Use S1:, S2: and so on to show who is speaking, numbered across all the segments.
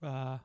S1: Uh,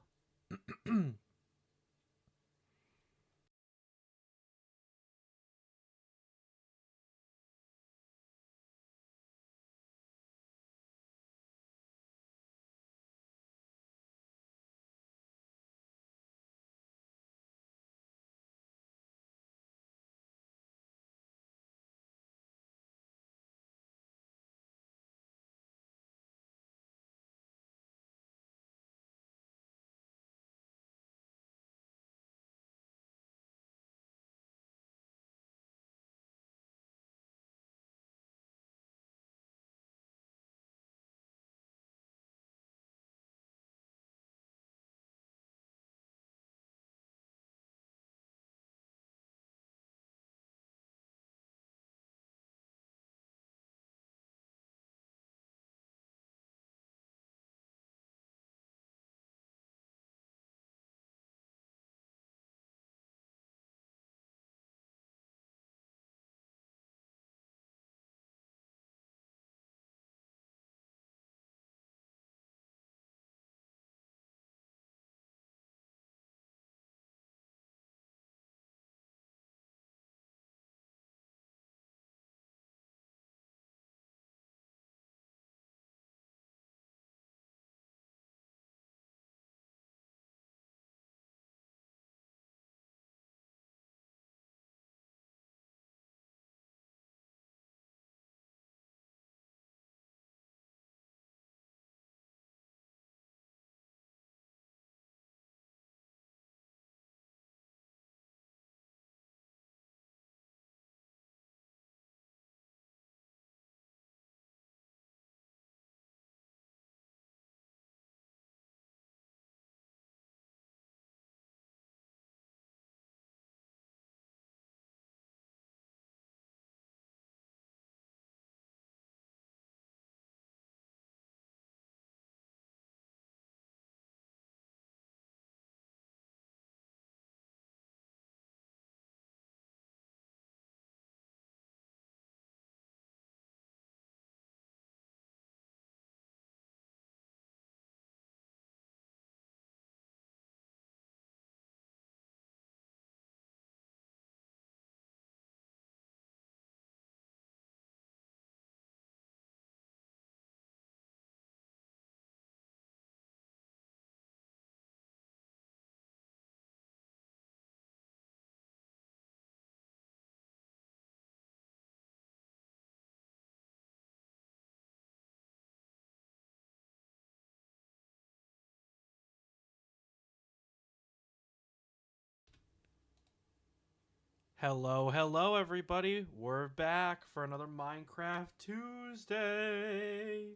S1: hello, everybody. We're back for another Minecraft Tuesday.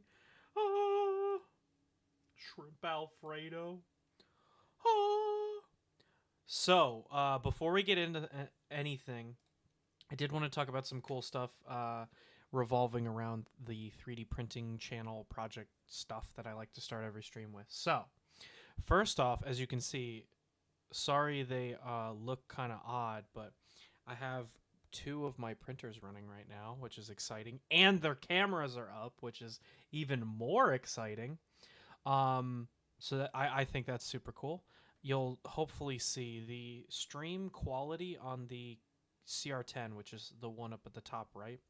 S1: Ah, shrimp Alfredo. Ah. Before we get into anything, I did want to talk about some cool stuff revolving around the 3D printing channel project stuff that I like to start every stream with. So, first off, as you can see, sorry they look kind of odd, but I have two of my printers running right now, which is exciting, and their cameras are up, which is even more exciting. Um, I think that's super cool. You'll hopefully see the stream quality on the CR10, which is the one up at the top right,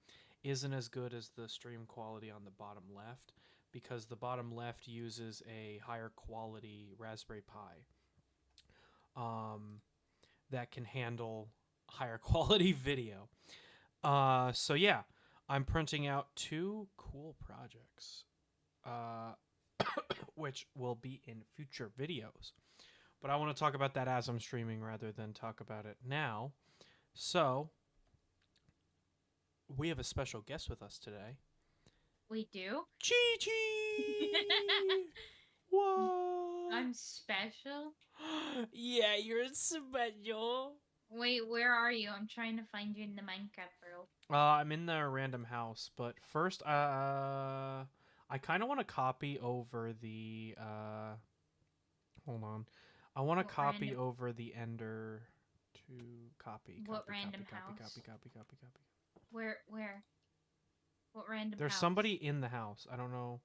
S1: isn't as good as the stream quality on the bottom left because the bottom left uses a higher quality Raspberry Pi um, that can handle higher quality video. So yeah, I'm printing out two cool projects, uh, which will be in future videos. But I want to talk about that as I'm streaming rather than talk about it now. So we have a special guest with us today.
S2: We do?
S1: Chi Chi! What?
S2: I'm special?
S1: Yeah, you're special.
S2: Wait, where are you? I'm trying to find you in the Minecraft world.
S1: I'm in the random house, but first, I kind of want to copy over the. Hold on, I want to
S2: What
S1: copy
S2: random
S1: over the Ender to copy,
S2: what
S1: copy,
S2: random
S1: copy, copy, copy,
S2: house?
S1: copy, copy, copy.
S2: Where? What random
S1: There's somebody
S2: house?
S1: in the house. I don't know.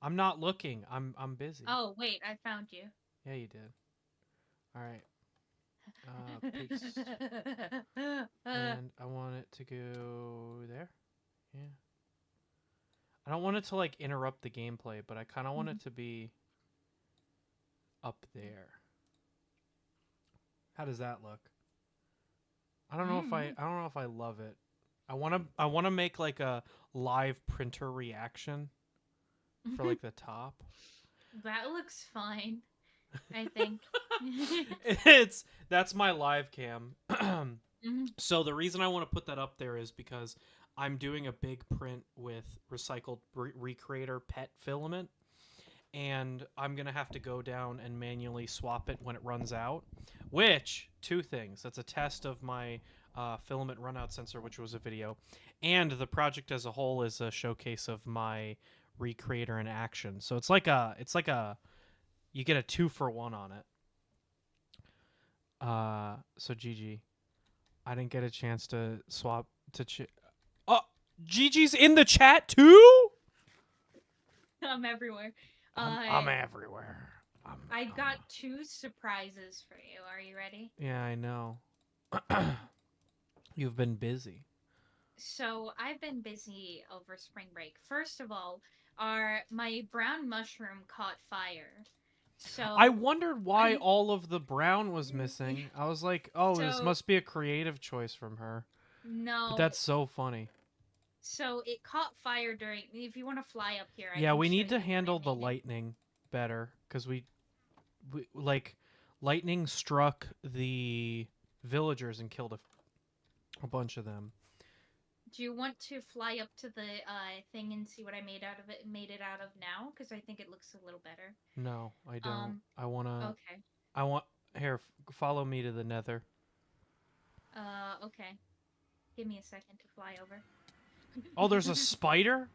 S1: I'm not looking. I'm busy.
S2: Oh, wait, I found you.
S1: Yeah, you did. All right. Paste. And I want it to go there. Yeah. I don't want it to like interrupt the gameplay, but I kind of want it to be up there. How does that look? I don't know if I love it. I want to make like a live printer reaction for like the top.
S2: That looks fine, I think.
S1: That's my live cam.
S2: Mhm.
S1: So the reason I want to put that up there is because I'm doing a big print with recycled Recreator PET filament, and I'm gonna have to go down and manually swap it when it runs out. Which, two things. That's a test of my filament runout sensor, which was a video, and the project as a whole is a showcase of my Recreator in action. So it's like a you get a 2-for-1 on it. So GG, I didn't get a chance to swap to. Oh, Gigi's in the chat too.
S2: I'm everywhere.
S1: I'm everywhere.
S2: I got 2 surprises for you. Are you ready?
S1: Yeah, I know. You've been busy.
S2: So I've been busy over spring break. First of all, my brown mushroom caught fire. So
S1: I wondered why all of the brown was missing. I was like, oh, this
S2: So-
S1: must be a creative choice from her.
S2: no.
S1: But that's so funny.
S2: So it caught fire during. If you want to fly up here, I
S1: Yeah,
S2: can
S1: we
S2: show
S1: need to
S2: you what I
S1: handle the
S2: made.
S1: lightning better because we like lightning struck the villagers and killed a bunch of them.
S2: Do you want to fly up to the thing and see what I made out of it? Made it out of now, because I think it looks a little better.
S1: No, I don't. I wanna.
S2: Okay.
S1: I want here. Follow me to the Nether.
S2: Okay. Give me a second to fly over.
S1: Oh, there's a spider.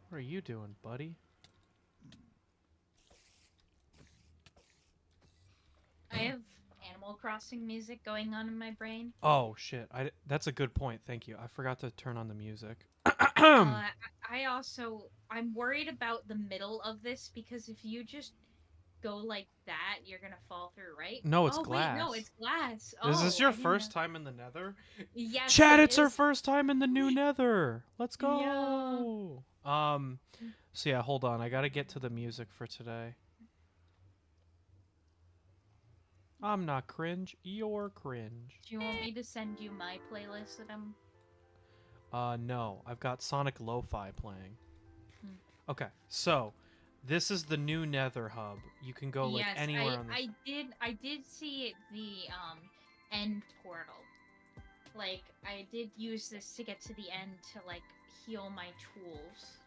S1: What are you doing, buddy?
S2: I have Animal Crossing music going on in my brain.
S1: Oh shit! That's a good point. Thank you. I forgot to turn on the music.
S2: I'm worried about the middle of this because if you just go like that, you're gonna fall through, right?
S1: No, it's
S2: oh,
S1: glass.
S2: Wait, no, it's glass.
S1: Is this
S2: Oh,
S1: your
S2: I didn't
S1: first
S2: know.
S1: time in the Nether?
S2: Yes,
S1: Chad,
S2: it
S1: it's our
S2: is.
S1: first time in the new Nether. Let's go.
S2: Yeah.
S1: So yeah, hold on. I gotta get to the music for today. I'm not cringe. You're cringe.
S2: Do you want me to send you my playlist that I'm?
S1: No. I've got Sonic Lo-Fi playing.
S2: Hmm.
S1: Okay, so this is the new Nether hub. You can go like
S2: Yes,
S1: anywhere on this.
S2: I did see the end portal. Like I did use this to get to the end to like heal my tools.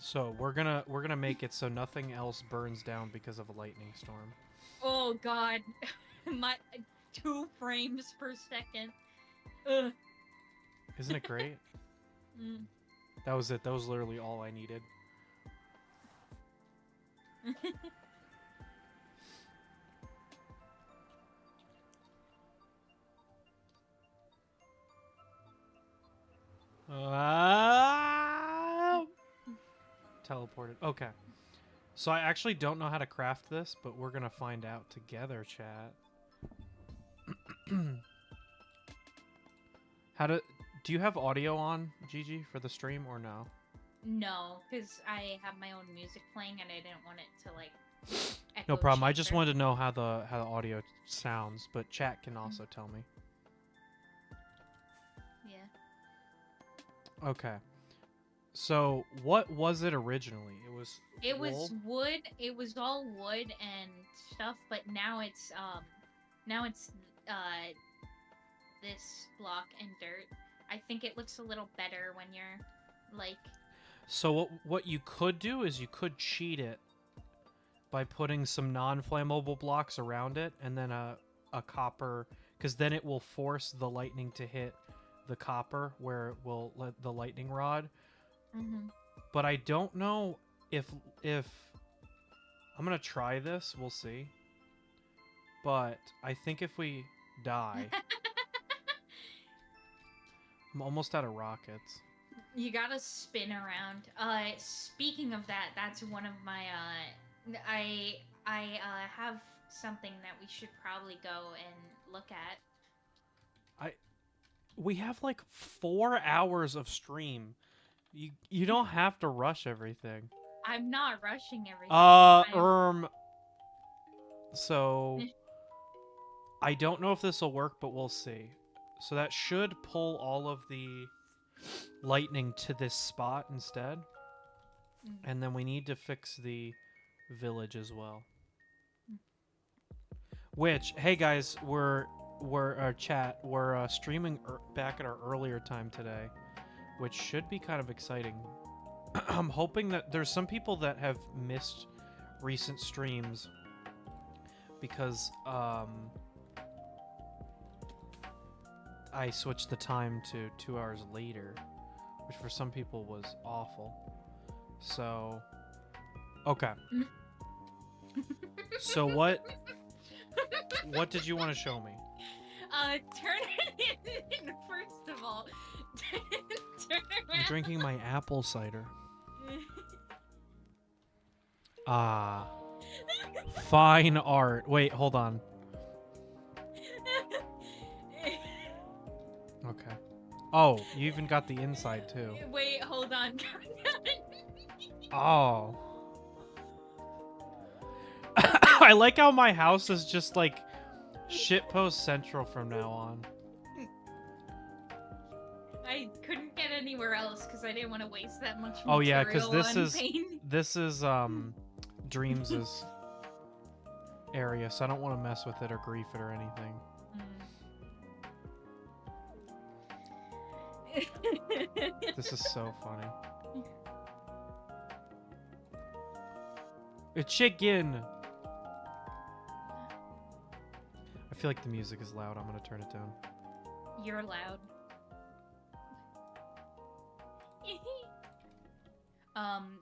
S1: So we're gonna make it so nothing else burns down because of a lightning storm.
S2: Oh God, my 2 frames per second. Ugh.
S1: Isn't it great?
S2: Mm.
S1: That was it. That was literally all I needed. Teleported. Okay. So I actually don't know how to craft this, but we're gonna find out together, chat. Do you have audio on, Gigi, for the stream or no?
S2: No, because I have my own music playing and I didn't want it to like.
S1: No
S2: echo
S1: problem. I just
S2: chamber.
S1: wanted to know how the audio sounds, but chat can also tell me.
S2: Yeah.
S1: Okay. So what was it originally?
S2: It was
S1: wool?
S2: wood. It was all wood and stuff, but now it's this block and dirt. I think it looks a little better when you're like.
S1: So what you could do is you could cheat it by putting some non-flammable blocks around it and then a copper, because then it will force the lightning to hit the copper where it will let the lightning rod.
S2: Mm-hmm.
S1: But I don't know if I'm gonna try this. We'll see. But I think if we die, I'm almost out of rockets.
S2: You gotta spin around. Speaking of that, that's one of my I have something that we should probably go and look at.
S1: We have like 4 hours of stream. You don't have to rush everything.
S2: I'm not rushing everything.
S1: So I don't know if this will work, but we'll see. So that should pull all of the lightning to this spot instead. And then we need to fix the village as well. Which, hey guys, we're streaming back at our earlier time today, which should be kind of exciting. I'm hoping that there's some people that have missed recent streams because I switched the time to 2 hours later, which for some people was awful. So, okay. So what did you want to show me?
S2: Turn it in, first of all. Turn around.
S1: I'm drinking my apple cider. Ah. Fine art. Wait, hold on. Okay. Oh, you even got the inside too.
S2: Wait, hold on.
S1: Oh. I like how my house is just like shitpost central from now on.
S2: I couldn't get anywhere else because I didn't want to waste that much material.
S1: Oh yeah, because
S2: paint.
S1: this is Dreams' area, so I don't want to mess with it or grief it or anything. This is so funny. A chicken! I feel like the music is loud. I'm gonna turn it down.
S2: You're loud.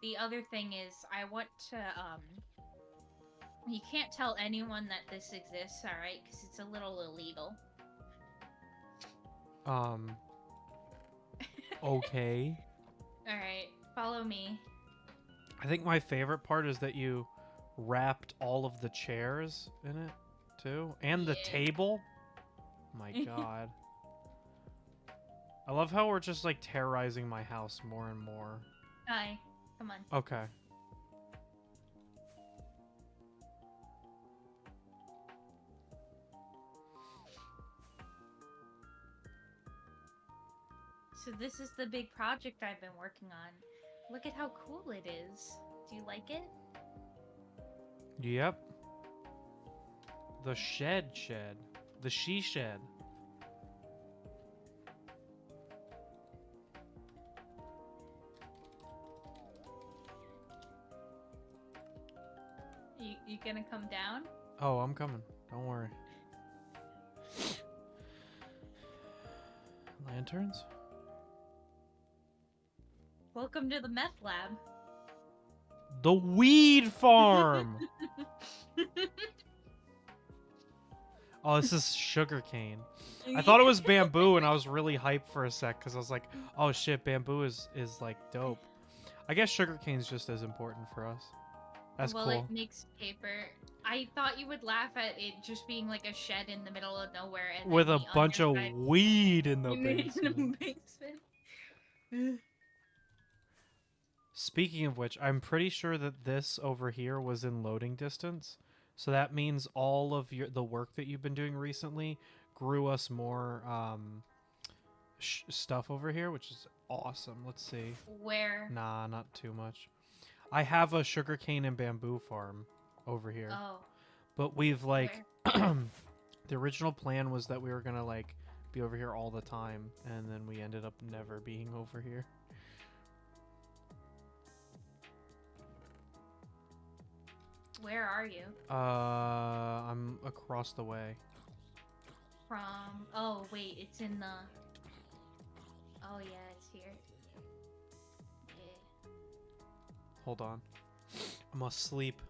S2: The other thing is, I want to, you can't tell anyone that this exists, alright? Because it's a little illegal.
S1: Okay.
S2: Alright, follow me.
S1: I think my favorite part is that you wrapped all of the chairs in it, too. And the table. My god. I love how we're just, like, terrorizing my house more and more.
S2: Hi. Come on.
S1: Okay.
S2: So this is the big project I've been working on. Look at how cool it is. Do you like it?
S1: Yep. The shed. The she shed.
S2: You gonna come down?
S1: Oh, I'm coming. Don't worry. Lanterns?
S2: Welcome to the meth lab.
S1: The weed farm! Oh, this is sugarcane. I thought it was bamboo, and I was really hyped for a sec, because I was like, oh shit, bamboo is like, dope. I guess sugarcane's just as important for us. That's
S2: well,
S1: cool.
S2: It makes paper. I thought you would laugh at it just being like a shed in the middle of nowhere. And
S1: with a bunch of weed in the basement. Speaking of which, I'm pretty sure that this over here was in loading distance. So that means all of the work that you've been doing recently grew us more stuff over here, which is awesome. Let's see.
S2: Where?
S1: Nah, not too much. I have a sugarcane and bamboo farm over here.
S2: Oh.
S1: But we've like the original plan was that we were gonna like be over here all the time, and then we ended up never being over here.
S2: Where are you?
S1: I'm across the way.
S2: From... Oh, wait, it's in the... Oh, yeah, it's here. Yeah.
S1: Hold on. I'm asleep.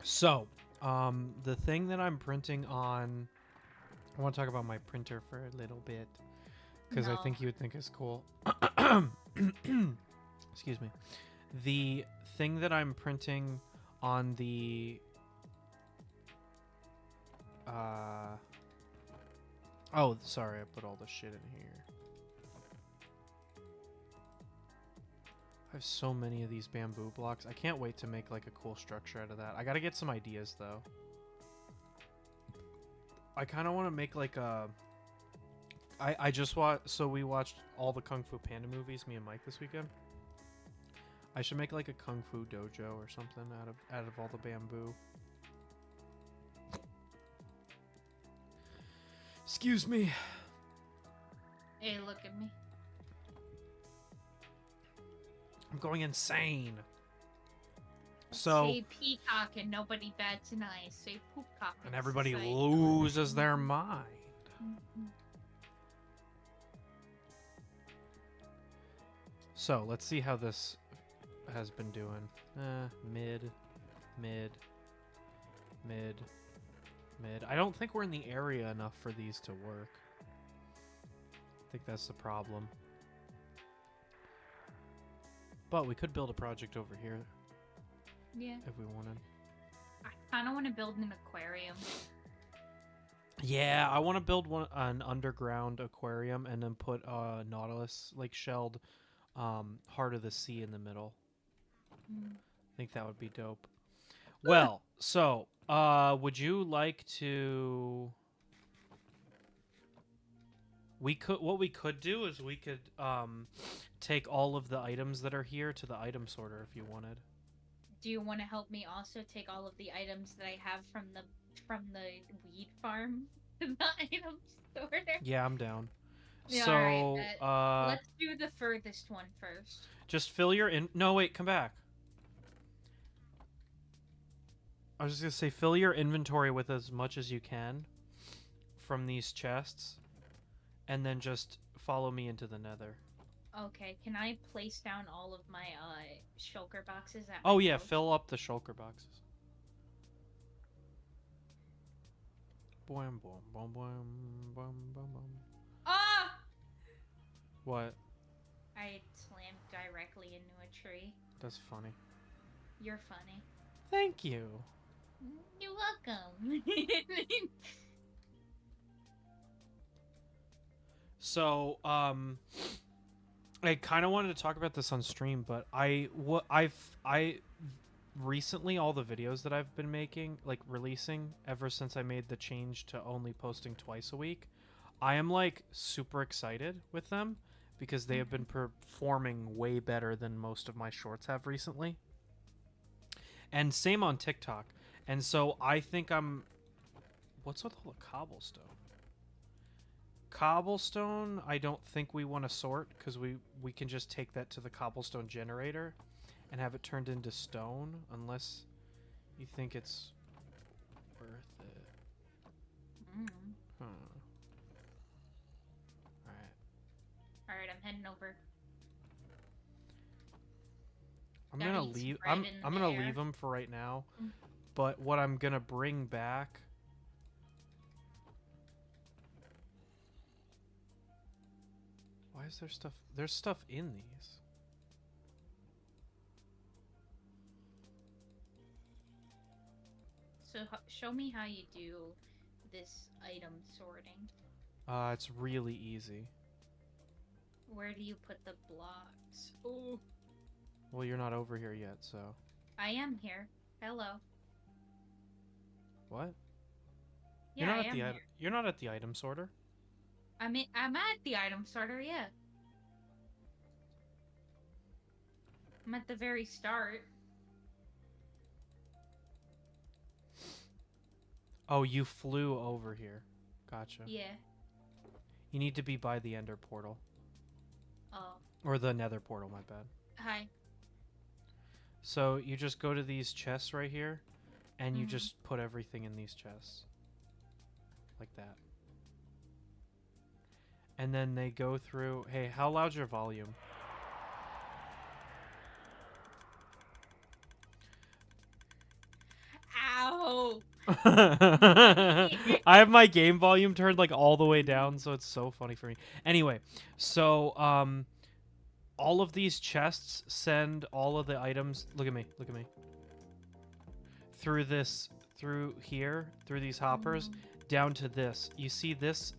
S1: So, the thing that I'm printing on... I want to talk about my printer for a little bit, because I think you would think it's cool. excuse me, the thing that I'm printing on the oh, sorry, I put all the shit in here. I have so many of these bamboo blocks. I can't wait to make like a cool structure out of that. I gotta get some ideas though. I kind of want to make like a... I just watched... So we watched all the Kung Fu Panda movies, me and Mike, this weekend. I should make like a Kung Fu dojo or something out of all the bamboo. Excuse me.
S2: Hey, look at me.
S1: I'm going insane. So
S2: Say peacock and nobody bats an eye. Say poopcock
S1: and everybody
S2: society.
S1: loses their mind.
S2: Mhm.
S1: So let's see how this has been doing. Mid. I don't think we're in the area enough for these to work. I think that's the problem. But we could build a project over here
S2: Yeah.
S1: if we wanted.
S2: I kind of want to build an aquarium.
S1: Yeah, I want to build an underground aquarium and then put a Nautilus like shelled heart of the sea in the middle.
S2: Mm.
S1: I think that would be dope. Well, so would you like to? What we could do is we could take all of the items that are here to the item sorter if you wanted.
S2: Do you want to help me also take all of the items that I have from the weed farm to the item sorter?
S1: Yeah, I'm down.
S2: Yeah,
S1: So
S2: alright, let's do the furthest one first.
S1: just fill your No, wait, come back. I was just gonna say fill your inventory with as much as you can from these chests, and then just follow me into the Nether.
S2: Okay, can I place down all of my shulker boxes at
S1: Oh
S2: my
S1: yeah,
S2: house?
S1: fill up the shulker boxes. Boom, boom, boom, boom, boom, boom, boom.
S2: Ah!
S1: What?
S2: I slammed directly into a tree.
S1: That's funny.
S2: You're funny.
S1: Thank you.
S2: You're welcome.
S1: So, I kind of wanted to talk about this on stream, but I recently all the videos that I've been making, like releasing ever since I made the change to only posting twice a week, I am like super excited with them because they have been performing way better than most of my shorts have recently. And same on TikTok. And so I think what's with all the cobblestone? Cobblestone, I don't think we want to sort because we can just take that to the cobblestone generator and have it turned into stone unless you think it's worth it.
S2: Mm.
S1: Huh. Alright.
S2: Alright, I'm heading over.
S1: I'm
S2: Gotta
S1: gonna
S2: eat
S1: leave
S2: some
S1: I'm
S2: bread in
S1: I'm gonna
S2: there.
S1: leave them for right now.
S2: Mm.
S1: But what I'm gonna bring back why is there stuff? There's stuff in these.
S2: So show me how you do this item sorting.
S1: It's really easy.
S2: Where do you put the blocks? Oh,
S1: Well, you're not over here yet, so
S2: I am here. Hello.
S1: what?
S2: Yeah,
S1: You're not
S2: I
S1: at
S2: am
S1: the
S2: here.
S1: you're not at the item sorter.
S2: I'm at the item sorter. Yeah. I'm at the very start.
S1: Oh, you flew over here. Gotcha.
S2: Yeah.
S1: You need to be by the Ender portal
S2: Oh.
S1: or the Nether portal. My bad.
S2: Hi.
S1: So you just go to these chests right here, and you
S2: Mhm.
S1: just put everything in these chests, like that. And then they go through. Hey, how loud's your volume?
S2: Ow.
S1: I have my game volume turned like all the way down, so it's so funny for me. Anyway, so all of these chests send all of the items. Look at me. Look at me. Through here, through these hoppers, down to this. You see this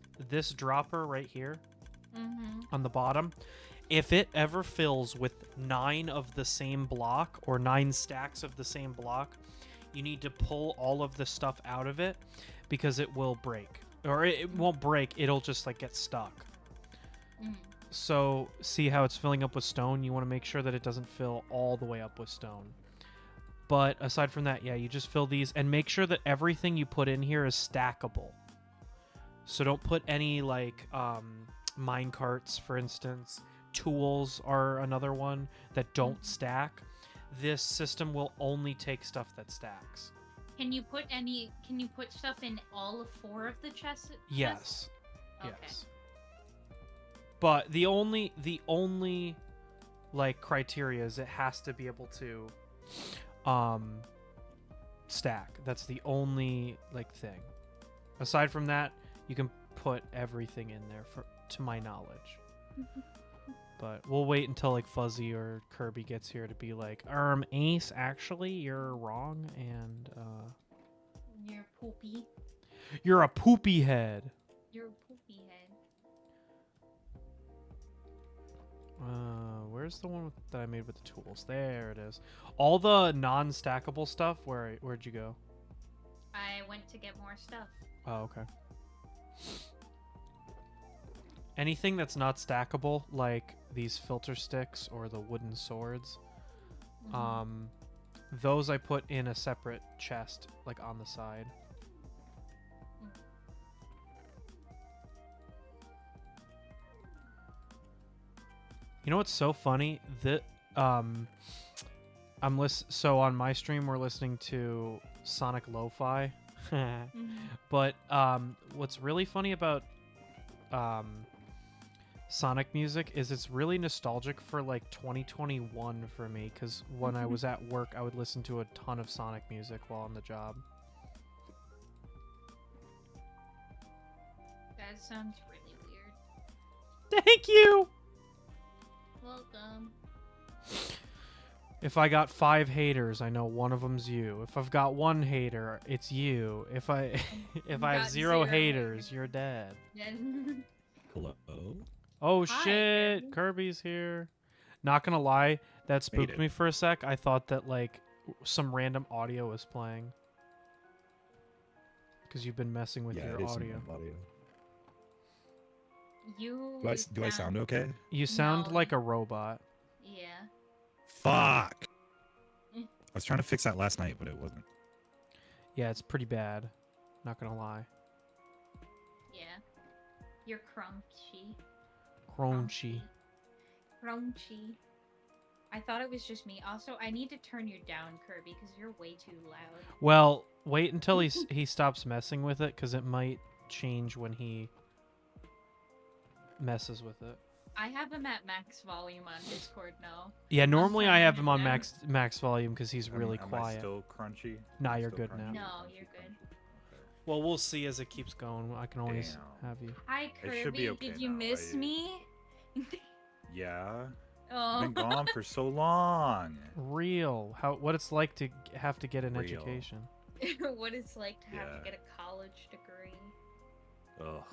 S1: dropper right here on the bottom? If it ever fills with 9 of the same block or 9 stacks of the same block, you need to pull all of the stuff out of it because it will break. Or it won't break, it'll just like get stuck. So see how it's filling up with stone? You want to make sure that it doesn't fill all the way up with stone. But aside from that, yeah, you just fill these and make sure that everything you put in here is stackable. So don't put any like mine carts, for instance. Tools are another one that don't stack. This system will only take stuff that stacks.
S2: Can you put stuff in all 4 of the chests?
S1: Yes.
S2: Okay.
S1: Yes. But the only like criteria is it has to be able to stack. That's the only like thing. Aside from that, you can put everything in there to my knowledge. But we'll wait until like Fuzzy or Kirby gets here to be like, Ace, actually, you're wrong, and
S2: You're poopy.
S1: You're a poopy head.
S2: You're a poopy head.
S1: Where's the one that I made with the tools? There it is. All the non-stackable stuff. Where'd you go?
S2: I went to get more stuff.
S1: Oh, okay. Anything that's not stackable, like these filter sticks or the wooden swords, those I put in a separate chest, like on the side. You know what's so funny? So on my stream we're listening to Sonic Lo-Fi. But what's really funny about Sonic music is it's really nostalgic for like 2021 for me, because when I was at work I would listen to a ton of Sonic music while on the job.
S2: That sounds really weird.
S1: Thank you!
S2: Welcome.
S1: If I got 5 haters, I know one of them's you. If I've got 1 hater, it's you. If I have 0 haters, you're dead.
S3: Hello?
S1: Oh
S2: Hi,
S1: shit,
S2: Kirby.
S1: Kirby's here. Not gonna lie, that spooked
S3: it.
S1: me for a sec. I thought that like some random audio was playing. Because you've been messing with your
S3: it is some
S1: audio.
S3: audio.
S2: You.
S3: Do I sound okay?
S1: You sound
S2: No.
S1: like a robot.
S2: Yeah.
S3: Fuck! I was trying to fix that last night, but it wasn't.
S1: Yeah, it's pretty bad. Not gonna lie.
S2: Yeah. You're crunchy.
S1: Crunchy.
S2: Crunchy. I thought it was just me. Also, I need to turn you down, Kirby, because you're way too loud.
S1: Well, wait until he stops messing with it, because it might change when he messes with it.
S2: I have him at max volume on Discord now.
S1: Yeah, normally I
S2: turning
S1: have
S2: it
S1: him on
S2: down.
S1: max volume because he's really
S4: Am I
S1: quiet.
S4: still crunchy?
S1: Nah,
S4: Am I
S1: you're
S4: still
S1: good now.
S4: crunchy?
S2: No,
S4: Crunchy,
S2: you're good.
S4: crunchy? Okay.
S1: Well, we'll see as it keeps going. I can always
S4: Damn.
S1: have you.
S2: Hi,
S4: It
S2: Kirby.
S4: should be okay
S2: Did you
S4: now.
S2: miss me?
S4: Yeah.
S2: Oh.
S4: Been gone for so long.
S1: Real. What it's like to have to get an
S4: Real.
S1: education.
S2: What it's like to have
S4: Yeah.
S2: to get a college degree.
S4: Ugh.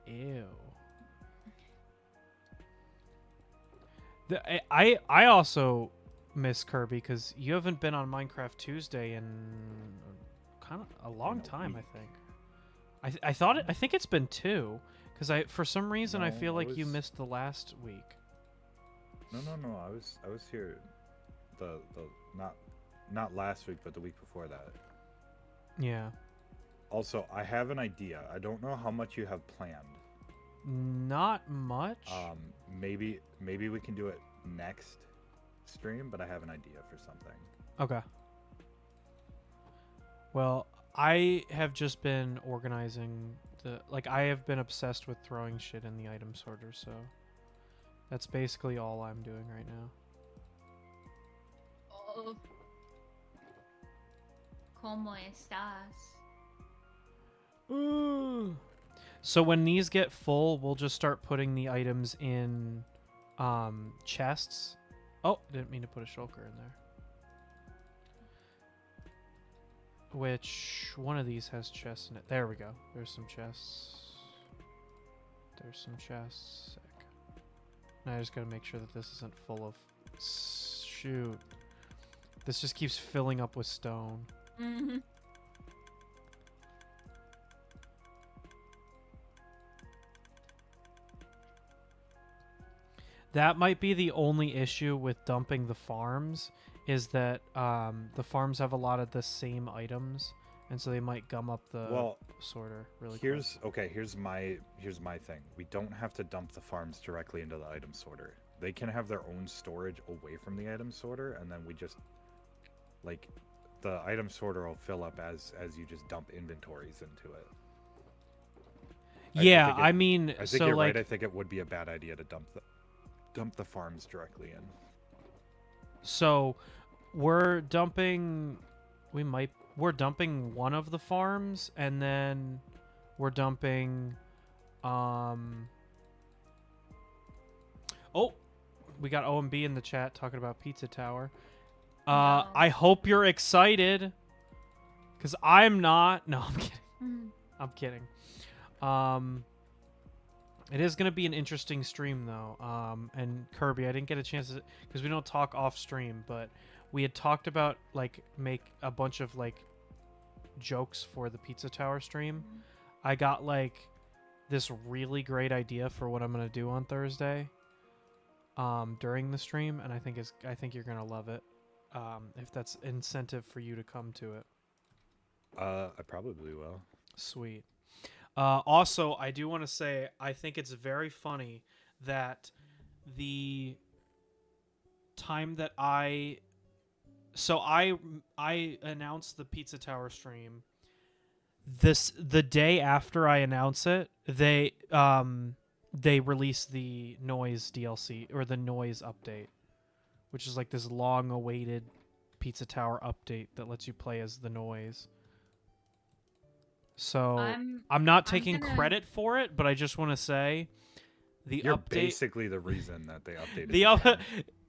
S1: Ew. I also miss Kirby because you haven't been on Minecraft Tuesday in kind of a long
S4: a
S1: time.
S4: week.
S1: I think it's been 2 because for some reason I
S4: No,
S1: feel
S4: I
S1: like you
S4: was-
S1: missed the last week.
S4: No. I was here. The not last week, but the week before that.
S1: Yeah.
S4: Also, I have an idea. I don't know how much you have planned.
S1: Not much.
S4: Maybe we can do it next stream, but I have an idea for something.
S1: Okay. Well, I have just been organizing I have been obsessed with throwing shit in the item sorter, so that's basically all I'm doing right now.
S2: Oh. ¿Cómo estás?
S1: So when these get full, we'll just start putting the items in chests. Oh, didn't mean to put a shulker in there. Which one of these has chests in it? There we go. There's some chests. There's some chests. Sick. Now I just gotta make sure that this isn't full of... Shoot. This just keeps filling up with stone.
S2: Mm-hmm.
S1: That might be the only issue with dumping the farms, is that the farms have a lot of the same items, and so they might gum up the sorter really quick.
S4: Here's my thing. We don't have to dump the farms directly into the item sorter. They can have their own storage away from the item sorter, and then we just like the item sorter will fill up as you just dump inventories into it.
S1: Yeah,
S4: I
S1: mean,
S4: think
S1: so
S4: you're
S1: like
S4: right. I think it would be a bad idea to dump the farms directly in.
S1: So we're dumping one of the farms, and then we're dumping oh, we got OMB in the chat talking about Pizza Tower.
S2: No.
S1: I hope you're excited, because I'm not. No, I'm kidding. I'm kidding. It is going to be an interesting stream, though. And Kirby, I didn't get a chance to, because we don't talk off stream, but we had talked about like make a bunch of like jokes for the Pizza Tower stream. I got like this really great idea for what I'm going to do on Thursday during the stream, and I think you're going to love it. If that's incentive for you to come to it.
S4: I probably will.
S1: Sweet. Also, I do want to say, I think it's very funny that the time that I announced the Pizza Tower stream. The day after I announce it, they released the Noise DLC, or the Noise update, which is like this long-awaited Pizza Tower update that lets you play as the Noise. So I'm not taking credit for it, but I just want to say
S4: You're
S1: update.
S4: basically the reason that they updated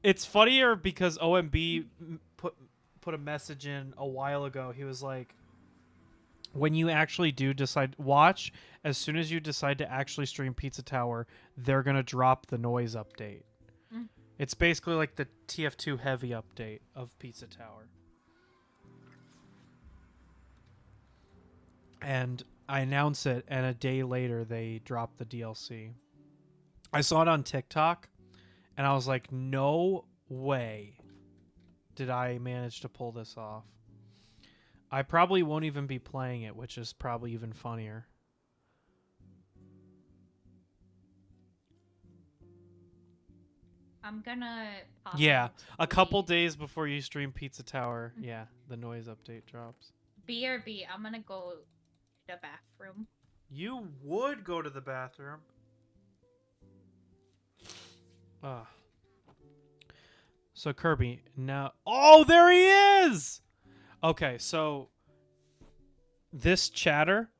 S1: It's funnier because OMB put a message in a while ago. He was like, when you actually do decide watch, as soon as you decide to actually stream Pizza Tower, they're gonna drop the Noise update. It's basically like the TF2 heavy update of Pizza Tower. And I announce it, and a day later they drop the DLC. I saw it on TikTok, and I was like, no way did I manage to pull this off. I probably won't even be playing it, which is probably even funnier.
S2: I'm gonna pop
S1: Yeah,
S2: out
S1: a couple days before you stream Pizza Tower, yeah, the Noise update drops.
S2: BRB, I'm gonna go to the bathroom.
S1: You would go to the bathroom. So Kirby, now... Oh, there he is! Okay, so... This chatter...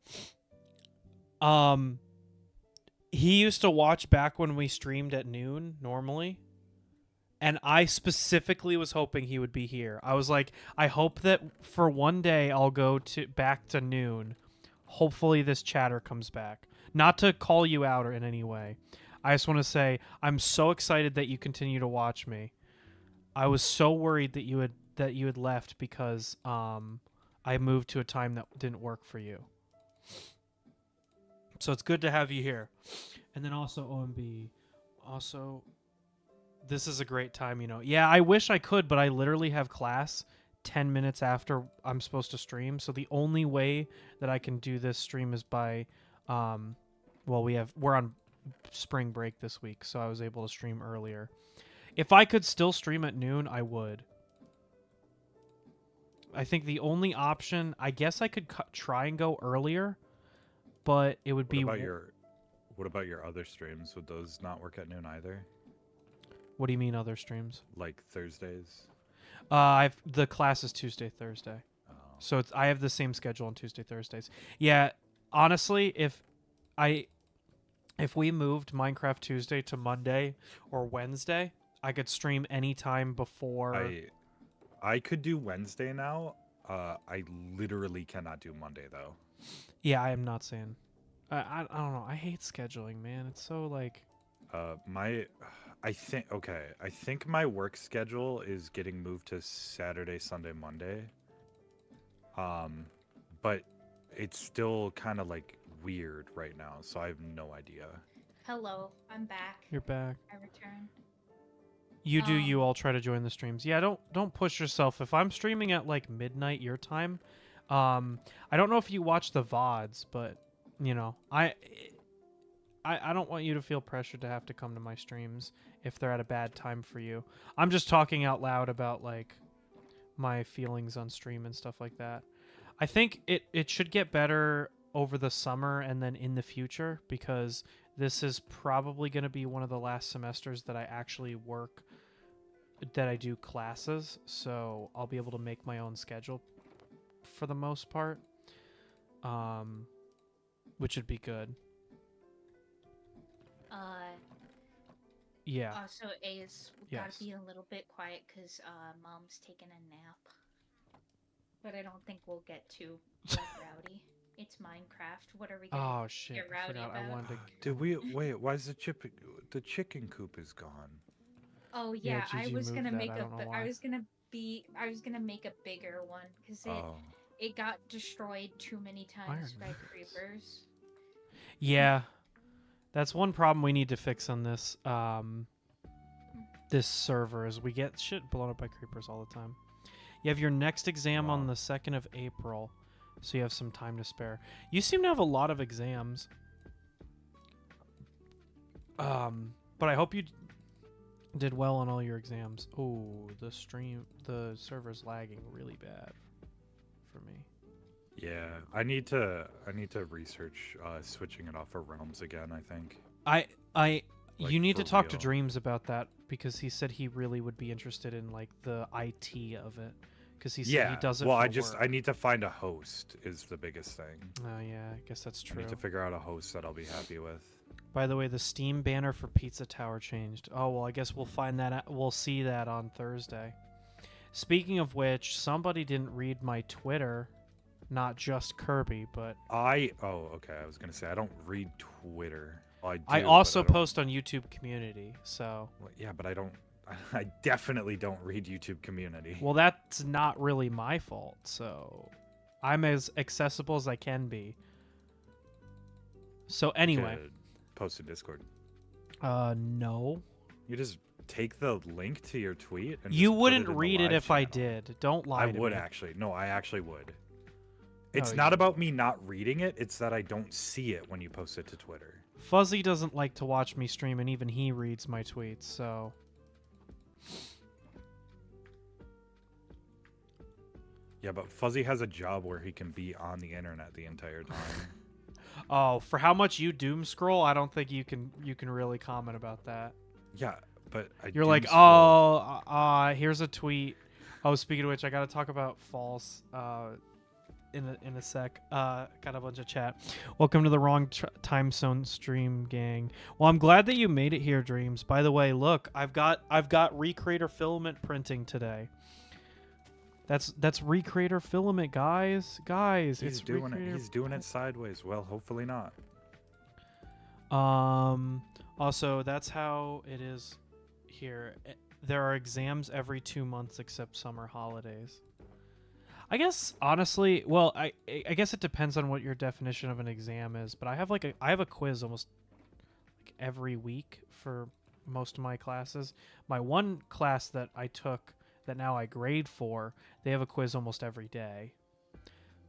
S1: He used to watch back when we streamed at noon, normally. And I specifically was hoping he would be here. I was like, I hope that for one day I'll go back to noon. Hopefully this chatter comes back. Not to call you out or in any way. I just want to say I'm so excited that you continue to watch me. I was so worried that you had left because I moved to a time that didn't work for you. So it's good to have you here. And then also OMB. Also, this is a great time, you know. Yeah, I wish I could, but I literally have class 10 minutes after I'm supposed to stream. So the only way that I can do this stream is by we're on spring break this week, so I was able to stream earlier. If I could still stream at noon, I would. I think the only option, I guess I could try and go earlier, but it would be...
S4: What about your other streams? Would those not work at noon either?
S1: What do you mean other streams?
S4: Like Thursdays?
S1: The class is Tuesday, Thursday.
S4: Oh.
S1: So I have the same schedule on Tuesday, Thursdays. Yeah, honestly, if if we moved Minecraft Tuesday to Monday or Wednesday, I could stream anytime before.
S4: I could do Wednesday now. I literally cannot do Monday though.
S1: Yeah, I am not saying. I don't know. I hate scheduling, man. It's so like.
S4: I think my work schedule is getting moved to Saturday, Sunday, Monday. But it's still kind of like weird right now, so I have no idea.
S2: Hello, I'm back.
S1: You're back.
S2: I returned.
S1: You do. You all try to join the streams. Yeah, don't push yourself. If I'm streaming at like midnight your time, I don't know if you watch the VODs, but you know, I don't want you to feel pressured to have to come to my streams if they're at a bad time for you. I'm just talking out loud about like my feelings on stream and stuff like that. I think it should get better over the summer and then in the future, because this is probably going to be one of the last semesters that I actually work, that I do classes, so I'll be able to make my own schedule for the most part, which would be good. Yeah.
S2: Also, A's
S1: Yes.
S2: gotta be a little bit quiet because Mom's taking a nap. But I don't think we'll get too like, rowdy. It's Minecraft. What are we gonna
S1: Oh shit!
S2: get
S1: I
S2: rowdy
S1: forgot. I
S2: about?
S1: wanted to.
S4: Did we wait? Why is the chicken coop is gone?
S2: Oh
S1: Yeah,
S2: yeah, I
S1: Gigi
S2: was
S1: moved
S2: gonna
S1: that,
S2: make
S1: I
S2: a.
S1: don't know why.
S2: I was gonna make a bigger one because
S4: Oh,
S2: it got destroyed too many times
S1: Iron
S2: by
S1: Man.
S2: creepers.
S1: Yeah, that's one problem we need to fix on this this server is we get shit blown up by creepers all the time. You have your next exam on
S4: Wow.
S1: the 2nd of April, so you have some time to spare. You seem to have a lot of exams. But I hope you did well on all your exams. Oh, the server's lagging really bad for me.
S4: yeah. I need to research switching it off of Realms again. I think.
S1: You
S4: Like,
S1: need to
S4: for
S1: talk to
S4: real.
S1: Dreams about that, because he said he really would be interested in like the IT of it, because he said he does it.
S4: Well,
S1: for
S4: I
S1: work.
S4: need to find a host is the biggest thing.
S1: Oh yeah, I guess that's
S4: I
S1: true.
S4: need to figure out a host that I'll be happy with.
S1: By the way, the Steam banner for Pizza Tower changed. Oh well, I guess we'll find that. We'll see that on Thursday. Speaking of which, somebody didn't read my Twitter, not just Kirby, but
S4: Okay. I was gonna say I don't read Twitter. Well, I do,
S1: I
S4: but
S1: also
S4: don't-
S1: post on YouTube Community. So,
S4: Well, yeah, but I don't. I definitely don't read YouTube Community.
S1: well, that's not really my fault. So, I'm as accessible as I can be. So
S4: You
S1: anyway,
S4: could post in Discord.
S1: no.
S4: You just take the link to your tweet. And
S1: You
S4: just put
S1: wouldn't
S4: in the
S1: read it
S4: live
S1: if I
S4: channel.
S1: did. Don't lie
S4: I
S1: to
S4: would
S1: me.
S4: actually. No, I actually would. It's
S1: you
S4: not about me not reading it. It's that I don't see it when you post it to Twitter.
S1: Fuzzy doesn't like to watch me stream, and even he reads my tweets, so...
S4: Yeah, but Fuzzy has a job where he can be on the internet the entire time.
S1: Oh, for how much you doom scroll, I don't think you can really comment about that.
S4: Yeah, but
S1: You're
S4: do
S1: like,
S4: scroll.
S1: oh, here's a tweet. Oh, speaking of which, I gotta talk about false in a sec. Got a bunch of chat. Welcome to the wrong time zone stream, gang. Well, I'm glad that you made it here, Dreams. By the way, look, I've got Recreator filament printing today. That's Recreator filament, guys.
S4: He's
S1: It's
S4: doing it.
S1: Recreator
S4: He's doing it sideways. Well, hopefully not.
S1: Also, that's how it is here. There are exams every 2 months except summer holidays. I guess honestly, well, I guess it depends on what your definition of an exam is, but I have a quiz almost like every week for most of my classes. My one class that I took that now I grade for, they have a quiz almost every day.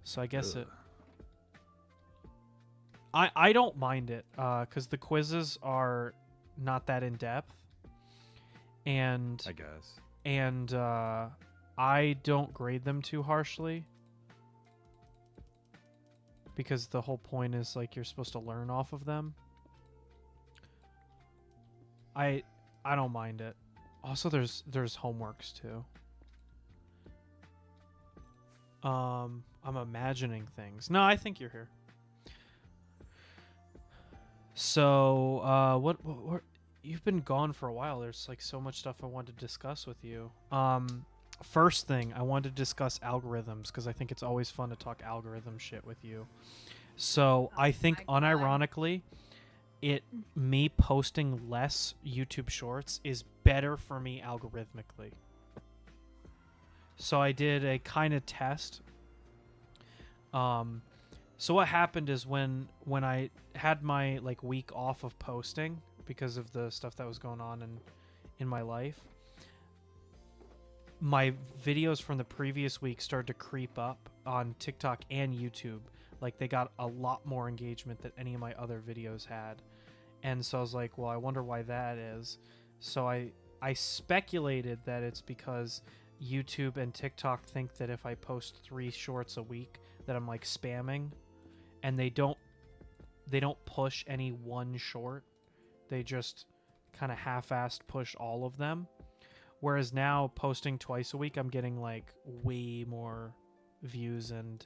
S1: So I guess
S4: Ugh.
S1: I don't mind it because the quizzes are not that in depth, and
S4: I guess.
S1: I don't grade them too harshly because the whole point is like you're supposed to learn off of them. I don't mind it. Also, there's homeworks too. I'm imagining things. No, I think you're here. So, what you've been gone for a while. There's like so much stuff I wanted to discuss with you. First thing, I wanted to discuss algorithms because I think it's always fun to talk algorithm shit with you. So, I think
S2: my God.
S1: unironically, me posting less YouTube shorts is better for me algorithmically. So I did a kind of test. So what happened is when I had my like week off of posting because of the stuff that was going on in my life, my videos from the previous week started to creep up on TikTok and YouTube. Like they got a lot more engagement than any of my other videos had. And so I was like, well, I wonder why that is. So I speculated that it's because YouTube and TikTok think that if I post 3 shorts a week that I'm like spamming, and they don't push any one short. They just kind of half-assed push all of them. Whereas now posting twice a week, I'm getting like way more views and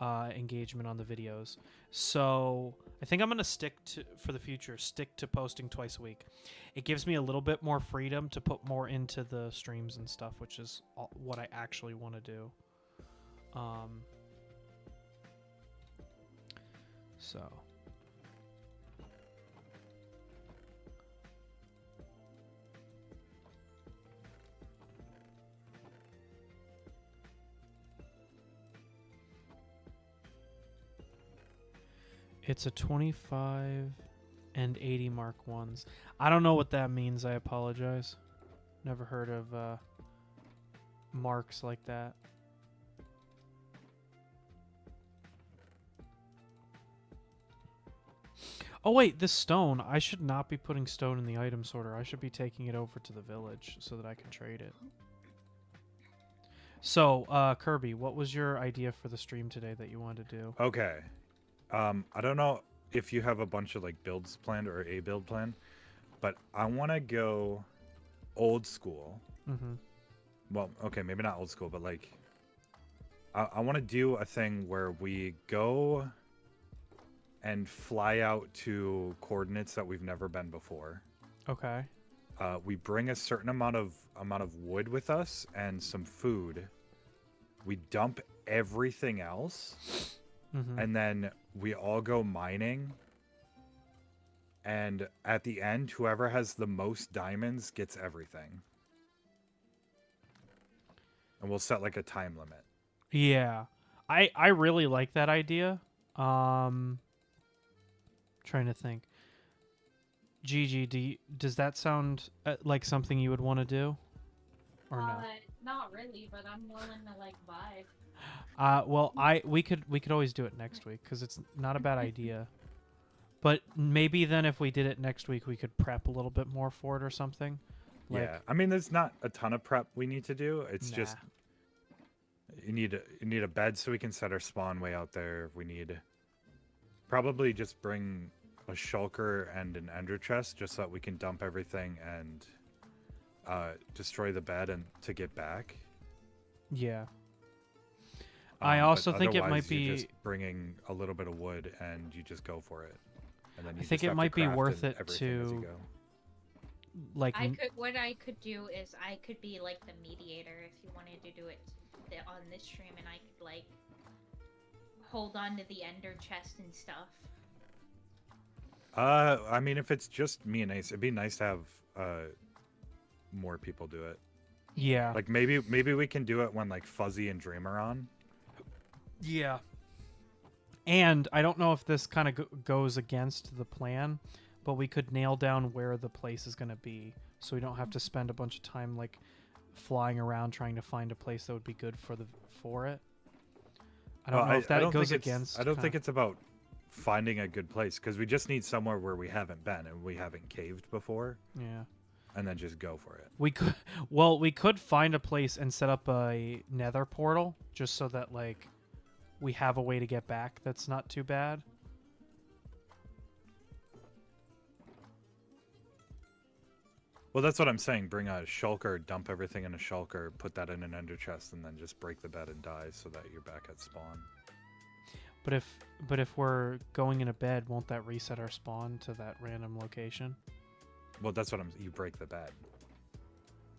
S1: engagement on the videos. So I think I'm gonna stick to posting twice a week. It gives me a little bit more freedom to put more into the streams and stuff, which is what I actually want to do. So it's a 25 and 80 Mark 1s. I don't know what that means. I apologize. Never heard of marks like that. Oh wait, this stone. I should not be putting stone in the item sorter. I should be taking it over to the village so that I can trade it. So, Kirby, what was your idea for the stream today that you wanted to do?
S4: Okay. I don't know if you have a bunch of like builds planned or a build plan, but I want to go old school.
S1: Mm-hmm.
S4: Well, okay, maybe not old school, but like I want to do a thing where we go and fly out to coordinates that we've never been before.
S1: Okay.
S4: We bring a certain amount of wood with us and some food. We dump everything else,
S1: Mm-hmm.
S4: and then we all go mining. And at the end, whoever has the most diamonds gets everything. And we'll set like a time limit.
S1: Yeah. I really like that idea. Trying to think. Gigi, does that sound like something you would want to do? Or no?
S2: Not really, but I'm willing to like vibe.
S1: Well, we could always do it next week because it's not a bad idea. But maybe then if we did it next week, we could prep a little bit more for it or something. Like,
S4: Yeah, I mean, there's not a ton of prep we need to do. It's
S1: Nah.
S4: just you need a bed so we can set our spawn way out there. We need probably just bring a shulker and an ender chest just so that we can dump everything and destroy the bed and to get back.
S1: Yeah. I
S4: But
S1: also think it might
S4: otherwise,
S1: be.
S4: you're just bringing a little bit of wood and you just go for it. And then you
S1: think
S4: just
S1: it
S4: have to
S1: might be
S4: craft
S1: worth it
S4: everything as you
S1: to-
S4: go.
S1: Like,
S2: What I could do is I could be like the mediator if you wanted to do it on this stream, and I could like hold on to the ender chest and stuff.
S4: I mean, if it's just me and Ace, it'd be nice to have more people do it.
S1: yeah.
S4: Like maybe we can do it when like Fuzzy and Dream are on.
S1: Yeah. And I don't know if this kind of goes against the plan, but we could nail down where the place is going to be so we don't have to spend a bunch of time like flying around trying to find a place that would be good for it. I don't know if that goes against.
S4: I don't think it's about finding a good place because we just need somewhere where we haven't been and we haven't caved before,
S1: Yeah.
S4: and then just go for it.
S1: We could find a place and set up a nether portal just so that like we have a way to get back that's not too bad.
S4: Well, that's what I'm saying. Bring a shulker, dump everything in a shulker, put that in an ender chest, and then just break the bed and die so that you're back at spawn.
S1: But if we're going into bed, won't that reset our spawn to that random location?
S4: Well, that's what you break the bed.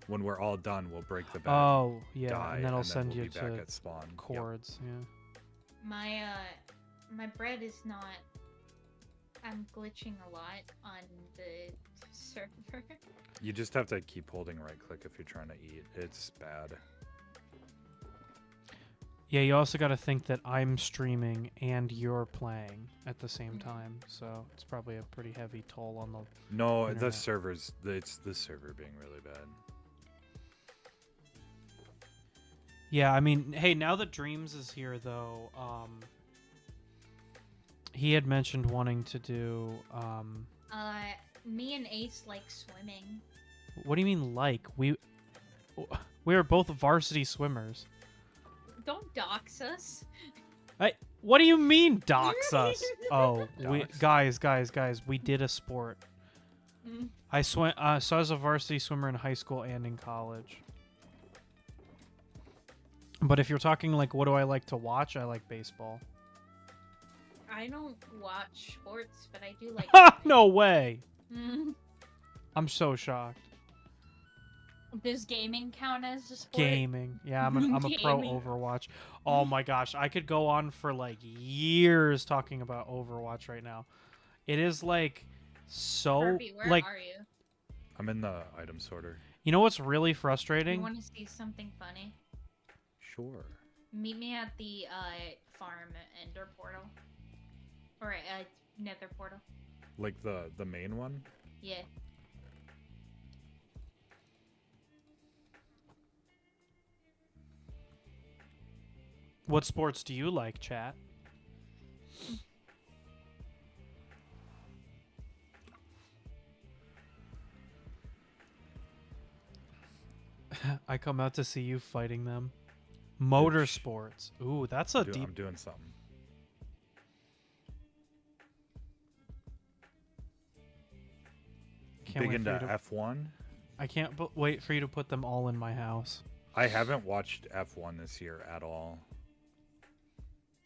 S4: When we're all done, we'll break the bed.
S1: Oh, yeah,
S4: die,
S1: and that'll
S4: then
S1: send
S4: we'll
S1: you
S4: be back
S1: to
S4: at spawn. Yep.
S1: chords. Yeah.
S2: My bread is not. I'm glitching a lot on the server.
S4: You just have to keep holding right click if you're trying to eat. It's bad.
S1: Yeah, you also got to think that I'm streaming and you're playing at the same time, so it's probably a pretty heavy toll on the.
S4: No, the
S1: Internet.
S4: servers. It's the server being really bad.
S1: Yeah, I mean, hey, now that Dreams is here, though, he had mentioned wanting to do.
S2: Me and Ace like swimming.
S1: What do you mean, like we are both varsity swimmers?
S2: Don't dox us.
S1: What do you mean, dox us? Oh,
S4: Dox.
S1: guys, we did a sport.
S2: Mm.
S1: I swam. So I was a varsity swimmer in high school and in college. But if you're talking like, what do I like to watch? I like baseball.
S2: I don't watch sports, but I do like.
S1: No way!
S2: Mm.
S1: I'm so shocked.
S2: Does gaming count as a sport?
S1: Gaming. Yeah, I'm a pro
S2: Gaming.
S1: Overwatch. Oh my gosh, I could go on for like years talking about Overwatch right now. It is like so
S2: Herbie, where
S1: like
S2: are you?
S4: I'm in the item sorter.
S1: you know what's really
S2: You
S1: frustrating?
S2: want to see something funny?
S4: Sure.
S2: Meet me at the farm ender portal, or nether portal.
S4: Like the main one.
S2: Yeah.
S1: What sports do you like, chat? I come out to see you fighting them. Motorsports. Ooh, that's a deep.
S4: I'm doing something.
S1: Can't
S4: Big
S1: wait
S4: into
S1: for you to-
S4: F1.
S1: I can't wait for you to put them all in my house.
S4: I haven't watched F1 this year at all.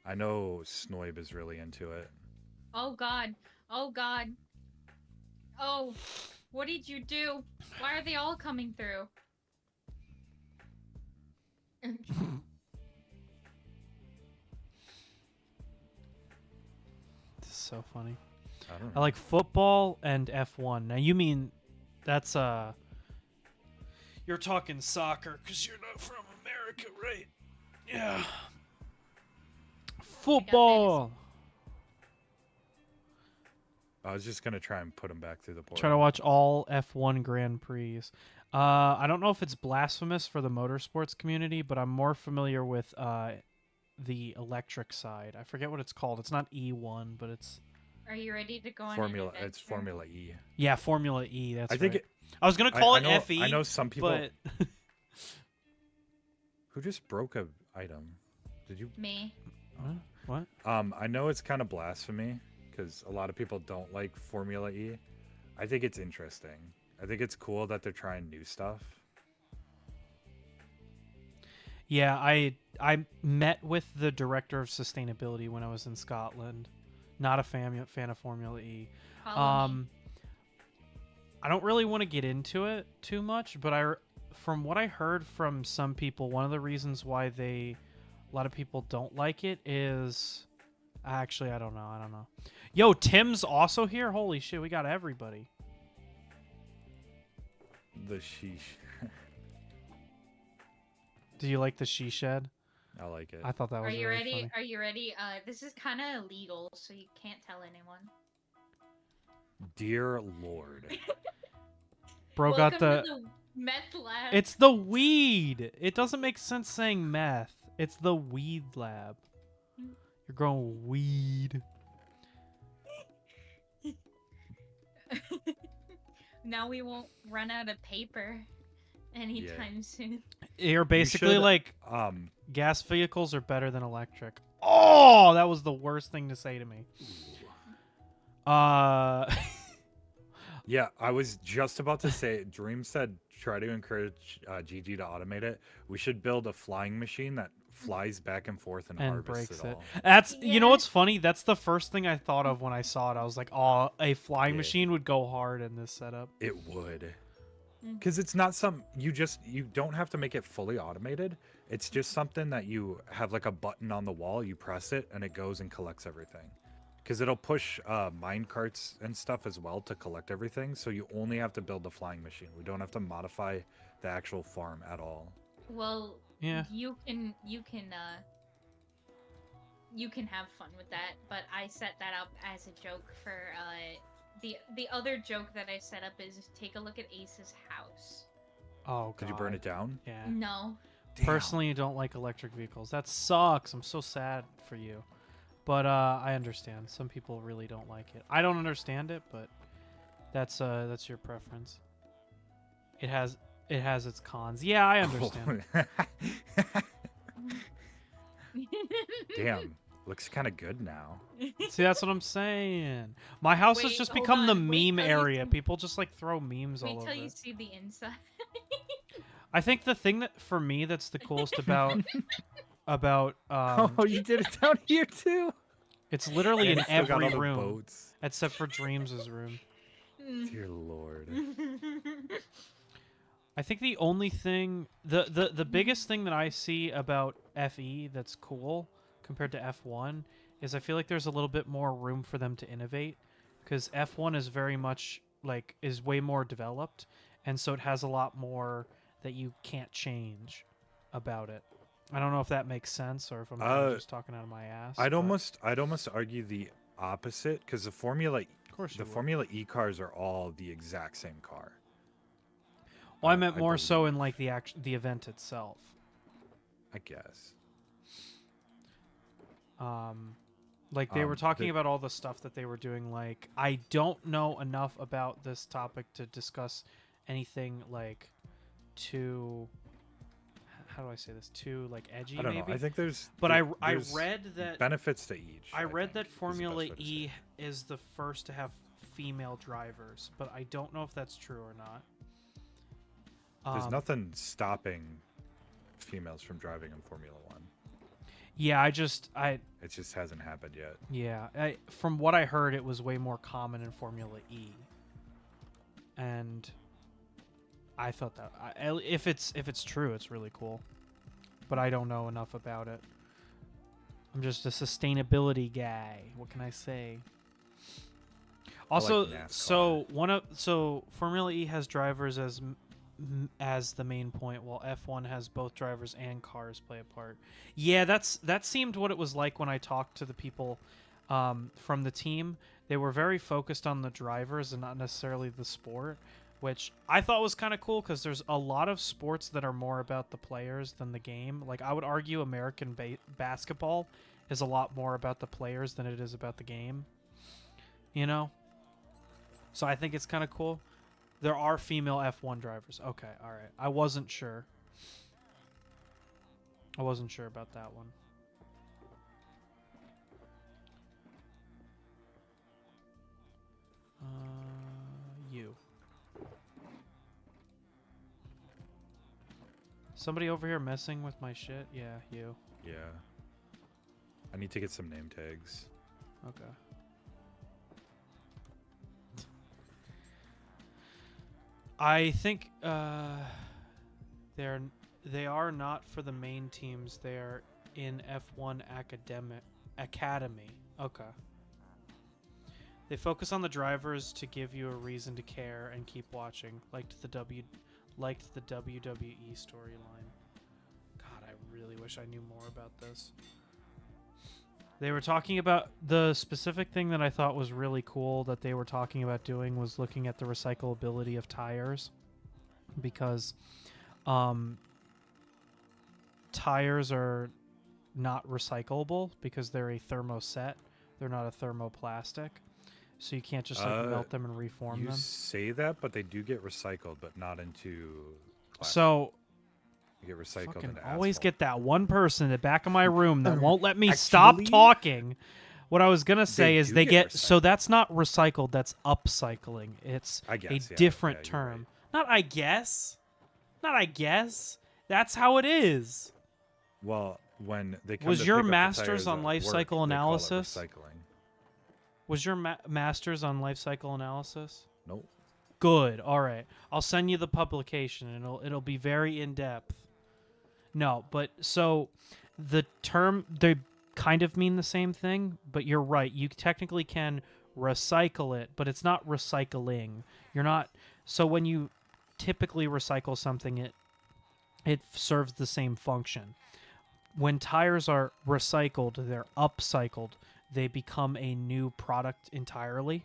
S4: I know Snoib is really into it.
S2: Oh God. Oh God. Oh, what did you do? Why are they all coming through?
S1: This is so funny.
S4: I don't
S1: I
S4: know.
S1: like football and F1. Now you mean that's you're talking soccer because you're not from America, right? Yeah. Football.
S4: I was just gonna try and put him back through the portal.
S1: Try to watch all F1 Grand Prix. I don't know if it's blasphemous for the motorsports community, but I'm more familiar with the electric side. I forget what it's called. It's not E1, but it's
S2: Are you ready to go on
S4: Formula.
S2: an
S4: It's
S2: adventure?
S4: Formula E.
S1: yeah, Formula E. That's
S4: I think
S1: right.
S4: it.
S1: I was gonna call
S4: I
S1: it
S4: know,
S1: FE.
S4: I know some people
S1: but
S4: who just broke a item. Did you?
S2: Me.
S1: what?
S4: I know it's kind of blasphemy because a lot of people don't like Formula E. I think it's interesting. I think it's cool that they're trying new stuff.
S1: Yeah, I met with the director of sustainability when I was in Scotland. Not a fan of Formula E.
S2: Follow me.
S1: I don't really want to get into it too much, but from what I heard from some people, one of the reasons why a lot of people don't like it is actually I don't know. Yo, Tim's also here. Holy shit, we got everybody.
S4: The sheesh.
S1: Do you like the she shed?
S4: I like it.
S1: I thought that
S2: Are
S1: was
S2: you
S1: really
S2: ready?
S1: funny.
S2: Are you ready? This is kind of illegal, so you can't tell anyone.
S4: Dear Lord.
S1: Bro
S2: Welcome
S1: got the.
S2: to the meth lab.
S1: It's the weed. It doesn't make sense saying meth. It's the weed lab. You're growing weed.
S2: Now we won't run out of paper anytime soon.
S1: You're basically
S4: should,
S1: like
S4: Um.
S1: gas vehicles are better than electric. Oh, that was the worst thing to say to me.
S4: Yeah, I was just about to say. Dream said try to encourage Gigi to automate it. We should build a flying machine that flies back and forth and,
S1: and
S4: harvests
S1: breaks
S4: it
S1: it.
S4: all.
S1: That's you know
S2: Yeah.
S1: what's funny? That's the first thing I thought of when I saw it. I was like, oh, a flying
S4: Yeah.
S1: machine would go hard in this setup.
S4: It would.
S2: Mm.
S4: Because it's not you don't have to make it fully automated. It's just something that you have like a button on the wall, you press it, and it goes and collects everything. Because it'll push mine carts and stuff as well to collect everything. So you only have to build the flying machine. We don't have to modify the actual farm at all.
S2: Well,
S1: Yeah.
S2: you can have fun with that, but I set that up as a joke for the other joke that I set up is take a look at Ace's house.
S1: Oh god.
S4: Did you burn it down?
S1: Yeah.
S2: No.
S4: Damn.
S1: Personally, I don't like electric vehicles. That sucks. I'm so sad for you. But I understand. Some people really don't like it. I don't understand it, but that's your preference. It has its cons. Yeah, I understand.
S4: Damn. Looks kind of good now.
S1: See, that's what I'm saying. My house has
S2: Wait,
S1: just
S2: hold
S1: become the
S2: on. Wait
S1: meme
S2: till you
S1: area.
S2: see-
S1: People just like throw memes
S2: Wait
S1: all
S2: till
S1: over.
S2: you
S1: it.
S2: see the inside.
S1: I think the thing that for me that's the coolest about
S4: Oh, you did it down here too.
S1: it's literally in
S4: And it's still got
S1: every
S4: all the
S1: room
S4: boats.
S1: except for Dreams' room.
S4: Dear Lord.
S1: I think the only thing the biggest thing that I see about FE that's cool compared to F1 is I feel like there's a little bit more room for them to innovate because F1 is very much like is way more developed and so it has a lot more that you can't change about it. I don't know if that makes sense or if I'm kinda just talking out of my ass.
S4: I'd
S1: but
S4: almost argue the opposite because the Formula
S1: of course you would.
S4: Formula E cars are all the exact same car.
S1: Well, I meant
S4: I
S1: more so
S4: believe.
S1: in like the event itself.
S4: I guess.
S1: Like they were
S4: Um,
S1: talking
S4: the-
S1: about all the stuff that they were doing. Like I don't know enough about this topic to discuss anything like too. How do I say this? Too like edgy,
S4: I don't
S1: maybe.
S4: know. I think there's.
S1: But
S4: there-
S1: I
S4: there's
S1: read that
S4: benefits to each.
S1: I read
S4: think,
S1: that
S4: is the
S1: Formula
S4: best way to say
S1: E
S4: it.
S1: is the first to have female drivers, but I don't know if that's true or not.
S4: There's nothing stopping females from driving in Formula One.
S1: Yeah, I
S4: It just hasn't happened yet.
S1: yeah. From what I heard, it was way more common in Formula E, and I thought that if it's true, it's really cool. But I don't know enough about it. I'm just a sustainability guy. What can I say? Also,
S4: NASCAR.
S1: so Formula E has drivers as the main point, while F1 has both drivers and cars play a part. Yeah, that seemed what it was like when I talked to the people from the team. They were very focused on the drivers and not necessarily the sport, which I thought was kind of cool because there's a lot of sports that are more about the players than the game. Like I would argue American basketball is a lot more about the players than it is about the game. You know? So I think it's kind of cool. There are female F1 drivers. Okay, all right. I wasn't sure. I wasn't sure about that one. You. Somebody over here messing with my shit? Yeah, you.
S4: Yeah. I need to get some name tags.
S1: Okay. I think they are not for the main teams. They are in F1 Academy. Okay. They focus on the drivers to give you a reason to care and keep watching. Liked the WWE storyline. God, I really wish I knew more about this. They were talking about the specific thing that I thought was really cool that they were talking about doing was looking at the recyclability of tires, because tires are not recyclable because they're a thermoset. They're not a thermoplastic, so you can't just like melt them and reform
S4: You
S1: them.
S4: say that, but they do get recycled, but not into plastic.
S1: So
S4: You get recycled
S1: fucking
S4: into
S1: always
S4: asphalt.
S1: get that one person in the back of my room that won't let me stop
S4: Actually,
S1: talking. What I was gonna say is
S4: do
S1: they
S4: get
S1: get so
S4: recycled.
S1: that's not recycled, that's upcycling. It's
S4: I
S1: a
S4: guess, yeah,
S1: different
S4: yeah, you're right.
S1: term. Not I guess. Not I guess. That's how it is.
S4: Well, when they come
S1: Was
S4: to
S1: your
S4: pick up the
S1: master's
S4: tires
S1: on
S4: at
S1: life
S4: work,
S1: cycle
S4: they call it
S1: analysis?
S4: recycling.
S1: Was your master's on life cycle analysis?
S4: Nope.
S1: Good. All right. I'll send you the publication and it'll be very in depth. No, but so the term they kind of mean the same thing, but you're right. You technically can recycle it, but it's not recycling. You're not so when you typically recycle something it serves the same function. When tires are recycled, they're upcycled. They become a new product entirely.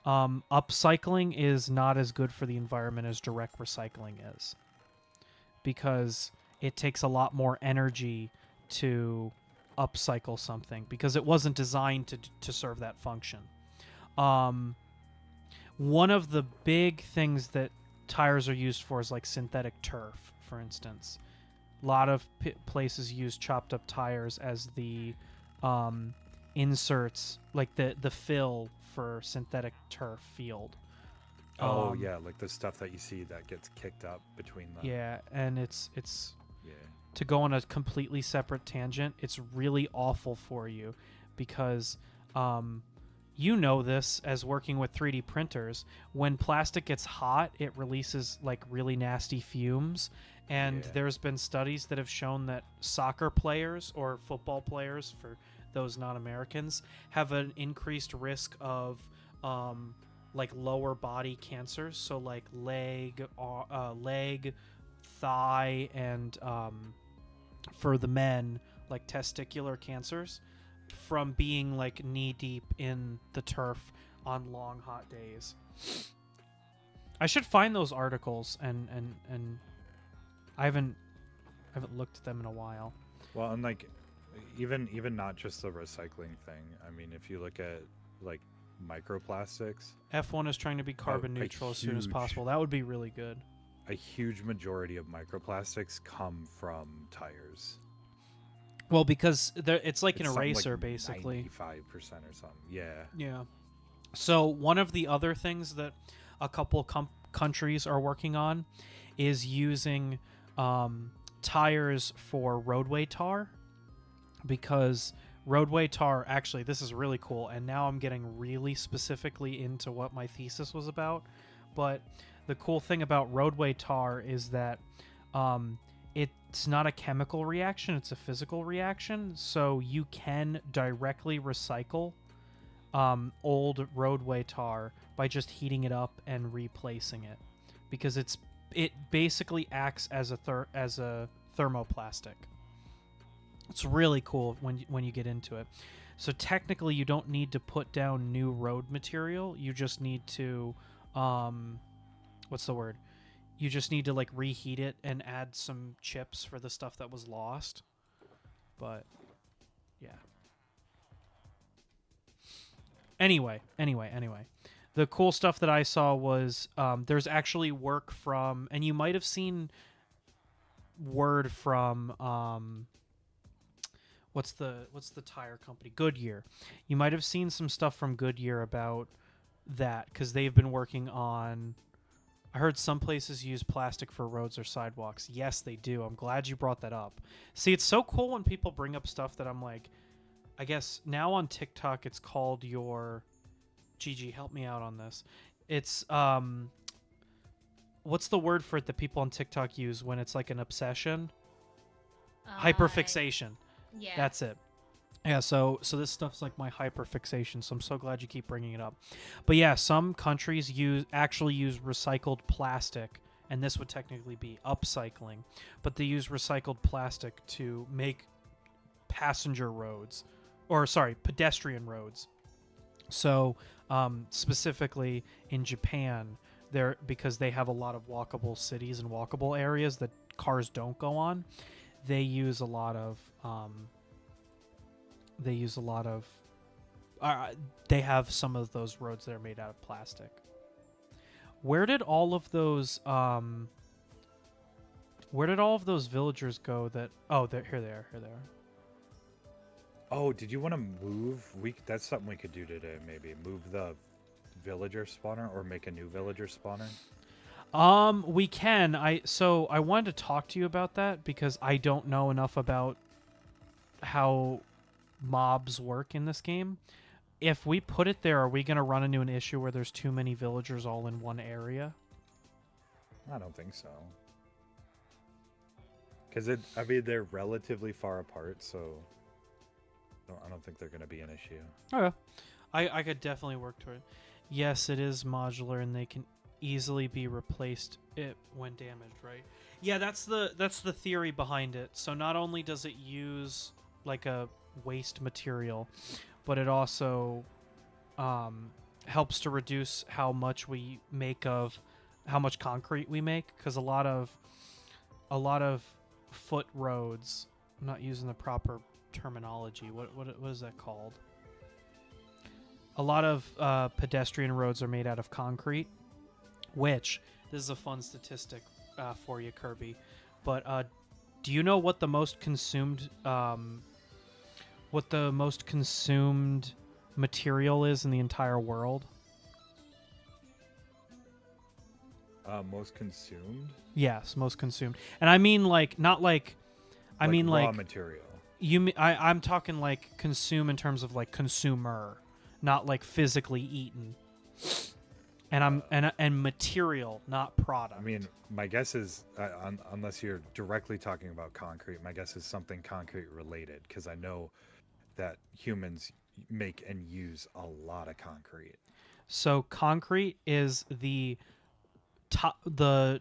S1: Upcycling is not as good for the environment as direct recycling is because it takes a lot more energy to upcycle something because it wasn't designed to serve that function. One of the big things that tires are used for is like synthetic turf, for instance. A lot of places use chopped up tires as the inserts, like the fill for synthetic turf field.
S4: Oh yeah, like the stuff that you see that gets kicked up between the.
S1: Yeah, and it's
S4: Yeah.
S1: to go on a completely separate tangent. It's really awful for you because you know this as working with 3D printers. When plastic gets hot, it releases like really nasty fumes. And
S4: Yeah.
S1: there's been studies that have shown that soccer players or football players, for those non-Americans, have an increased risk of like lower body cancers. So like leg, thigh, and for the men, like testicular cancers from being like knee deep in the turf on long hot days. I should find those articles and I haven't looked at them in a while.
S4: Well, and like even not just the recycling thing. I mean, if you look at like microplastics,
S1: F1 is trying to be carbon
S4: a
S1: neutral as soon as
S4: huge-
S1: possible. That would be really good.
S4: a huge majority of microplastics come from tires.
S1: Well, because it's like an
S4: It's something
S1: eraser,
S4: like
S1: basically.
S4: 95% or something. Yeah.
S1: Yeah. So one of the other things that a couple countries are working on is using tires for roadway tar, because roadway tar, actually, this is really cool, and now I'm getting really specifically into what my thesis was about, but the cool thing about roadway tar is that it's not a chemical reaction, it's a physical reaction, so you can directly recycle old roadway tar by just heating it up and replacing it, because it basically acts as a thermoplastic. It's really cool when you get into it. So technically, you don't need to put down new road material. You just need to, what's the word? You just need to like reheat it and add some chips for the stuff that was lost. But yeah. Anyway. The cool stuff that I saw was there's actually work from, and you might have seen word from what's the tire company? Goodyear. You might have seen some stuff from Goodyear about that because they've been working on. I heard some places use plastic for roads or sidewalks. Yes, they do. I'm glad you brought that up. See, it's so cool when people bring up stuff that I'm like, I guess now on TikTok it's called your Gigi, help me out on this. It's what's the word for it that people on TikTok use when it's like an obsession? Hyperfixation.
S2: Yeah.
S1: That's it. Yeah, so this stuff's like my hyperfixation, so I'm so glad you keep bringing it up. But yeah, some countries actually use recycled plastic, and this would technically be upcycling, but they use recycled plastic to make pedestrian roads. So specifically in Japan, because they have a lot of walkable cities and walkable areas that cars don't go on, they use a lot of they have some of those roads that are made out of plastic. Where did all of those villagers go that here they are.
S4: Oh, did you want to move? That's something we could do today. Maybe move the villager spawner or make a new villager spawner.
S1: We can. I wanted to talk to you about that because I don't know enough about how mobs work in this game. If we put it there, are we going to run into an issue where there's too many villagers all in one area?
S4: I don't think so. Because I mean, they're relatively far apart, so I don't think they're going to be an issue.
S1: Okay. I could definitely work toward it. Yes, it is modular, and they can easily be replaced when damaged, right? Yeah, that's the theory behind it. So not only does it use like a waste material, but it also helps to reduce how much we make of how much concrete we make, because a lot of foot roads, I'm not using the proper terminology. What is that called? A lot of pedestrian roads are made out of concrete, which this is a fun statistic for you, Kirby. But do you know what the most consumed material is in the entire world?
S4: Most consumed?
S1: Yes, most consumed. And I mean like not like I mean
S4: raw
S1: like
S4: material.
S1: I'm talking like consume in terms of like consumer, not like physically eaten. And and material, not product.
S4: I mean, my guess is, unless you're directly talking about concrete, my guess is something concrete related, because I know that humans make and use a lot of concrete.
S1: So concrete is the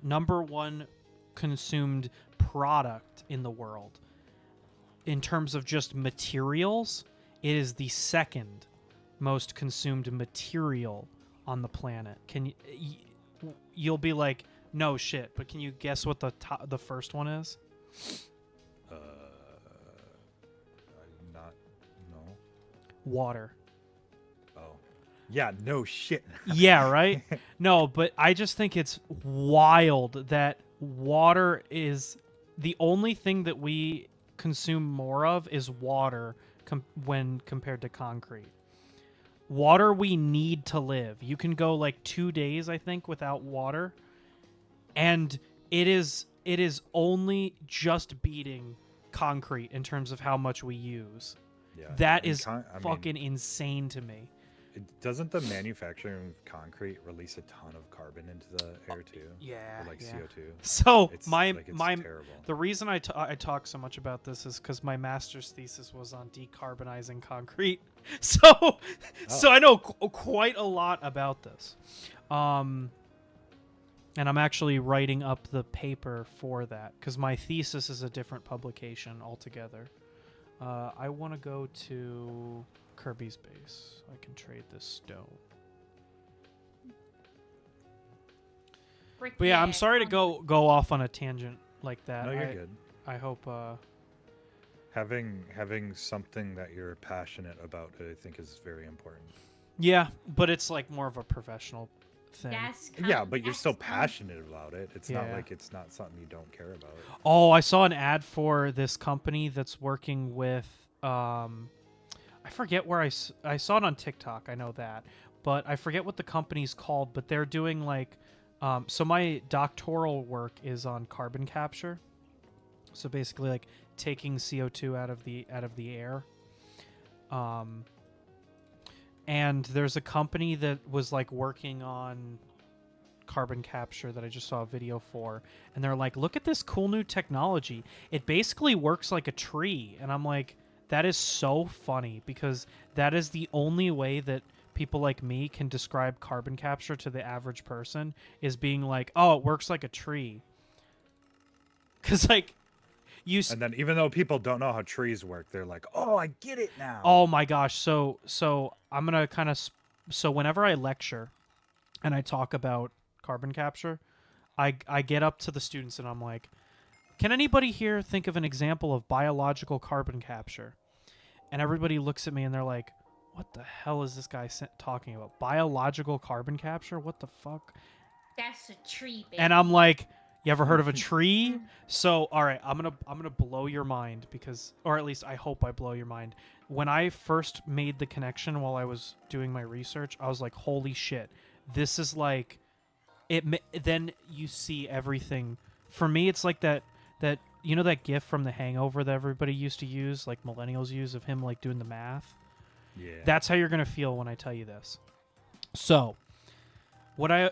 S1: number one consumed product in the world. In terms of just materials, it is the second most consumed material on the planet. You'll be like, no shit, but can you guess what the first one is?
S4: No.
S1: Water.
S4: Oh. Yeah, no shit.
S1: Yeah, right? No, but I just think it's wild that water is the only thing that we consume more of is water when compared to concrete. Water we need to live. You can go like 2 days, I think, without water, and it is only just beating concrete in terms of how much we use.
S4: Yeah,
S1: That is fucking insane to me.
S4: Doesn't the manufacturing of concrete release a ton of carbon into the air too?
S1: Yeah,
S4: Or like
S1: yeah.
S4: CO2.
S1: So
S4: It's,
S1: my
S4: terrible.
S1: the reason I talk so much about this is because my master's thesis was on decarbonizing concrete. So I know quite a lot about this, and I'm actually writing up the paper for that because my thesis is a different publication altogether. I want to go to Kirby's base. I can trade this stone. But yeah, I'm sorry to go off on a tangent like that.
S4: No, you're good.
S1: I hope
S4: Having something that you're passionate about, I think, is very important.
S1: yeah, but it's like more of a professional thing.
S4: Yeah, but you're still passionate about it. It's not
S1: Yeah.
S4: like it's not something you don't care about.
S1: Oh, I saw an ad for this company that's working with I forget where I saw it on TikTok. I know that, but I forget what the company's called. But they're doing like, so my doctoral work is on carbon capture. So basically, like taking CO2 out of the air. And there's a company that was like working on carbon capture that I just saw a video for, and they're like, look at this cool new technology. It basically works like a tree. And I'm like, that is so funny, because that is the only way that people like me can describe carbon capture to the average person, is being like, oh, it works like a tree. Because like
S4: And then even though people don't know how trees work, they're like, oh, I get it now.
S1: Oh my gosh. So I'm going to kind of so whenever I lecture and I talk about carbon capture, I get up to the students and I'm like, can anybody here think of an example of biological carbon capture? And everybody looks at me and they're like, what the hell is this guy talking about? Biological carbon capture? What the fuck?
S2: That's a tree, baby.
S1: And I'm like, you ever heard of a tree? So, all right, I'm gonna blow your mind, because, or at least I hope I blow your mind. When I first made the connection while I was doing my research, I was like, holy shit, this is like, then you see everything. For me, it's like that that gif from The Hangover that everybody used to use, like millennials use, of him like doing the math?
S4: Yeah.
S1: That's how you're gonna feel when I tell you this. So, what I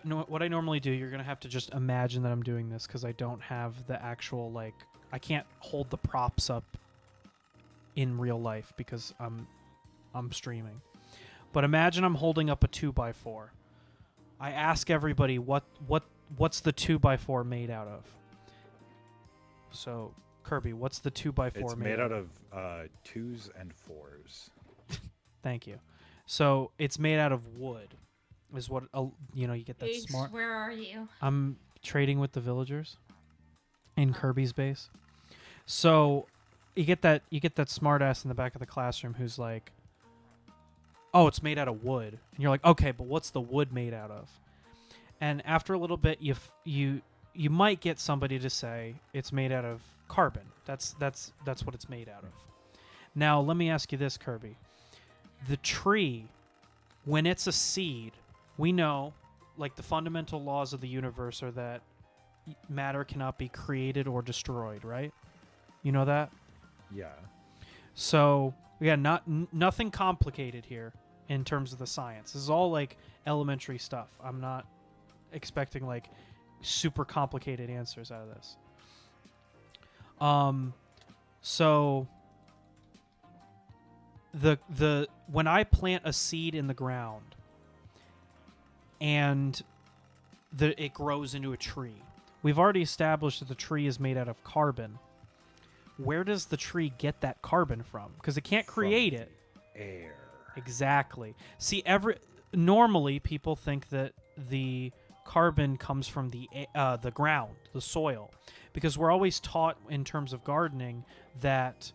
S1: normally do, you're gonna have to just imagine that I'm doing this because I don't have the actual like I can't hold the props up in real life because I'm streaming. But imagine I'm holding up a 2x4. I ask everybody what's the 2x4 made out of. So Kirby, what's the 2x4
S4: It's
S1: made
S4: made out of 2s and 4s.
S1: Thank you. So it's made out of wood, is what you get that
S2: Ace,
S1: smart.
S2: where are you?
S1: I'm trading with the villagers in Kirby's base. So you get that smart ass in the back of the classroom who's like, "Oh, it's made out of wood," and you're like, "Okay, but what's the wood made out of?" And after a little bit, you might get somebody to say it's made out of carbon. That's what it's made out of. Now let me ask you this, Kirby. The tree, when it's a seed, we know, like the fundamental laws of the universe are that matter cannot be created or destroyed, right? You know that?
S4: Yeah.
S1: So, yeah, nothing complicated here in terms of the science. This is all like elementary stuff. I'm not expecting like super complicated answers out of this. So the when I plant a seed in the ground and it grows into a tree, we've already established that the tree is made out of carbon. Where does the tree get that carbon from? Because it can't create it.
S4: Air.
S1: Exactly. See, normally people think that the carbon comes from the ground, the soil, because we're always taught in terms of gardening that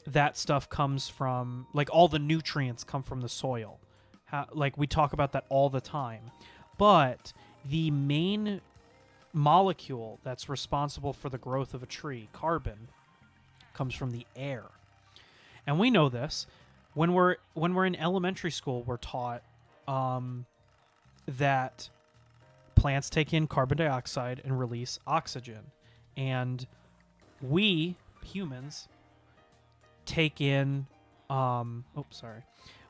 S1: that stuff comes from, like, all the nutrients come from the soil. Like, we talk about that all the time. But the main molecule that's responsible for the growth of a tree, carbon, comes from the air. And we know this. When we're in elementary school, we're taught that plants take in carbon dioxide and release oxygen. And we, humans, take in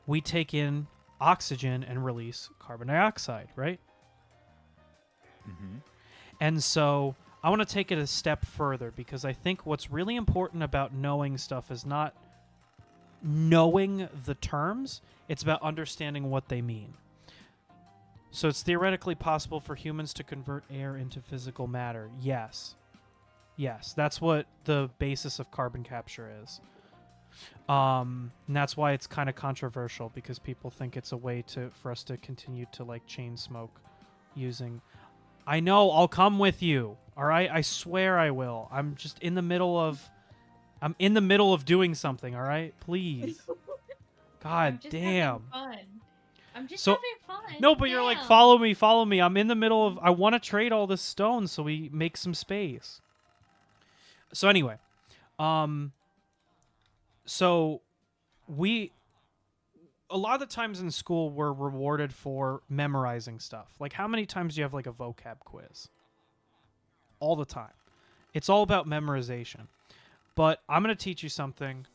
S1: we take in oxygen and release carbon dioxide, right?
S4: Mm-hmm.
S1: And so I want to take it a step further, because I think what's really important about knowing stuff is not knowing the terms, it's about understanding what they mean. So it's theoretically possible for humans to convert air into physical matter. Yes, that's what the basis of carbon capture is. And that's why it's kind of controversial, because people think it's a way for us to continue to like chain smoke using. I know, I'll come with you. All right, I swear I will. I'm in the middle of doing something. All right, please. God damn.
S2: I'm just
S1: So-
S2: having fun.
S1: No, but you're like,
S2: Damn.
S1: follow me. I'm in the middle of. I want to trade all this stone so we make some space. So anyway, so a lot of the times in school we're rewarded for memorizing stuff. Like, how many times do you have like a vocab quiz? All the time. It's all about memorization. But I'm going to teach you something,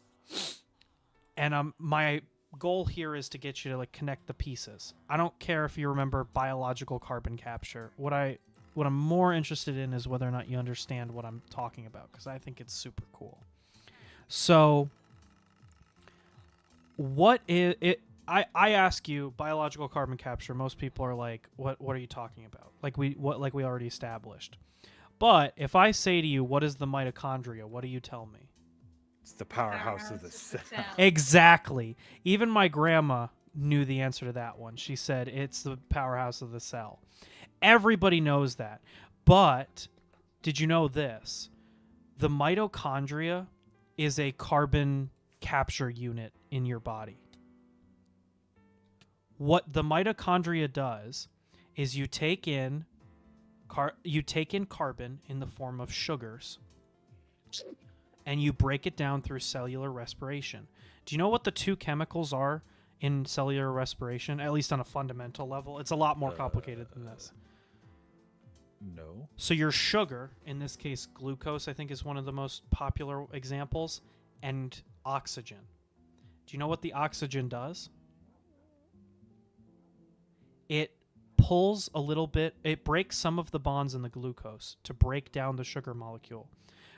S1: and my goal here is to get you to like connect the pieces. I don't care if you remember biological carbon capture. What I'm more interested in is whether or not you understand what I'm talking about, because I think it's super cool. So what is it? I ask you biological carbon capture. Most people are like, what are you talking about? Like we already established. But if I say to you, what is the mitochondria? What do you tell me?
S4: It's the powerhouse of the cell.
S1: Exactly. Even my grandma knew the answer to that one. She said it's the powerhouse of the cell. Everybody knows that. But did you know this? The mitochondria is a carbon capture unit in your body. What the mitochondria does is you take in carbon in the form of sugars, and you break it down through cellular respiration. Do you know what the two chemicals are in cellular respiration, at least on a fundamental level? It's a lot more complicated than this.
S4: No.
S1: So your sugar, in this case glucose, I think is one of the most popular examples, and oxygen. Do you know what the oxygen does? It pulls a little bit, it breaks some of the bonds in the glucose to break down the sugar molecule,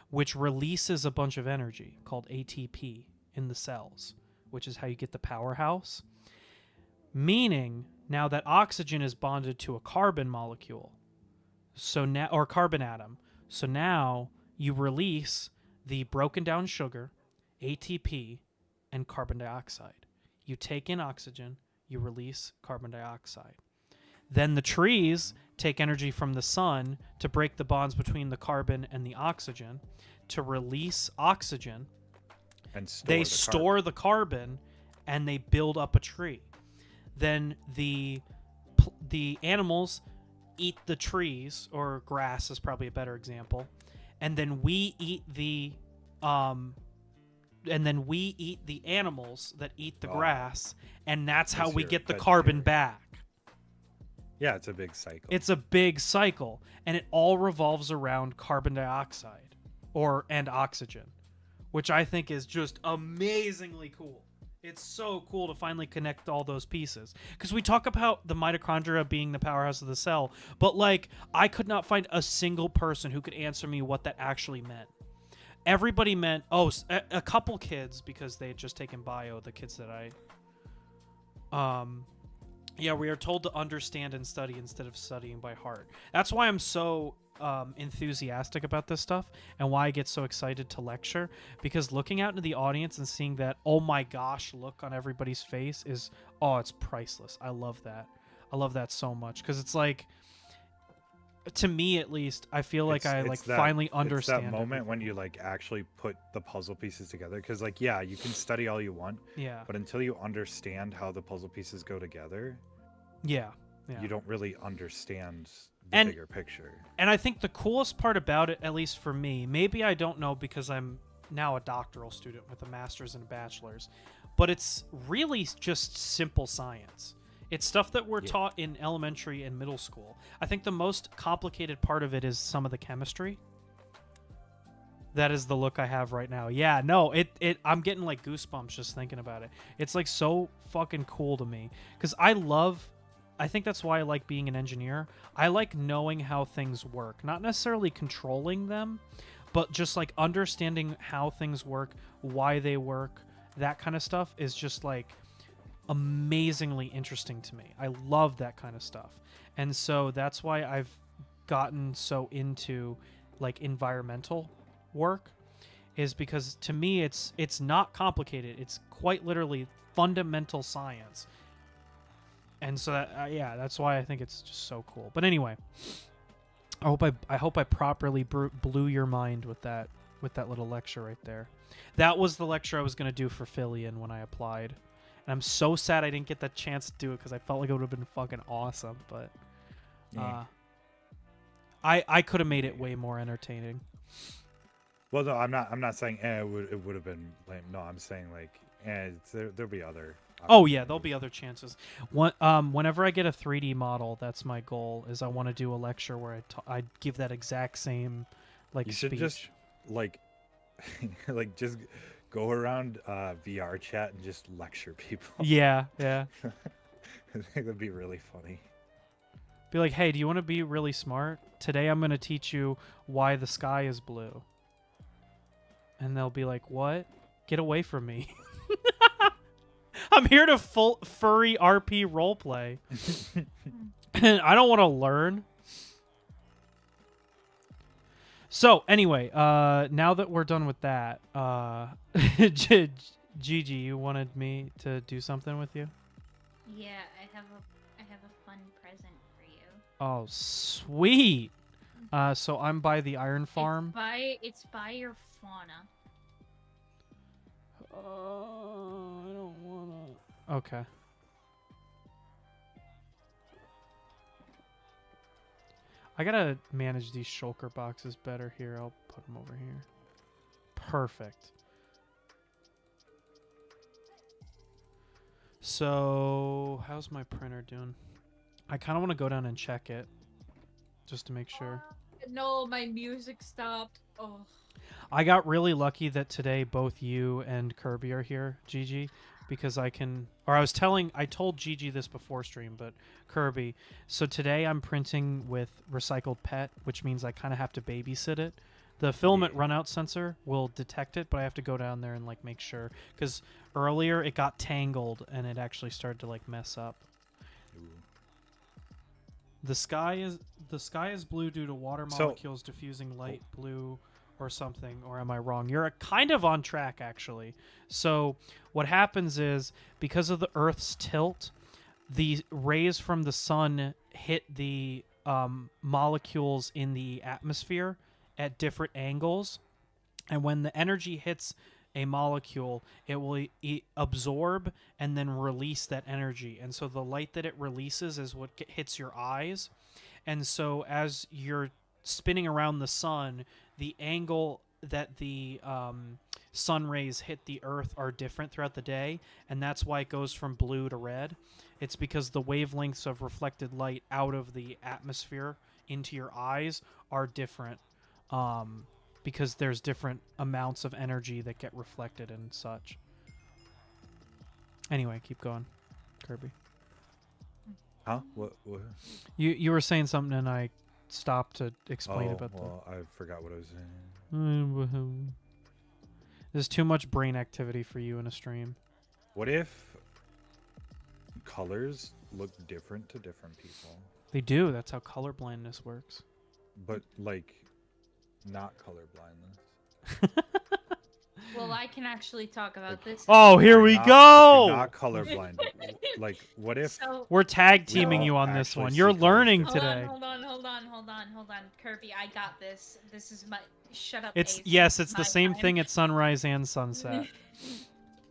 S1: which releases a bunch of energy called ATP in the cells, which is how you get the powerhouse. Meaning, now that oxygen is bonded to a carbon molecule, so now, or carbon atom, so now you release the broken down sugar, ATP, and carbon dioxide. You take in oxygen, you release carbon dioxide. Then the trees take energy from the sun to break the bonds between the carbon and the oxygen to release oxygen.
S4: And store
S1: They
S4: the
S1: store the carbon and they build up a tree. Then the animals eat the trees, or grass is probably a better example, and then we eat the animals that eat the grass, and that's how
S4: That's
S1: we
S4: your
S1: get the carbon
S4: vegetarian.
S1: back.
S4: Yeah, it's a big cycle.
S1: It's a big cycle, and it all revolves around carbon dioxide and oxygen, which I think is just amazingly cool. It's so cool to finally connect all those pieces, because we talk about the mitochondria being the powerhouse of the cell, but like I could not find a single person who could answer me what that actually meant. Everybody meant a couple kids, because they had just taken bio, the kids that we are told to understand and study instead of studying by heart. That's why I'm so enthusiastic about this stuff, and why I get so excited to lecture, because looking out into the audience and seeing that oh my gosh look on everybody's face is, it's priceless. I love that so much, because it's like, to me at least, I feel like finally understand
S4: it's that moment
S1: everything.
S4: when you like actually put the puzzle pieces together, because like, yeah, you can study all you want, but until you understand how the puzzle pieces go together, you don't really understand the bigger picture.
S1: And I think the coolest part about it, at least for me, maybe I don't know because I'm now a doctoral student with a master's and a bachelor's, but it's really just simple science. It's stuff that we're taught in elementary and middle school. I think the most complicated part of it is some of the chemistry. That is the look I have right now. Yeah, no, I'm getting like goosebumps just thinking about it. It's like so fucking cool to me, because I think that's why I like being an engineer. I like knowing how things work, not necessarily controlling them, but just like understanding how things work, why they work, that kind of stuff is just like amazingly interesting to me. I love that kind of stuff. And so that's why I've gotten so into like environmental work, is because to me it's not complicated. It's quite literally fundamental science. And so that's why I think it's just so cool. But anyway, I hope I properly blew your mind with that little lecture right there. That was the lecture I was going to do for Fillion when I applied. And I'm so sad I didn't get that chance to do it, because I felt like it would have been fucking awesome. But I could have made it way more entertaining.
S4: Well, no, I'm not saying it would have been lame. No, I'm saying like there'll be other.
S1: Oh yeah, there'll be other chances. Whenever I get a 3D model, that's my goal. Is I want to do a lecture where I give that exact same like
S4: You
S1: speech.
S4: should just like like just go around VR chat and just lecture people.
S1: Yeah.
S4: I think that'd be really funny.
S1: Be like, hey, do you want to be really smart? Today I'm going to teach you why the sky is blue. And they'll be like, what? Get away from me. I'm here to furry RP roleplay. I don't want to learn. So, anyway, now that we're done with that, Gigi, you wanted me to do something with you?
S2: Yeah, I have a fun present for you.
S1: Oh, sweet. So I'm by the iron farm.
S2: It's by your fauna.
S1: I don't wanna. Okay. I gotta manage these shulker boxes better here. I'll put them over here. Perfect. So, how's my printer doing? I kind of want to go down and check it. just to make sure.
S2: No, my music stopped. Oh.
S1: I got really lucky that today both you and Kirby are here, Gigi, because I told Gigi this before stream, but Kirby. So today I'm printing with recycled PET, which means I kind of have to babysit it. The filament
S4: Yeah.
S1: runout sensor will detect it, but I have to go down there and like make sure, because earlier it got tangled and it actually started to like mess up.
S4: Ooh.
S1: The sky is blue due to water
S4: So-
S1: molecules diffusing light blue or something, or am I wrong? You're kind of on track actually. So what happens is because of the Earth's tilt, the rays from the sun hit the molecules in the atmosphere at different angles, and when the energy hits a molecule, it will absorb and then release that energy. And so the light that it releases is what hits your eyes. And so as you're spinning around the sun, the angle that the sun rays hit the earth are different throughout the day, and that's why it goes from blue to red. It's because the wavelengths of reflected light out of the atmosphere into your eyes are different, because there's different amounts of energy that get reflected and such. Anyway, keep going, Kirby.
S4: Huh? What?
S1: You were saying something and I stopped to explain about
S4: well, I forgot what I was saying.
S1: There's too much brain activity for you in a stream.
S4: What if colors look different to different people,
S1: They do. That's how color blindness works.
S4: but like not color blindness?
S2: Well, I can actually talk about this.
S1: Oh, here we
S4: Not- if
S1: go.
S4: you're not colorblind. Like, what if?
S2: So,
S1: We're tag
S4: We
S1: teaming
S4: all
S1: you on this
S4: actually
S1: one.
S4: see
S1: You're
S4: colors
S1: learning
S4: differently.
S1: today.
S2: hold on, Kirby, I got this. This is my shut up.
S1: It's
S2: Ace.
S1: yes,
S2: This
S1: it's
S2: is
S1: the
S2: my
S1: same
S2: time.
S1: thing at sunrise and sunset.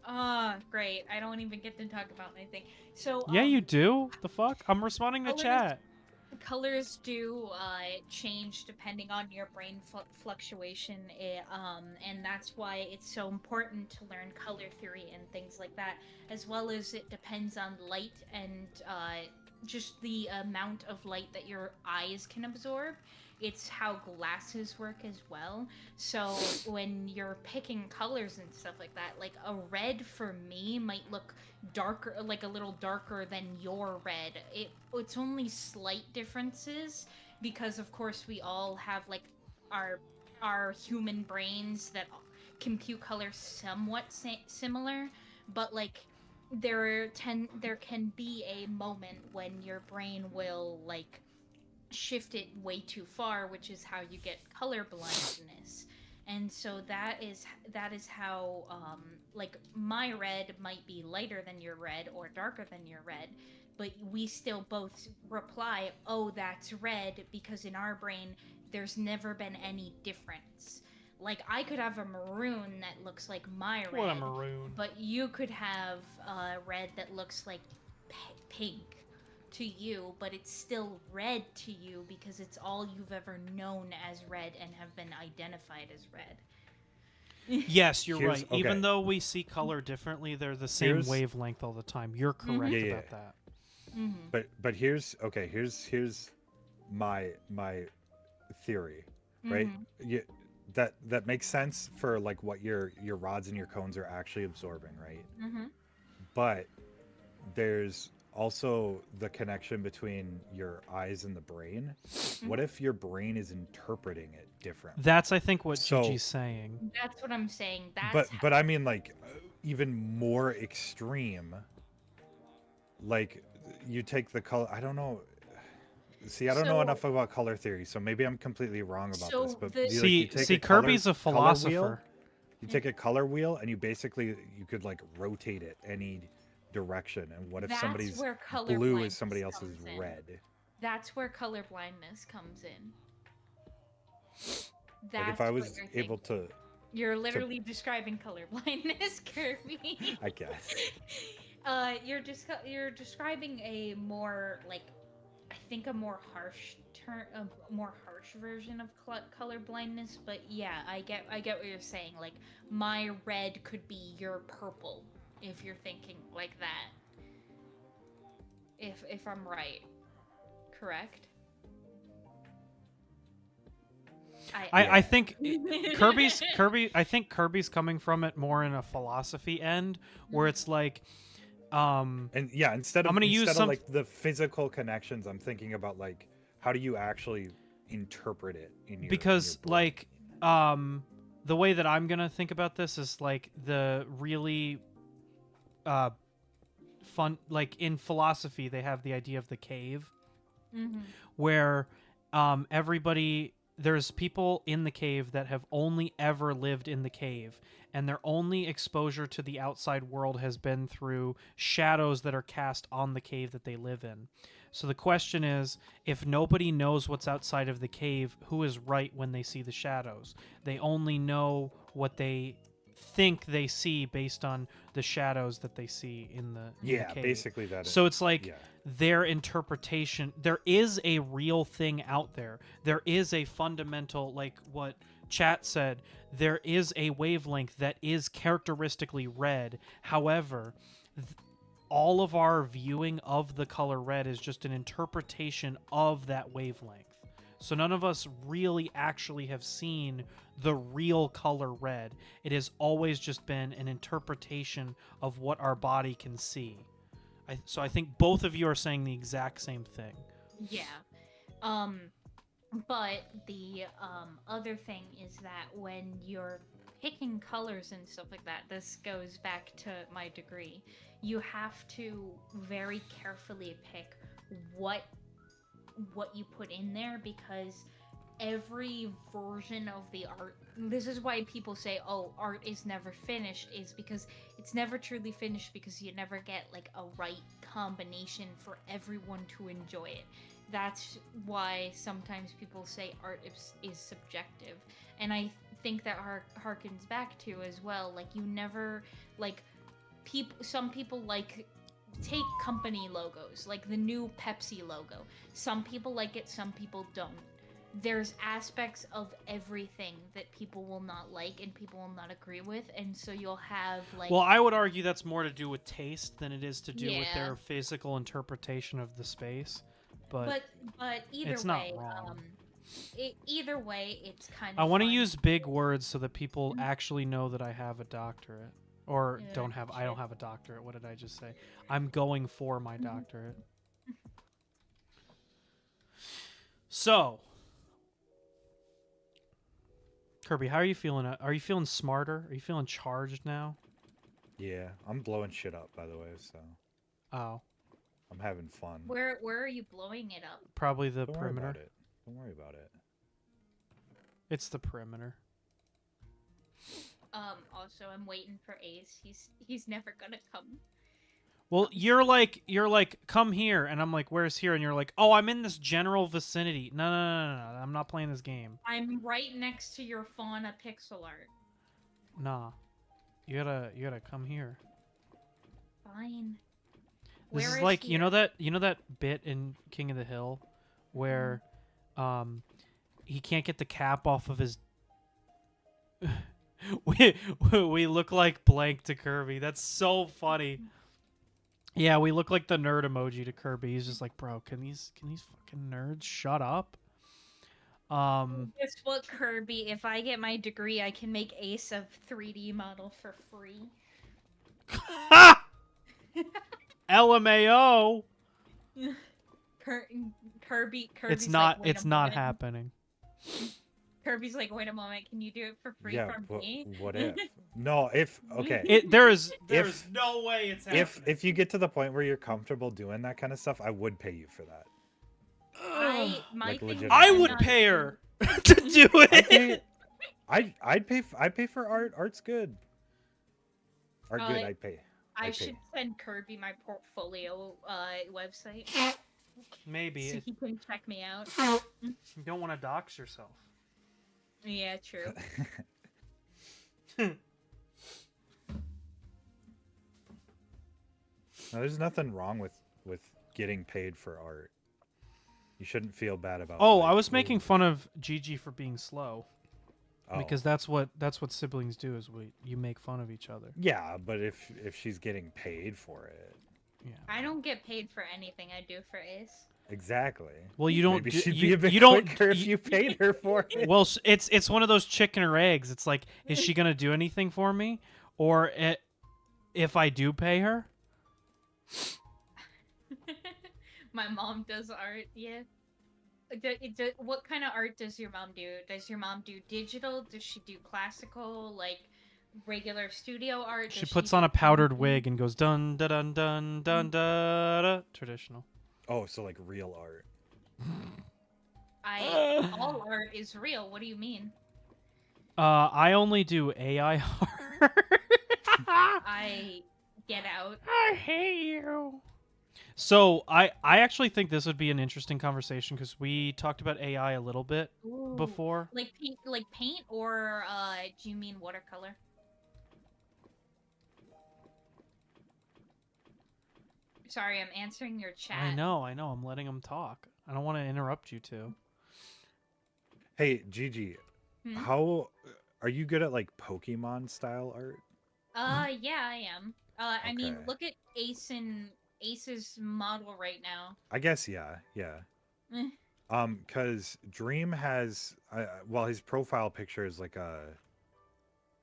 S2: Ah, great. I don't even get to talk about anything. So
S1: Yeah, you do. The fuck? I'm responding to
S2: colors-
S1: chat.
S2: colors do change depending on your brain fluctuation, and that's why it's so important to learn color theory and things like that, as well as it depends on light and just the amount of light that your eyes can absorb. It's how glasses work as well. So when you're picking colors and stuff like that, like a red for me might look darker, like a little darker than your red. It's only slight differences because of course we all have like our human brains that compute color somewhat similar, but like there can be a moment when your brain will like shift it way too far, which is how you get color blindness. And so that is how like my red might be lighter than your red or darker than your red, but we still both reply, oh, that's red, because in our brain there's never been any difference. Like I could have a maroon that looks like my red,
S1: What a maroon.
S2: but you could have a red that looks like pink to you, but it's still red to you because it's all you've ever known as red and have been identified as red.
S1: Yes, you're
S4: Here's-
S1: right.
S4: okay.
S1: Even though we see color differently, they're the same
S4: Here's-
S1: wavelength all the time. You're correct
S4: Yeah, yeah.
S1: about that.
S2: Mm-hmm.
S4: But here's my theory, right?
S2: Mm-hmm.
S4: That makes sense for like what your rods and your cones are actually absorbing, right?
S2: Mm-hmm.
S4: But there's also the connection between your eyes and the brain. What if your brain is interpreting it differently?
S1: That's, I think, what
S4: So-
S1: Gigi's saying.
S2: That's what I'm saying. That's
S4: But I mean like even more extreme. Like you take the color. I don't know. See, I don't know
S2: So-
S4: enough about color theory, so maybe I'm completely wrong about
S2: So
S4: this. But
S2: the-
S4: you take a
S1: Kirby's a
S4: color
S1: philosopher.
S4: wheel, you take a color wheel and you could like rotate it any direction. And what if
S2: that's
S4: somebody's
S2: where color
S4: blue
S2: blindness
S4: is somebody else's
S2: comes in.
S4: red?
S2: That's where color blindness comes in.
S4: Like
S2: That's
S4: if I was
S2: what you're
S4: able
S2: thinking.
S4: to,
S2: You're literally describing color blindness, Kirby.
S4: I guess.
S2: You're describing a more like, I think a more harsh version of color blindness. But yeah, I get what you're saying. Like my red could be your purple if you're thinking like that. If I'm right, correct?
S1: I
S4: Yeah.
S1: think I think Kirby's coming from it more in a philosophy end where it's like
S4: And yeah, instead
S1: I'm
S4: of
S1: gonna use some
S4: like the physical connections, I'm thinking about like how do you actually interpret it in your
S1: because
S4: brain?
S1: like the way that I'm gonna think about this is like the really uh fun, like in philosophy they have the idea of the cave
S2: Mm-hmm.
S1: where everybody, there's people in the cave that have only ever lived in the cave, and their only exposure to the outside world has been through shadows that are cast on the cave that they live in. So the question is, if nobody knows what's outside of the cave, who is right when they see the shadows? They only know what they think they see based on the shadows that they see in the
S4: Yeah,
S1: cave.
S4: basically that.
S1: So it's like
S4: yeah.
S1: their interpretation. There is a real thing out there. There is a fundamental, like what chat said, there is a wavelength that is characteristically red. However, all of our viewing of the color red is just an interpretation of that wavelength. So none of us really actually have seen the real color red. It has always just been an interpretation of what our body can see. So I think both of you are saying the exact same thing.
S2: Yeah. But the other thing is that when you're picking colors and stuff like that, this goes back to my degree. You have to very carefully pick what you put in there, because every version of the art, this is why people say, oh, art is never finished, is because it's never truly finished, because you never get like a right combination for everyone to enjoy it. That's why sometimes people say art is subjective, and I think that harkens back to as well, like you never, like some people like, take company logos, like the new Pepsi logo. Some people like it, some people don't. There's aspects of everything that people will not like and people will not agree with, and so you'll have like.
S1: Well, I would argue that's more to do with taste than it is to do with
S2: Yeah.
S1: their physical interpretation of the space. But
S2: either
S1: it's not
S2: way,
S1: wrong.
S2: either way, it's kind of.
S1: I want to
S2: fun.
S1: use big words so that people actually know that I have a doctorate. Or
S2: Yeah,
S1: don't have. I don't
S2: shit.
S1: have a doctorate. What did I just say? I'm going for my doctorate. So, Kirby, how are you feeling? Are you feeling smarter? Are you feeling charged now?
S4: Yeah, I'm blowing shit up, by the way, so
S1: Oh,
S4: I'm having fun.
S2: Where are you blowing it up?
S1: probably the
S4: Don't worry
S1: perimeter.
S4: about it. Don't worry about it.
S1: It's the perimeter.
S2: Also, I'm waiting for Ace. He's never gonna come.
S1: Well, you're like, come here, and I'm like, where's here? And you're like, oh, I'm in this general vicinity. No, I'm not playing this game.
S2: I'm right next to your fauna pixel art.
S1: Nah, you gotta come here.
S2: Fine.
S1: This
S2: Where
S1: is like,
S2: here?
S1: you know that bit in King of the Hill, where, he can't get the cap off of his. we look like blank to Kirby. That's so funny. Yeah, we look like the nerd emoji to Kirby. He's just like, bro, can these fucking nerds shut up?
S2: Guess what, Kirby? If I get my degree, I can make Ace a 3D model for free.
S1: LMAO.
S2: Kirby's
S1: It's not.
S2: Like, "Wait a
S1: It's not
S2: moment."
S1: happening.
S2: Kirby's like, wait a moment, can you do it for free
S4: Yeah,
S2: from
S4: but
S2: me?
S4: what if? No, if okay.
S1: There's
S4: If-
S1: no way it's happening.
S4: If you get to the point where you're comfortable doing that kind of stuff, I would pay you for that.
S2: My
S4: Like,
S2: thing is
S4: legitimately.
S1: I
S2: I'm
S1: would
S2: not-
S1: pay her to do it.
S4: I'd pay for art. Art's good. Art good. I'd pay.
S2: I
S4: I'd pay.
S2: should send Kirby my portfolio website
S1: Maybe
S2: so he can check me out.
S1: you don't want to dox yourself.
S2: Yeah, true.
S4: No, there's nothing wrong with getting paid for art. You shouldn't feel bad about.
S1: Oh,
S4: like,
S1: I was
S4: "Ooh."
S1: making fun of Gigi for being slow
S4: Oh.
S1: because that's what siblings do is you make fun of each other.
S4: Yeah, but if she's getting paid for it,
S1: Yeah.
S2: I don't get paid for anything I do for Ace.
S4: Exactly.
S1: Well, you don't.
S4: Maybe
S1: do-
S4: she'd be
S1: you,
S4: a bit
S1: you don't.
S4: quicker if you paid her for it.
S1: Well, it's one of those chicken or eggs. It's like, is she gonna do anything for me, or if I do pay her?
S2: My mom does art. Yeah. What kind of art does your mom do? Does your mom do digital? Does she do classical, like regular studio art?
S1: She
S2: Does
S1: puts
S2: do
S1: on a powdered
S2: painting?
S1: wig and goes dun dun dun dun dun dun. Da. Traditional.
S4: Oh, so like real art.
S2: All art is real. What do you mean?
S1: I only do AI art.
S2: I get out.
S1: I hate you. So I actually think this would be an interesting conversation because we talked about AI a little bit
S2: Ooh.
S1: before.
S2: Like paint, or do you mean watercolor? Sorry, I'm answering your chat.
S1: I know. I'm letting them talk. I don't want to interrupt you two.
S4: Hey, Gigi,
S2: Hmm?
S4: how are you good at like Pokemon style art?
S2: Yeah, I am. I mean,
S4: Okay.
S2: look at Ace's model right now.
S4: I guess yeah.
S2: Eh.
S4: Cause Dream has well, his profile picture is like a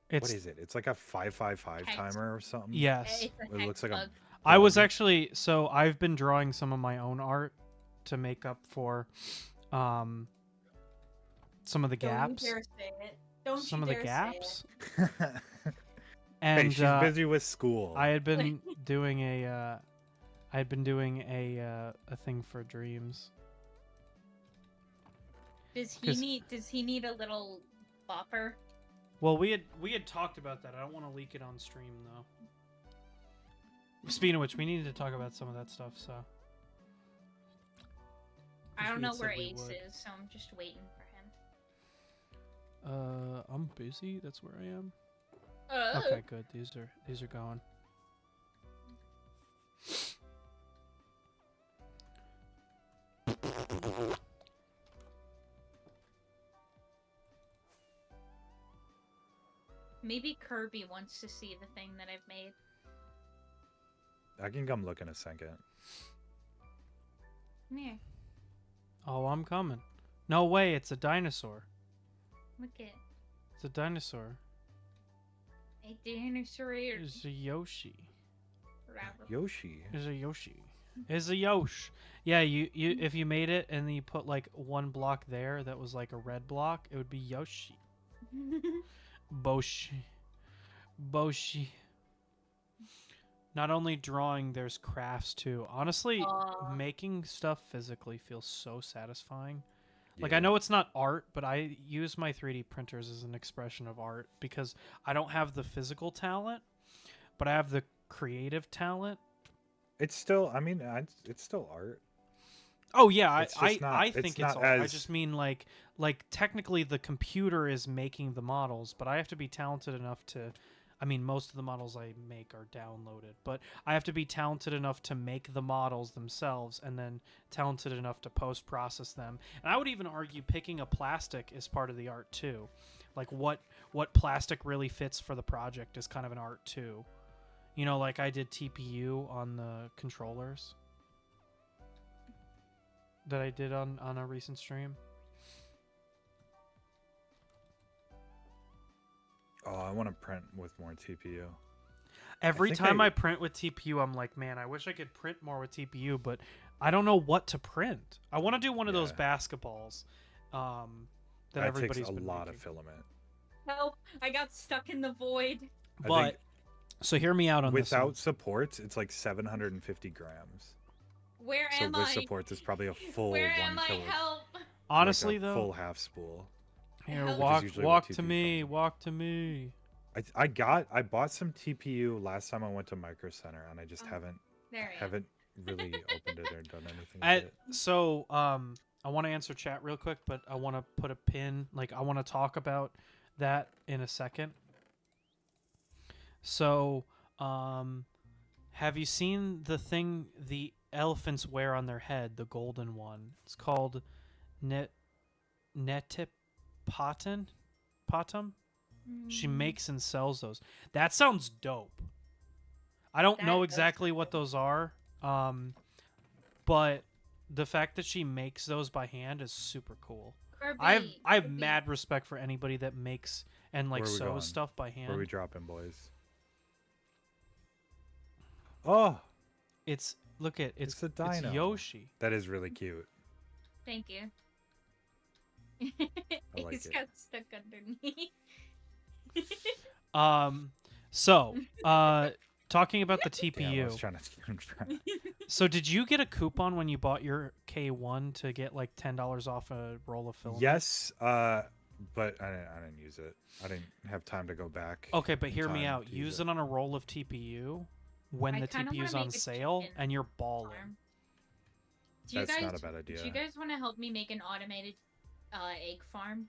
S1: It's
S4: what is it? It's like a 555
S2: Hex.
S4: timer or something.
S1: yes.
S2: It's a
S4: It
S2: hex
S4: looks like a
S2: bug.
S1: I was
S4: bug.
S1: actually I've been drawing some of my own art to make up for some of the
S2: Don't
S1: gaps.
S2: you dare say it. Don't
S1: Some
S2: you
S1: of the
S2: dare say
S1: gaps.
S4: Hey,
S1: And
S4: she's busy with school.
S1: I had been doing a a thing for dreams.
S2: it.
S1: 'Cause-
S2: Does he need a little buffer?
S1: Well, we had talked about that. I don't want to leak it on stream though. Speaking of which, we needed to talk about some of that stuff. So
S2: I
S1: Which
S2: don't
S1: we
S2: know
S1: had said
S2: where
S1: we
S2: Ace
S1: would.
S2: is, so I'm just waiting for
S1: I'm busy. That's where I am.
S2: him.
S1: Okay, good. These are going.
S2: Maybe Kirby wants to see the thing that I've made.
S4: I can come look in a second.
S2: Come here.
S1: Oh, I'm coming. No way, it's a dinosaur.
S2: Look at
S1: It's a dinosaur.
S2: a dinosaur.
S1: It's a Yoshi.
S4: Yoshi.
S1: It's a Yoshi. It's a Yosh. Yeah, you if you made it and then you put like one block there that was like a red block, it would be Yoshi. Boshi. Boshi. Not only drawing, there's crafts too. Honestly,
S2: Aw.
S1: making stuff physically feels so satisfying. Like,
S4: Yeah.
S1: I know it's not art, but I use my 3D printers as an expression of art because I don't have the physical talent, but I have the creative talent.
S4: It's still. I mean, it's still art.
S1: Oh yeah,
S4: It's
S1: I
S4: just not-
S1: I
S4: it's
S1: think it's
S4: not
S1: art. I
S4: as-
S1: just mean like technically the computer is making the models, but I have to be talented enough to. I mean, most of the models I make are downloaded, but I have to be talented enough to make the models themselves and then talented enough to post-process them. And I would even argue picking a plastic is part of the art too. Like what plastic really fits for the project is kind of an art too. You know, like I did TPU on the controllers that I did on a recent stream.
S4: Oh, I want to print with more TPU.
S1: Every
S4: think
S1: time
S4: I-
S1: I print with TPU, I'm like, man, I wish I could print more with TPU, but I don't know what to print. I want to do one of those
S4: Yeah.
S1: basketballs that
S4: That
S1: everybody's
S4: takes a
S1: been
S4: lot
S1: making.
S4: of filament.
S2: Help! I got stuck in the void.
S4: I
S1: But
S4: think
S1: so hear me out on this.
S4: without supports, it's like 750 grams.
S2: Where
S4: So
S2: am
S4: with
S2: I?
S4: supports, it's probably a full
S2: Where
S4: 1
S2: am I?
S4: kilo.
S2: Help!
S1: Honestly,
S4: like a
S1: though,
S4: full half spool.
S1: here,
S2: Which is
S1: walk
S4: usually
S1: walk
S4: what
S1: to
S4: TPU
S1: me,
S4: comes in.
S1: walk to me.
S4: I bought some TPU last time I went to Micro Center, and I just
S2: Oh,
S4: haven't
S2: There I am.
S4: haven't really opened it or done anything
S1: I
S4: with it.
S1: so I want to answer chat real quick, but I want to put a pin. Like I want to talk about that in a second. So, have you seen the thing the elephants wear on their head, the golden one? It's called Netipatum. She
S2: Mm,
S1: makes and sells those. That sounds dope. I don't
S2: That
S1: know
S2: does
S1: exactly
S2: sound
S1: what
S2: dope.
S1: those are, but the fact that she makes those by hand is super cool.
S2: Kirby,
S1: I have
S2: Kirby.
S1: mad respect for anybody that makes and like
S4: Where are we going?
S1: sews stuff by
S4: Where are we
S1: hand.
S4: dropping, boys? Oh,
S1: It's look at
S4: It's a
S1: it's
S4: dino.
S1: Yoshi.
S4: that is really cute.
S2: Thank you.
S4: like
S2: He's
S4: it.
S2: got stuck underneath.
S1: So talking about the
S4: Damn, I was
S1: TPU.
S4: trying to.
S1: So did you get a coupon when you bought your K1 to get like $10 off a roll of filament?
S4: Yes, but I didn't use it. I didn't have time to go back.
S1: Okay, but
S4: in
S1: hear me
S4: time
S1: out.
S4: to
S1: Use it on a roll of TPU when
S2: I
S1: the
S2: kinda wanna
S1: TPU's on
S2: make a
S1: sale
S2: chicken
S1: and you're balling.
S2: farm. Do you
S4: That's
S2: guys?
S4: not a bad idea.
S2: Do you guys want to help me make an automated egg farm?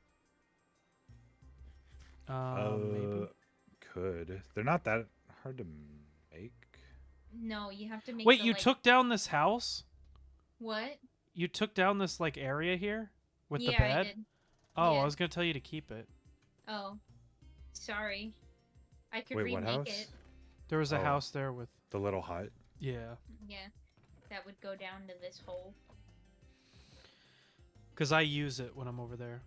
S1: Maybe.
S4: Could. They're not that hard to make.
S2: No, you have to make.
S1: Wait,
S2: the,
S1: you
S2: like...
S1: took down this house?
S2: What?
S1: You took down this like area here with
S2: yeah,
S1: the bed?
S2: I did.
S1: Oh,
S2: Yeah.
S1: I was gonna tell you to keep it.
S2: Oh, sorry. I could
S4: Wait, what
S2: remake
S4: house?
S2: it.
S1: There was a
S4: Oh.
S1: house there with
S4: The little hut.
S1: yeah.
S2: Yeah, that would go down to this hole.
S1: Cause I use it when I'm over there.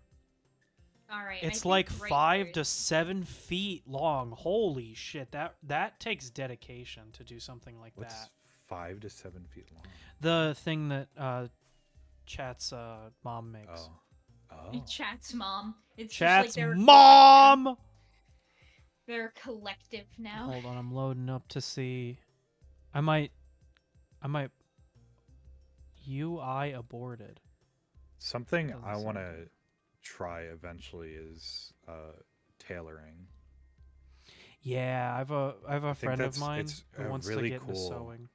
S2: All right.
S1: It's
S2: I
S1: like
S2: think right
S1: 5
S2: there
S1: to
S2: is-
S1: 7 feet long. Holy shit! That takes dedication to do something like
S4: What's
S1: that.
S4: 5 to 7 feet long?
S1: The thing that Chat's mom makes.
S4: Oh.
S2: Chat's mom. It's
S1: Chat's
S2: just like they're
S1: mom.
S2: They're a collective now.
S1: Hold on, I'm loading up to see. I might. UI aborted.
S4: Something
S1: Doesn't
S4: I
S1: seem
S4: want to
S1: good.
S4: try eventually is tailoring.
S1: Yeah, I have a
S4: think
S1: friend of
S4: that's-
S1: mine
S4: it's
S1: who
S4: a
S1: wants
S4: really
S1: to get into
S4: cool-
S1: sewing.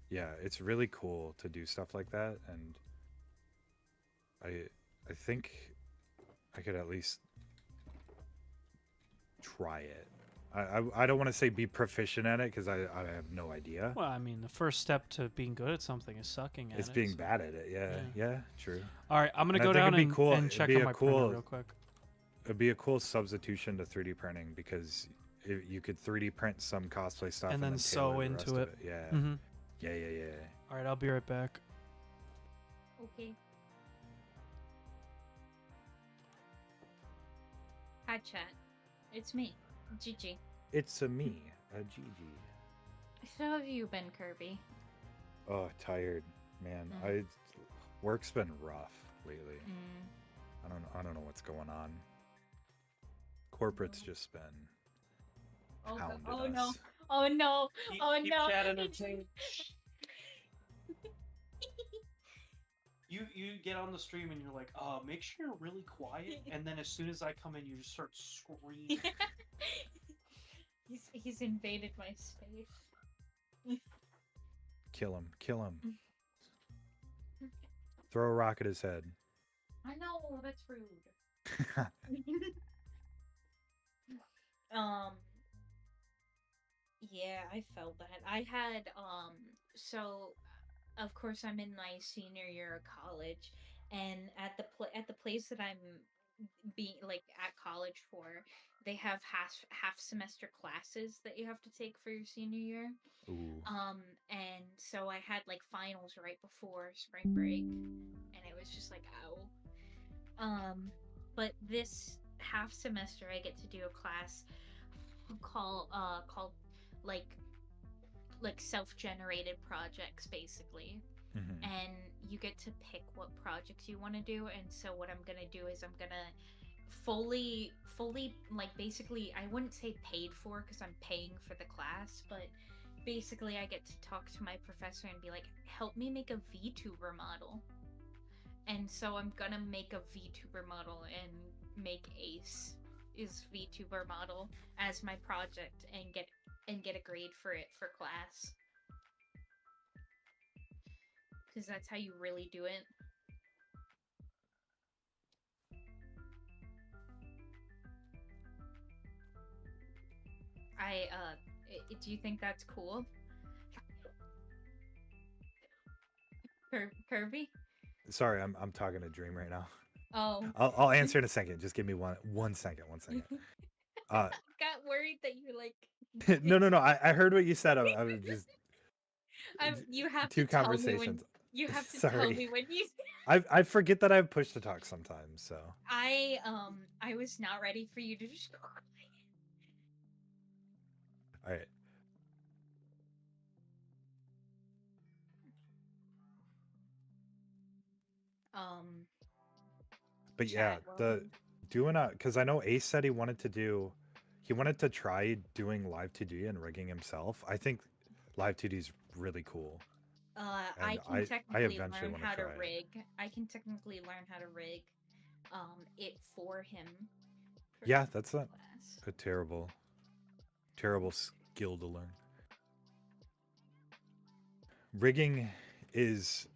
S4: Yeah, it's really cool to do stuff like that, and I think I could at least try it. I don't want to say be proficient at it because I have no idea.
S1: Well, I mean, the first step to being good at something is sucking at
S4: It's
S1: it.
S4: being
S1: so-
S4: bad at it. Yeah, yeah, true.
S1: All right, I'm gonna
S4: And I
S1: go
S4: think
S1: down
S4: it'd be cool-
S1: and
S4: it'd
S1: check
S4: be
S1: on
S4: a
S1: my printer
S4: cool-
S1: real quick.
S4: It'd be a cool substitution to 3D printing because you could 3D print some cosplay stuff
S1: And then
S4: tailor
S1: sew
S4: the
S1: into
S4: rest of
S1: it.
S4: Yeah,
S1: Mm-hmm.
S4: yeah.
S1: All right, I'll be right back.
S2: Okay. Hi, chat. It's me, Gigi.
S4: It's a me, a Gigi.
S2: So have you been, Kirby?
S4: Oh, tired, man. Work's been rough lately. I don't know what's going on. Corporate's just been pounding
S2: oh no!
S4: us.
S2: Oh no! Oh no!
S1: You get on the stream and you're like, make sure you're really quiet. And then as soon as I come in, you just start screaming.
S2: He's invaded my space.
S4: Kill him. Throw a rock at his head.
S2: I know that's rude. Yeah, I felt that. I had so of course I'm in my senior year of college, and at the place that I'm being like at college for, they have half semester classes that you have to take for your senior year.
S4: Ooh.
S2: And so I had like finals right before spring break, and it was just like, ow. But this half semester I get to do a class called like self-generated projects basically.
S4: Mhm.
S2: And you get to pick what projects you want to do. And so what I'm gonna do is I'm gonna fully like basically, I wouldn't say paid for because I'm paying for the class, but basically I get to talk to my professor and be like, help me make a VTuber model. And so I'm gonna make a VTuber model and make Ace is VTuber model as my project and get a grade for it for class. Because that's how you really do it. Do you think that's cool? Kirby?
S4: Sorry, I'm talking to Dream right now.
S2: Oh.
S4: I'll answer in a second. Just give me one second.
S2: Got worried that you like.
S4: No. I heard what you said. I was just
S2: You have
S4: two
S2: to tell me
S4: conversations.
S2: You have to tell
S4: Sorry.
S2: me when you.
S4: I forget that I have push to talk sometimes. So
S2: I was not ready for you to just go.
S4: all right.
S2: Um,
S4: But yeah,
S2: chat.
S4: the doing a because I know Ace said he wanted to try doing live 2D and rigging himself. I think live 2D is really cool,
S2: I
S4: and
S2: can
S4: I
S2: technically
S4: eventually
S2: learn
S4: want to
S2: how to
S4: try it.
S2: rig. I can technically learn how to rig, it for him. For
S4: Yeah, that's not
S2: class.
S4: a terrible skill to learn. Rigging is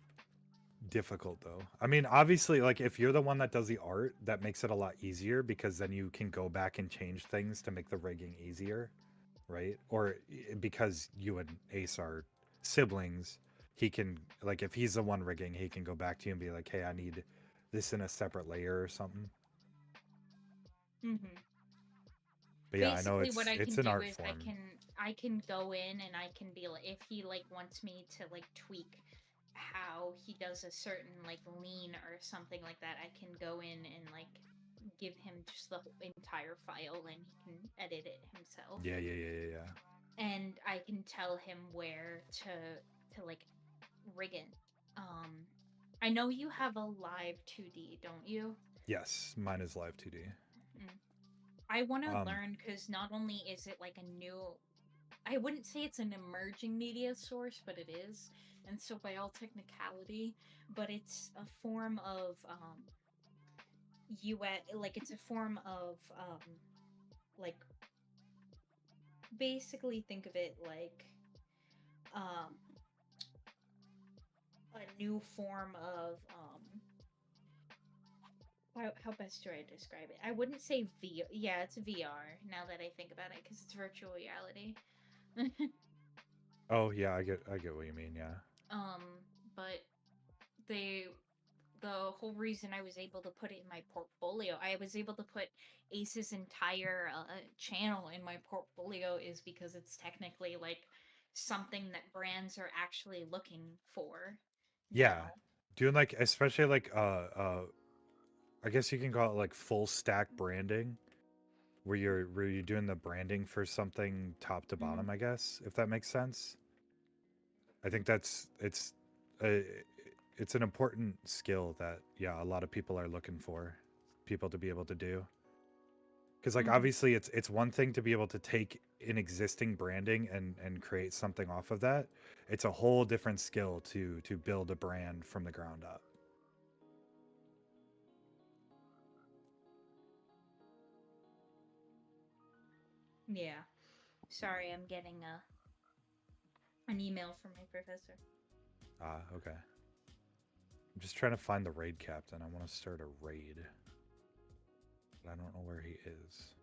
S4: difficult though. I mean, obviously, like if you're the one that does the art, that makes it a lot easier because then you can go back and change things to make the rigging easier, right? Or because you and Ace are siblings, he can like if he's the one rigging, he can go back to you and be like, "Hey, I need this in a separate layer or something."
S2: Mm-hmm.
S4: But yeah, I know
S2: Basically, what I
S4: it's
S2: can
S4: an
S2: do
S4: art
S2: is
S4: form.
S2: I can go in and I can be like, if he like wants me to like tweak how he does a certain like lean or something like that, I can go in and like give him just the entire file and he can edit it himself.
S4: Yeah.
S2: And I can tell him where to like rig it. I know you have a live 2D, don't you?
S4: Yes, mine is live 2D.
S2: Mm. I want to
S4: Um,
S2: learn because not only is it like a new, I wouldn't say it's an emerging media source, but it is. And so, by all technicality, but it's a form of like it's a form of like basically think of it like um a new form of how best do I describe it? I wouldn't say VR. Yeah, it's VR now that I think about it because it's virtual reality.
S4: oh yeah, I get what you mean. Yeah.
S2: um, but they the whole reason I was able to put it in my portfolio, I was able to put Ace's entire channel in my portfolio, is because it's technically like something that brands are actually looking for
S4: Yeah,
S2: now.
S4: doing like especially like I guess you can call it like full stack branding, where you're doing the branding for something top to
S2: Mhm.
S4: bottom. I guess if that makes sense. I think uh, it's an important skill that yeah a lot of people are looking for people to be able to do. Because like
S2: Mhm.
S4: obviously it's one thing to be able to take an existing branding and create something off of that. It's a whole different skill to build a brand from the ground up.
S2: Yeah. Sorry, I'm getting an email from my professor.
S4: Ah, okay. I'm just trying to find the raid captain. I want to start a raid, but I don't know where he is.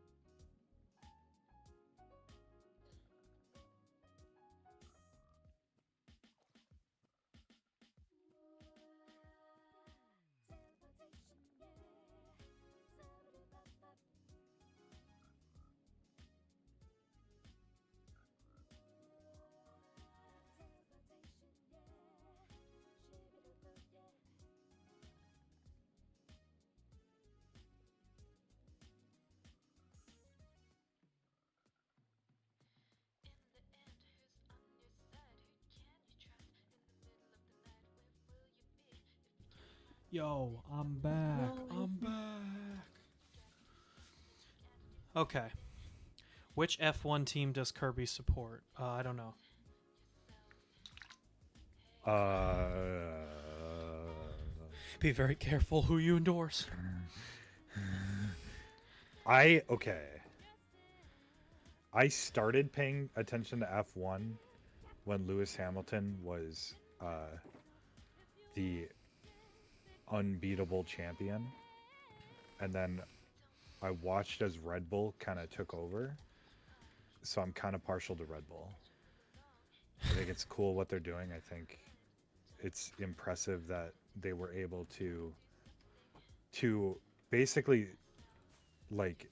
S1: Yo, I'm back.
S2: No.
S1: I'm back. Okay. Which F1 team does Kirby support? I don't know.
S4: Uh,
S1: Be very careful who you endorse.
S4: okay. I started paying attention to F1 when Lewis Hamilton was the unbeatable champion, and then I watched as Red Bull kind of took over. So I'm kind of partial to Red Bull. I think it's cool what they're doing. I think it's impressive that they were able to basically like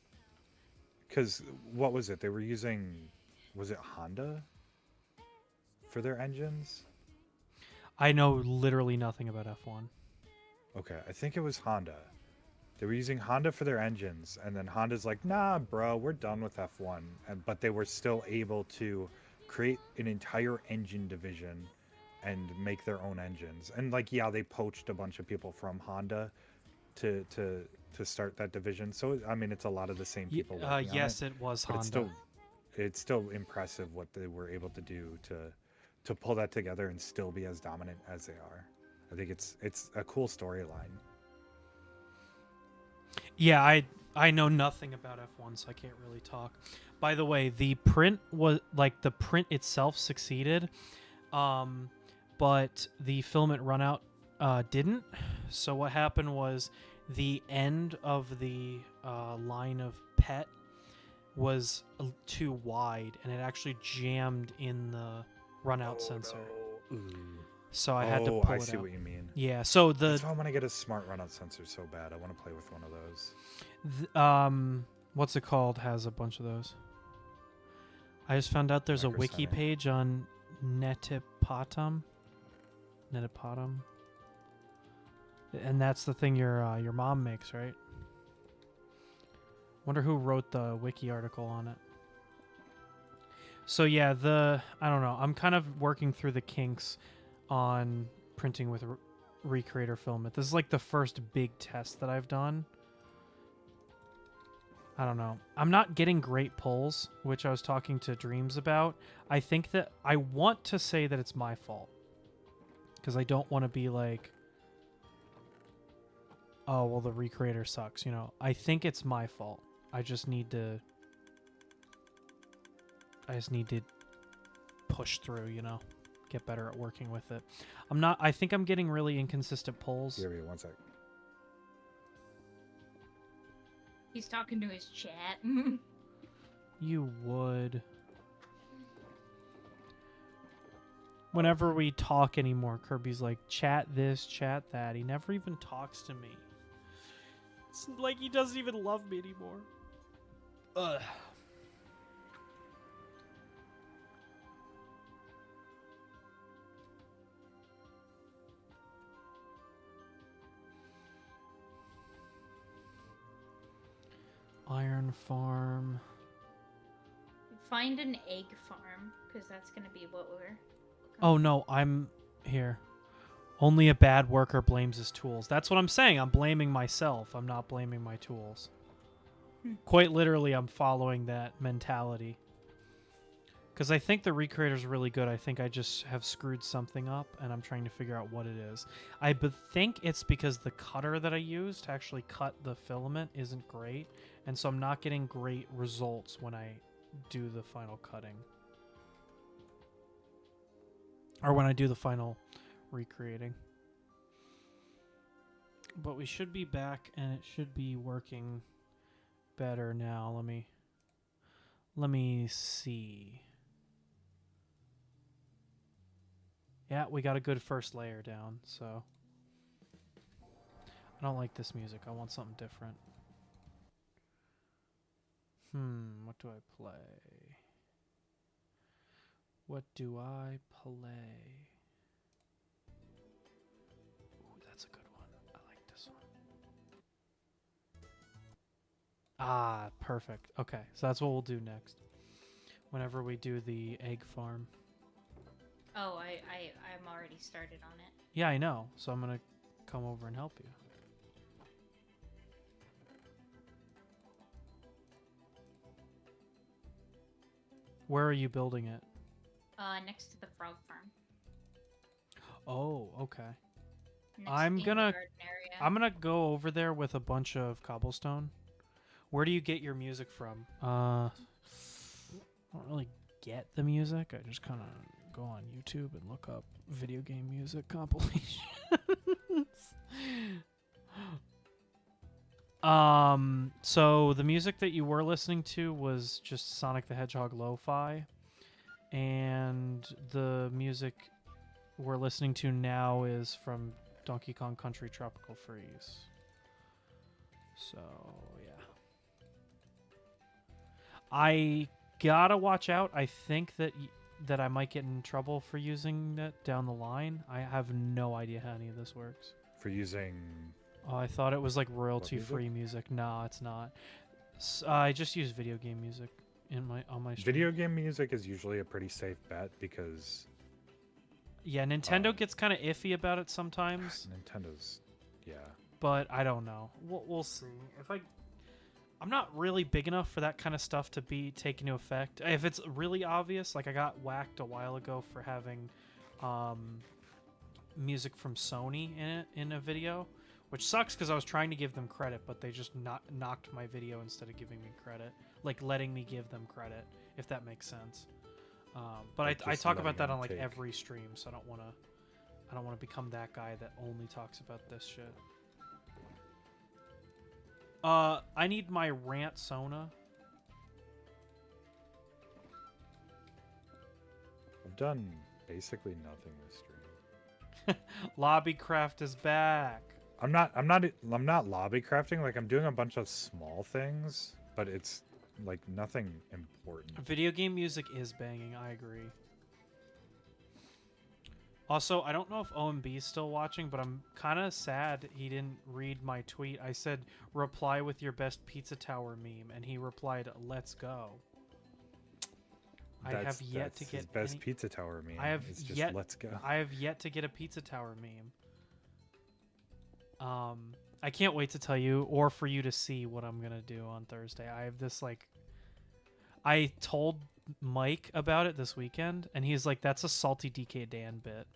S4: because what was it they were using, was it Honda for their engines?
S1: I know literally nothing about F1.
S4: Okay, I think it was Honda. They were using Honda for their engines, and then Honda's like, nah, bro, we're done with F1. But they were still able to create an entire engine division and make their own engines. And like, yeah, they poached a bunch of people from Honda to start that division. So I mean, it's a lot of the same people. Working
S1: Yes,
S4: on
S1: it was
S4: but
S1: Honda.
S4: it's still impressive what they were able to do to pull that together and still be as dominant as they are. I think it's a cool storyline.
S1: Yeah, I know nothing about F1, so I can't really talk. By the way, the print itself succeeded, but the filament runout didn't. So what happened was the end of the line of PET was too wide, and it actually jammed in the runout sensor.
S4: No. Ooh.
S1: So I had to pull
S4: I
S1: it
S4: see
S1: out.
S4: what you mean.
S1: Yeah, so
S4: That's why I want to get a smart runout sensor so bad. I want to play with one of those.
S1: What's it called has a bunch of those. I just found out there's a
S4: Micro
S1: wiki
S4: Center.
S1: page on Netipotam. And that's the thing your mom makes, right? Wonder who wrote the wiki article on it. So yeah, I don't know. I'm kind of working through the kinks on printing with Recreator Filament. This is like the first big test that I've done. I don't know. I'm not getting great pulls, which I was talking to Dreams about. I think that I want to say that it's my fault. Because I don't want to be like, oh, well, the Recreator sucks, you know. I think it's my fault. I just need to push through, you know. Get better at working with it. I think I'm getting really inconsistent pulls.
S4: Here, one sec.
S2: He's talking to his chat.
S1: You would. Whenever we talk anymore, Kirby's like, chat this, chat that. He never even talks to me. It's like he doesn't even love me anymore. Ugh. Iron farm.
S2: Find an egg farm, because that's going to be what we're...
S1: Oh no, I'm here. Only a bad worker blames his tools. That's what I'm saying. I'm blaming myself. I'm not blaming my tools. Quite literally, I'm following that mentality. Because I think the Recreator's really good. I think I just have screwed something up, and I'm trying to figure out what it is. I think it's because the cutter that I used to actually cut the filament isn't great, and so I'm not getting great results when I do the final cutting. Or when I do the final recreating. But we should be back, and it should be working better now. Let me see. Yeah, we got a good first layer down, so I don't like this music. I want something different. What do I play? What do I play? Ooh, that's a good one. I like this one. Ah, perfect. Okay, so that's what we'll do next. Whenever we do the egg farm.
S2: Oh, I'm already started on it.
S1: Yeah, I know. So I'm gonna come over and help you. Where are you building it?
S2: Next to the frog farm.
S1: Oh, okay.
S2: Next
S1: I'm
S2: in the
S1: gonna
S2: garden area.
S1: I'm gonna go over there with a bunch of cobblestone. Where do you get your music from? I don't really get the music. I just kind of go on YouTube and look up video game music compilations. So the music that you were listening to was just Sonic the Hedgehog lo-fi, and the music we're listening to now is from Donkey Kong Country Tropical Freeze. So, yeah. I gotta watch out. I think that that I might get in trouble for using it down the line. I have no idea how any of this works.
S4: For using
S1: Oh, I thought it was like royalty-free music. No, it's not. I just use video game music on my stream.
S4: video game music is usually a pretty safe bet because
S1: Yeah, Nintendo gets kind of iffy about it sometimes,
S4: Nintendo's, yeah.
S1: but I don't know. We'll see. I'm not really big enough for that kind of stuff to be taken into effect. If it's really obvious, like I got whacked a while ago for having music from Sony in a video, which sucks because I was trying to give them credit, but they just knocked my video instead of giving me credit, like letting me give them credit, if that makes sense. But
S4: Like
S1: I
S4: just
S1: talk about
S4: letting
S1: that
S4: them
S1: on like
S4: take.
S1: every stream, so I don't want to become that guy that only talks about this shit. I need my rant Sona.
S4: I've done basically nothing this stream.
S1: Lobbycraft is back.
S4: I'm not lobby crafting. Like I'm doing a bunch of small things, but it's like nothing important.
S1: Video game music is banging. I agree. Also, I don't know if OMB is still watching, but I'm kind of sad he didn't read my tweet. I said, reply with your best Pizza Tower meme, and he replied, let's go. I have yet to
S4: That's
S1: get
S4: his best
S1: any-
S4: pizza tower meme.
S1: I have
S4: it's just
S1: yet-
S4: let's go.
S1: I have yet to get a Pizza Tower meme. I can't wait to tell you or for you to see what I'm gonna do on Thursday. I have this like I told Mike about it this weekend and he's like, that's a salty DK Dan bit.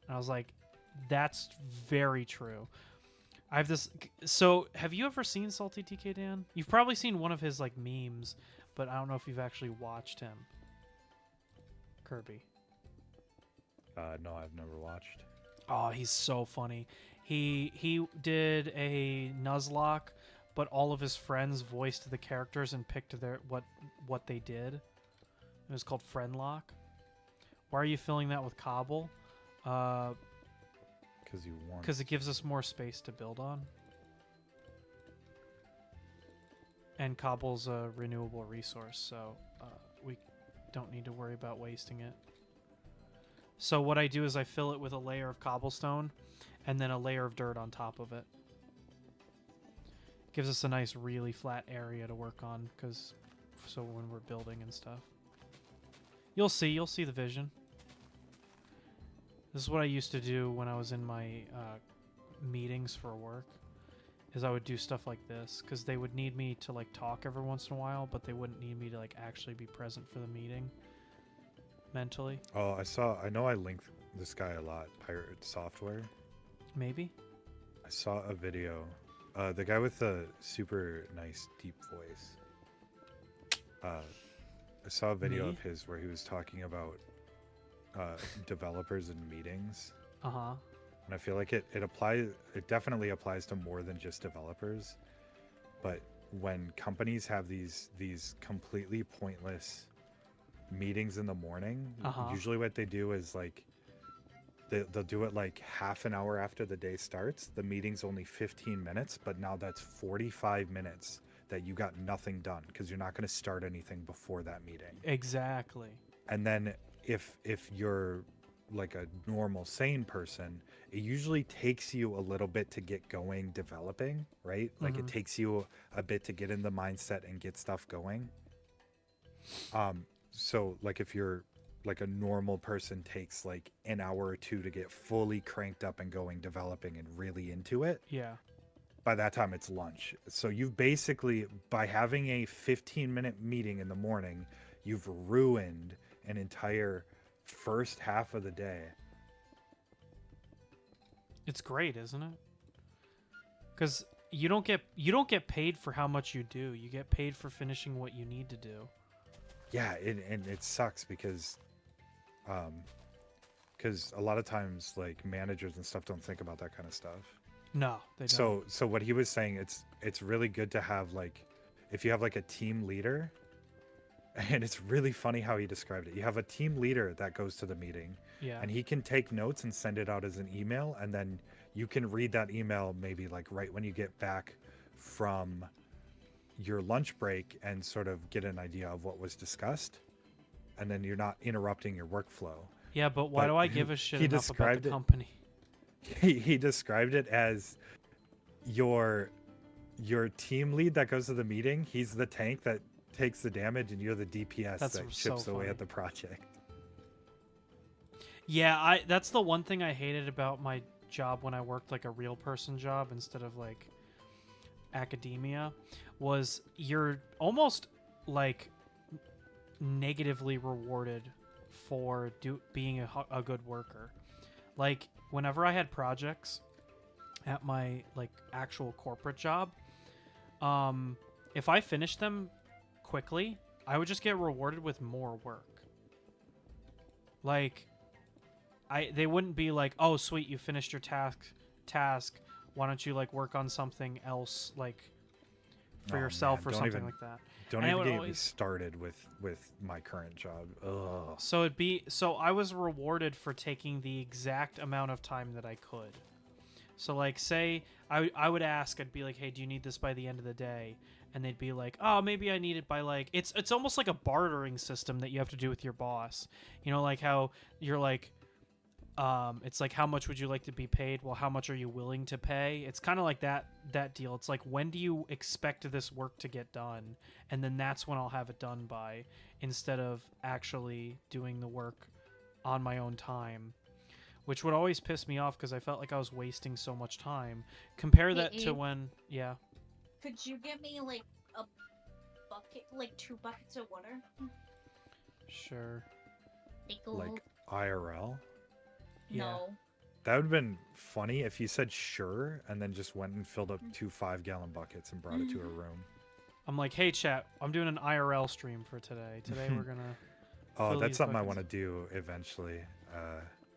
S1: And I was like, that's very true. I have this so have you ever seen Salty DK Dan? You've probably seen one of his like memes, but I don't know if you've actually watched him. Kirby.
S4: No, I've never watched.
S1: Oh, he's so funny. He did a Nuzlocke, but all of his friends voiced the characters and picked what they did. It was called Friendlock. Why are you filling that with cobble?
S4: Because you want.
S1: Because it gives us more space to build on. And cobble's a renewable resource, so we don't need to worry about wasting it. So what I do is I fill it with a layer of cobblestone and then a layer of dirt on top of it. Gives us a nice really flat area to work on so when we're building and stuff. You'll see the vision. This is what I used to do when I was in my meetings for work. Is I would do stuff like this because they would need me to like talk every once in a while, but they wouldn't need me to like actually be present for the meeting mentally.
S4: Oh, I know I linked this guy a lot, Pirate Software.
S1: Maybe.
S4: I saw a video. The guy with the super nice deep voice. I saw a video
S1: Me?
S4: of his where he was talking about developers and meetings.
S1: Uh-huh.
S4: And I feel like it definitely applies to more than just developers. But when companies have these completely pointless meetings in the morning, usually what they do is like they'll do it like half an hour after the day starts. The meeting's only 15 minutes, but now that's 45 minutes that you got nothing done because you're not going to start anything before that meeting.
S1: Exactly.
S4: And then if you're like a normal sane person, it usually takes you a little bit to get going developing, right? Like it takes you a bit to get in the mindset and get stuff going. So like if you're like a normal person takes like an hour or two to get fully cranked up and going developing and really into it.
S1: Yeah.
S4: By that time it's lunch. So you've basically, by having a 15-minute meeting in the morning, you've ruined an entire first half of the day.
S1: It's great, isn't it? Because you don't get paid for how much you do. You get paid for finishing what you need to do.
S4: Yeah, and it sucks because a lot of times like managers and stuff don't think about that kind of stuff.
S1: No, they don't.
S4: So what he was saying, it's really good to have like, if you have like a team leader, and it's really funny how he described it. You have a team leader that goes to the meeting,
S1: Yeah.
S4: and he can take notes and send it out as an email, and then you can read that email maybe like right when you get back from your lunch break and sort of get an idea of what was discussed. and then you're not interrupting your workflow.
S1: Yeah, but why
S4: But
S1: do I give a shit
S4: he
S1: enough about
S4: described
S1: the
S4: it-
S1: company?
S4: He described it as your team lead that goes to the meeting. He's the tank that takes the damage, and you're the DPS
S1: That's
S4: that
S1: so
S4: chips away
S1: funny.
S4: at the project.
S1: Yeah, that's the one thing I hated about my job when I worked like a real person job instead of like academia, was you're almost like negatively rewarded for being a good worker. Like whenever I had projects at my like actual corporate job, if I finished them quickly, I would just get rewarded with more work. Like they wouldn't be like, "Oh, sweet, you finished your task. Why don't you like work on something else like for
S4: Oh,
S1: yourself
S4: man,
S1: or
S4: don't
S1: something
S4: even-
S1: like that?"
S4: Don't
S1: And I
S4: even
S1: would
S4: get me
S1: always-
S4: started with my current job. Ugh.
S1: So I was rewarded for taking the exact amount of time that I could. So like say I would ask, I'd be like, "Hey, do you need this by the end of the day?" And they'd be like, "Oh, maybe I need it by like..." It's almost like a bartering system that you have to do with your boss. You know, like how you're like it's like, how much would you like to be paid? Well, how much are you willing to pay? It's kind of like that deal. It's like, when do you expect this work to get done? And then that's when I'll have it done by, instead of actually doing the work on my own time, which would always piss me off because I felt like I was wasting so much time. Compare
S2: Hey,
S1: that to
S2: Abe.
S1: when, yeah.
S2: Could you give me like a bucket, like 2 buckets of water?
S1: Sure.
S2: Pickle.
S4: Like IRL.
S1: Yeah.
S2: No.
S4: That would have been funny if you said sure and then just went and filled up 2 5-gallon buckets and brought it to a room.
S1: I'm like, "Hey chat, I'm doing an IRL stream for today. Today we're gonna
S4: Oh,
S1: fill
S4: that's
S1: these
S4: something I
S1: buckets."
S4: want to do eventually.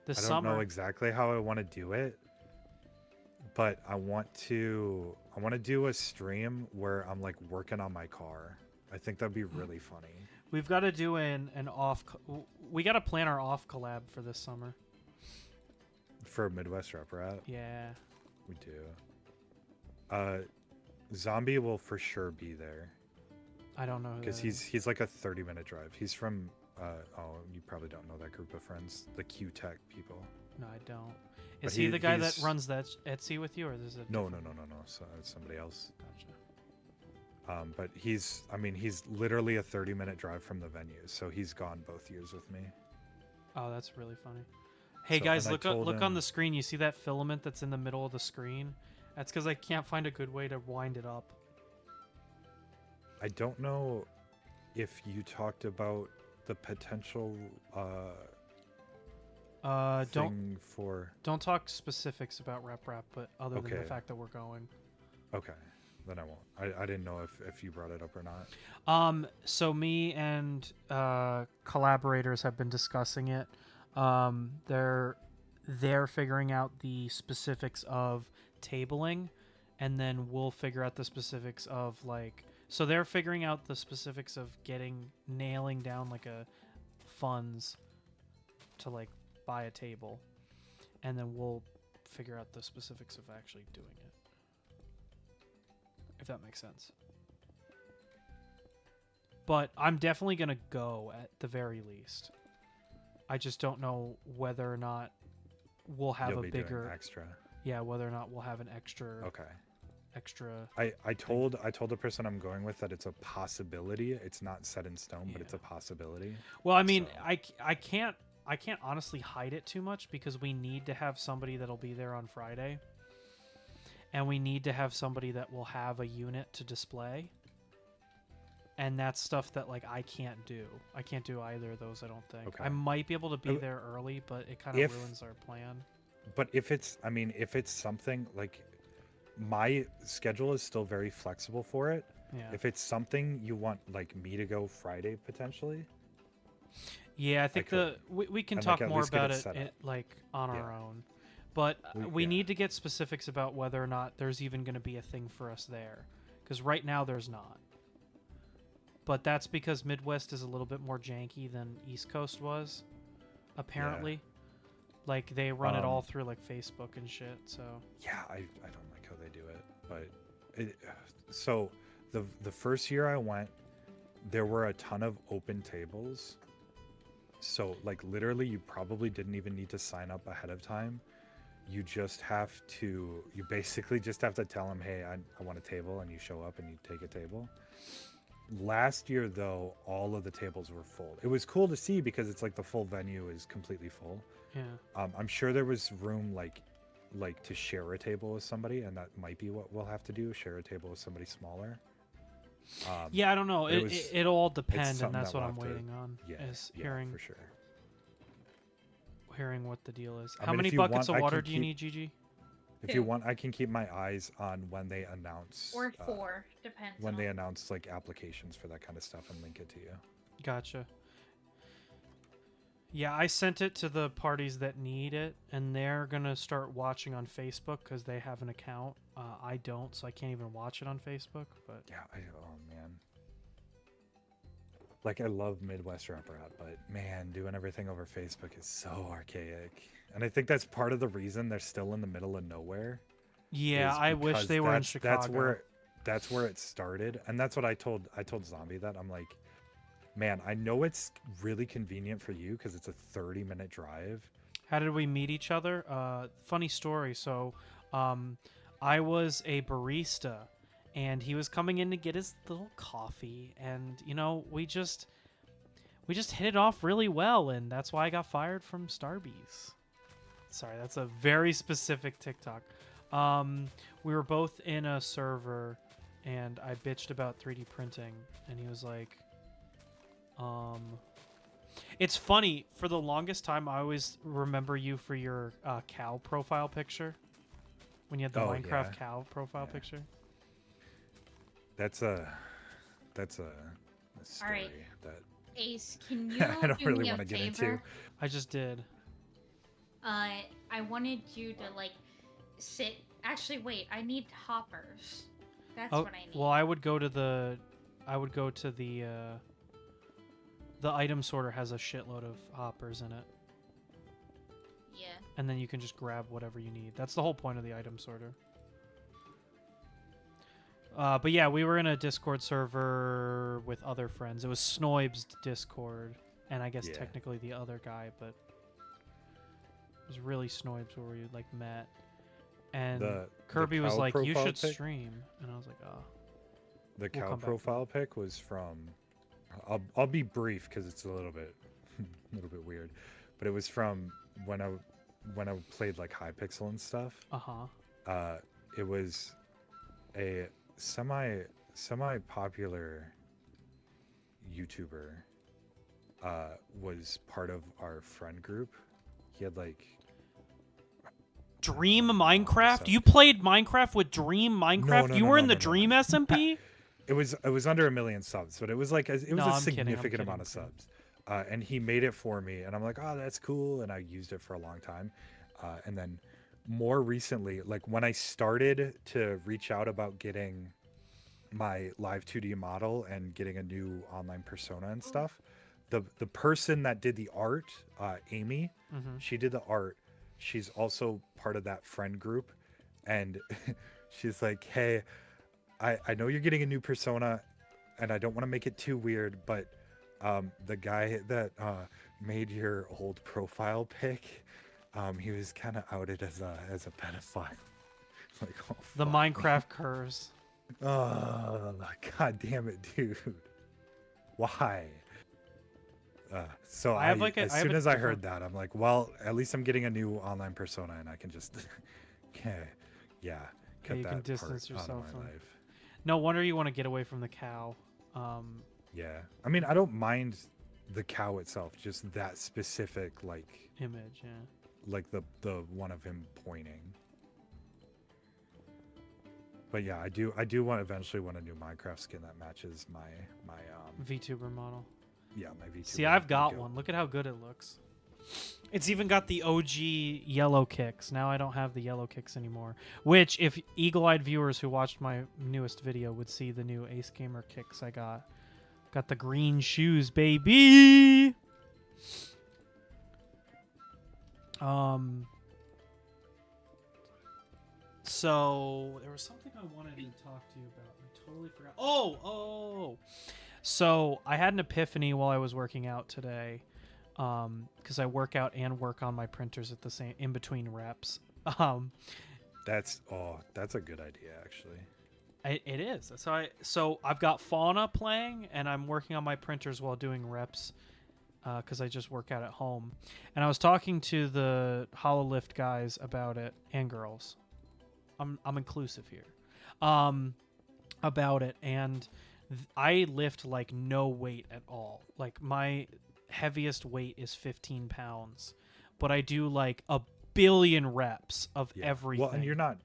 S1: This
S4: I don't
S1: summer.
S4: know exactly how I want to do it, but I want to do a stream where I'm like working on my car. I think that'd be really funny.
S1: We've got to do an we got to plan our off collab for this summer.
S4: For a Midwest rep rat,
S1: Yeah.
S4: we do. Zombie will for sure be there
S1: I don't know who
S4: because
S1: that is.
S4: he's like a 30-minute drive. He's from oh, you probably don't know that group of friends, the Q Tech people.
S1: No, I don't.
S4: But
S1: Is he the guy that
S4: he's-
S1: runs that Etsy with you, or is it?
S4: No. So it's somebody else.
S1: Gotcha.
S4: But he's literally a 30-minute drive from the venue, so he's gone both years with me.
S1: Oh, that's really funny. Hey
S4: So-
S1: guys,
S4: and I
S1: look
S4: told
S1: look on
S4: him-
S1: the screen. You see that filament that's in the middle of the screen? That's because I can't find a good way to wind it up.
S4: I don't know if you talked about the potential
S1: Don't
S4: thing for.
S1: don't talk specifics about Rep Rap, but other than the
S4: Okay.
S1: fact that we're going.
S4: Okay, then I won't. I didn't know if you brought it up or not.
S1: So me and collaborators have been discussing it. They're figuring out the specifics of tabling, and then we'll figure out the specifics of like. So they're figuring out the specifics of nailing down like a funds to like buy a table, and then we'll figure out the specifics of actually doing it. If that makes sense. But I'm definitely going to go at the very least. I just don't know whether or not we'll have
S4: You'll
S1: a
S4: be doing
S1: bigger
S4: extra.
S1: yeah, whether or not we'll have an extra
S4: Okay. I told the person I'm going with that it's a possibility. It's not set in stone, but it's
S1: Yeah.
S4: a possibility.
S1: Well, I mean,
S4: So-
S1: I can't honestly hide it too much because we need to have somebody that'll be there on Friday. And we need to have somebody that will have a unit to display. And that's stuff that like I can't do. I can't do either of those, I don't think.
S4: Okay.
S1: I might be able to be
S4: Uh,
S1: there early, but it kind of
S4: if-
S1: ruins our plan.
S4: But if it's something like, my schedule is still very flexible for it.
S1: Yeah.
S4: If it's something you want like me to go Friday potentially,
S1: Yeah, I think
S4: could.
S1: we can
S4: And,
S1: talk
S4: like, at
S1: more
S4: least get
S1: about
S4: it
S1: it,
S4: set up.
S1: like on
S4: Yeah.
S1: our own. But we
S4: Yeah.
S1: need to get specifics about whether or not there's even going to be a thing for us there, because right now there's not. But that's because Midwest is a little bit more janky than East Coast was, apparently. Like they run it all through like Facebook and shit. So
S4: yeah, I don't like how they do it. But so the first year I went, there were a ton of open tables, So like literally you probably didn't even need to sign up ahead of time. You basically just have to tell them, hey, I want a table, and you show up and you take a table. Last year though, all of the tables were full. It was cool to see because it's like the full venue is completely full.
S1: Yeah.
S4: I'm sure there was room like to share a table with somebody, and that might be what we'll have to do, share a table with somebody smaller.
S1: Yeah, I don't know. It'll all depend, and
S4: something
S1: that's
S4: that
S1: what
S4: we'll
S1: I'm
S4: have to-
S1: waiting on.
S4: Yeah,
S1: Is
S4: yeah,
S1: hearing
S4: for sure.
S1: hearing what the deal is.
S4: I
S1: How
S4: mean,
S1: many
S4: if you
S1: buckets
S4: want,
S1: of
S4: I
S1: water
S4: can
S1: do you
S4: keep-
S1: need, Gigi?
S4: If you want, I can keep my eyes on when they announce
S2: Or 4, depends
S4: when
S2: on.
S4: they announce like applications for that kind of stuff and link it to you.
S1: Gotcha. Yeah, I sent it to the parties that need it, and they're gonna start watching on Facebook because they have an account. I don't, so I can't even watch it on Facebook. But
S4: Yeah, oh man. Like I love Midwest Rap Rap, but man, doing everything over Facebook is so archaic. And I think that's part of the reason they're still in the middle of nowhere.
S1: yeah,
S4: is
S1: I wish
S4: because
S1: they were in Chicago.
S4: That's where it started, and that's what I told Zombie that I'm like, man, I know it's really convenient for you because it's a 30-minute drive.
S1: How did we meet each other? Funny story. So, I was a barista, and he was coming in to get his little coffee, and we just hit it off really well, and that's why I got fired from Starbucks. Sorry, that's a very specific TikTok. We were both in a server, and I bitched about 3D printing, and he was like, It's funny, for the longest time, I always remember you for your cow profile picture. When you had the Minecraft
S4: yeah.
S1: cow profile
S4: Yeah.
S1: picture.
S4: That's a story
S2: Alright.
S4: that
S2: Ace, can you
S4: I don't
S2: do
S4: really
S2: me a
S4: want to get
S2: favor?
S4: into.
S1: I just did.
S2: I wanted you to sit. Actually, wait. I need hoppers. That's what I need.
S1: Well, I would go to the item sorter has a shitload of hoppers in it,
S2: Yeah.
S1: and then you can just grab whatever you need. That's the whole point of the item sorter. But yeah, we were in a Discord server with other friends. It was Snoib's Discord, and I guess
S4: Yeah.
S1: technically the other guy, but it was really Snoib's where we met. And
S4: The
S1: Kirby was
S4: cow
S1: like, "You
S4: profile
S1: should
S4: pic?
S1: stream," and I was like, "Oh."
S4: The
S1: We'll
S4: cow
S1: come back to
S4: profile pic was from. I'll be brief because it's a little bit weird, but it was from when I played like Hypixel and stuff. It was a semi popular YouTuber. Was part of our friend group. He had like
S1: Dream
S4: so-
S1: Minecraft? You played Minecraft with Dream Minecraft?
S4: no,
S1: You
S4: no,
S1: were
S4: no,
S1: in the
S4: no, no.
S1: Dream SMP?
S4: It was under 1 million subs, but it was like it was
S1: No,
S4: a
S1: I'm kidding, I'm
S4: significant
S1: kidding,
S4: amount of
S1: I'm kidding.
S4: subs. And he made it for me, and I'm like, oh, that's cool, and I used it for a long time. And then more recently, like when I started to reach out about getting my live 2D model and getting a new online persona and stuff, the person that did the art, Amy,
S1: Mm-hmm.
S4: she did the art. She's also part of that friend group, and she's like, hey, I know you're getting a new persona, and I don't want to make it too weird, but the guy that made your old profile pic, he was kind of outed as a pedophile. Like, oh,
S1: The
S4: fuck.
S1: Minecraft curse.
S4: Oh, god damn it, dude. Why? So
S1: I have like a-
S4: as
S1: I have
S4: soon
S1: a
S4: as I
S1: different-
S4: heard that, I'm like, well, at least I'm getting a new online persona, and I can just, yeah, cut
S1: you
S4: that
S1: can
S4: part
S1: distance
S4: out
S1: yourself
S4: of
S1: from-
S4: my life.
S1: No wonder you want to get away from the cow.
S4: Yeah, I mean, I don't mind the cow itself, just that specific, like
S1: Image, yeah.
S4: the one of him pointing. But yeah, I do eventually want a new Minecraft skin that matches my
S1: VTuber model.
S4: my VTuber.
S1: See, I've got
S4: goat.
S1: one. Look at how good it looks. It's even got the OG yellow kicks. Now I don't have the yellow kicks anymore. Which, if eagle-eyed viewers who watched my newest video would see the new Ace Gamer kicks I got. Got the green shoes, baby! So, there was something I wanted to talk to you about. I totally forgot. Oh! So, I had an epiphany while I was working out today. because I work out and work on my printers at the same in between reps. Um,
S4: That's a good idea actually.
S1: it is. So I've got Fauna playing, and I'm working on my printers while doing reps, because I just work out at home. And I was talking to the HoloLift guys about it, and girls. I'm inclusive here. About it, and I lift like no weight at all. Like my heaviest weight is 15 pounds, but I do like a billion reps of everything.
S4: Well, and you're not.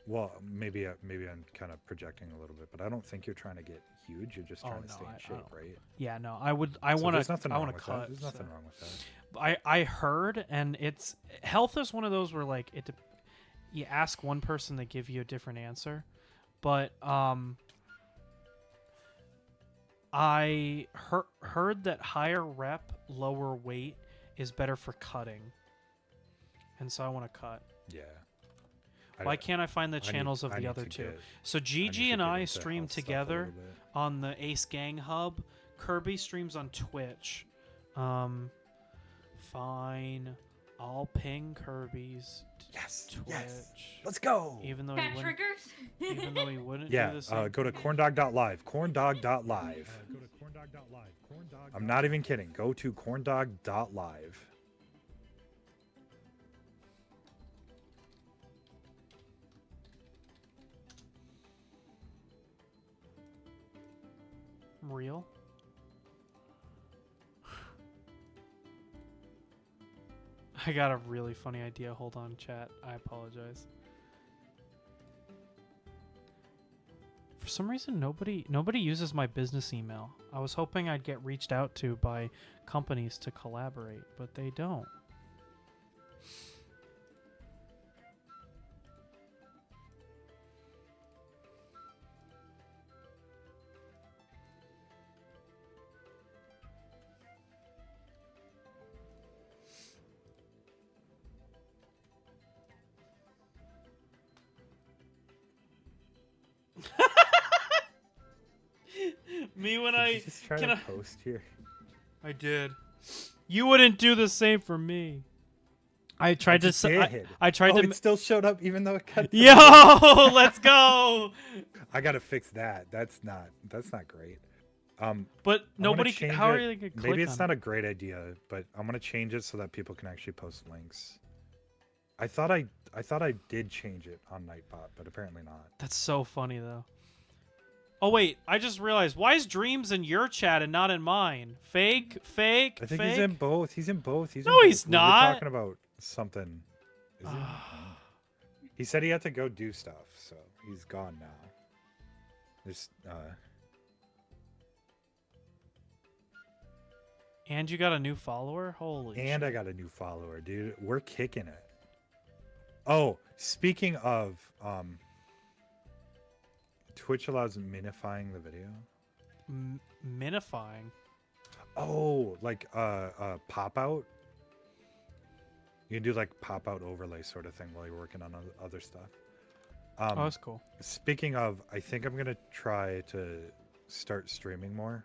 S4: Well, maybe I'm kind of projecting a little bit, but I don't think you're trying to get huge. You're just trying to stay in shape, right?
S1: Yeah, no. I want to.
S4: There's nothing
S1: I
S4: wrong
S1: want to
S4: with
S1: cut.
S4: that. There's nothing wrong with that.
S1: I heard, and it's health is one of those where like you ask one person, they give you a different answer, but I heard that higher rep, lower weight is better for cutting, and so I want to cut.
S4: Yeah.
S1: Why can't I find the channels of the other two? So Gigi and I stream together on the Ace Gang Hub. Kirby streams on Twitch. Fine. I'll ping Kirby's Twitch.
S4: Yes. Let's go.
S1: Even though
S2: Cat
S1: he wouldn't,
S2: triggers.
S1: even though he wouldn't
S4: Yeah.
S1: do the same.
S4: Go to corndog.live. Corndog.live. I'm not even kidding. Go to corndog.live.
S1: Real? I got a really funny idea. Hold on, chat. I apologize. For some reason, nobody uses my business email. I was hoping I'd get reached out to by companies to collaborate, but they don't. Me when
S4: Did
S1: I
S4: you just try
S1: can
S4: to
S1: I-
S4: post here.
S1: I did. You wouldn't do the same for me. I tried to. I tried to.
S4: It still showed up even though it cut.
S1: Yo, let's go.
S4: I gotta fix that. That's not great.
S1: But nobody.
S4: change
S1: How are
S4: it.
S1: you gonna click
S4: Maybe it's
S1: on
S4: not
S1: it?
S4: a great idea, but I'm gonna change it so that people can actually post links. I thought I did change it on Nightbot, but apparently not.
S1: That's so funny though. Oh wait, I just realized. Why is Dreams in your chat and not in mine? Fake.
S4: I think
S1: fake?
S4: he's in both. He's in both.
S1: No, he's
S4: We
S1: not.
S4: were talking about something. Is he? He said he had to go do stuff, so he's gone now. There's
S1: And you got a new follower? Holy
S4: and
S1: shit.
S4: I got a new follower, dude. We're kicking it. Oh, speaking of Twitch allows minifying the video.
S1: Minifying.
S4: Oh, like pop out. You can do like pop out overlay sort of thing while you're working on other stuff.
S1: Oh, that's cool.
S4: Speaking of, I think I'm gonna try to start streaming more.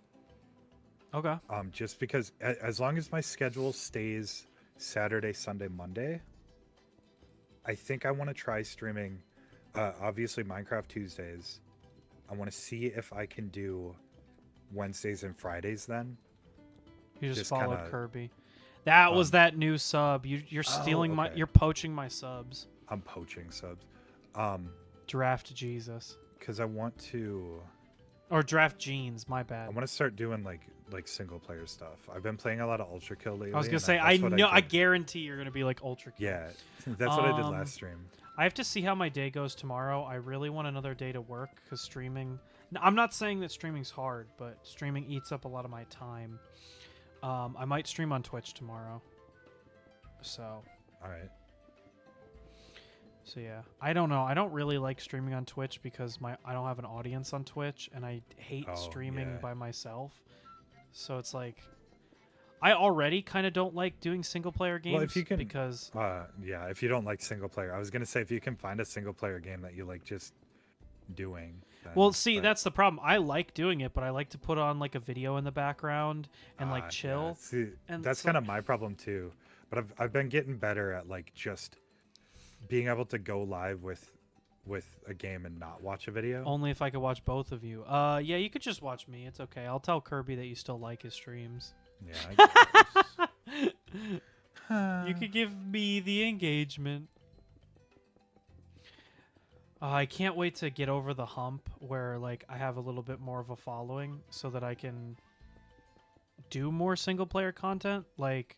S1: Okay.
S4: Just because as long as my schedule stays Saturday, Sunday, Monday, I think I want to try streaming. Obviously, Minecraft Tuesdays. I want to see if I can do Wednesdays and Fridays then.
S1: You just
S4: just
S1: followed
S4: kinda,
S1: Kirby. That was that new sub. You're stealing my.
S4: okay.
S1: You're poaching my subs.
S4: I'm poaching subs.
S1: Draft Jesus.
S4: Because I want to.
S1: Or draft jeans. My bad.
S4: I want to start doing like single player stuff. I've been playing a lot of Ultra Kill lately.
S1: I was gonna
S4: and
S1: say.
S4: that's what
S1: I
S4: did.
S1: guarantee you're gonna be like ultra. Kill.
S4: Yeah, that's what I did last stream.
S1: I have to see how my day goes tomorrow. I really want another day to work because streaming. I'm not saying that streaming's hard, but streaming eats up a lot of my time. I might stream on Twitch tomorrow. So.
S4: All right.
S1: So yeah, I don't know. I don't really like streaming on Twitch because I don't have an audience on Twitch, and I hate streaming
S4: yeah.
S1: by myself. So it's like, I already kind of don't like doing single player games.
S4: Well, if you can,
S1: because
S4: yeah, if you don't like single player, I was gonna say if you can find a single player game that you like, just doing.
S1: Well,
S4: then,
S1: see,
S4: but-
S1: that's the problem. I like doing it, but I like to put on like a video in the background and like
S4: yeah,
S1: chill.
S4: see,
S1: and
S4: that's
S1: so-
S4: kind of my problem too. But I've been getting better at like just being able to go live with a game and not watch a video.
S1: Only if I could watch both of you. Yeah, you could just watch me. It's okay. I'll tell Kirby that you still like his streams.
S4: Yeah. I guess.
S1: You could give me the engagement. I can't wait to get over the hump where like I have a little bit more of a following so that I can do more single player content. Like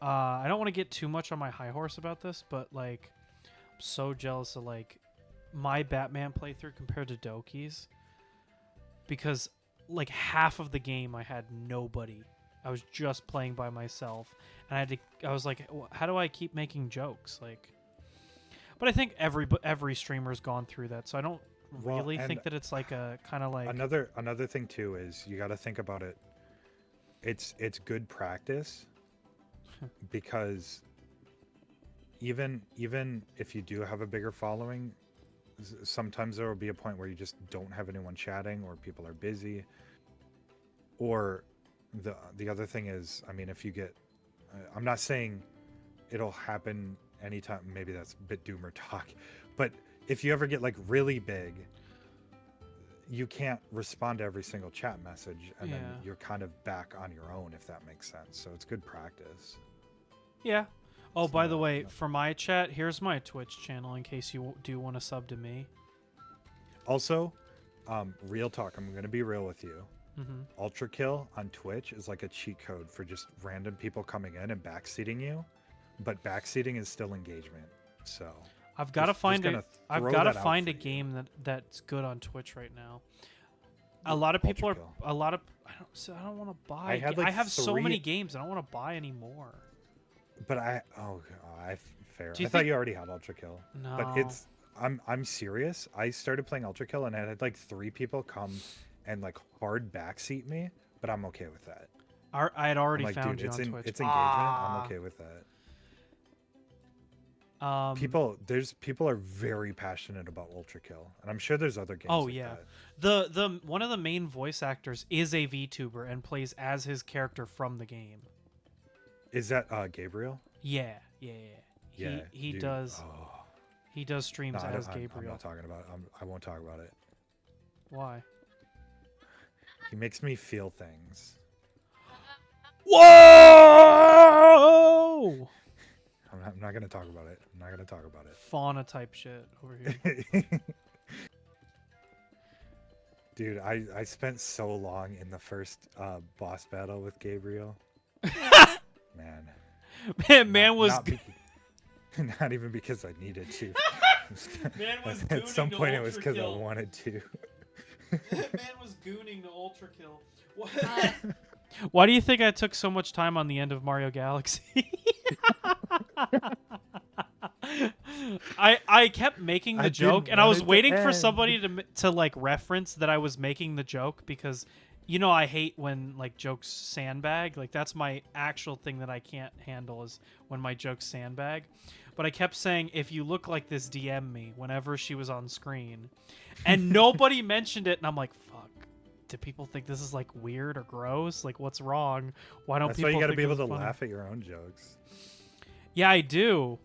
S1: I don't want to get too much on my high horse about this, but like I'm so jealous of like my Batman playthrough compared to Doki's, because like half of the game I had nobody. I was just playing by myself, and I was like, how do I keep making jokes? Like, but I think every streamer's gone through that, so I don't
S4: Well,
S1: really
S4: and
S1: think that it's like a kind of like
S4: another thing too is you got to think about it. It's good practice because even if you do have a bigger following, sometimes there will be a point where you just don't have anyone chatting or people are busy. Or the other thing is, I mean, if you get, I'm not saying it'll happen anytime. Maybe that's a bit doomer talk, but if you ever get like really big, you can't respond to every single chat message, and then
S1: Yeah.
S4: you're kind of back on your own, if that makes sense. So it's good practice.
S1: yeah. Oh,
S4: It's
S1: by the
S4: not-
S1: way,
S4: no.
S1: for my chat, here's my Twitch channel in case you do want to sub to me.
S4: Also, real talk. I'm gonna be real with you.
S1: Mm-hmm.
S4: Ultra kill on Twitch is like a cheat code for just random people coming in and backseating you, but backseating is still engagement. So
S1: I've got to
S4: just
S1: find
S4: gonna
S1: I've
S4: throw
S1: got to
S4: that out
S1: find
S4: for
S1: a
S4: you.
S1: game that's good on Twitch right now. A lot of people
S4: Ultra
S1: are
S4: kill.
S1: a lot of I don't want to buy.
S4: I had,
S1: I
S4: like,
S1: have so many
S4: 3
S1: games. I don't want to buy any more.
S4: But fair.
S1: Do you
S4: I thought
S1: think-
S4: you already had Ultra Kill.
S1: No.
S4: But it's I'm serious. I started playing Ultra Kill and I had like 3 people come and like hard backseat me, but I'm okay with that.
S1: I had
S4: I'm
S1: already
S4: like,
S1: found
S4: dude,
S1: you
S4: it's
S1: on Twitch.
S4: it's engagement. I'm okay with that. People are very passionate about Ultra Kill, and I'm sure there's other games.
S1: Oh,
S4: like
S1: yeah.
S4: that.
S1: The one of the main voice actors is a VTuber and plays as his character from the game.
S4: Is that Gabriel?
S1: Yeah.
S4: Yeah.
S1: He
S4: dude.
S1: does
S4: Oh.
S1: he does
S4: No,
S1: streams as
S4: I'm
S1: Gabriel.
S4: not talking about it. I won't talk about it.
S1: Why?
S4: He makes me feel things.
S1: Whoa!
S4: I'm not gonna talk about it. I'm not gonna talk about
S1: Fauna type shit over here.
S4: it. Dude, I spent so long in the first boss battle with Gabriel. Man.
S1: Man was
S4: not, not even because I needed to.
S1: Man was
S4: At some
S1: gooning to
S4: point, it was because I
S1: Ultra Kill.
S4: wanted to.
S1: Man was gooning to Ultra Kill.
S2: Uh,
S1: Why do you think I took so much time on the end of Mario Galaxy? I kept making the
S4: I
S1: joke,
S4: didn't
S1: and I
S4: want
S1: was
S4: it to
S1: waiting for
S4: end.
S1: somebody to like reference that I was making the joke, because you know I hate when like jokes sandbag. Like that's my actual thing that I can't handle, is when my jokes sandbag. But I kept saying, if you look like this, DM me whenever she was on screen, and nobody mentioned it, and I'm like, fuck. Do people think this is like weird or gross? Like, what's wrong? Why don't
S4: That's
S1: people
S4: why you got to
S1: think
S4: be able
S1: this
S4: to
S1: is funny?
S4: laugh at your own jokes.
S1: Yeah, I do.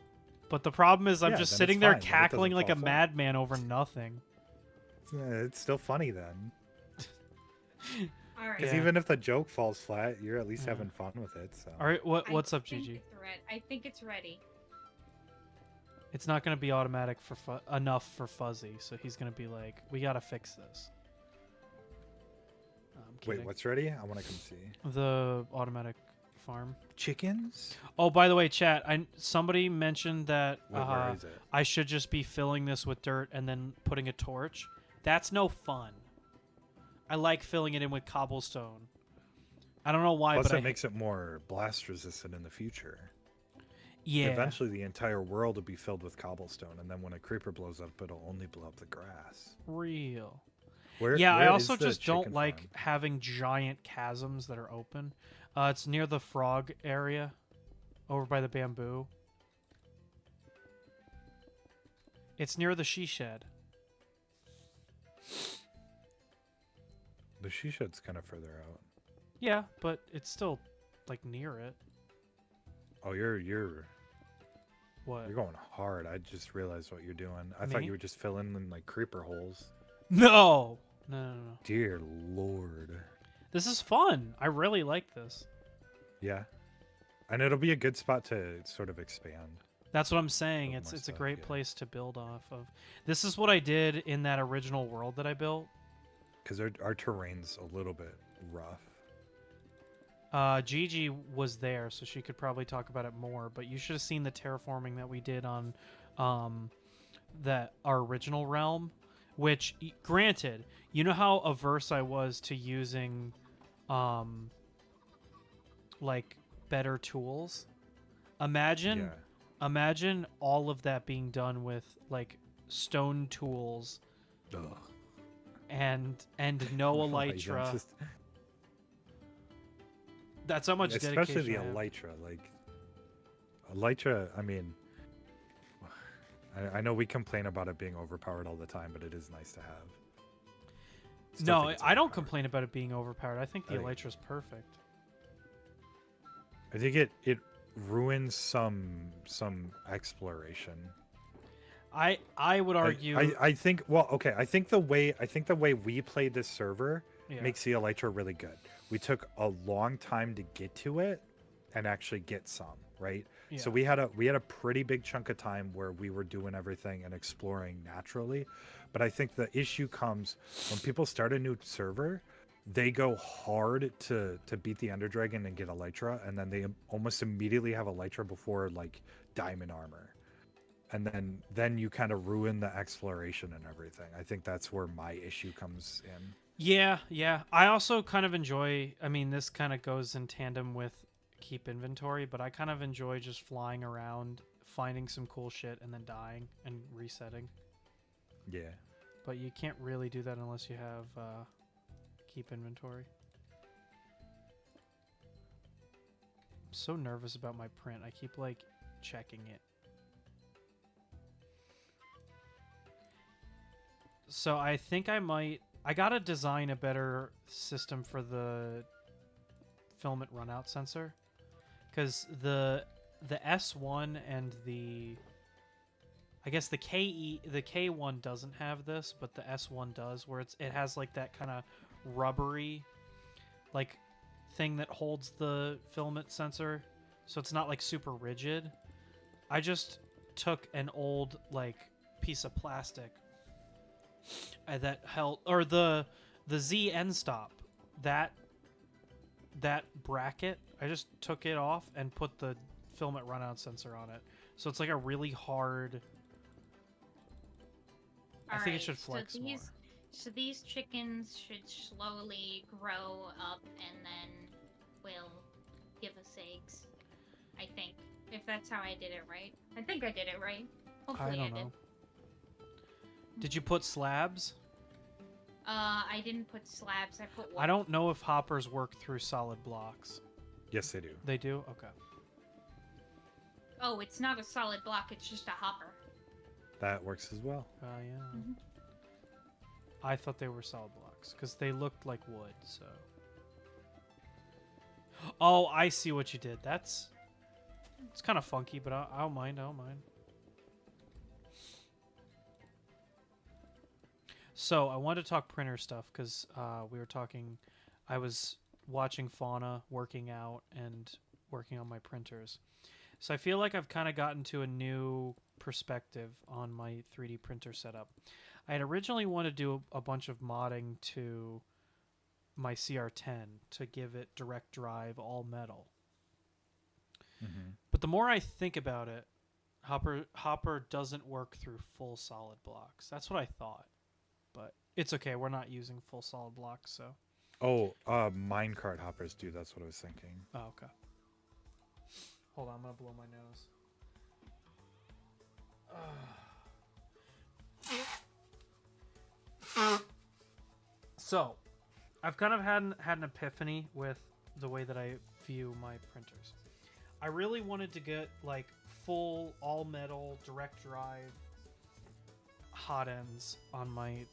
S1: But the problem is I'm
S4: Yeah,
S1: just
S4: then
S1: sitting
S4: it's
S1: there
S4: fine, then it
S1: cackling
S4: doesn't
S1: like a
S4: fall flat.
S1: madman over nothing.
S4: It's still funny then.
S2: all right.
S4: Because
S1: Yeah.
S4: even if the joke falls flat, you're at least
S1: Yeah.
S4: having fun with it. So.
S1: All right, what's up,
S2: I think
S1: Gigi?
S2: I think it's ready.
S1: It's not going to be automatic for enough for Fuzzy, so he's going to be like, we got to fix this. I'm
S4: Wait,
S1: kidding.
S4: what's ready? I want to come see.
S1: The automatic farm.
S4: Chickens?
S1: Oh, by the way, chat, somebody mentioned that
S4: Wait, where is it?
S1: I should just be filling this with dirt and then putting a torch. That's no fun. I like filling it in with cobblestone. I don't know why,
S4: Plus,
S1: but
S4: it makes it more blast resistant in the future.
S1: yeah.
S4: Eventually, the entire world will be filled with cobblestone, and then when a creeper blows up, it'll only blow up the grass.
S1: Real.
S4: Where?
S1: Yeah, I
S4: where
S1: also
S4: is the
S1: just don't
S4: chicken
S1: like
S4: farm?
S1: having giant chasms that are open. It's near the frog area, over by the bamboo. It's near the she shed.
S4: The she shed's kind of further out.
S1: Yeah, but it's still like near it.
S4: Oh, you're
S1: What?
S4: going hard. I just realized what you're doing. I thought
S1: Me?
S4: you were just filling in like creeper holes.
S1: No. No.
S4: Dear Lord.
S1: This is fun. I really like this.
S4: Yeah. And it'll be a good spot to sort of expand.
S1: That's what I'm saying.
S4: Build
S1: It's
S4: more
S1: a
S4: stuff,
S1: great
S4: yeah.
S1: place to build off of. This is what I did in that original world that I built.
S4: Because our terrain's a little bit rough.
S1: Gigi was there, so she could probably talk about it more. But you should have seen the terraforming that we did on our original realm. Which, granted, you know how averse I was to using, like better tools. Imagine all of that being done with like stone tools
S4: Yeah. Ugh.
S1: and no
S4: Why, I'm
S1: elytra.
S4: just-
S1: That's how much dedication.
S4: Especially the
S1: I have.
S4: elytra. Like, elytra, I mean, I know we complain about it being overpowered all the time, but it is nice to have. Still
S1: No,
S4: think it's
S1: I don't
S4: overpowered.
S1: complain about it being overpowered. I think the
S4: I think-
S1: elytra's perfect.
S4: I think it ruins some exploration.
S1: I would argue.
S4: I think I think the way we played this server
S1: yeah.
S4: makes the elytra really good. We took a long time to get to it and actually get some, right? So
S1: Yeah.
S4: we had a pretty big chunk of time where we were doing everything and exploring naturally. But I think the issue comes when people start a new server, they go hard to beat the Ender Dragon and get elytra, and then they almost immediately have elytra before like diamond armor. And then you kind of ruin the exploration and everything. I think that's where my issue comes in.
S1: Yeah. I also kind of enjoy. I mean, this kind of goes in tandem with keep inventory, but I kind of enjoy just flying around, finding some cool shit, and then dying and resetting.
S4: Yeah.
S1: But you can't really do that unless you have keep inventory. I'm so nervous about my print. I keep like checking it. So I think I gotta design a better system for the filament runout sensor, because the S1 and I guess the K1 doesn't have this, but the S1 does, where it has like that kind of rubbery like thing that holds the filament sensor, so it's not like super rigid. I just took an old like piece of plastic that held, or the Z end stop, that bracket, I just took it off and put the filament runout sensor on it, so it's like a really hard. I think it should flex more.
S2: So these chickens should slowly grow up and then will give us eggs. I think, if that's how I did it right. I think I did it right. Hopefully
S1: I don't
S2: did.
S1: know. Did you put slabs?
S2: I didn't put slabs. I put wood.
S1: I don't know if hoppers work through solid blocks.
S4: Yes, they do.
S1: They do? Okay.
S2: Oh, it's not a solid block. It's just a hopper.
S4: That works as well.
S1: Yeah.
S2: Mhm.
S1: I thought they were solid blocks because they looked like wood, so. Oh, I see what you did. It's kind of funky, but I don't mind. So I wanted to talk printer stuff because we were talking. I was watching Fauna, working out, and working on my printers. So I feel like I've kind of gotten to a new perspective on my 3D printer setup. I had originally wanted to do a bunch of modding to my CR10 to give it direct drive all metal.
S4: Mm-hmm.
S1: But the more I think about it, Hopper doesn't work through full solid blocks. That's what I thought. But it's okay. We're not using full solid blocks, so.
S4: Oh, minecart hoppers do. That's what I was thinking.
S1: Oh, okay. Hold on, I'm gonna blow my nose. So, I've kind of had an epiphany with the way that I view my printers. I really wanted to get like full all metal direct drive hot ends on my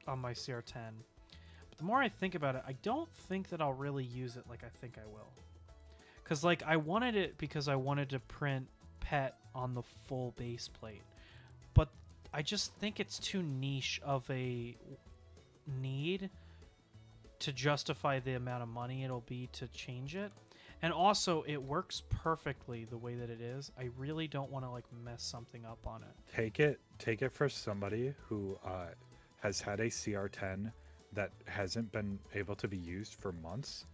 S1: on my CR10. But the more I think about it, I don't think that I'll really use it like I think I will. Because, like, I wanted it because I wanted to print pet on the full base plate. But I just think it's too niche of a need to justify the amount of money it'll be to change it. And also, it works perfectly the way that it is. I really don't want to, like, mess something up on it.
S4: Take it for somebody who has had a CR10 that hasn't been able to be used for months.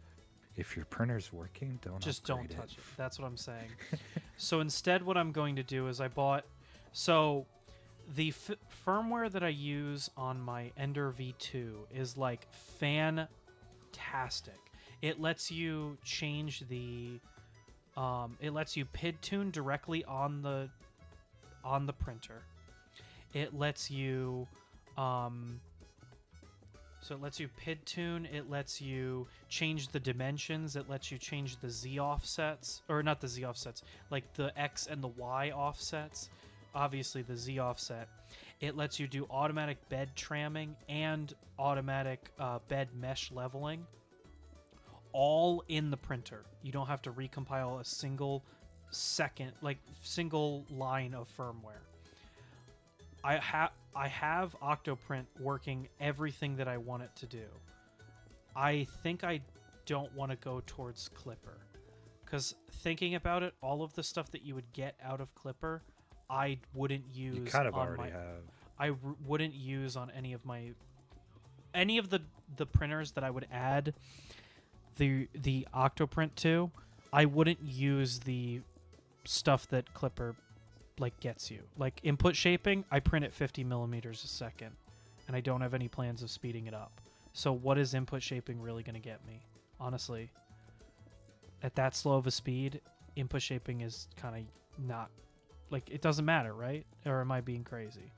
S4: If your printer's working, don't
S1: touch it. That's what I'm saying. So instead, what I'm going to do is I bought... So the firmware that I use on my Ender V2 is, like, fantastic. It lets you change the... it lets you PID tune directly on the printer. It lets you... So it lets you PID tune, it lets you change the dimensions, it lets you change the Z offsets, or not the Z offsets, like the X and the Y offsets, obviously the Z offset. It lets you do automatic bed tramming and automatic bed mesh leveling, all in the printer. You don't have to recompile a single line of firmware. I have Octoprint working everything that I want it to do. I think I don't want to go towards Klipper. Because thinking about it, all of the stuff that you would get out of Klipper, I wouldn't use.
S4: You kind of already have.
S1: I wouldn't use on any of the printers that I would add the Octoprint to. I wouldn't use the stuff that Klipper like gets you. Like input shaping, I print at 50 millimeters a second, and I don't have any plans of speeding it up. So what is input shaping really going to get me? Honestly, at that slow of a speed, input shaping is kind of not, like, it doesn't matter, right? Or am I being crazy?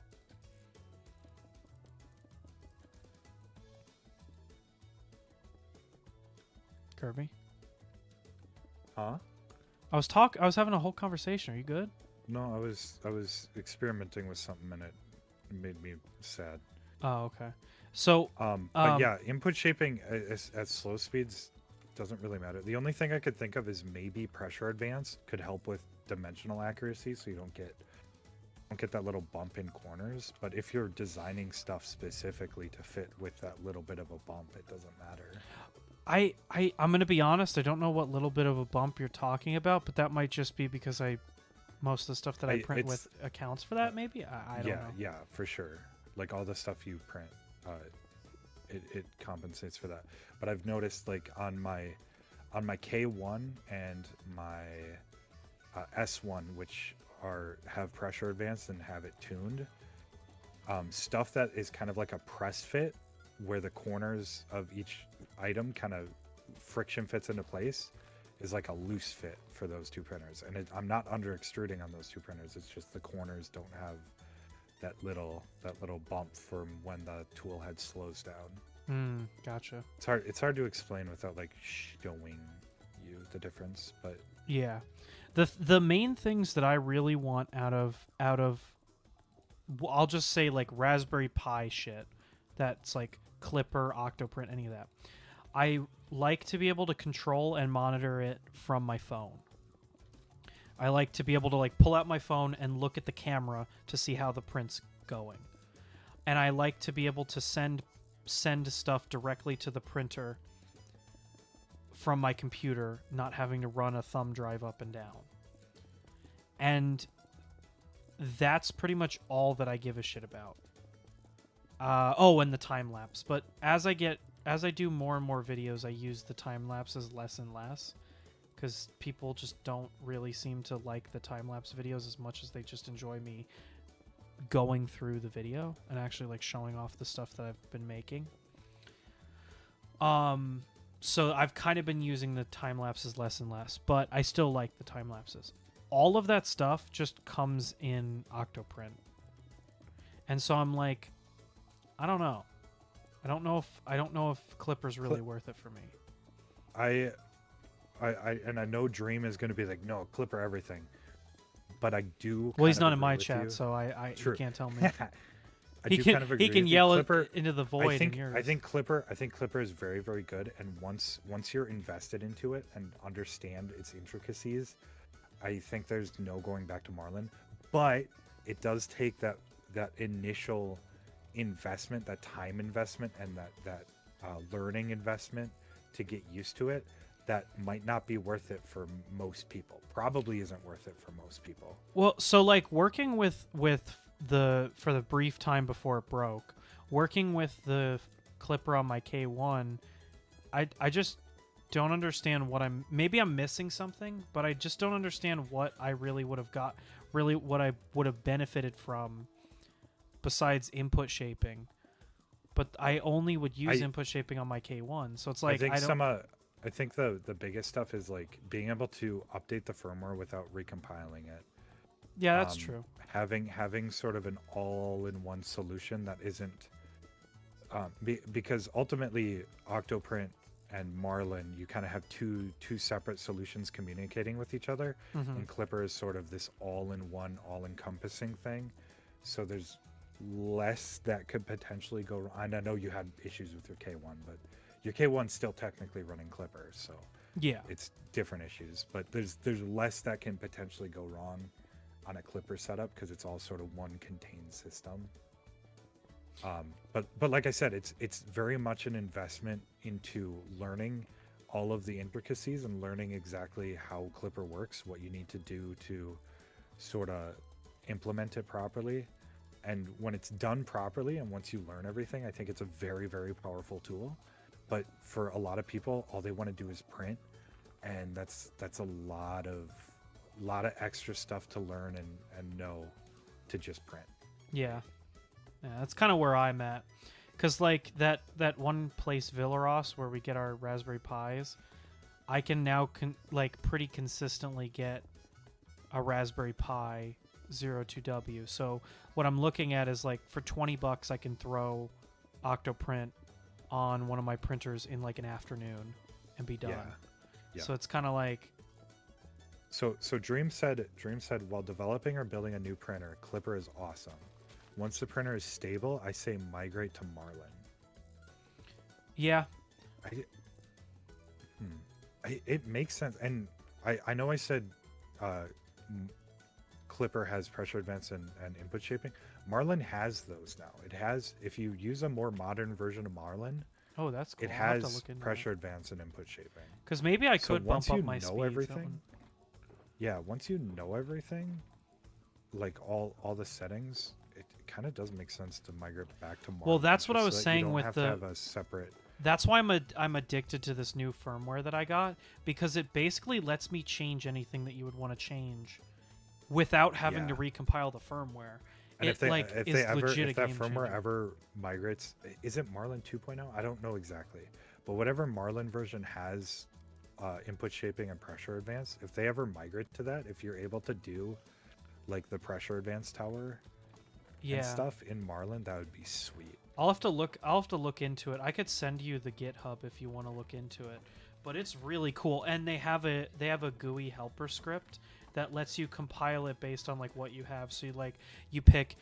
S1: Kirby?
S4: Huh?
S1: I was having a whole conversation. Are you good?
S4: No, I was experimenting with something and it made me sad.
S1: Oh, okay. So,
S4: but yeah, input shaping at slow speeds doesn't really matter. The only thing I could think of is maybe pressure advance could help with dimensional accuracy, so you don't get that little bump in corners. But if you're designing stuff specifically to fit with that little bit of a bump, it doesn't matter.
S1: I'm gonna be honest. I don't know what little bit of a bump you're talking about, but that might just be because most of the stuff that I print with accounts for that. Maybe I don't know.
S4: Yeah, for sure. Like all the stuff you print, it compensates for that. But I've noticed, like on my K1 and my S1, which have pressure advanced and have it tuned, stuff that is kind of like a press fit, where the corners of each item kind of friction fits into place, is like a loose fit for those two printers. And I'm not under extruding on those two printers. It's just the corners don't have that little bump from when the tool head slows down.
S1: Gotcha.
S4: It's hard to explain without like showing you the difference, but
S1: yeah, the main things that I really want out of I'll just say like Raspberry Pi shit, that's like Klipper, Octoprint, any of that. I like to be able to control and monitor it from my phone. I like to be able to like pull out my phone and look at the camera to see how the print's going. And I like to be able to send stuff directly to the printer from my computer, not having to run a thumb drive up and down. And that's pretty much all that I give a shit about. And the time lapse. But as I do more and more videos, I use the time lapses less and less, because people just don't really seem to like the time lapse videos as much as they just enjoy me going through the video and actually like showing off the stuff that I've been making. So I've kind of been using the time lapses less and less, but I still like the time lapses. All of that stuff just comes in Octoprint. And so I'm like, I don't know. I don't know if Klipper's really worth it for me.
S4: I know Dream is going to be like, no, Klipper everything. But I do.
S1: Well, he's not in my chat, so you can't tell me.
S4: I
S1: He
S4: do
S1: can
S4: kind of agree
S1: he can
S4: with you.
S1: yell
S4: Clipper,
S1: into the void.
S4: I think
S1: in yours.
S4: I think Clipper is very, very good, and once you're invested into it and understand its intricacies, I think there's no going back to Marlin. But it does take that initial investment, that time investment, and that learning investment to get used to it. That might not be worth it for most people. Probably isn't worth it for most people.
S1: Well, so like working with the for the brief time before it broke, working with the Clipper on my K1, I just don't understand what maybe I'm missing something, but I just don't understand what I really would have got, really what I would have benefited from besides input shaping. But I only would use input shaping on my K1, so it's like
S4: I think the biggest stuff is like being able to update the firmware without recompiling it.
S1: Yeah, that's true.
S4: Having sort of an all-in-one solution that isn't because ultimately Octoprint and Marlin, you kind of have two separate solutions communicating with each other, and Clipper is sort of this all-in-one, all-encompassing thing. So there's less that could potentially go wrong. And I know you had issues with your K1, but your K1's still technically running Clipper, so
S1: yeah,
S4: it's different issues. But there's less that can potentially go wrong on a Clipper setup because it's all sort of one contained system. But like I said, it's very much an investment into learning all of the intricacies and learning exactly how Clipper works, what you need to do to sort of implement it properly. And when it's done properly and once you learn everything, I think it's a very, very powerful tool. But for a lot of people, all they want to do is print, and that's a lot of extra stuff to learn and know to just print.
S1: Yeah, that's kind of where I'm at, because like that one place Villaros where we get our Raspberry Pis, I can now like pretty consistently get a Raspberry Pi 02W. So what I'm looking at is like for $20 I can throw Octoprint on one of my printers in like an afternoon and be done.
S4: Yeah.
S1: So it's kind of like
S4: So Dream said while developing or building a new printer, Clipper is awesome. Once the printer is stable, I say migrate to Marlin.
S1: Yeah.
S4: It makes sense, and I know I said Clipper has pressure advance and input shaping. Marlin has those now. It has, if you use a more modern version of Marlin,
S1: oh, that's cool.
S4: it
S1: I'll have to
S4: has
S1: look into
S4: pressure advance and input shaping.
S1: Because maybe I
S4: So
S1: could
S4: once
S1: bump
S4: you
S1: up my
S4: know
S1: speed.
S4: everything, yeah, once you know everything, like all the settings, it kind of does make sense to migrate back to Marlin.
S1: Well, that's what
S4: just
S1: I was
S4: so that
S1: saying
S4: you don't
S1: with
S4: have
S1: the.
S4: to have a separate.
S1: That's why I'm addicted to this new firmware that I got, because it basically lets me change anything that you would want to change without having to
S4: Yeah.
S1: recompile the firmware.
S4: And
S1: If
S4: that firmware ever migrates, is it Marlin 2.0? I don't know exactly, but whatever Marlin version has input shaping and pressure advance, if they ever migrate to that, if you're able to do like the pressure advance tower and stuff in Marlin, that would be sweet.
S1: I'll have to look into it. I could send you the GitHub if you want to look into it, but it's really cool. And they have a GUI helper script that lets you compile it based on like what you have. So you pick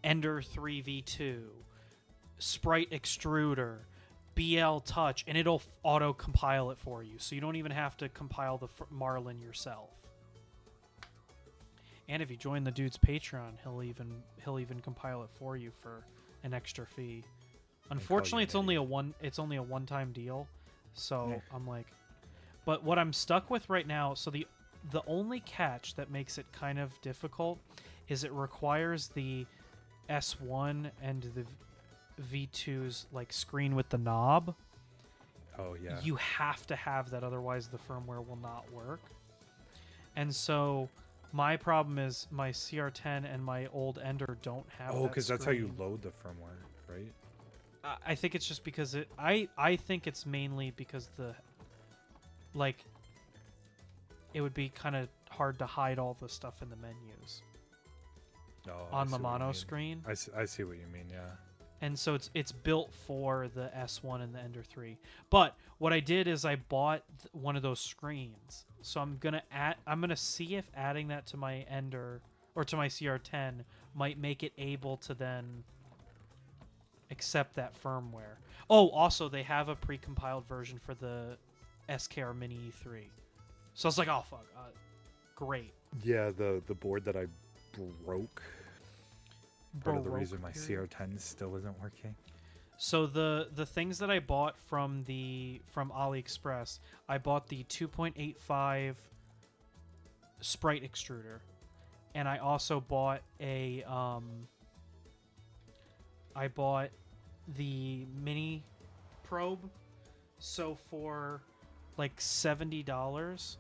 S1: Ender 3v2, Sprite Extruder, BL Touch, and it'll auto compile it for you. So you don't even have to compile the Marlin yourself. And if you join the dude's Patreon, he'll even compile it for you for an extra fee. Unfortunately, it's only a one-time deal. So I'm like, but what I'm stuck with right now, so the only catch that makes it kind of difficult is it requires the S1 and the V2's like screen with the knob.
S4: Oh yeah.
S1: You have to have that, otherwise the firmware will not work. And so my problem is my CR10 and my old Ender don't have.
S4: Oh, because that's how you
S1: screen.
S4: load the firmware, right?
S1: I think it's just because I think it's mainly because it would be kind of hard to hide all the stuff in the menus on the mono screen.
S4: I see what you mean, yeah.
S1: And so it's built for the S1 and the Ender 3. But what I did is I bought one of those screens. So I'm gonna see if adding that to my Ender or to my CR10 might make it able to then except that firmware. Oh, also they have a pre-compiled version for the SKR Mini E3. So I was like, oh fuck, great.
S4: Yeah, the board that I broke. Part of the
S1: Baroque
S4: reason my
S1: period.
S4: CR10 still isn't working.
S1: So the things that I bought from AliExpress, I bought the 2.85 sprite extruder, and I also bought I bought the mini probe. So for like $70,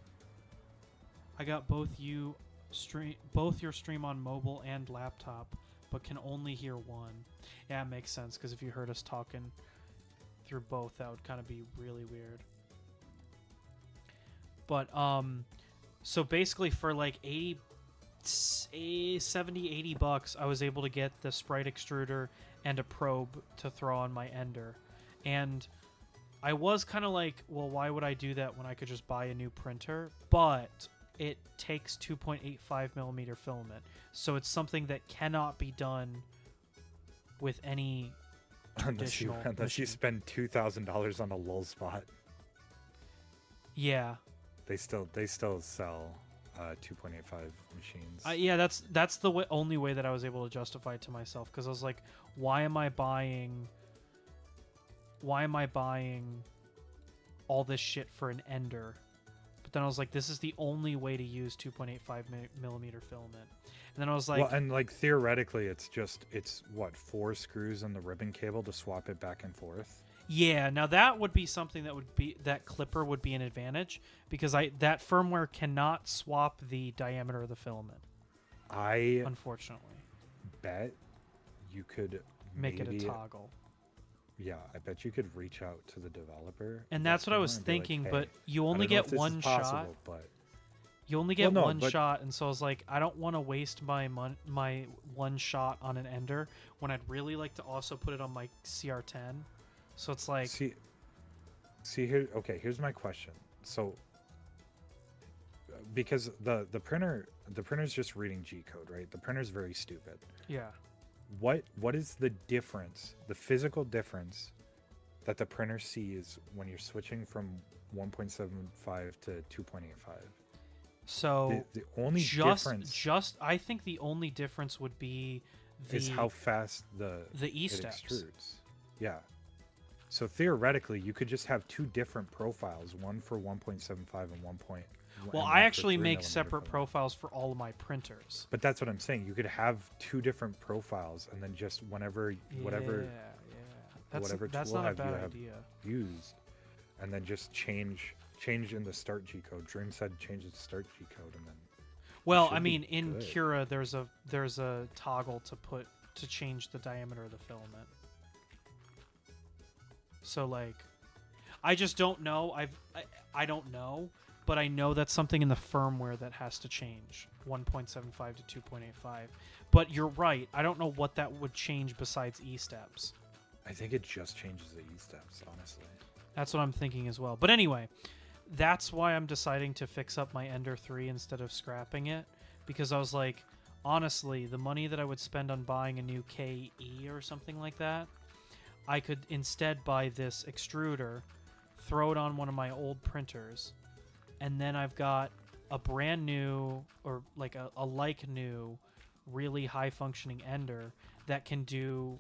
S1: I got both your stream on mobile and laptop, but can only hear one. Yeah, it makes sense, because if you heard us talking through both, that would kind of be really weird. But so basically for like 70, 80 bucks, I was able to get the sprite extruder and a probe to throw on my Ender. And I was kind of like, well, why would I do that when I could just buy a new printer? But it takes 2.85 millimeter filament, so it's something that cannot be done with any traditional
S4: unless you
S1: machine.
S4: spend $2,000 on a lull spot.
S1: Yeah.
S4: They still sell 2.85 machines.
S1: Yeah, that's the only way that I was able to justify it to myself, because I was like, why am I buying all this shit for an Ender? But then I was like, this is the only way to use 2.85 millimeter filament. And then I was like,
S4: well, and like theoretically, it's what, 4 screws on the ribbon cable to swap it back and forth.
S1: yeah, now that would be something that clipper would be an advantage, because that firmware cannot swap the diameter of the filament.
S4: I
S1: Unfortunately,
S4: bet you could
S1: make it a
S4: maybe-
S1: toggle.
S4: Yeah, I bet you could reach out to the developer.
S1: And
S4: of
S1: that's
S4: that
S1: what I was
S4: firmware and be like,
S1: thinking,
S4: "Hey,
S1: but you
S4: I
S1: only
S4: don't know if
S1: get
S4: this is
S1: one shot.
S4: possible, but
S1: You only get
S4: no,
S1: one
S4: but-
S1: shot, and so I was like, I don't want to waste my one shot on an Ender when I'd really like to also put it on my CR10. So it's like,
S4: see here. Okay, here's my question. So, because the printer's just reading G code, right? The printer's very stupid.
S1: yeah.
S4: What is the difference, the physical difference, that the printer sees when you're switching from 1.75 to 2.85?
S1: So
S4: The only difference
S1: I think the only difference would be
S4: is how fast
S1: the E
S4: it
S1: steps.
S4: extrudes. Yeah. So theoretically, you could just have 2 different profiles, one for 1.75 and 1.
S1: Well,
S4: and
S1: I
S4: one for
S1: actually
S4: 3
S1: make
S4: millimeter
S1: separate
S4: filament.
S1: profiles for all of my printers.
S4: But that's what I'm saying. You could have 2 different profiles, and then just whatever
S1: Yeah.
S4: whatever
S1: That's
S4: tool
S1: not a
S4: have you
S1: bad
S4: have
S1: idea.
S4: used, and then just change in the start G code. Dream said change the start G code, and then
S1: Well,
S4: should
S1: I
S4: be
S1: mean, in
S4: good.
S1: Cura, there's a toggle to change the diameter of the filament. So like, I just don't know. I don't know, but I know that's something in the firmware that has to change 1.75 to 2.85. But you're right. I don't know what that would change besides E steps.
S4: I think it just changes the E steps, honestly.
S1: That's what I'm thinking as well. But anyway, that's why I'm deciding to fix up my Ender 3 instead of scrapping it, because I was like, honestly, the money that I would spend on buying a new KE or something like that, I could instead buy this extruder, throw it on one of my old printers, and then I've got a brand new, or like a like new, really high functioning Ender that can do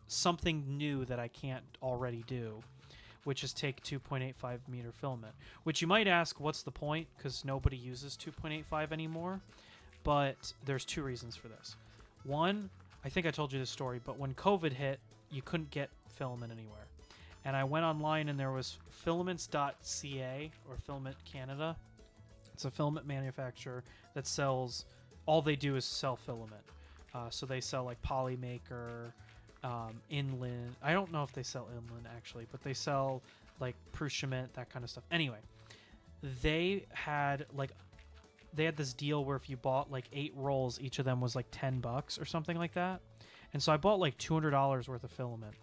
S1: something new that I can't already do, which is take 2.85 meter filament. Which you might ask, what's the point? Because nobody uses 2.85 anymore. But there's 2 reasons for this. One, I think I told you this story, but when COVID hit, you couldn't get filament anywhere. And I went online and there was filaments.ca, or Filament Canada. It's a filament manufacturer that sells, all they do is sell filament. So they sell like Polymaker, Inland. I don't know if they sell Inland actually, but they sell like Prushiment, that kind of stuff. Anyway, they had this deal where if you bought like 8 rolls, each of them was like $10 or something like that. And so I bought like $200 worth of filament.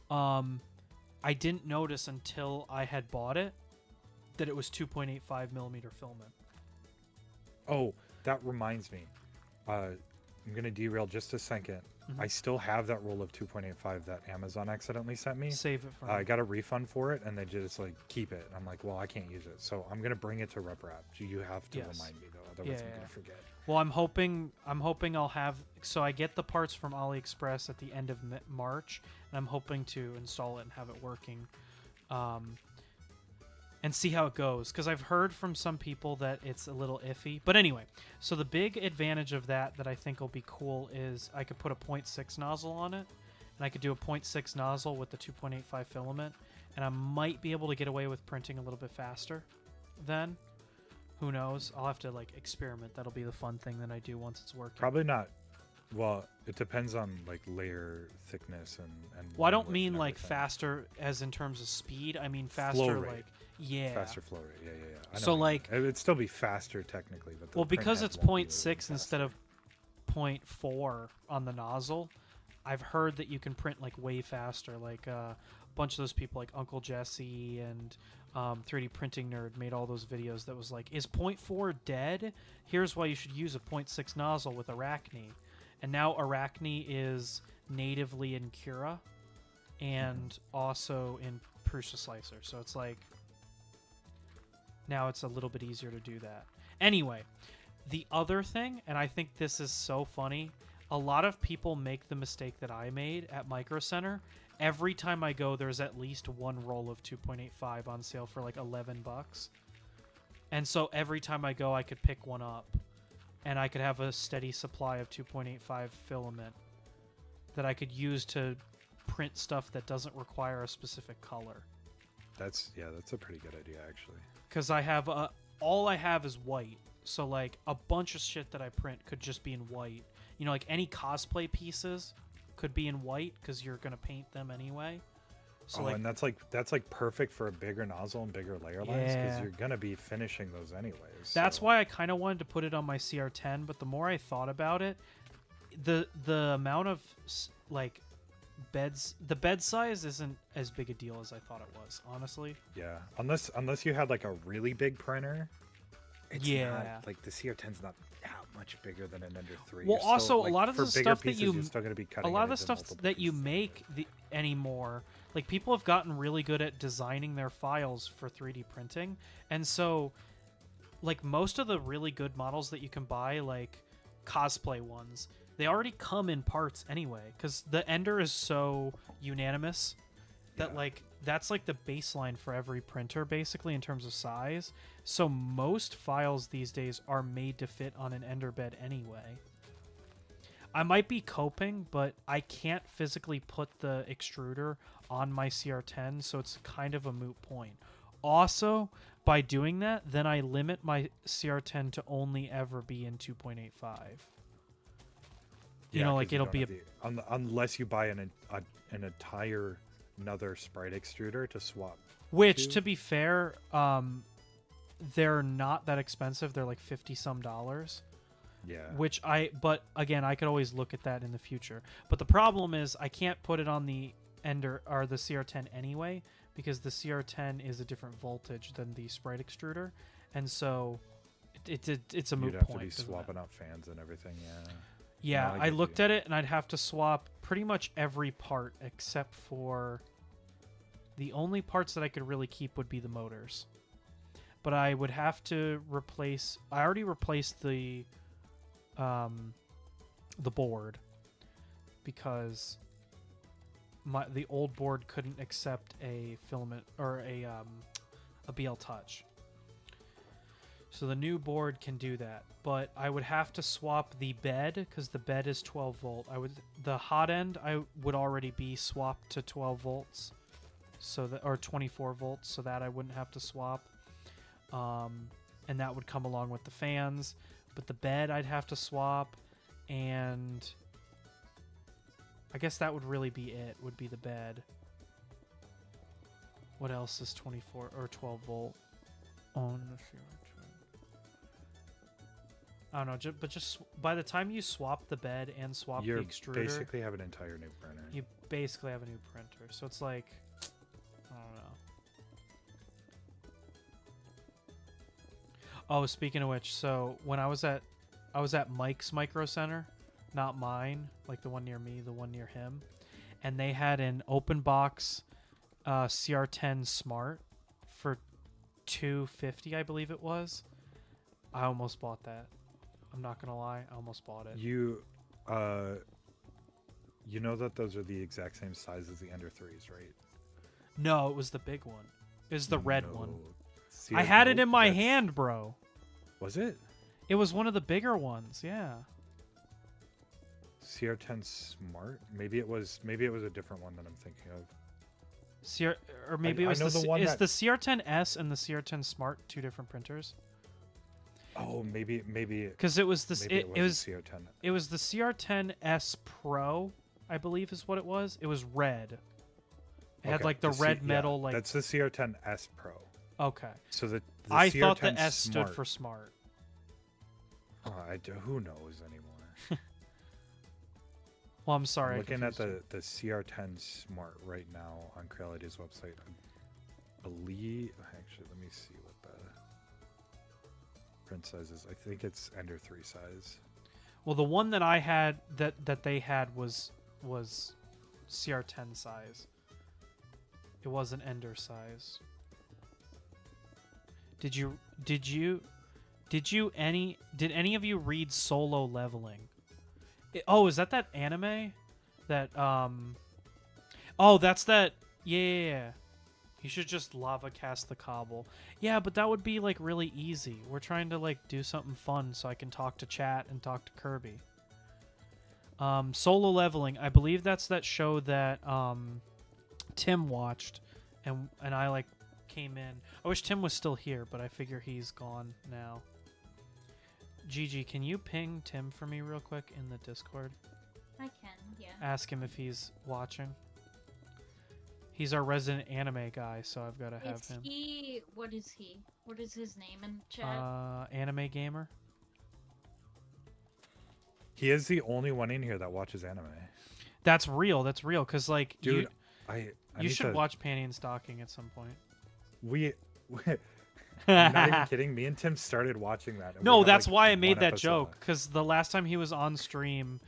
S1: I didn't notice until I had bought it that it was 2.85 millimeter filament.
S4: Oh, that reminds me. I'm gonna derail just a second. I still have that roll of 2.85 that Amazon accidentally sent me.
S1: Save it for
S4: I
S1: me.
S4: got a refund for it, and they just like keep it. I'm like, well, I can't use it, so I'm gonna bring it to RepRap. You have to
S1: Yes.
S4: remind me though, otherwise I'm
S1: Yeah.
S4: gonna forget.
S1: Well, I'm hoping I'll have, so I get the parts from AliExpress at the end of March, and I'm hoping to install it and have it working, and see how it goes. Because I've heard from some people that it's a little iffy. But anyway, so the big advantage of that I think will be cool is I could put a 0.6 nozzle on it, and I could do a 0.6 nozzle with the 2.85 filament, and I might be able to get away with printing a little bit faster then. Who knows? I'll have to like experiment. That'll be the fun thing that I do once it's working.
S4: Probably not. Well, it depends on like layer thickness and.
S1: Well, I don't
S4: line width
S1: mean
S4: and
S1: like
S4: everything.
S1: faster as in terms of speed. I mean
S4: Flow
S1: faster
S4: rate.
S1: like yeah.
S4: Faster flow rate. Yeah. I know
S1: So,
S4: what you mean.
S1: like-
S4: it'd still be faster technically, but the
S1: Well,
S4: print
S1: because
S4: head
S1: it's
S4: won't be
S1: 0.6 instead
S4: faster.
S1: of 0.4 on the nozzle, I've heard that you can print like way faster. Like a bunch of those people, like Uncle Jesse and 3D Printing Nerd, made all those videos that was like, is 0.4 dead? Here's why you should use a 0.6 nozzle with Arachne. And now Arachne is natively in Cura and also in Prusa Slicer. So it's like, now it's a little bit easier to do that. Anyway, the other thing, and I think this is so funny, a lot of people make the mistake that I made at Micro Center. Every time I go, there's at least one roll of 2.85 on sale for like $11. And so every time I go, I could pick one up, and I could have a steady supply of 2.85 filament that I could use to print stuff that doesn't require a specific color.
S4: That's a pretty good idea actually.
S1: Because I have all I have is white, so like a bunch of shit that I print could just be in white. You know, like any cosplay pieces could be in white because you're gonna paint them anyway. So like,
S4: and that's like perfect for a bigger nozzle and bigger layer lines because
S1: Yeah.
S4: you're gonna be finishing those anyways.
S1: that's
S4: so-
S1: why I kind of wanted to put it on my CR10, but the more I thought about it, the amount of like beds, the bed size isn't as big a deal as I thought it was, honestly.
S4: Yeah, unless you had like a really big printer. It's
S1: Yeah.
S4: not, like the CR10's not that much bigger than an Ender 3.
S1: Well,
S4: You're still,
S1: also, a
S4: like,
S1: lot of
S4: for
S1: the
S4: bigger
S1: stuff that
S4: pieces,
S1: you-
S4: you're still gonna be
S1: A
S4: cutting
S1: lot
S4: it
S1: of the
S4: into
S1: stuff
S4: multiple
S1: that you
S4: pieces
S1: make anymore, like people have gotten really good at designing their files for 3D printing, and so like most of the really good models that you can buy, like cosplay ones, they already come in parts anyway, because the Ender is so unanimous that
S4: Yeah.
S1: like that's like the baseline for every printer basically in terms of size. So most files these days are made to fit on an Ender bed anyway. I might be coping, but I can't physically put the extruder on my CR10, so it's kind of a moot point. Also, by doing that, then I limit my CR10 to only ever be in 2.85. You know,
S4: 'cause
S1: like
S4: you
S1: it'll
S4: don't
S1: be
S4: have unless you buy an entire another sprite extruder to swap.
S1: which,
S4: to-
S1: to be fair, they're not that expensive. They're like $50 some.
S4: Yeah.
S1: But again, I could always look at that in the future. But the problem is I can't put it on the Ender or the CR10 anyway, because the CR10 is a different voltage than the sprite extruder, and so it's a moot
S4: You'd have
S1: point.
S4: to be
S1: doesn't it?
S4: swapping out fans and everything. Yeah.
S1: Yeah,
S4: No, I
S1: I
S4: get
S1: looked
S4: you.
S1: at it and I'd have to swap pretty much every part except for the only parts that I could really keep would be the motors. But I would have to replace. I already replaced the board because the old board couldn't accept a filament or a BL Touch. So the new board can do that, but I would have to swap the bed because the bed is 12 volt. The hot end I would already be swapped to 12 volts, so that, or 24 volts, so that I wouldn't have to swap. And that would come along with the fans, but the bed I'd have to swap, and I guess that would really be it. Would be the bed. What else is 24 or 12 volt on the CR10? I don't know, but just by the time you swap the bed and swap
S4: You
S1: the extruder,
S4: basically have an entire new printer.
S1: you basically have a new printer. So it's like, I don't know. Oh, speaking of which, so when I was at Mike's Micro Center, not mine, like the one near me, the one near him. And they had an open box CR10 Smart for $250, I believe it was. I almost bought that. I'm not gonna lie, I almost bought it.
S4: You know that those are the exact same size as the Ender 3s, right?
S1: No, it was the big one. It was the red one.
S4: No.
S1: I had it
S4: Nope,
S1: in my
S4: that's-
S1: hand, bro.
S4: Was it?
S1: It was one of the bigger ones, yeah.
S4: CR10 Smart? Maybe it was a different one that I'm thinking of.
S1: Or maybe it
S4: I
S1: was
S4: know
S1: the,
S4: the one
S1: is
S4: that-
S1: the CR10S and the CR10 Smart two different printers?
S4: Oh, maybe
S1: Because it was this.
S4: maybe
S1: It was
S4: a CR10.
S1: it was the CR10S Pro, I believe is what it was. It was red. It had
S4: Okay,
S1: like the
S4: C-
S1: red
S4: yeah,
S1: metal, like
S4: that's the CR10S Pro.
S1: okay.
S4: So the
S1: I
S4: CR10
S1: thought the S stood
S4: Smart,
S1: for smart.
S4: who knows anymore?
S1: Well, I'm sorry.
S4: I'm
S1: I
S4: looking at
S1: confused
S4: the CR10 Smart right now on Creality's website. I believe. Actually, let me see what the print size is. I think it's Ender 3 size.
S1: you. Well, the one that I had that they had was CR10 size. It wasn't Ender size. Did any of you read Solo Leveling? Oh, is that anime? That oh, that's that. Yeah. You should just lava cast the cobble. Yeah, but that would be like really easy. We're trying to like do something fun so I can talk to chat and talk to Kirby. Solo Leveling. I believe that's that show that Tim watched and I like came in. I wish Tim was still here, but I figure he's gone now. Gigi, can you ping Tim for me real quick in the Discord?
S2: I can, yeah.
S1: Ask him if he's watching. He's our resident anime guy, so I've got to have
S2: Is
S1: him.
S2: he? What is he? What is his name in chat?
S1: Anime gamer.
S4: He is the only one in here that watches anime.
S1: That's real. That's real. Cause like,
S4: Dude, I
S1: you
S4: need
S1: should
S4: to,
S1: watch Panty and Stocking at some point.
S4: I'm not even kidding. Me and Tim started watching that. and we
S1: No,
S4: have,
S1: that's
S4: like,
S1: why I
S4: one
S1: made that
S4: episode
S1: joke.
S4: left.
S1: Because the last time he was on stream,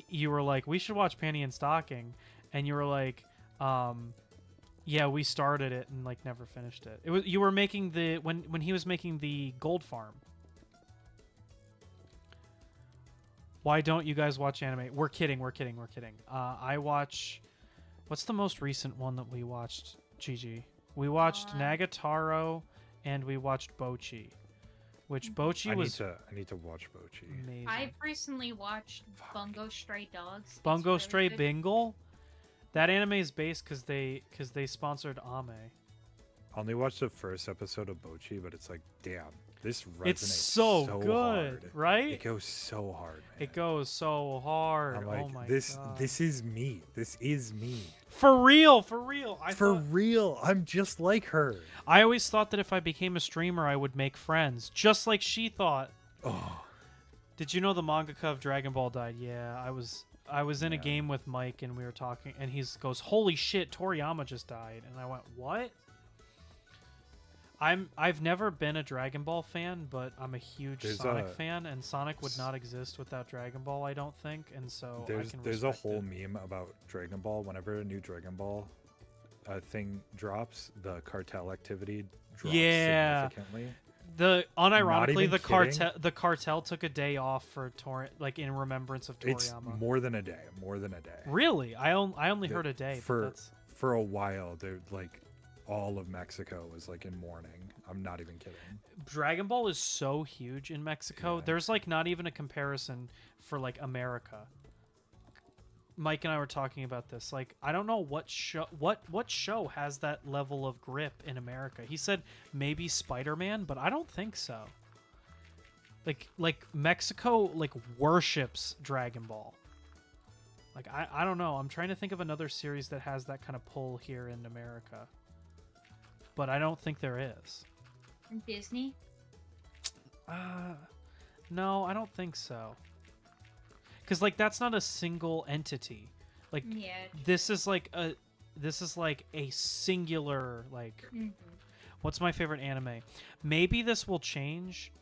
S1: you were like, "We should watch Panty and Stocking," and you were like, "Yeah, we started it and like never finished it." It was you were making the when he was making the Gold Farm. Why don't you guys watch anime? We're kidding. We're kidding. We're kidding. I watch. What's the most recent one that we watched, Gigi? We watched Nagatoro, and we watched Bochi, which Bochi
S4: I
S1: was
S4: need to watch Bochi.
S1: amazing.
S2: I've recently watched Bungo Stray Dogs. It's
S1: Bungo
S2: really
S1: Stray
S2: good.
S1: Bingle. That anime is based because they sponsored Ame.
S4: I only watched the first episode of Bochi, but it's like, damn, this resonates
S1: It's so good,
S4: hard.
S1: right?
S4: It goes so hard, man.
S1: It goes so hard.
S4: I'm like,
S1: oh my
S4: this
S1: god.
S4: this is me. This is me.
S1: For real, for real.
S4: For real, I'm just like her.
S1: I always thought that if I became a streamer, I would make friends, just like she thought.
S4: Oh,
S1: Did you know the mangaka of Dragon Ball died? Yeah, I was in a
S4: Yeah.
S1: game with Mike and we were talking, and he goes, "Holy shit, Toriyama just died," and I went, "What?" I've never been a Dragon Ball fan, but I'm a huge
S4: There's
S1: Sonic
S4: a-
S1: fan, and Sonic would not exist without Dragon Ball, I don't think, and so I can
S4: there's a
S1: respect
S4: whole
S1: it.
S4: meme about Dragon Ball. Whenever a new Dragon Ball thing drops, the cartel activity drops
S1: Yeah.
S4: significantly.
S1: The unironically,
S4: even
S1: the
S4: kidding.
S1: cartel took a day off for like in remembrance of
S4: It's
S1: Toriyama.
S4: more than a day. More than a day.
S1: Really, I only
S4: The-
S1: heard a day.
S4: for
S1: but that's...
S4: for a while. They're like all of Mexico was like in mourning. I'm not even kidding.
S1: Dragon Ball is so huge in Mexico.
S4: Yeah.
S1: There's like not even a comparison for like America. Mike and I were talking about this. Like, I don't know what show has that level of grip in America. He said maybe Spider-Man, but I don't think so. Like Mexico like worships Dragon Ball. Like I don't know. I'm trying to think of another series that has that kind of pull here in America. But I don't think there is.
S2: Disney.
S1: No, I don't think so. Cuz like that's not a single entity. Like
S2: Yeah.
S1: this is like a singular like
S2: Mhm.
S1: what's my favorite anime? Maybe this will change.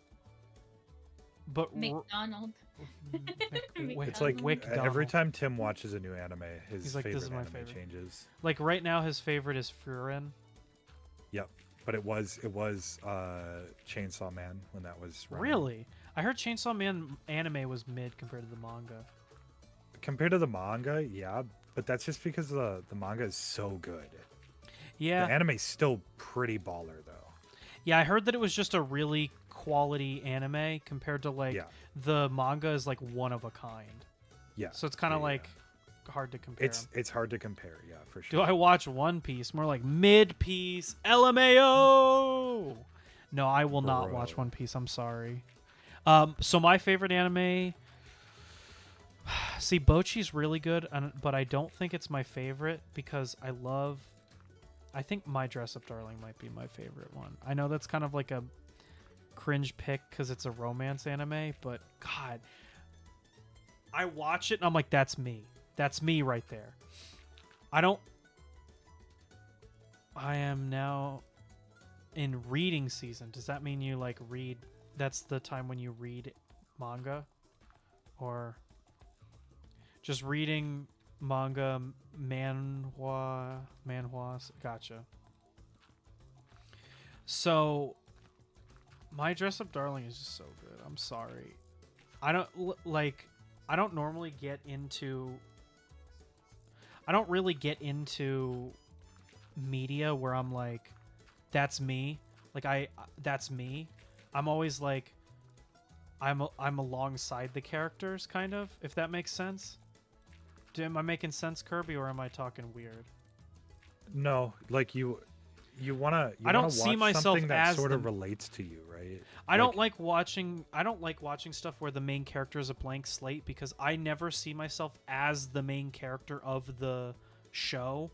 S1: But
S2: McDonald.
S4: It's like
S1: Wick
S4: every
S1: Donald.
S4: time Tim watches a new anime, his
S1: He's like, "This
S4: favorite
S1: is my
S4: anime
S1: favorite."
S4: changes.
S1: Like right now, his favorite is Furin.
S4: Yep, but it was Chainsaw Man when that was running.
S1: Really? I heard Chainsaw Man anime was mid compared to the manga.
S4: Compared to the manga, yeah, but that's just because the manga is so good.
S1: Yeah,
S4: The anime's still pretty baller though.
S1: yeah. I heard that it was just a really quality anime compared to like
S4: Yeah.
S1: the manga is like one of a kind.
S4: Yeah.
S1: So it's kind of
S4: Yeah,
S1: like hard to compare. 'em.
S4: it's hard to compare, yeah, for
S1: Do
S4: sure.
S1: I watch One Piece? More like mid piece. LMAO. No, I will not watch
S4: Bro.
S1: One Piece. I'm sorry. So my favorite anime. See, Bochi's really good, but I don't think it's my favorite because I think My Dress Up Darling might be my favorite one. I know that's kind of like a cringe pick because it's a romance anime, but God, I watch it and I'm like, that's me. That's me right there. I am now in reading season. Does that mean you like read? That's the time when you read manga? Or just reading manga, manhwas? Gotcha. So, My Dress Up Darling is just so good. I'm sorry. I don't I don't normally get into I don't really get into media where I'm like that's me. That's me. I'm always like I'm alongside the characters kind of, if that makes sense. Am I making sense, Kirby, or am I talking weird?
S4: No, like you wanna
S1: I don't
S4: wanna
S1: see
S4: watch
S1: myself
S4: something that
S1: as
S4: sort of
S1: the-
S4: relates to you, right?
S1: I don't like watching stuff where the main character is a blank slate because I never see myself as the main character of the show.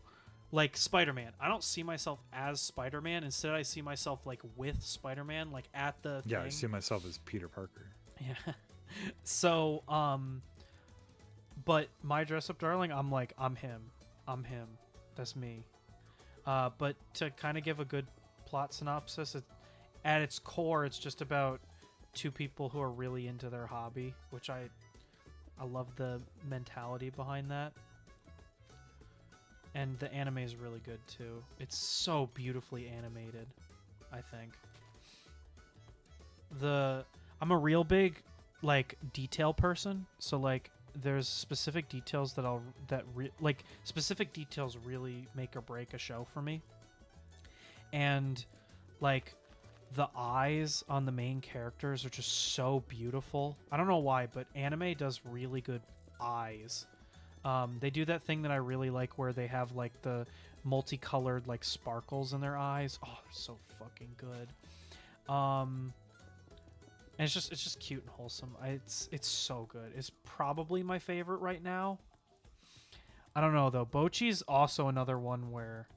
S1: Like Spider-Man. I don't see myself as Spider-Man. Instead, I see myself like with Spider-Man, like at the
S4: Yeah, I
S1: thing.
S4: see myself as Peter Parker.
S1: Yeah. So, but My Dress Up Darling, I'm like, I'm him. I'm him. That's me. But to kind of give a good plot synopsis, at its core, it's just about two people who are really into their hobby, which I love the mentality behind that. And the anime is really good too. It's so beautifully animated, I think. I'm a real big like detail person, so like there's specific details specific details really make or break a show for me. And like the eyes on the main characters are just so beautiful. I don't know why, but anime does really good eyes. They do that thing that I really like where they have like the multicolored like sparkles in their eyes. Oh, they're so fucking good. And it's just cute and wholesome. It's so good. It's probably my favorite right now. I don't know though. Bochi's also another one where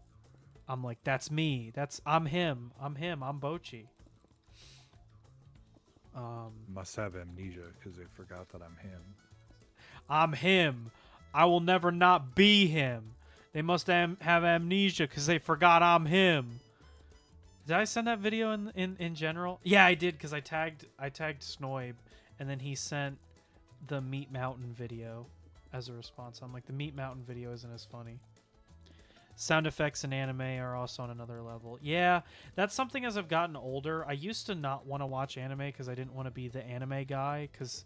S1: I'm like, that's me. I'm him. I'm Bochi.
S4: Must have amnesia because they forgot that I'm him.
S1: I'm him. I will never not be him. They must have amnesia because they forgot I'm him. Did I send that video in general? Yeah, I did because I tagged Snoib, and then he sent the Meat Mountain video as a response. I'm like, the Meat Mountain video isn't as funny. Sound effects in anime are also on another level. Yeah, that's something as I've gotten older. I used to not want to watch anime because I didn't want to be the anime guy. Because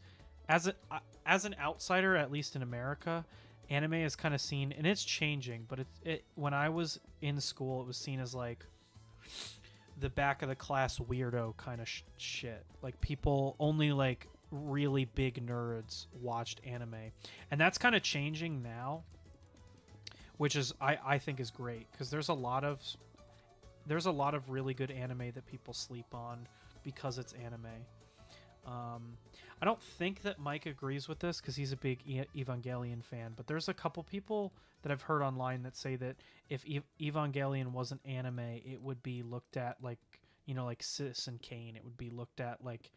S1: as an outsider, at least in America, anime is kind of seen, and it's changing. But when I was in school, it was seen as like the back of the class weirdo kind of shit. Like people only like really big nerds watched anime, and that's kind of changing now, which is I think is great because there's a lot of really good anime that people sleep on because it's anime. I don't think that Mike agrees with this because he's a big Evangelion fan, but there's a couple people that I've heard online that say that if Evangelion wasn't anime, it would be looked at like, like Citizen Kane. It would be looked at like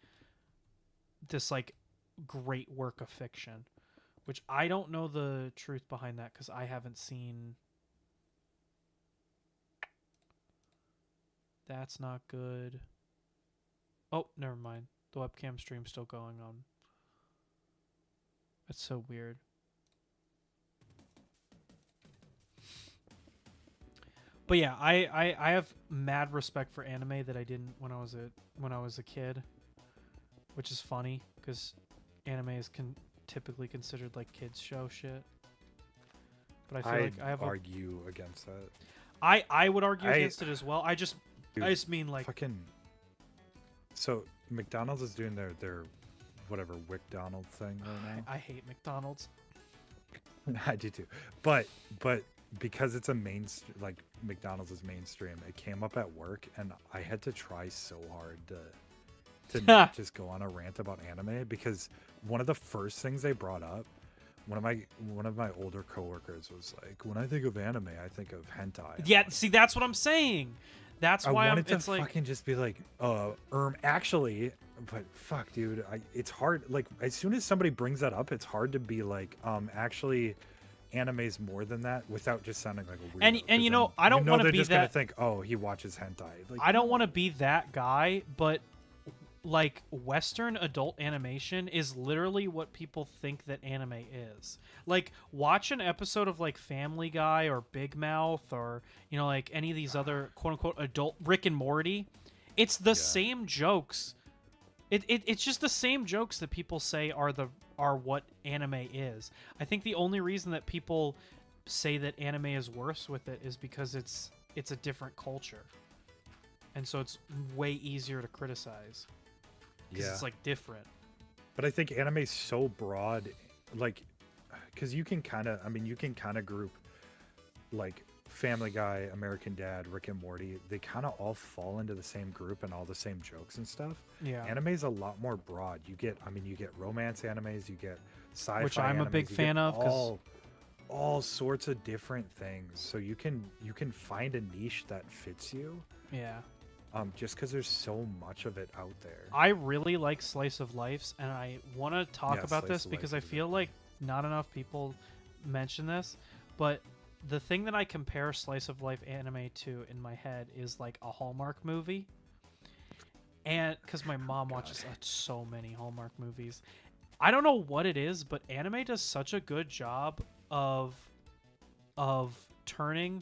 S1: this like great work of fiction, which I don't know the truth behind that because I haven't seen. That's not good. Oh, never mind. The webcam stream's still going on. That's so weird. But yeah, I have mad respect for anime that I didn't when I was a kid, which is funny because anime is typically considered like kids show shit. But I feel like I have
S4: argue against that.
S1: I would argue against it as well. I just mean like
S4: fucking. So McDonald's is doing their whatever WickDonald thing right now.
S1: I hate McDonald's.
S4: I do too, but because it's a like McDonald's is mainstream, it came up at work, and I had to try so hard to not just go on a rant about anime, because one of the first things they brought up, one of my older coworkers was like, when I think of anime, I think of hentai.
S1: Yeah, see, that's what I'm saying. That's why
S4: I wanted to
S1: it's like
S4: fucking just be like, actually, but fuck, dude, it's hard. Like, as soon as somebody brings that up, it's hard to be like, actually, anime's more than that, without just sounding like a weirdo.
S1: And you know, I don't want to be
S4: just
S1: that.
S4: gonna think, oh, he watches hentai. Like,
S1: I don't want to be that guy, but like Western adult animation is literally what people think that anime is. Like, watch an episode of like Family Guy or Big Mouth or, you know, like any of these other quote unquote adult Rick and Morty. It's the same jokes. It's just the same jokes that people say are what anime is. I think the only reason that people say that anime is worse with it is because it's a different culture. And so it's way easier to criticize. Because it's like different.
S4: But I think anime is so broad, like, because you can kind of group like Family Guy, American Dad, Rick and Morty. They kind of all fall into the same group and all the same jokes and stuff.
S1: Yeah.
S4: Anime is a lot more broad. You get romance animes, you get sci-fi,
S1: which I'm
S4: animes,
S1: a big fan of.
S4: All sorts of different things. So you can find a niche that fits you.
S1: Yeah.
S4: Just because there's so much of it out there.
S1: I really like slice of lives, and I want to talk about this because I feel like not enough people mention this, but the thing that I compare slice of life anime to in my head is like a Hallmark movie. And because my mom watches so many Hallmark movies. I don't know what it is, but anime does such a good job of turning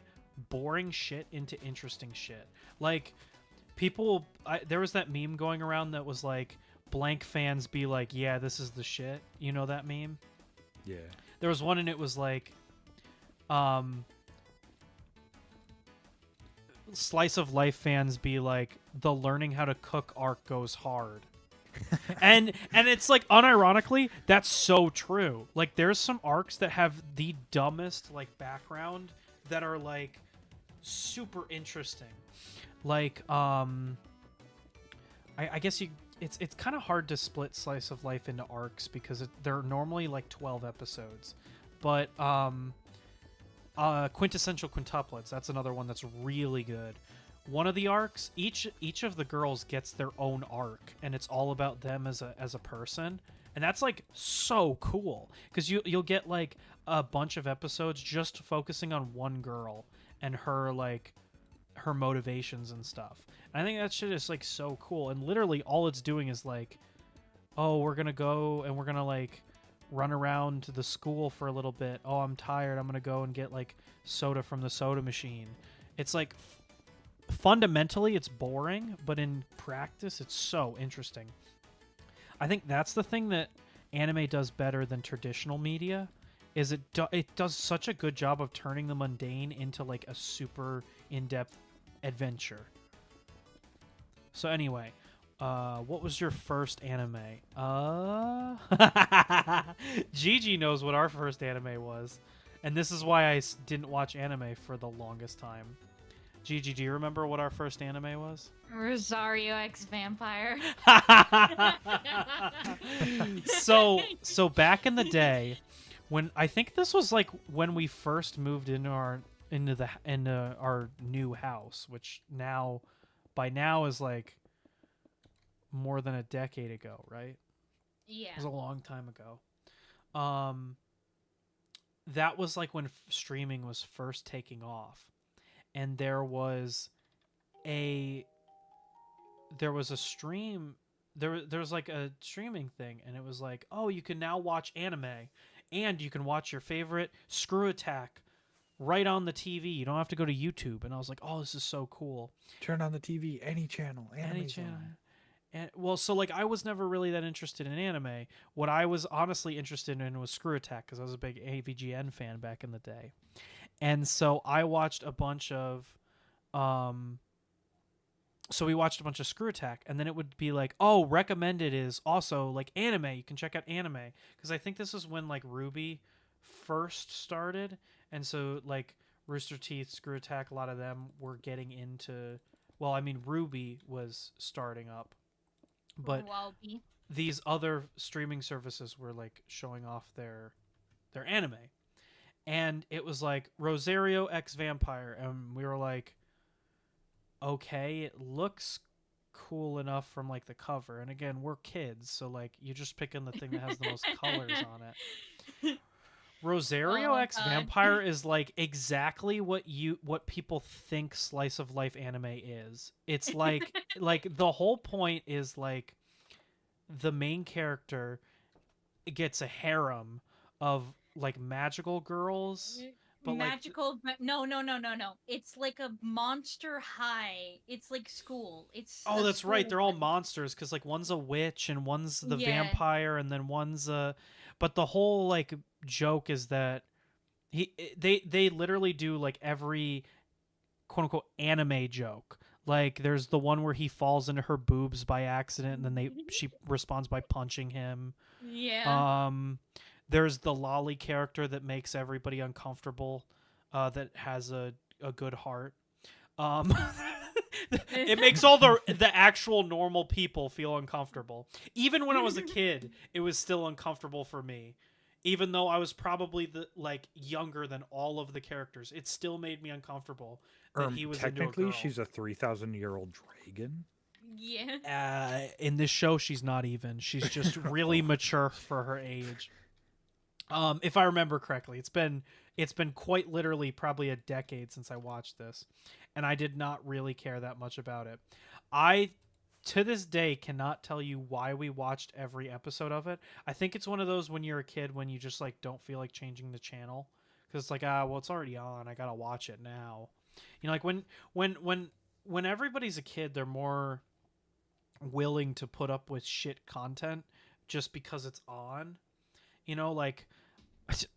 S1: boring shit into interesting shit. Like, people, there was that meme going around that was like, blank fans be like, yeah, this is the shit. You know that meme?
S4: Yeah.
S1: There was one and it was like, slice of life fans be like, the learning how to cook arc goes hard. and it's like, unironically, that's so true. Like, there's some arcs that have the dumbest like background that are like super interesting. Like, I guess it's kind of hard to split slice of life into arcs because they're normally like 12 episodes. But quintessential quintuplets, that's another one that's really good. One of the arcs, each of the girls gets their own arc, and it's all about them as a person, and that's like so cool because you'll get like a bunch of episodes just focusing on one girl and her like her motivations and stuff. And I think that shit is like so cool, and literally all it's doing is like, oh, we're gonna go and we're gonna like run around to the school for a little bit. Oh, I'm tired, I'm gonna go and get like soda from the soda machine. It's like fundamentally it's boring, but in practice it's so interesting. I think that's the thing that anime does better than traditional media, is it does such a good job of turning the mundane into like a super in-depth adventure. So anyway, what was your first anime? Gigi knows what our first anime was, and this is why I didn't watch anime for the longest time. Gigi, do you remember what our first anime was?
S2: Rosario X Vampire.
S1: So back in the day, when I think this was like when we first moved into our new house, which by now is like more than a decade ago, right?
S2: Yeah.
S1: It was a long time ago. That was like when streaming was first taking off, and there was a stream there was like a streaming thing, and it was like, oh, you can now watch anime, and you can watch your favorite Screw Attack right on the TV. You don't have to go to YouTube. And I was like, oh, this is so cool.
S4: Turn on the TV, any channel,
S1: Any channel. And well, so like I was never really that interested in anime. What I was honestly interested in was Screw Attack because I was a big AVGN fan back in the day. And so I watched a bunch of so we watched a bunch of Screw Attack, and then it would be like, oh, recommended is also like anime. You can check out anime, because I think this is when like Ruby first started, and so like Rooster Teeth, Screw Attack, a lot of them were getting into. Well, I mean Ruby was starting up, but
S2: Wallaby.
S1: these other streaming services were like showing off their anime, and it was like Rosario X Vampire, and we were like, okay, it looks cool enough from like the cover, and again, we're kids, so like you're just picking the thing that has the most colors on it. Rosario
S2: Oh,
S1: X
S2: God.
S1: Vampire is like exactly what people think slice of life anime is. It's like like the whole point is like the main character gets a harem of like magical girls. But
S2: Magical no. It's like a monster high. It's like school. It's
S1: oh,
S2: a
S1: that's right.
S2: school
S1: They're all
S2: one.
S1: monsters because like one's a witch and one's the
S2: Yeah.
S1: vampire, and then one's a. But the whole like joke is that they literally do like every quote unquote anime joke. Like there's the one where he falls into her boobs by accident, and then she responds by punching him.
S2: Yeah.
S1: There's the lolly character that makes everybody uncomfortable, that has a good heart. It makes all the actual normal people feel uncomfortable. Even when I was a kid, it was still uncomfortable for me. Even though I was probably the like younger than all of the characters, it still made me uncomfortable that he was into a
S4: Technically,
S1: girl.
S4: she's a 3,000-year-old dragon.
S2: Yeah.
S1: In this show, she's not even. She's just really mature for her age. If I remember correctly, it's been quite literally probably a decade since I watched this, and I did not really care that much about it. I, to this day, cannot tell you why we watched every episode of it. I think it's one of those when you're a kid when you just like don't feel like changing the channel because it's like well it's already on. I gotta watch it now. You know, like when everybody's a kid, they're more willing to put up with shit content just because it's on. You know, like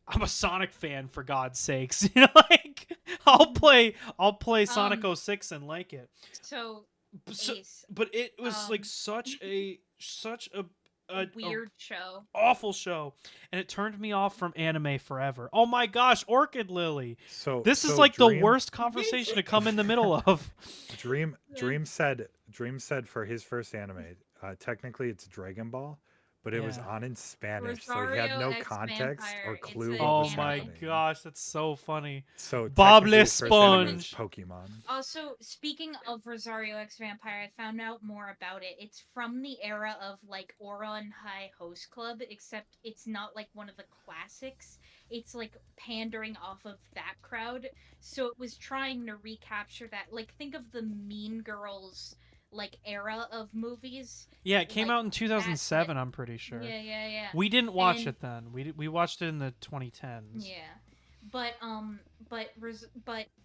S1: I'm a Sonic fan for God's sakes. You know, like I'll play Sonic 06 and like it.
S2: So
S1: So,
S2: Ace,
S1: but it was like such a
S2: weird show.
S1: awful show, and it turned me off from anime forever. Oh my gosh, Orchid Lily.
S4: So
S1: This is
S4: so
S1: like the
S4: Dream-
S1: worst conversation to come in the middle of.
S4: Dream said for his first anime, technically it's Dragon Ball, but it was
S1: Yeah.
S4: on in Spanish, so he had
S2: Rosario
S4: no
S2: X
S4: context
S2: Vampire,
S4: or
S2: it's
S4: clue
S2: a
S4: what
S1: Oh
S4: was
S1: my
S4: happening.
S1: gosh, that's so funny.
S4: So
S1: Bobless
S4: technically his first anime was
S1: Sponge.
S4: Pokemon.
S2: Also, speaking of Rosario X Vampire, I found out more about it. It's from the era of like Ouran High Host Club, except it's not like one of the classics. It's like pandering off of that crowd. So it was trying to recapture that. Like, think of the Mean Girls like era of movies.
S1: Yeah, it came
S2: Like,
S1: out in 2007. I'm pretty sure.
S2: Yeah.
S1: We didn't watch
S2: And-
S1: it then. We watched it in the 2010s.
S2: Yeah, but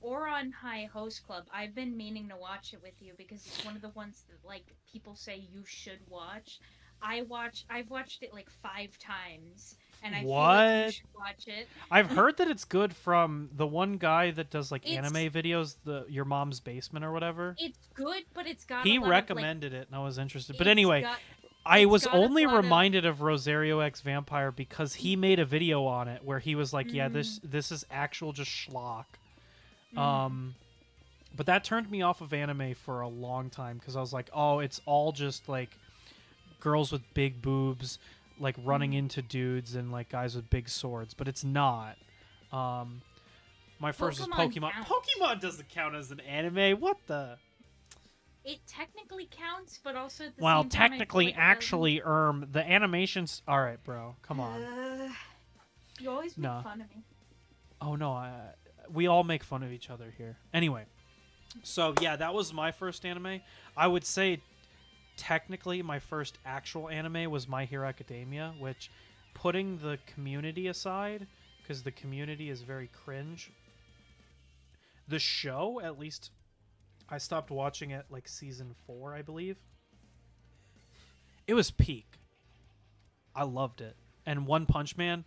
S2: Ouran High Host Club. I've been meaning to watch it with you because it's one of the ones that like people say you should watch. I've watched it like 5 times, and I feel like you
S1: What?
S2: should watch it.
S1: I've heard that it's good from the one guy that does like
S2: It's-
S1: anime videos, the Your Mom's Basement or whatever.
S2: It's good, but it's got
S1: He
S2: a lot
S1: recommended it, and I was interested. But
S2: it's
S1: anyway,
S2: got-
S1: I
S2: it's
S1: was
S2: got a
S1: only
S2: lot of-
S1: reminded of Rosario X Vampire because he made a video on it where he was like, "Yeah,
S2: Mm.
S1: this is actual just schlock."
S2: Mm.
S1: But that turned me off of anime for a long time because I was like, "Oh, it's all just like girls with big boobs, like running into dudes and like guys with big swords." But it's not. My first was
S2: Pokemon
S1: Pokemon.
S2: counts.
S1: Pokemon doesn't count as an anime. What the?
S2: It technically counts, but also at the
S1: Well,
S2: same time, I feel
S1: technically,
S2: like it doesn't.
S1: actually, the animations. All right, bro, come on.
S2: You always make
S1: Nah.
S2: fun of me.
S1: Oh no, we all make fun of each other here. Anyway, so yeah, that was my first anime. I would say technically my first actual anime was My Hero Academia, which, putting the community aside, because the community is very cringe, the show, at least I stopped watching it like season 4, I believe. It was peak. I loved it. And One Punch Man,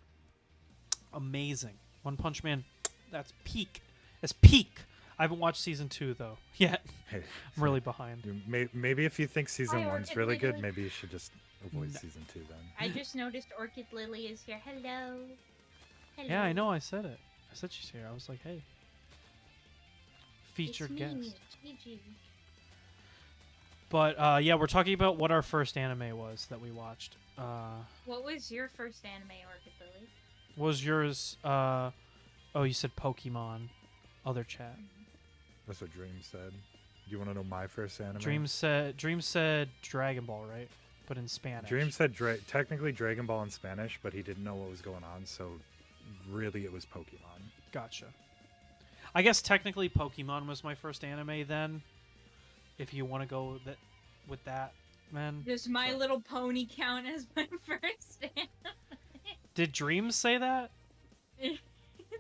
S1: amazing. One Punch Man, that's peak. That's peak. I haven't watched season 2 though yet.
S4: Hey,
S1: I'm really behind.
S4: maybe if you think season
S2: Hi,
S4: 1's
S2: Orchid
S4: really good,
S2: Lily.
S4: maybe you should just avoid
S1: No.
S4: season 2 then.
S2: I just noticed Orchid Lily is here. Hello. Hello.
S1: Yeah, I know. I said it. I said she's here. I was like, hey,
S2: It's
S1: featured
S2: me,
S1: guest.
S2: Gigi.
S1: But yeah, we're talking about what our first anime was that we watched.
S2: What was your first anime, Orchid Lily?
S1: Was yours? Oh, you said Pokemon. Other chat.
S4: That's what Dream said. Do you want to know my first anime?
S1: Dream said Dragon Ball, right? But in Spanish.
S4: Dream said technically Dragon Ball in Spanish, but he didn't know what was going on, so really it was Pokemon.
S1: Gotcha. I guess technically Pokemon was my first anime then. If you want to go with that, man.
S2: Does My
S1: So-
S2: Little Pony count as my first anime?
S1: Did Dream say that?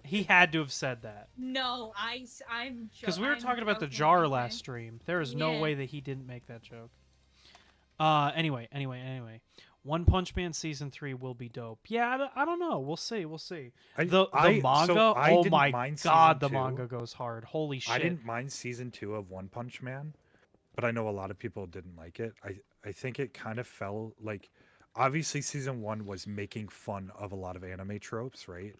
S1: He had to have said that.
S2: No, I'm
S1: Because we were
S2: I'm
S1: talking about the
S2: joking,
S1: jar
S2: okay?
S1: last stream. There is no
S2: Yeah.
S1: way that he didn't make that joke. Anyway. One Punch Man season 3 will be dope. Yeah, I don't know. We'll see. The manga. Oh my god, the manga goes hard. Holy shit.
S4: I didn't mind season 2 of One Punch Man, but I know a lot of people didn't like it. I think it kind of fell like, obviously season 1 was making fun of a lot of anime tropes, right?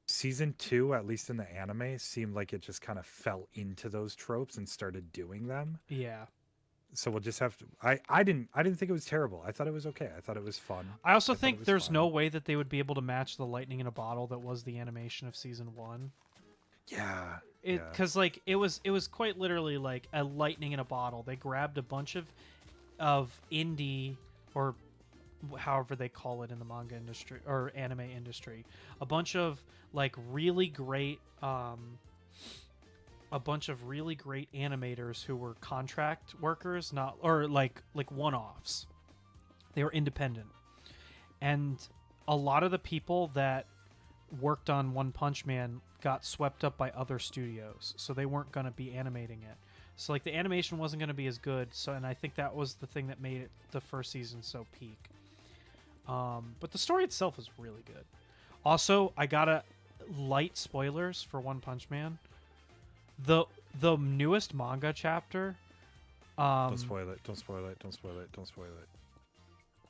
S4: Season 2, at least in the anime, seemed like it just kind of fell into those tropes and started doing them.
S1: Yeah.
S4: So we'll just have to. I didn't think it was terrible. I thought it was okay. I thought it was fun.
S1: I also
S4: I thought it
S1: think
S4: was
S1: there's no
S4: fun.
S1: way that they would be able to match the lightning in a bottle that was the animation of season 1.
S4: Yeah.
S1: It
S4: yeah.
S1: because like it was quite literally like a lightning in a bottle. They grabbed a bunch of indie, or however they call it in the manga industry or anime industry, a bunch of like really great animators who were contract workers, not or like one-offs. They were independent, and a lot of the people that worked on One Punch Man got swept up by other studios, so they weren't going to be animating it. So like the animation wasn't going to be as good. So, and I think that was the thing that made it the first season so peak. But the story itself is really good. Also, I gotta light spoilers for One Punch Man. The newest manga chapter.
S4: Don't spoil it. Don't spoil it. Don't spoil it. Don't spoil it.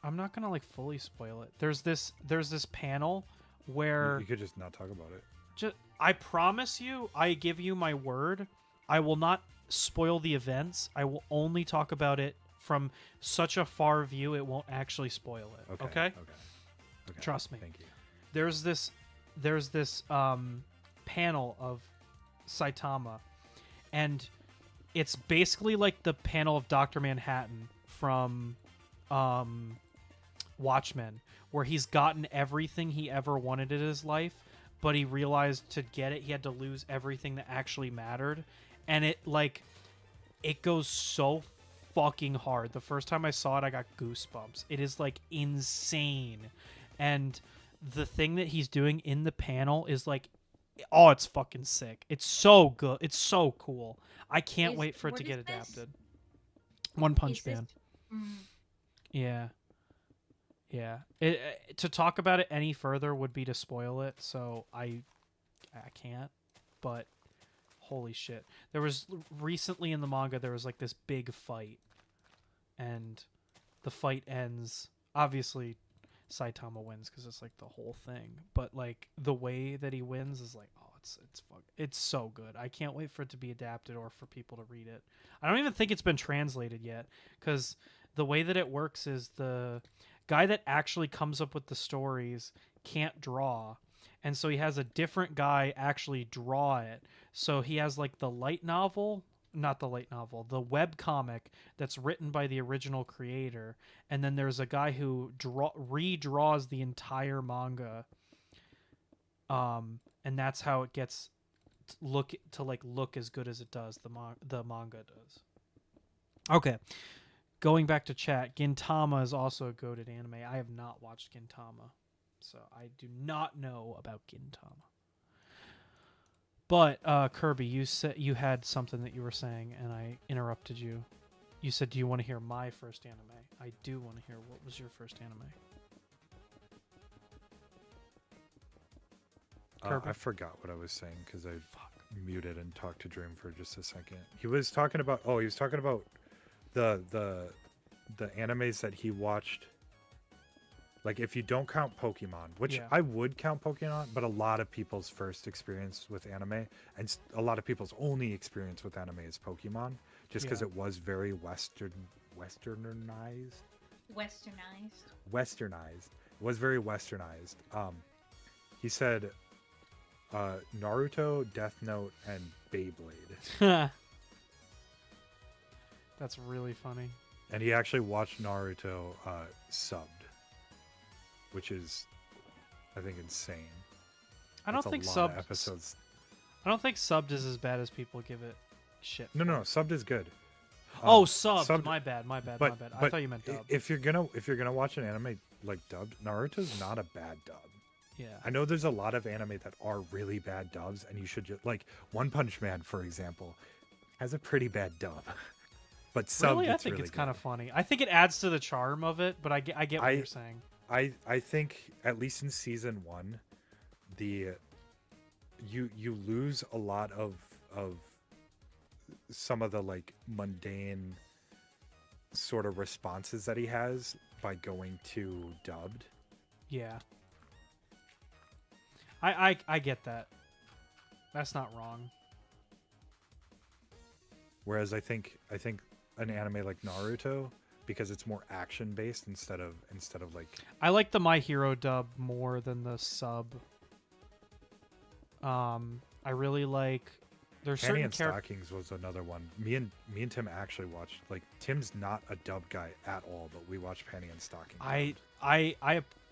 S1: I'm not gonna like fully spoil it. There's this panel where
S4: You could just not talk about it.
S1: I promise you, I give you my word, I will not spoil the events. I will only talk about it from such a far view it won't actually spoil it. Okay?
S4: Okay.
S1: Trust me.
S4: Thank you.
S1: There's this panel of Saitama, and it's basically like the panel of Dr. Manhattan from Watchmen, where he's gotten everything he ever wanted in his life, but he realized to get it he had to lose everything that actually mattered. And it goes so fucking hard. The first time I saw it, I got goosebumps. It is like insane. And the thing that he's doing in the panel is like, oh, it's fucking sick. It's so good. It's so cool. I can't wait for it to
S2: what
S1: get
S2: is this?
S1: adapted. One Punch
S2: Is this-
S1: Man.
S2: Mm.
S1: Yeah. Yeah. To talk about it any further would be to spoil it, so I can't. But holy shit. There was recently in the manga there was like this big fight, and the fight ends, obviously Saitama wins because it's like the whole thing, but like the way that he wins is like, oh, it's so good. I can't wait for it to be adapted or for people to read it. I don't even think it's been translated yet, because the way that it works is the guy that actually comes up with the stories can't draw, and so he has a different guy actually draw it. So he has like the web comic that's written by the original creator, and then there's a guy who redraws the entire manga, and that's how it gets look as good as it does. The manga does. Okay, Going back to chat, Gintama is also a goated anime. I have not watched Gintama, so I do not know about Gintama. But Kirby, you said you had something that you were saying, and I interrupted you. You said, "Do you want to hear my first anime?" I do want to hear. What was your first anime? Kirby?
S4: I forgot what I was saying because I muted and talked to Dream for just a second. He was talking about the animes that he watched. Like if you don't count Pokemon, which
S1: Yeah.
S4: I would count Pokemon, but a lot of people's first experience with anime and a lot of people's only experience with anime is Pokemon, just because
S1: Yeah.
S4: it was very westernized. Westernized. It was very westernized. He said Naruto, Death Note, and Beyblade.
S1: That's really funny.
S4: And he actually watched Naruto subbed, which is, I think, insane.
S1: I
S4: That's
S1: don't think
S4: a lot of
S1: subbed.
S4: episodes.
S1: I don't think subbed is as bad as people give it shit.
S4: No, subbed is good.
S1: Oh, subbed. My bad. My bad.
S4: But,
S1: my bad. I
S4: but
S1: thought you meant dubbed.
S4: if you're gonna watch an anime like dubbed, Naruto's not a bad dub.
S1: Yeah.
S4: I know there's a lot of anime that are really bad dubs, and you should just like One Punch Man, for example, has a pretty bad dub. But subbed,
S1: Really, I think
S4: really
S1: it's kind
S4: good.
S1: of funny. I think it adds to the charm of it, but I get what you're saying.
S4: I think at least in season 1, you lose a lot of some of the like mundane sort of responses that he has by going to dubbed.
S1: Yeah. I get that. That's not wrong.
S4: Whereas I think an anime like Naruto, because it's more action based instead of like
S1: I like the My Hero dub more than the sub. I really like. There's
S4: Panty
S1: certain
S4: and
S1: characters.
S4: Stockings was another one. Me and Tim actually watched. Like Tim's not a dub guy at all, but we watched Panty and Stockings.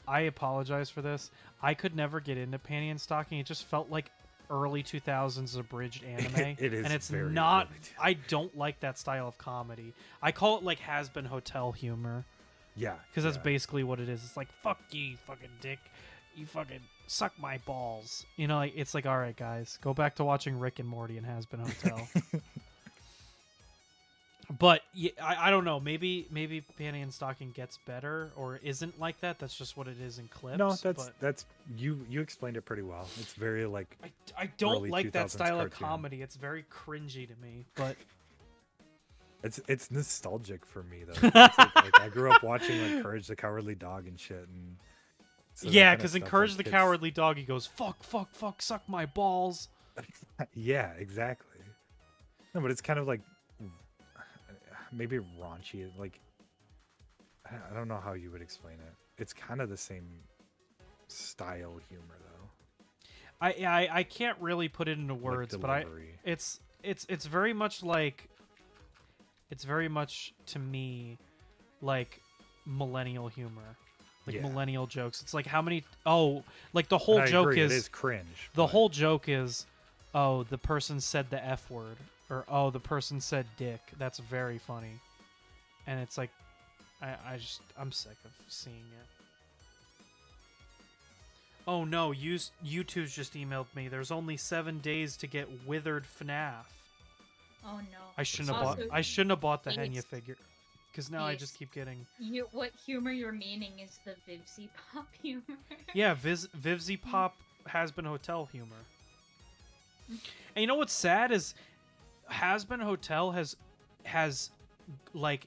S1: I apologize for this. I could never get into Panty and Stocking. It just felt like early 2000s abridged anime.
S4: It is,
S1: and it's
S4: very
S1: not.
S4: early 2000s.
S1: I don't like that style of comedy. I call it like has-been hotel humor
S4: Yeah,
S1: because that's
S4: yeah.
S1: basically what it is. It's like fuck you fucking dick, you fucking suck my balls. You know, like, it's like all right, guys, go back to watching Rick and Morty and Has-Been Hotel. But yeah, I don't know. Maybe Panty and Stocking gets better or isn't like that. That's just what it is in clips.
S4: No,
S1: but
S4: that's you explained it pretty well. It's very like
S1: I don't
S4: early
S1: like that
S4: 2000s
S1: style of
S4: cartoon.
S1: comedy. It's very cringy to me. But
S4: it's nostalgic for me though. It's like I grew up watching like Courage the Cowardly Dog and shit, and so that
S1: yeah,
S4: kind of
S1: because in
S4: stuff,
S1: Courage
S4: like,
S1: the
S4: kids-
S1: Cowardly Dog, he goes fuck, suck my balls.
S4: Yeah, exactly. No, but it's kind of like maybe raunchy. Like I don't know how you would explain it. It's kind of the same style humor though.
S1: I can't really put it into
S4: Like
S1: words, but
S4: delivery.
S1: it's very much like it's very much to me like millennial humor, like
S4: Yeah.
S1: millennial jokes. It's like how many like the
S4: And
S1: whole
S4: I
S1: joke
S4: agree,
S1: is
S4: it is cringe.
S1: the
S4: but-
S1: whole joke is the person said the F word or the person said dick. That's very funny, and it's like I'm sick of seeing it. Oh no, YouTube's just emailed me. There's only 7 days to get withered FNAF.
S2: Oh no.
S1: I shouldn't have
S2: Also,
S1: bought. I shouldn't have bought the
S2: it's-
S1: Henya figure, because now I
S2: it's-
S1: just keep getting.
S2: What humor you're meaning is the Vivzy Pop humor.
S1: Yeah, Vivzy Pop Has-Been Hotel humor. And you know what's sad is Has-Been Hotel has like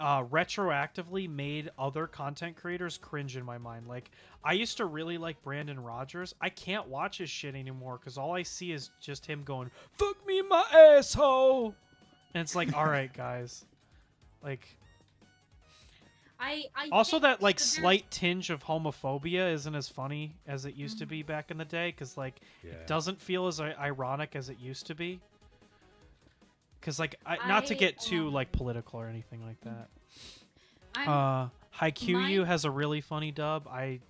S1: retroactively made other content creators cringe in my mind. Like I used to really like Brandon Rogers. I can't watch his shit anymore because all I see is just him going "fuck me in my asshole," and it's like, all right, guys, like.
S2: I
S1: Also,
S2: think
S1: that like
S2: there's-
S1: slight tinge of homophobia isn't as funny as it used to be back in the day, because like
S4: Yeah.
S1: it doesn't feel as ironic as it used to be. Because like not to get too like political or anything like that.
S2: I'm,
S1: Haikyuu has a really funny dub. I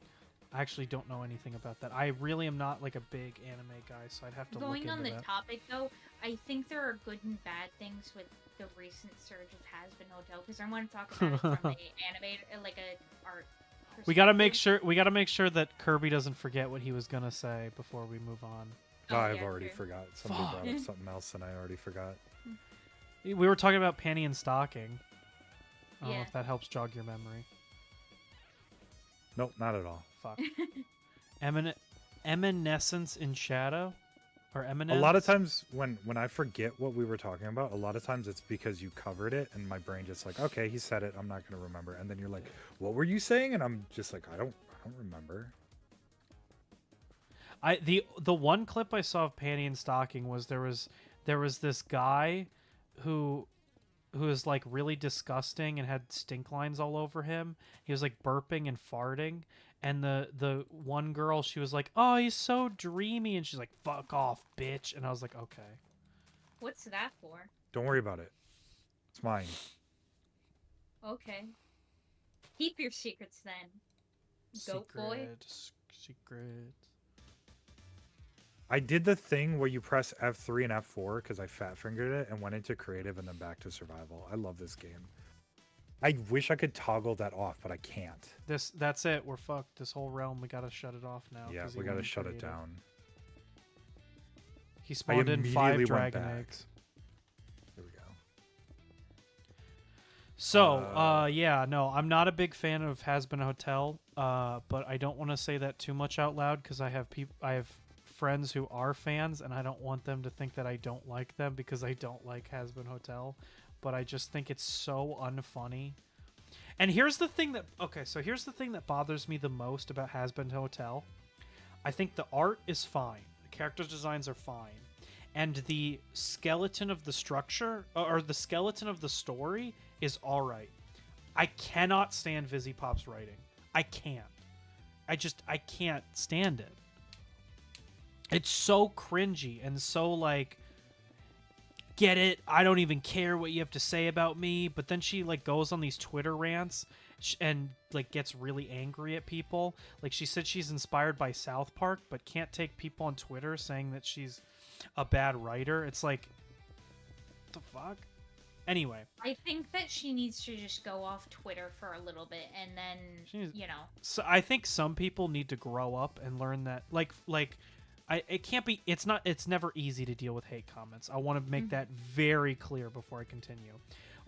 S1: I actually don't know anything about that. I really am not like a big anime guy, so I'd have to
S2: Going
S1: look
S2: on
S1: into
S2: the
S1: that.
S2: topic though, I think there are good and bad things with the recent surge of Has-Been Hotel because I want to talk about it from a animator, like a art.
S1: We gotta
S2: perspective.
S1: make sure that Kirby doesn't forget what he was gonna say before we move on.
S2: Oh,
S4: I've
S2: yeah,
S4: already
S2: true.
S4: forgot. Somebody
S1: Fuck.
S4: brought up something else and I already forgot.
S1: We were talking about panty and stocking. I don't know
S2: Yeah.
S1: if that helps jog your memory.
S4: Nope, not at all.
S1: Fuck. Eminescence in Shadow? Or
S4: A
S1: Eminence?
S4: lot of times when I forget what we were talking about, a lot of times it's because you covered it and my brain just like, okay, he said it, I'm not gonna remember. And then you're like, what were you saying? And I'm just like, I don't remember.
S1: The one clip I saw of panty and stocking was there was this guy who was like really disgusting and had stink lines all over him. He was like burping and farting, and the one girl, she was like, "Oh, he's so dreamy," and she's like, "Fuck off, bitch." And I was like, "Okay."
S2: What's that for?
S4: Don't worry about it. It's mine.
S2: Okay. Keep your secrets then. Goat boy.
S1: Secret.
S4: I did the thing where you press F3 and F4 because I fat fingered it and went into creative and then back to survival. I love this game. I wish I could toggle that off, but I can't.
S1: That's it. We're fucked. This whole realm, we gotta shut it off now.
S4: Yeah,
S1: 'cause he
S4: we gotta
S1: went
S4: shut it
S1: creative.
S4: down.
S1: He spawned in 5
S4: immediately went
S1: dragon
S4: back.
S1: eggs.
S4: Here we go.
S1: So,
S4: Uh,
S1: yeah, no, I'm not a big fan of Has Been Hotel, but I don't want to say that too much out loud because I have friends who are fans, and I don't want them to think that I don't like them because I don't like Has Been Hotel, but I just think it's so unfunny. And here's the thing that bothers me the most about Has Been Hotel. I think the art is fine, the character designs are fine, and the skeleton of the structure or the skeleton of the story is all right. I cannot stand Vizzy Pop's writing. I can't. I can't stand it. It's so cringy and so like, get it? I don't even care what you have to say about me. But then she like goes on these Twitter rants and like gets really angry at people. Like she said she's inspired by South Park, but can't take people on Twitter saying that she's a bad writer. It's like, what the fuck? Anyway,
S2: I think that she needs to just go off Twitter for a little bit and then, you know.
S1: so I think some people need to grow up and learn that it can't be it's never easy to deal with hate comments. I want to make that very clear before I continue.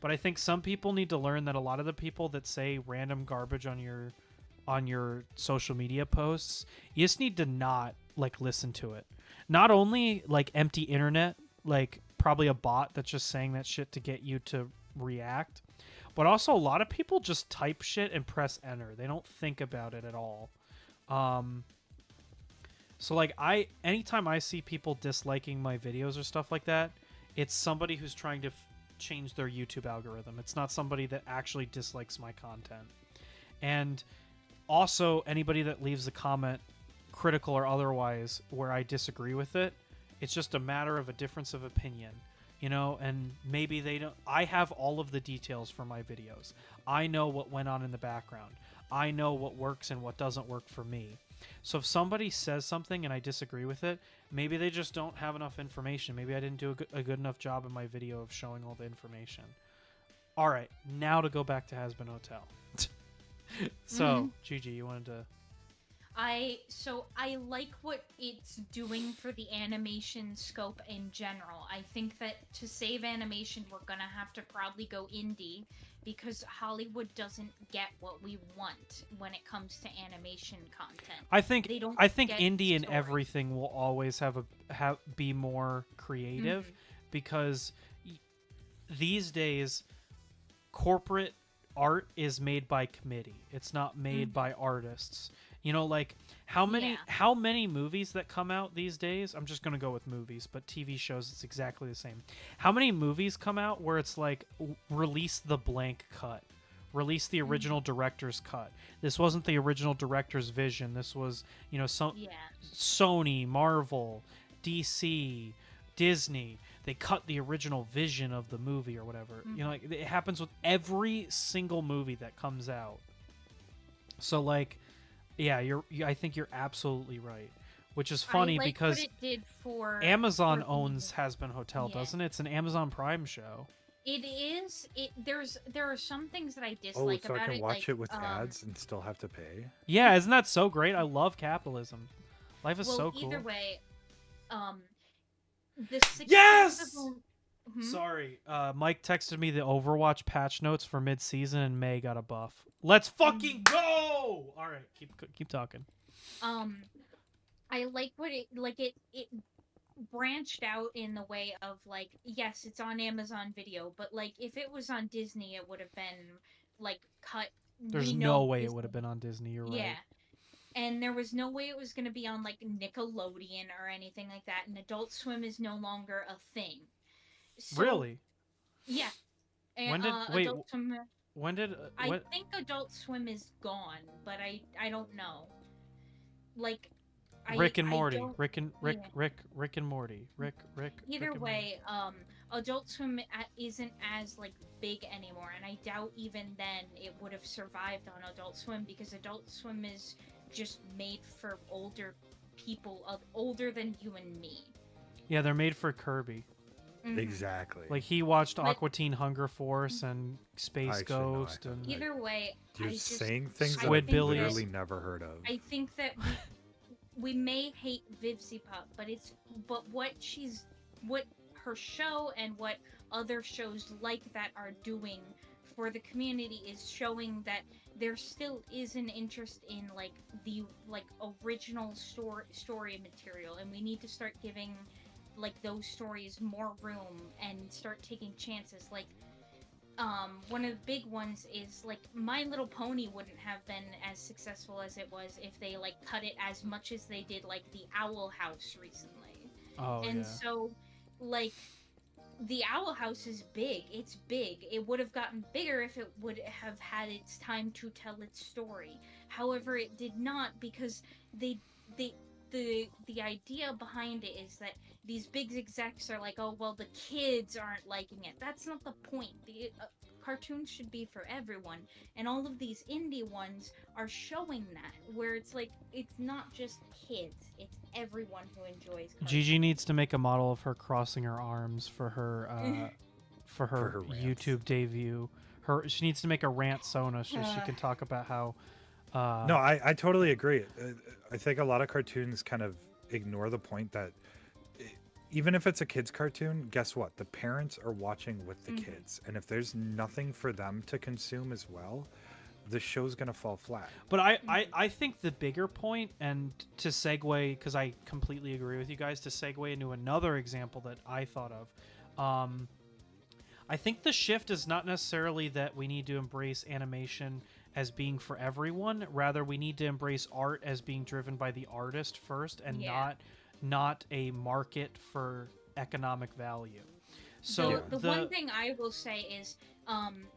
S1: But I think some people need to learn that a lot of the people that say random garbage on your social media posts, you just need to not like listen to it. Not only like empty internet, like probably a bot that's just saying that shit to get you to react, but also a lot of people just type shit and press enter. They don't think about it at all. So like anytime I see people disliking my videos or stuff like that, it's somebody who's trying to change their YouTube algorithm. It's not somebody that actually dislikes my content. And also anybody that leaves a comment, critical or otherwise, where I disagree with it, it's just a matter of a difference of opinion, you know, and maybe they don't. I have all of the details for my videos. I know what went on in the background. I know what works and what doesn't work for me. So if somebody says something and I disagree with it, maybe they just don't have enough information. Maybe I didn't do a good enough job in my video of showing all the information. All right, now to go back to Has Been Hotel. So, Gigi, you wanted to...
S2: I like what it's doing for the animation scope in general. I think that to save animation, we're gonna have to probably go indie because Hollywood doesn't get what we want when it comes to animation content.
S1: I think
S2: They don't get
S1: indie and
S2: story.
S1: everything will always be more creative because these days corporate art is made by committee. It's not made by artists. You know, like how many movies that come out these days? I'm just gonna go with movies, but TV shows it's exactly the same. How many movies come out where it's like release the blank cut, release the original director's cut? This wasn't the original director's vision. This was, you know, Sony, Marvel, DC, Disney. They cut the original vision of the movie or whatever. You know, like it happens with every single movie that comes out. So like, I think you're absolutely right. Which is
S2: I
S1: funny
S2: like
S1: because
S2: what it did for
S1: Amazon
S2: for
S1: owns
S2: people.
S1: Has Been Hotel,
S2: Yeah.
S1: doesn't it? It's an Amazon Prime show.
S2: It is. There are some things that I
S4: Oh,
S2: dislike
S4: so I
S2: about
S4: can
S2: it.
S4: watch
S2: like,
S4: it with ads and still have to pay?
S1: Yeah, isn't that so great? I love capitalism. Life is
S2: well,
S1: so cool.
S2: either way, um, the success
S1: Yes!
S2: of Mhm.
S1: Sorry, Mike texted me the Overwatch patch notes for mid-season, and May got a buff. Let's fucking go! All right, keep talking.
S2: I like what it branched out in the way of like, yes, it's on Amazon Video, but like if it was on Disney, it would have been like cut.
S1: There's
S2: We
S1: no
S2: know
S1: way it
S2: Disney-
S1: would have been on Disney. You're
S2: Yeah.
S1: right.
S2: And there was no way it was going to be on like Nickelodeon or anything like that. And Adult Swim is no longer a thing. So,
S1: Really?
S2: Yeah. And,
S1: When did- wait,
S2: Adult Swim,
S1: When did
S2: I think Adult Swim is gone, but I don't know. Like,
S1: Rick and
S2: I
S1: Morty?
S2: don't-
S1: Rick and
S2: yeah.
S1: Rick and Morty. Rick.
S2: Either
S1: Rick and
S2: way, Adult Swim isn't as like big anymore, and I doubt even then it would have survived on Adult Swim because Adult Swim is just made for older people, older than you and me.
S1: Yeah, they're made for Kirby.
S2: Mhm.
S4: Exactly.
S1: Like he watched
S2: But-
S1: Aqua Teen Hunger Force and Space
S4: Actually, no, I
S1: Ghost and
S4: haven't.
S2: Either way,
S4: You're
S2: I just
S4: saying things that
S1: Squid
S4: I've
S1: Billies.
S4: literally never heard of.
S2: I think that we may hate Vivziepop, but what her show and what other shows like that are doing for the community is showing that there still is an interest in like the original story material, and we need to start giving like those stories more room and start taking chances. Like one of the big ones is like My Little Pony wouldn't have been as successful as it was if they like cut it as much as they did like the Owl House recently.
S1: oh
S2: And
S1: yeah.
S2: so like the Owl House is big. It's big. It would have gotten bigger if it would have had its time to tell its story. However, it did not because the idea behind it is that these big execs are like, oh well, the kids aren't liking it. That's not the point. The cartoons should be for everyone, and all of these indie ones are showing that, where it's like it's not just kids, it's everyone who enjoys cartoons.
S1: Gigi needs to make a model of her crossing her arms for her for her
S4: her rants.
S1: YouTube debut. She needs to make a rant Sona so she can talk about how.
S4: No, I totally agree. I think a lot of cartoons kind of ignore the point that even if it's a kid's cartoon, guess what? The parents are watching with the kids. And if there's nothing for them to consume as well, the show's going to fall flat.
S1: But I think the bigger point, and to segue, because I completely agree with you guys, to segue into another example that I thought of, I think the shift is not necessarily that we need to embrace animation as being for everyone. Rather, we need to embrace art as being driven by the artist first, and not a market for economic value. So
S2: the one thing I will say is,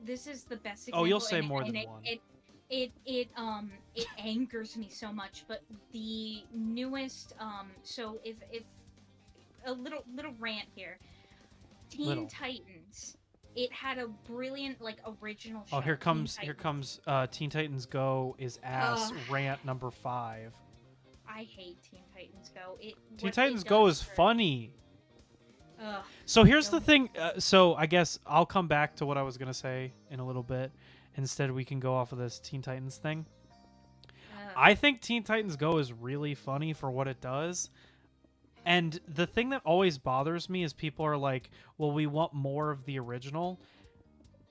S2: this is the best example.
S1: Oh, you'll say
S2: and-
S1: more
S2: and
S1: than
S2: it,
S1: one.
S2: It angers me so much. But the newest, so if a little rant here, Teen
S1: Little.
S2: Titans. It had a brilliant like original show.
S1: Oh, here
S2: Teen
S1: comes
S2: Titans.
S1: Teen Titans Go is ass
S2: Ugh.
S1: rant number 5.
S2: I hate Teen Titans Go.
S1: Teen Titans Go is funny.
S2: Ugh.
S1: So here's the
S2: Don't-
S1: thing. So I guess I'll come back to what I was gonna say in a little bit. Instead, we can go off of this Teen Titans thing. I think Teen Titans Go is really funny for what it does. And the thing that always bothers me is people are like, well, we want more of the original.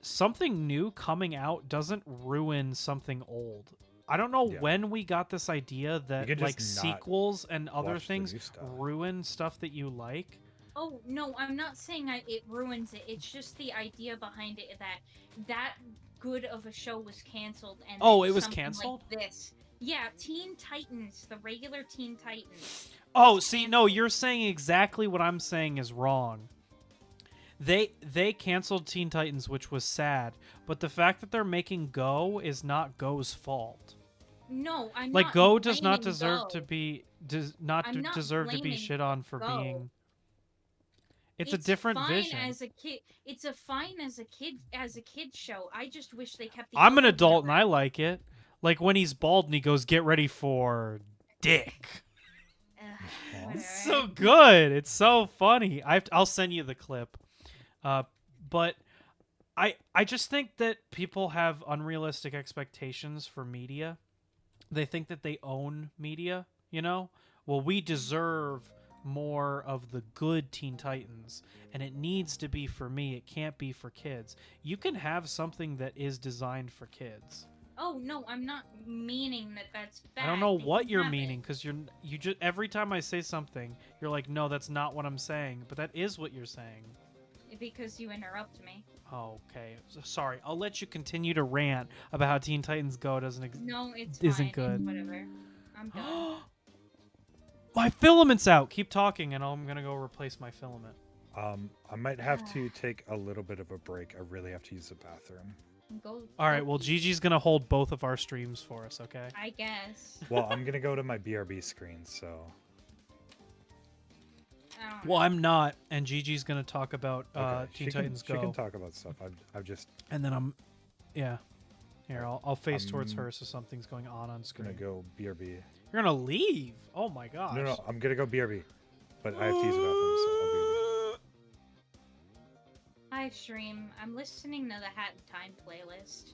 S1: Something new coming out doesn't ruin something old. I don't know
S4: Yeah.
S1: when we got this idea that
S4: can
S1: like
S4: just not
S1: sequels and other
S4: watch the
S1: things
S4: new stuff.
S1: ruin stuff that you like.
S2: Oh no, I'm not saying it ruins it. It's just the idea behind it that good of a show was canceled. And
S1: Oh,
S2: then
S1: it was
S2: something
S1: canceled?
S2: Like this, yeah, Teen Titans, the regular Teen Titans.
S1: Oh, see, no, you're saying exactly what I'm saying is wrong. They canceled Teen Titans, which was sad, but the fact that they're making Go is not Go's fault.
S2: No, I'm
S1: Like
S2: not
S1: Go does not
S2: blaming
S1: deserve
S2: Go.
S1: to be
S2: I'm not
S1: deserve to be
S2: blaming
S1: shit on for
S2: Go.
S1: being. It's a different
S2: fine
S1: vision.
S2: As a kid, it's fine as a kid show. I just wish they kept. The
S1: I'm an
S2: older
S1: adult and I
S2: generation-
S1: like it. Like when he's bald and he goes, "Get ready for dick."
S2: Ugh,
S1: It's
S2: whatever.
S1: so good. It's so funny. I'll send you the clip. But I just think that people have unrealistic expectations for media. They think that they own media, you know? Well, we deserve more of the good Teen Titans, and it needs to be for me. It can't be for kids. You can have something that is designed for kids.
S2: Oh no, I'm not meaning that that's bad.
S1: I don't know
S2: They
S1: what
S2: can
S1: you're
S2: have
S1: meaning because you just every time I say something, you're like, "No, that's not what I'm saying," but that is what you're saying.
S2: it because you interrupt me.
S1: Okay, sorry. I'll let you continue to rant about how Teen Titans Go
S2: No, it's
S1: isn't
S2: fine.
S1: good.
S2: Whatever. I'm done.
S1: My filament's out. Keep talking, and I'm gonna go replace my filament.
S4: I might have to take a little bit of a break. I really have to use the bathroom.
S2: Go.
S1: All right.
S2: go
S1: Well,
S2: pee.
S1: Gigi's gonna hold both of our streams for us. Okay.
S2: I guess.
S4: Well, I'm gonna go to my BRB screen, so
S2: I don't
S1: Well,
S2: know.
S1: I'm not, and Gigi's gonna talk about
S4: okay.
S1: Teen Titans
S4: She
S1: Go,
S4: can talk about stuff. I've just
S1: and then yeah. Here, I'll face towards
S4: I'm
S1: her so something's going on screen.
S4: gonna go BRB.
S1: You're gonna leave? Oh my gosh.
S4: No, I'm gonna go BRB, but I have to use the bathroom, so I'll be BRB.
S2: Hi, stream. I'm listening to the Hat in Time playlist.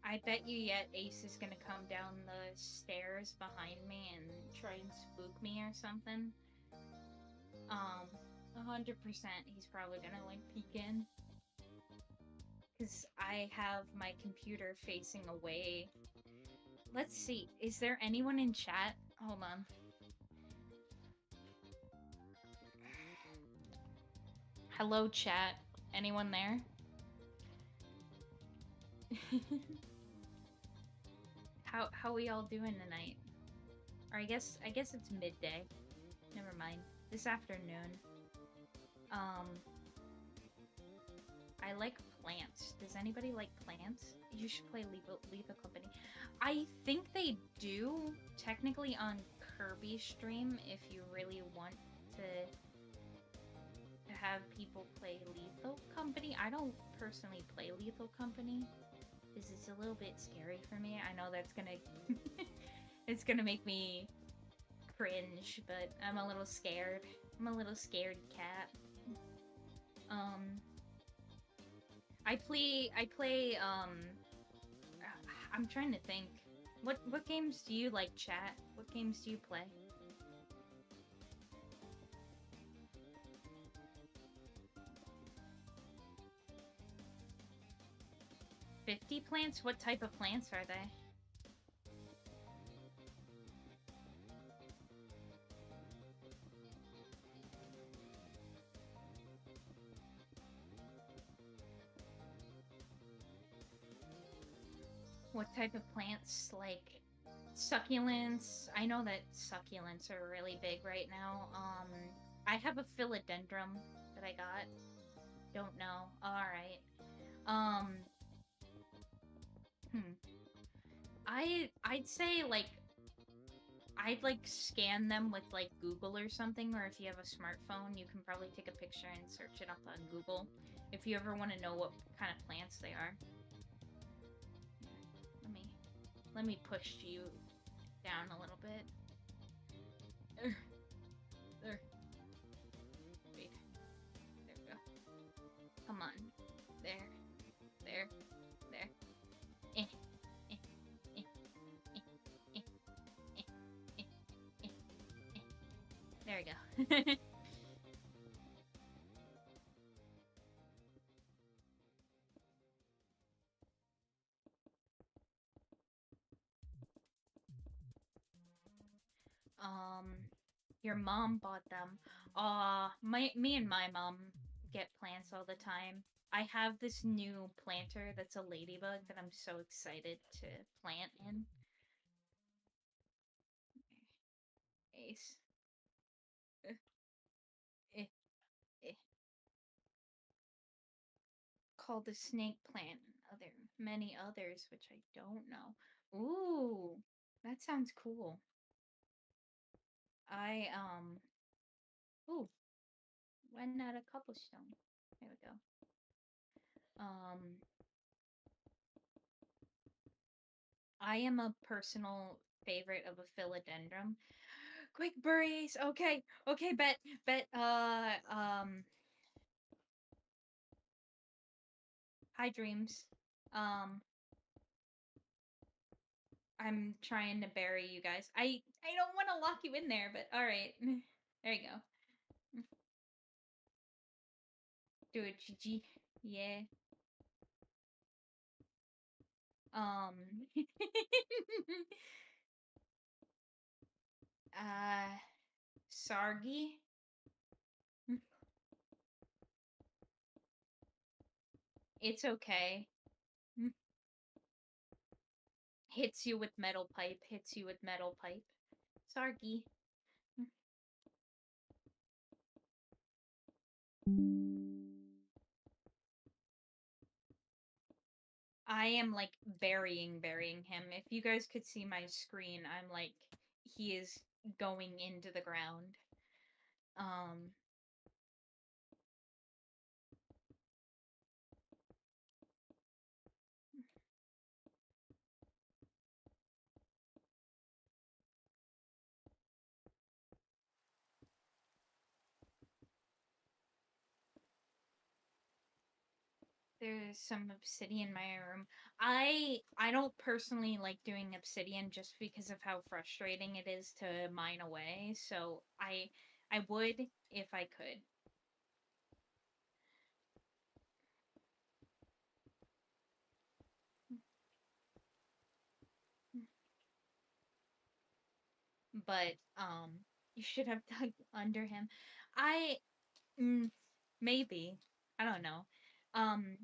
S2: I bet you yet Ace is gonna come down the stairs behind me and try and spook me or something. 100% he's probably gonna like peek in. Cause I have my computer facing away. Let's see, is there anyone in chat? Hold on. Hello, chat. Anyone there? How we all doing tonight? Or I guess it's midday. Never mind. This afternoon. I like plants. Does anybody like plants? You should play Lethal Company. I think they do technically on Kirby stream if you really want to have people play Lethal Company. I don't personally play Lethal Company because it's a little bit scary for me. I know that's gonna it's gonna make me cringe, but I'm a little scared. I'm a little scared cat. I play I'm trying to think. What games do you like, chat? What games do you play? "50 plants? What type of plants are they?" What type of plants? Like succulents? I know that succulents are really big right now. I have a philodendron that I got. Don't know. Alright. I'd say I'd scan them with Google or something, or if you have a smartphone, you can probably take a picture and search it up on Google if you ever want to know what kind of plants they are. Let me push you down a little bit. There. Wait. There we go. Come on. There. There. Eh. Eh. Eh. Eh. Eh. Eh. Eh. Eh. Eh. There we go. Your mom bought them. Me and my mom get plants all the time. I have this new planter that's a ladybug that I'm so excited to plant in. Ace. Eh, eh. Called the snake plant and many others, which I don't know. Ooh, that sounds cool. Ooh, went at a cobblestone. There we go. I am a personal favorite of a philodendron. Quick berries. Okay. Okay, bet hi dreams. Um I'm trying to bury you guys. I don't want to lock you in there, but all right. There you go. Do it, Gigi. Yeah. Um uh Sargi. It's okay. Hits you with metal pipe, hits you with metal pipe. Sargi. I am like burying him. If you guys could see my screen, I'm like he is going into the ground. Um There's some obsidian in my room. I don't personally like doing obsidian just because of how frustrating it is to mine away. So I would if I could. But you should have dug under him. I maybe. I don't know. Um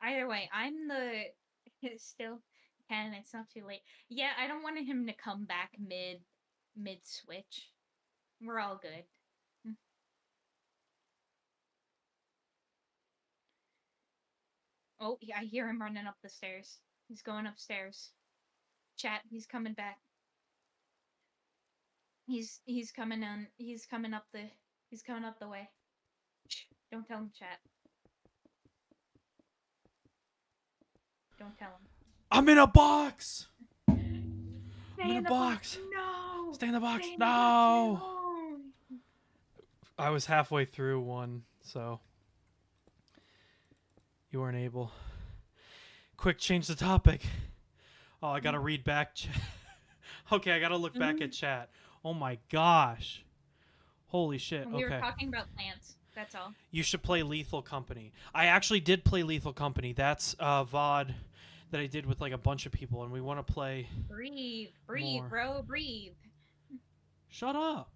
S2: Either way, I'm the still can. It's not too late. Yeah, I don't want him to come back mid switch. We're all good. Oh, yeah, I hear him running up the stairs. He's going upstairs. Chat, he's coming back. He's coming on. He's coming up the way. Shh, don't tell him, chat. Don't tell him.
S1: I'm in a box.
S2: Stay
S1: I'm in a box.
S2: No.
S1: Stay in the box.
S2: Stay in the
S1: No.
S2: box.
S1: I was halfway through one, so you weren't able. Quick, change the topic. Oh, I gotta read back. Okay, I gotta look back at chat. Oh my gosh. Holy shit.
S2: We were
S1: Okay.
S2: talking about plants. That's all.
S1: You should play Lethal Company. I actually did play Lethal Company. That's VOD that I did with like a bunch of people, and we want to play.
S2: Breathe,
S1: More.
S2: bro, breathe.
S1: Shut up.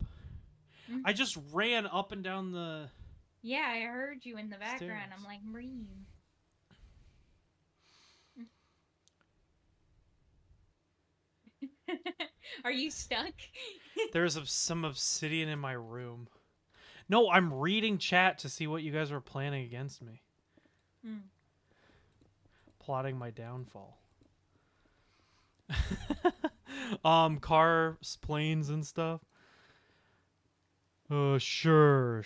S1: I just ran up and down the.
S2: Yeah, I heard you in the background.
S1: Stairs.
S2: I'm like, breathe. Are you stuck?
S1: There's some obsidian in my room. No, I'm reading chat to see what you guys were planning against me. Plotting my downfall. Cars, planes, and stuff. Sure.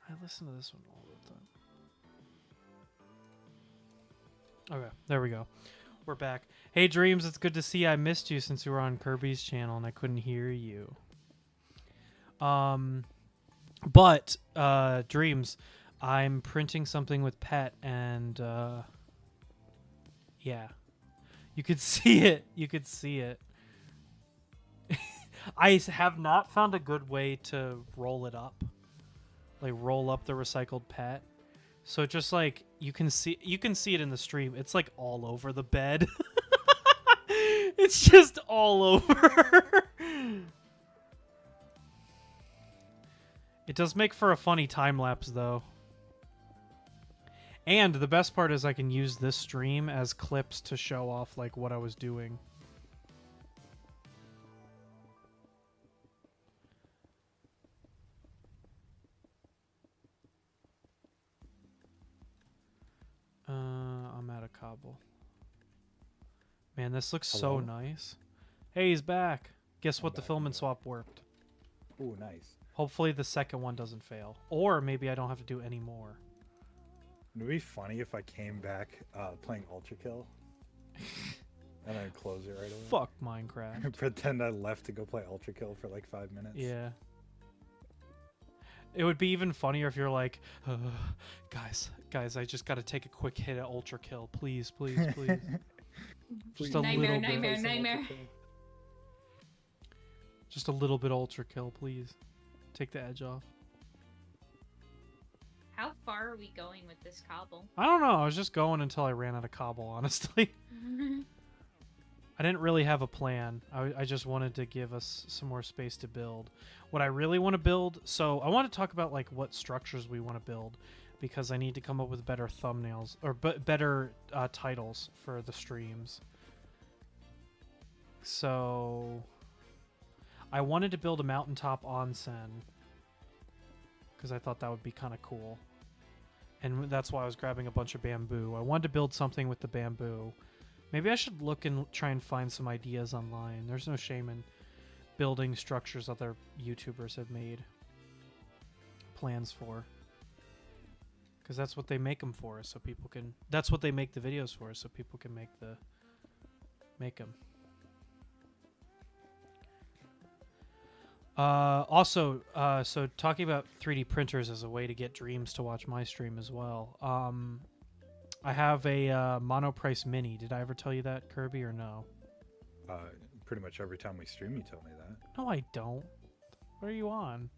S1: I listen to this one all the time. Okay, there we go. We're back. Hey, Dreams, it's good to see you. I missed you since you were on Kirby's channel and I couldn't hear you. But, Dreams, I'm printing something with Pet and, yeah. You could see it. You could see it. I have not found a good way to roll it up. Like, roll up the recycled Pet. So just like you can see it in the stream. It's like all over the bed. It's just all over. It does make for a funny time lapse though. And the best part is I can use this stream as clips to show off like what I was doing. I'm at a cobble. Man, this looks
S4: Hello?
S1: so nice. Hey, he's back. Guess
S4: I'm
S1: what? The
S4: back,
S1: filament
S4: I'm back.
S1: swap worked.
S4: Ooh, nice.
S1: Hopefully the second one doesn't fail. Or maybe I don't have to do any more.
S4: It'd be funny if I came back playing Ultra Kill and then close it right away.
S1: Fuck Minecraft.
S4: Pretend I left to go play Ultra Kill for like 5 minutes.
S1: Yeah. It would be even funnier if you're like, guys, I just got to take a quick hit at Ultra Kill. Please, please, please. Just a
S2: Nightmare,
S1: little bit.
S2: nightmare, nightmare.
S1: Just a little bit Ultra Kill, please. Take the edge off.
S2: How far are we going with this cobble?
S1: I don't know. I was just going until I ran out of cobble, honestly. I didn't really have a plan. I just wanted to give us some more space to build. What I really want to build... So I want to talk about like what structures we want to build, because I need to come up with better thumbnails or better titles for the streams. So I wanted to build a mountaintop onsen because I thought that would be kind of cool. And that's why I was grabbing a bunch of bamboo. I wanted to build something with the bamboo. Maybe I should look and try and find some ideas online. There's no shame in building structures other YouTubers have made plans for. Because that's what they make them for, so people can... That's what they make the videos for, so people can make them. Also, so talking about 3D printers as a way to get Dreams to watch my stream as well. I have a Monoprice Mini. Did I ever tell you that, Kirby, or no?
S4: Pretty much every time we stream, you tell me that.
S1: No, I don't. What are you on?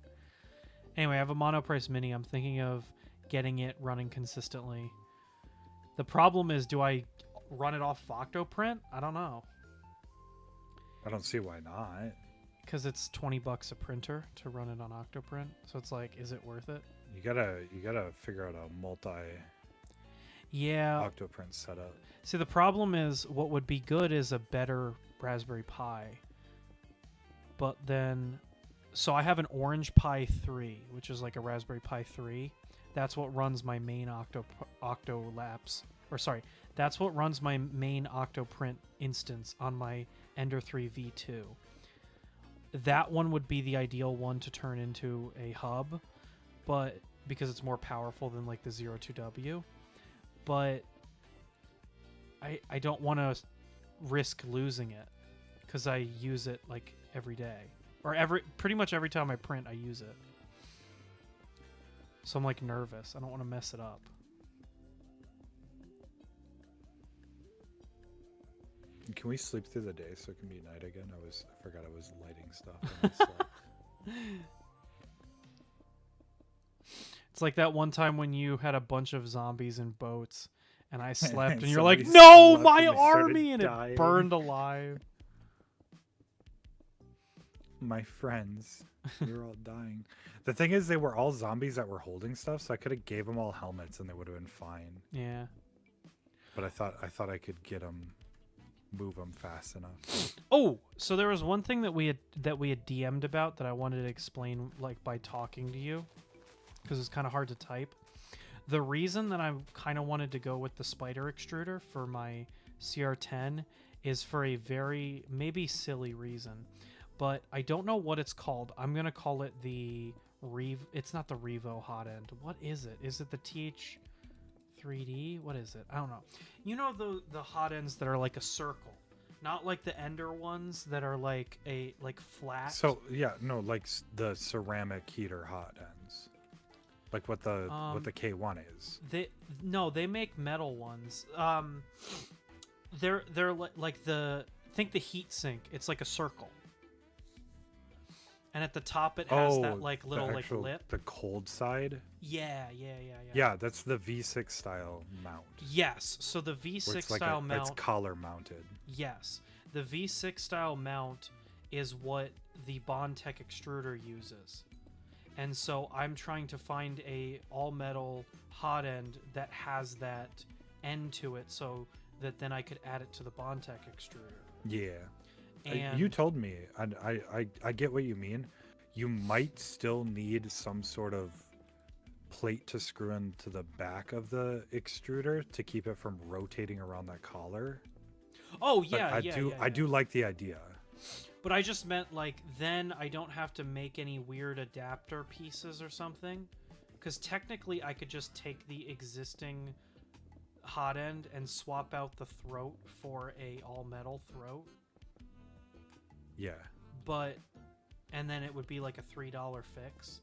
S1: Anyway, I have a Monoprice Mini. I'm thinking of getting it running consistently. The problem is, do I run it off Octoprint? I don't know.
S4: I don't see why not.
S1: Because it's $20 a printer to run it on Octoprint. So it's like, is it worth it?
S4: You gotta figure out a
S1: Yeah.
S4: Octoprint setup.
S1: See, the problem is, what would be good is a better Raspberry Pi. But then, so I have an Orange Pi 3, which is like a Raspberry Pi 3. That's what runs my main Octolapse. Or sorry, that's what runs my main Octoprint instance on my Ender 3 V2. That one would be the ideal one to turn into a hub, but because it's more powerful than like the 02W. But I don't want to risk losing it because I use it like every day, or pretty much every time I print I use it. So I'm like nervous. I don't want to mess it up.
S4: Can we sleep through the day so it can be night again? I forgot I was lighting stuff. And I slept.
S1: It's like that one time when you had a bunch of zombies in boats and I slept and you're
S4: Somebody
S1: like, no,
S4: slept
S1: my
S4: and they started
S1: army, and
S4: dying.
S1: it burned alive.
S4: My friends, you're all dying. The thing is, they were all zombies that were holding stuff, so I could have gave them all helmets and they would have been fine.
S1: Yeah.
S4: But I thought I could get them, move them fast enough.
S1: Oh, so there was one thing that we had DM'd about that I wanted to explain, like by talking to you, because it's kind of hard to type. The reason that I kind of wanted to go with the spider extruder for my CR10 is for a very maybe silly reason, but I don't know what it's called. I'm gonna call it the It's not the Revo hot end. What is it? Is it the TH3D? What is it? I don't know. You know the hot ends that are like a circle. Not like the Ender ones that are like flat.
S4: So yeah, no, like the ceramic heater hot ends, like what the K1 is.
S1: They make metal ones. They're like think the heat sink. It's like a circle, and at the top it has that like little like lip.
S4: The cold side.
S1: Yeah.
S4: Yeah, that's the V6 style mount.
S1: Yes, so the V6 style mount.
S4: It's collar mounted.
S1: Yes, the V6 style mount is what the Bondtech extruder uses. And so I'm trying to find a all metal hot end that has that end to it so that then I could add it to the Bondtech extruder.
S4: Yeah.
S1: And
S4: you told me, and I get what you mean. You might still need some sort of plate to screw into the back of the extruder to keep it from rotating around that collar.
S1: oh
S4: But
S1: yeah,
S4: I do like the idea.
S1: But I just meant like then I don't have to make any weird adapter pieces or something, because technically I could just take the existing hot end and swap out the throat for a all metal throat.
S4: Yeah.
S1: But and then it would be like a $3 fix.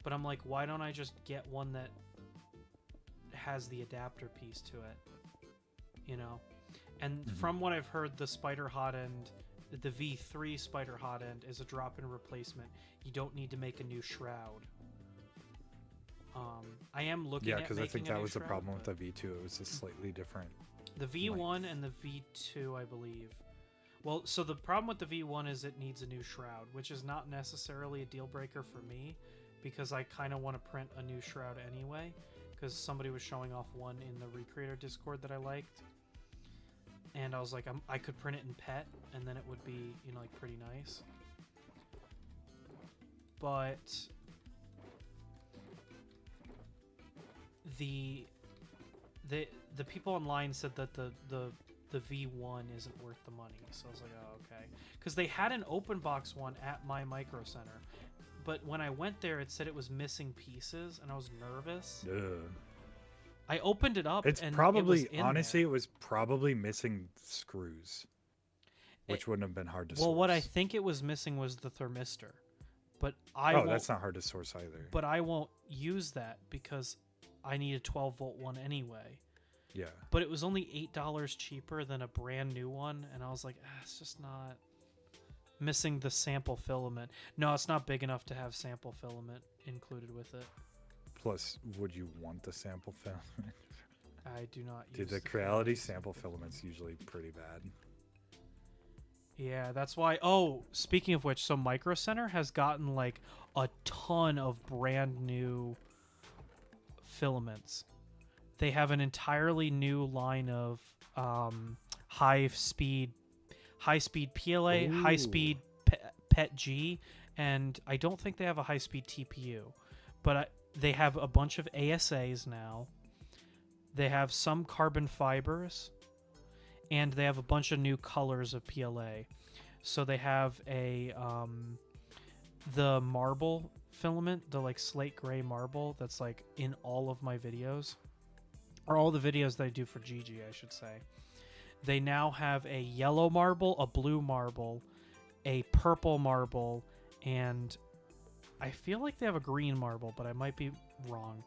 S1: But I'm like, why don't I just get one that has the adapter piece to it? You know? And from what I've heard, the Spider hot end, the V3 Spider hot end is a drop-in replacement. You don't need to make a new shroud. I am looking at
S4: because I think
S1: making a
S4: that
S1: new
S4: was the
S1: shroud,
S4: problem with
S1: but
S4: the V2. It was a slightly different.
S1: the V1 and the V2, I believe. Well, so the problem with the V1 is it needs a new shroud, which is not necessarily a deal breaker for me, because I kind of want to print a new shroud anyway, because somebody was showing off one in the Recreator Discord that I liked, and I was like, I could print it in PET, and then it would be, you know, like pretty nice. But the people online said that the V1 isn't worth the money, so I was like, oh, okay, because they had an open box one at my Micro Center, but when I went there, it said it was missing pieces, and I was nervous.
S4: Ugh.
S1: I opened it up.
S4: It's
S1: and
S4: probably,
S1: it was in
S4: honestly,
S1: there.
S4: it was probably missing screws, which wouldn't have been hard to source.
S1: Well, what I think it was missing was the thermistor, but
S4: that's not hard to source either.
S1: But I won't use that because I need a 12-volt one anyway.
S4: Yeah.
S1: But it was only $8 cheaper than a brand new one, and I was like, it's just not missing the sample filament. No, it's not big enough to have sample filament included with it.
S4: Plus, would you want the sample filament?
S1: I do not use
S4: Dude, the Creality sample filament's usually pretty bad.
S1: Yeah, that's why. Oh, speaking of which, so Micro Center has gotten like a ton of brand new filaments. They have an entirely new line of high speed PLA,
S4: Ooh.
S1: high speed PET G, and I don't think they have a high speed TPU, but they have a bunch of ASAs now. They have some carbon fibers, and they have a bunch of new colors of PLA. So they have the marble filament, the like slate gray marble that's like in all of my videos, or all the videos that I do for GG, I should say. They now have a yellow marble, a blue marble, a purple marble, and I feel like they have a green marble, but I might be wrong.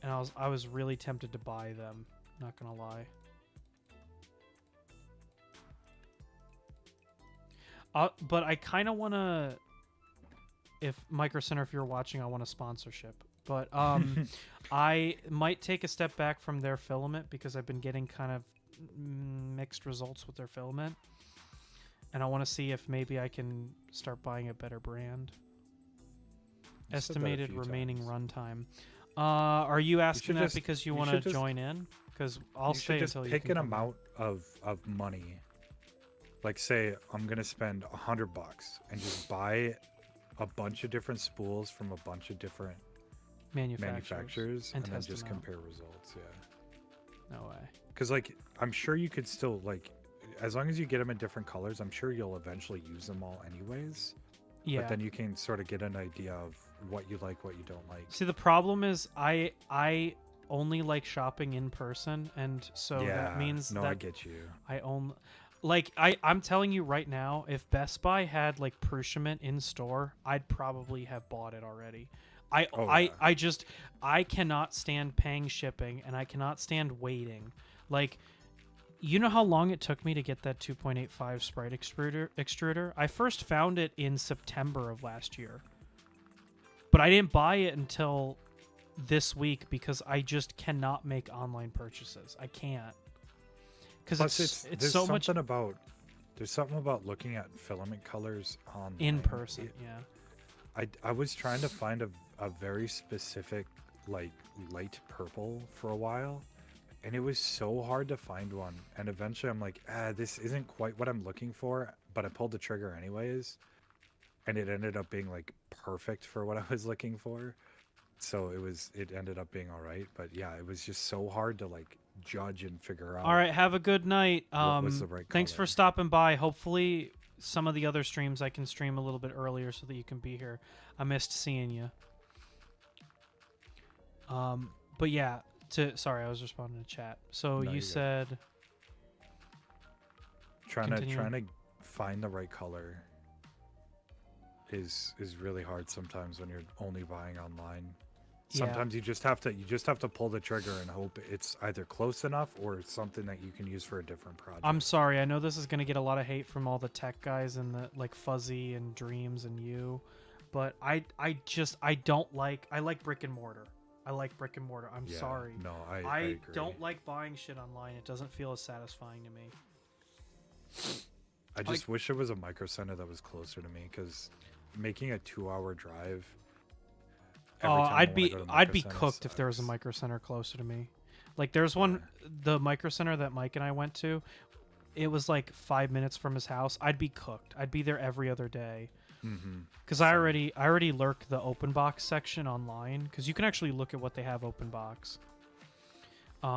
S1: And I was really tempted to buy them, not gonna lie. But I kind of want to, if Micro Center, if you're watching, I want a sponsorship. But I might take a step back from their filament because I've been getting kind of mixed results with their filament. And I want to see if maybe I can start buying a better brand. Estimated remaining runtime. Are you asking that because you want to join in? Because I'll stay until you
S4: pick an amount of money. Like, say I'm gonna spend $100 and just buy a bunch of different spools from a bunch of different manufacturers and then just compare results. Yeah.
S1: No way.
S4: Because like I'm sure you could still, like, as long as you get them in different colors, I'm sure you'll eventually use them all anyways.
S1: Yeah.
S4: But then you can sort of get an idea of what you like, what you don't like.
S1: See, the problem is I only like shopping in person, and so that means that
S4: I get you.
S1: I own, like, I'm telling you right now, if Best Buy had like Prushiment in store, I'd probably have bought it already. I cannot stand paying shipping, and I cannot stand waiting. Like, you know how long it took me to get that 2.85 Sprite extruder? I first found it in September of last year. But I didn't buy it until this week because I just cannot make online purchases. I can't. Because it's so much
S4: there's something about looking at filament colors online.
S1: in person. Yeah.
S4: I was trying to find a very specific, like, light purple for a while, and it was so hard to find one. And eventually I'm like, this isn't quite what I'm looking for, but I pulled the trigger anyways, and it ended up being like perfect for what I was looking for. So it ended up being all right. But yeah, it was just so hard to like judge and figure out.
S1: All right, have a good night.
S4: What was the right
S1: Thanks for
S4: color.
S1: stopping by. Hopefully, some of the other streams I can stream a little bit earlier so that you can be here. I missed seeing you. But yeah, sorry, I was responding to chat. So
S4: No,
S1: you
S4: you're good.
S1: said
S4: trying
S1: continue.
S4: to find the right color is really hard sometimes when you're only buying online.
S1: Yeah.
S4: Sometimes you just have to pull the trigger and hope it's either close enough or it's something that you can use for a different project.
S1: I'm sorry. I know this is gonna get a lot of hate from all the tech guys and the like Fuzzy and Dreams and you, but I don't like. I like brick and mortar. I like brick and mortar. I'm
S4: Yeah,
S1: sorry.
S4: No, I
S1: I
S4: agree.
S1: don't like buying shit online. It doesn't feel as satisfying to me.
S4: I just wish it was a micro center that was closer to me because making a 2-hour drive. every time I
S1: I'd
S4: wanna
S1: be
S4: go to the
S1: I'd be
S4: Micro Center
S1: cooked if there was a
S4: sucks.
S1: micro center closer to me. Like there's one, the micro center that Mike and I went to. It was like 5 minutes from his house. I'd be cooked. I'd be there every other day.
S4: Mhm.
S1: Because I already lurk the open box section online because you can actually look at what they have open box. But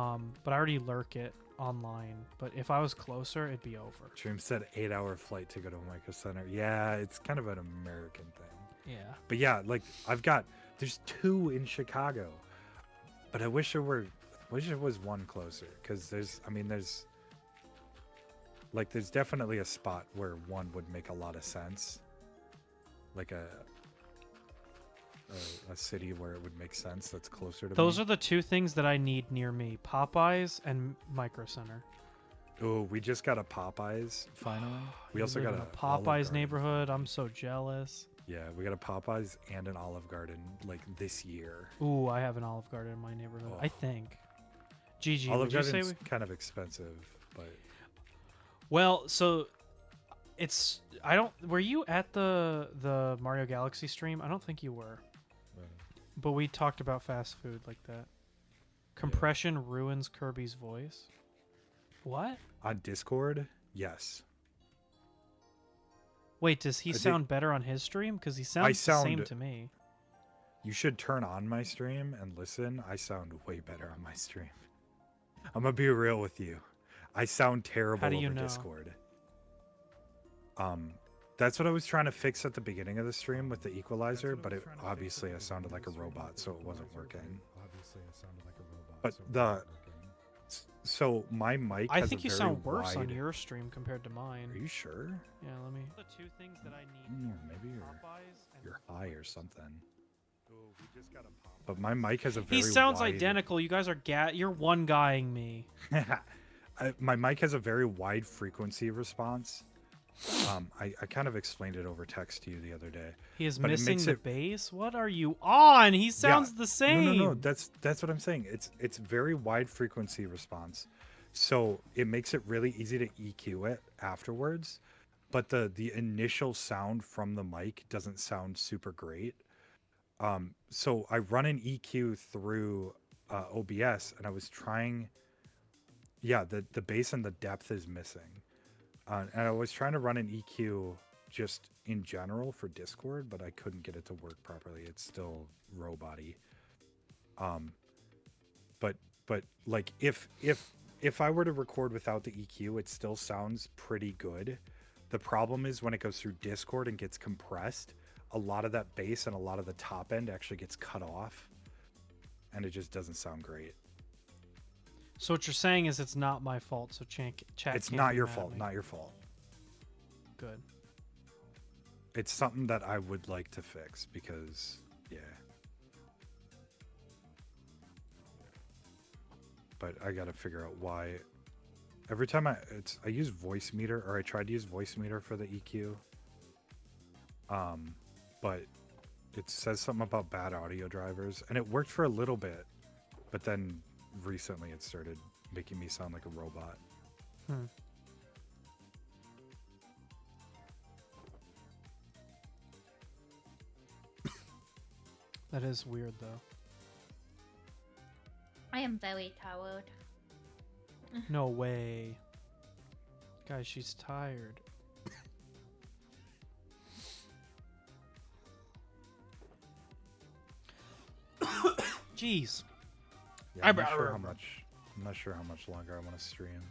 S1: I already lurk it online. But if I was closer, it'd be over.
S4: Dream said 8-hour flight to go to a micro center. Yeah, it's kind of an American thing.
S1: Yeah.
S4: But yeah, like there's 2 in Chicago, but I wish it was one closer because there's definitely a spot where one would make a lot of sense, like a city where it would make sense that's closer to
S1: Those
S4: me.
S1: are the two things that I need near me: Popeyes and Micro Center.
S4: Oh, we just got a Popeyes finally. We
S1: You
S4: also
S1: live
S4: got
S1: in
S4: a
S1: a
S4: Olive
S1: Popeyes
S4: Garden
S1: neighborhood.
S4: finally.
S1: I'm so jealous.
S4: Yeah, we got a Popeyes and an Olive Garden like this year.
S1: Ooh, I have an Olive Garden in my neighborhood. I
S4: Oh.
S1: think. Gigi,
S4: Olive
S1: would you say
S4: Garden's
S1: we...
S4: kind of expensive, but
S1: Well, so it's I don't. Were you at the Mario Galaxy stream? I don't think you were. But we talked about fast food like that. Compression ruins Kirby's voice. What?
S4: on Discord, yes.
S1: Wait, does he
S4: I think-
S1: sound better on his stream? Because he sounds the same
S4: sound-
S1: to me.
S4: You should turn on my stream and listen. I sound way better on my stream. I'm gonna be real with you. I sound terrible
S1: How do you
S4: over
S1: know?
S4: Discord. That's what I was trying to fix at the beginning of the stream with the equalizer, but obviously I sounded like a robot, so it wasn't working. But so my mic.
S1: I
S4: has
S1: think
S4: a
S1: you
S4: very
S1: sound worse on
S4: wide-
S1: your stream compared to mine.
S4: Are you sure?
S1: Yeah, let me. The two things that I need.
S4: Maybe
S1: Popeyes and
S4: you're high or
S1: Micro Center.
S4: something. But my mic has a very
S1: He sounds
S4: wide...
S1: identical. You guys are you're one guying me.
S4: My mic has a very wide frequency response. I kind of explained it over text to you the other day.
S1: He is
S4: But it
S1: missing
S4: makes
S1: the
S4: it-
S1: bass. What are you on? He sounds the same.
S4: No. That's what I'm saying. It's very wide frequency response, so it makes it really easy to EQ it afterwards. But the initial sound from the mic doesn't sound super great. So I run an EQ through OBS, and I was trying. Yeah, the bass and the depth is missing, and I was trying to run an EQ just in general for Discord, but I couldn't get it to work properly. It's still robot-y. But like if I were to record without the EQ, it still sounds pretty good. The problem is when it goes through Discord and gets compressed, a lot of that bass and a lot of the top end actually gets cut off, and it just doesn't sound great.
S1: So what you're saying is it's not my fault. So chat.
S4: It's
S1: can't
S4: not
S1: be
S4: your
S1: mad at
S4: fault.
S1: me.
S4: Not your fault.
S1: Good.
S4: It's something that I would like to fix because, yeah. But I got to figure out why. Every time I use Voice Meter, or I tried to use Voice Meter for the EQ. But it says something about bad audio drivers, and it worked for a little bit, but then recently it started making me sound like a robot.
S1: That is weird though.
S2: I am very tired.
S1: No way. Guys, she's tired. Jeez.
S4: Yeah, I'm not
S1: Eyebrow
S4: sure how
S1: rubber.
S4: much I'm not sure how much longer I want to stream.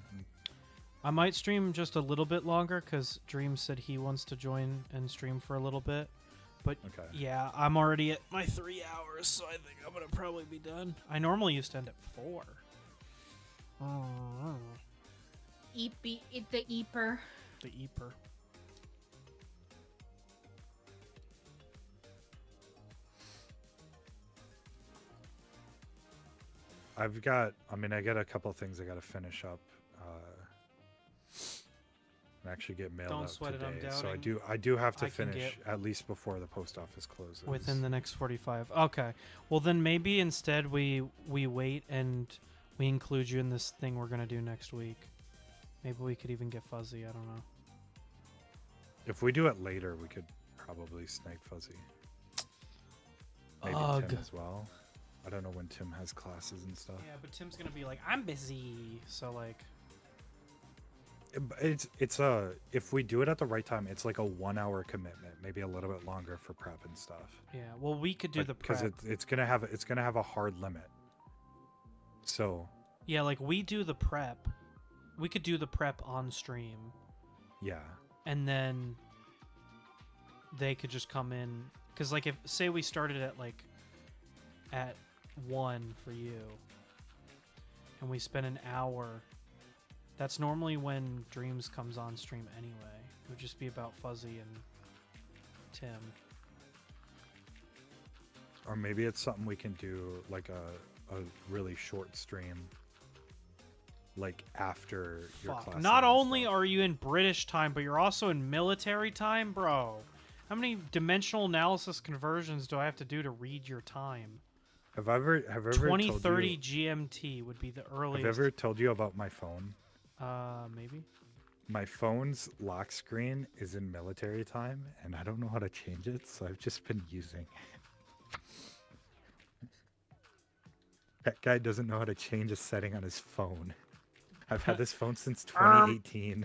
S1: I might stream just a little bit longer because Dream said he wants to join and stream for a little bit. But
S4: Okay.
S1: yeah, I'm already at my 3 hours, so I think I'm gonna probably be done. I normally used to end at 4. Oh,
S2: The Eeper.
S1: the Eeper.
S4: I got a couple things I got to finish up. And actually get mailed
S1: Don't
S4: out
S1: sweat it, I'm
S4: today. So
S1: doubting
S4: I do have to
S1: I can
S4: finish at least before the post office closes.
S1: Within the next 45. Okay. Well, then maybe instead we wait and we include you in this thing we're gonna do next week. Maybe we could even get Fuzzy. I don't know.
S4: If we do it later, we could probably snag Fuzzy. Maybe
S1: Ugh.
S4: Tim as well. I don't know when Tim has classes and stuff.
S1: Yeah, but Tim's gonna be like, I'm busy. So like,
S4: It's if we do it at the right time, it's like a 1 hour commitment, maybe a little bit longer for prep and stuff.
S1: yeah. Well, we could do the prep.
S4: Because it's gonna have a hard limit. So
S1: Yeah, like we do the prep. We could do the prep on stream,
S4: yeah,
S1: and then they could just come in. Because like, if say we started at 1 for you, and we spend an hour. That's normally when Dreams comes on stream anyway. It would just be about Fuzzy and Tim.
S4: or maybe it's something we can do like a really short stream, like after your
S1: Fuck.
S4: class.
S1: Not only are you in British time, but you're also in military time, bro. How many dimensional analysis conversions do I have to do to read your time?
S4: have I ever
S1: 2030
S4: told you,
S1: GMT would be the
S4: have
S1: earliest.
S4: I ever told you about my phone?
S1: Maybe.
S4: My phone's lock screen is in military time, and I don't know how to change it, so I've just been using it. That guy doesn't know how to change a setting on his phone. I've had this phone since 2018.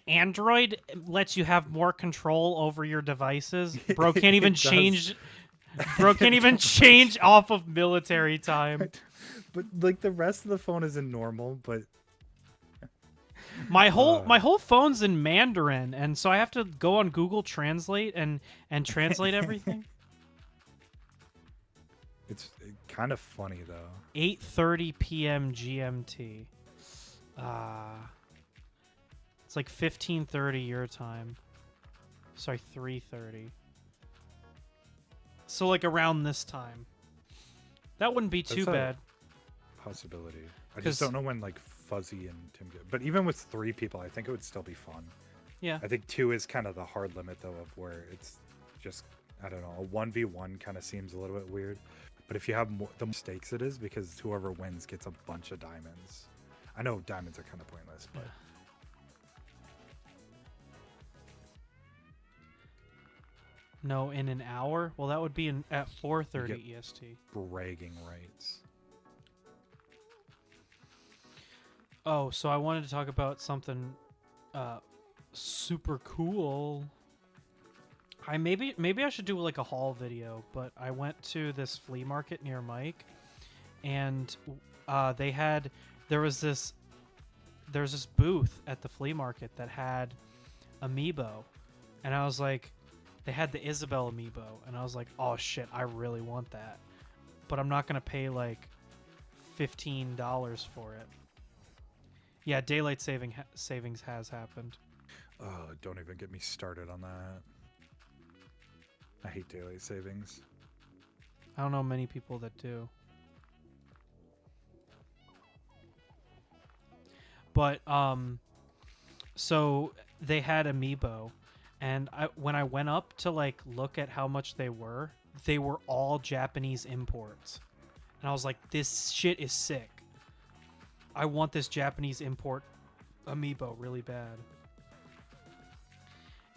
S1: Android lets you have more control over your devices. Bro can't even
S4: It does.
S1: change. Bro can't even change off of military time.
S4: But like the rest of the phone is in normal, but
S1: My whole phone's in Mandarin, and so I have to go on Google Translate and translate everything.
S4: it's kind of funny though.
S1: 8:30 p.m. GMT. It's like 15:30 your time. Sorry, 3:30. So like around this time. That wouldn't be too
S4: That's a
S1: bad.
S4: Possibility. I
S1: 'Cause-
S4: just don't know when like Fuzzy and Tim get. But even with 3 people, I think it would still be fun.
S1: Yeah.
S4: I think 2 is kind of the hard limit though, of where it's just, I don't know, a 1v1 kind of seems a little bit weird. But if you have more, the more stakes it is, because whoever wins gets a bunch of diamonds. I know diamonds are kind of pointless, but
S1: No, in an hour? Well, that would be at 4:30
S4: You
S1: EST.
S4: bragging rights.
S1: Oh, so I wanted to talk about something super cool. Maybe I should do like a haul video, but I went to this flea market near Mike, and there's this booth at the flea market that had amiibo, and I was like, they had the Isabelle amiibo, and I was like, oh shit, I really want that, but I'm not gonna pay like $15 for it. Yeah, daylight savings has happened.
S4: Oh, don't even get me started on that. I hate daylight savings.
S1: I don't know many people that do. But so they had amiibo, and when I went up to like look at how much they were all Japanese imports. And I was like, this shit is sick. I want this Japanese import amiibo really bad.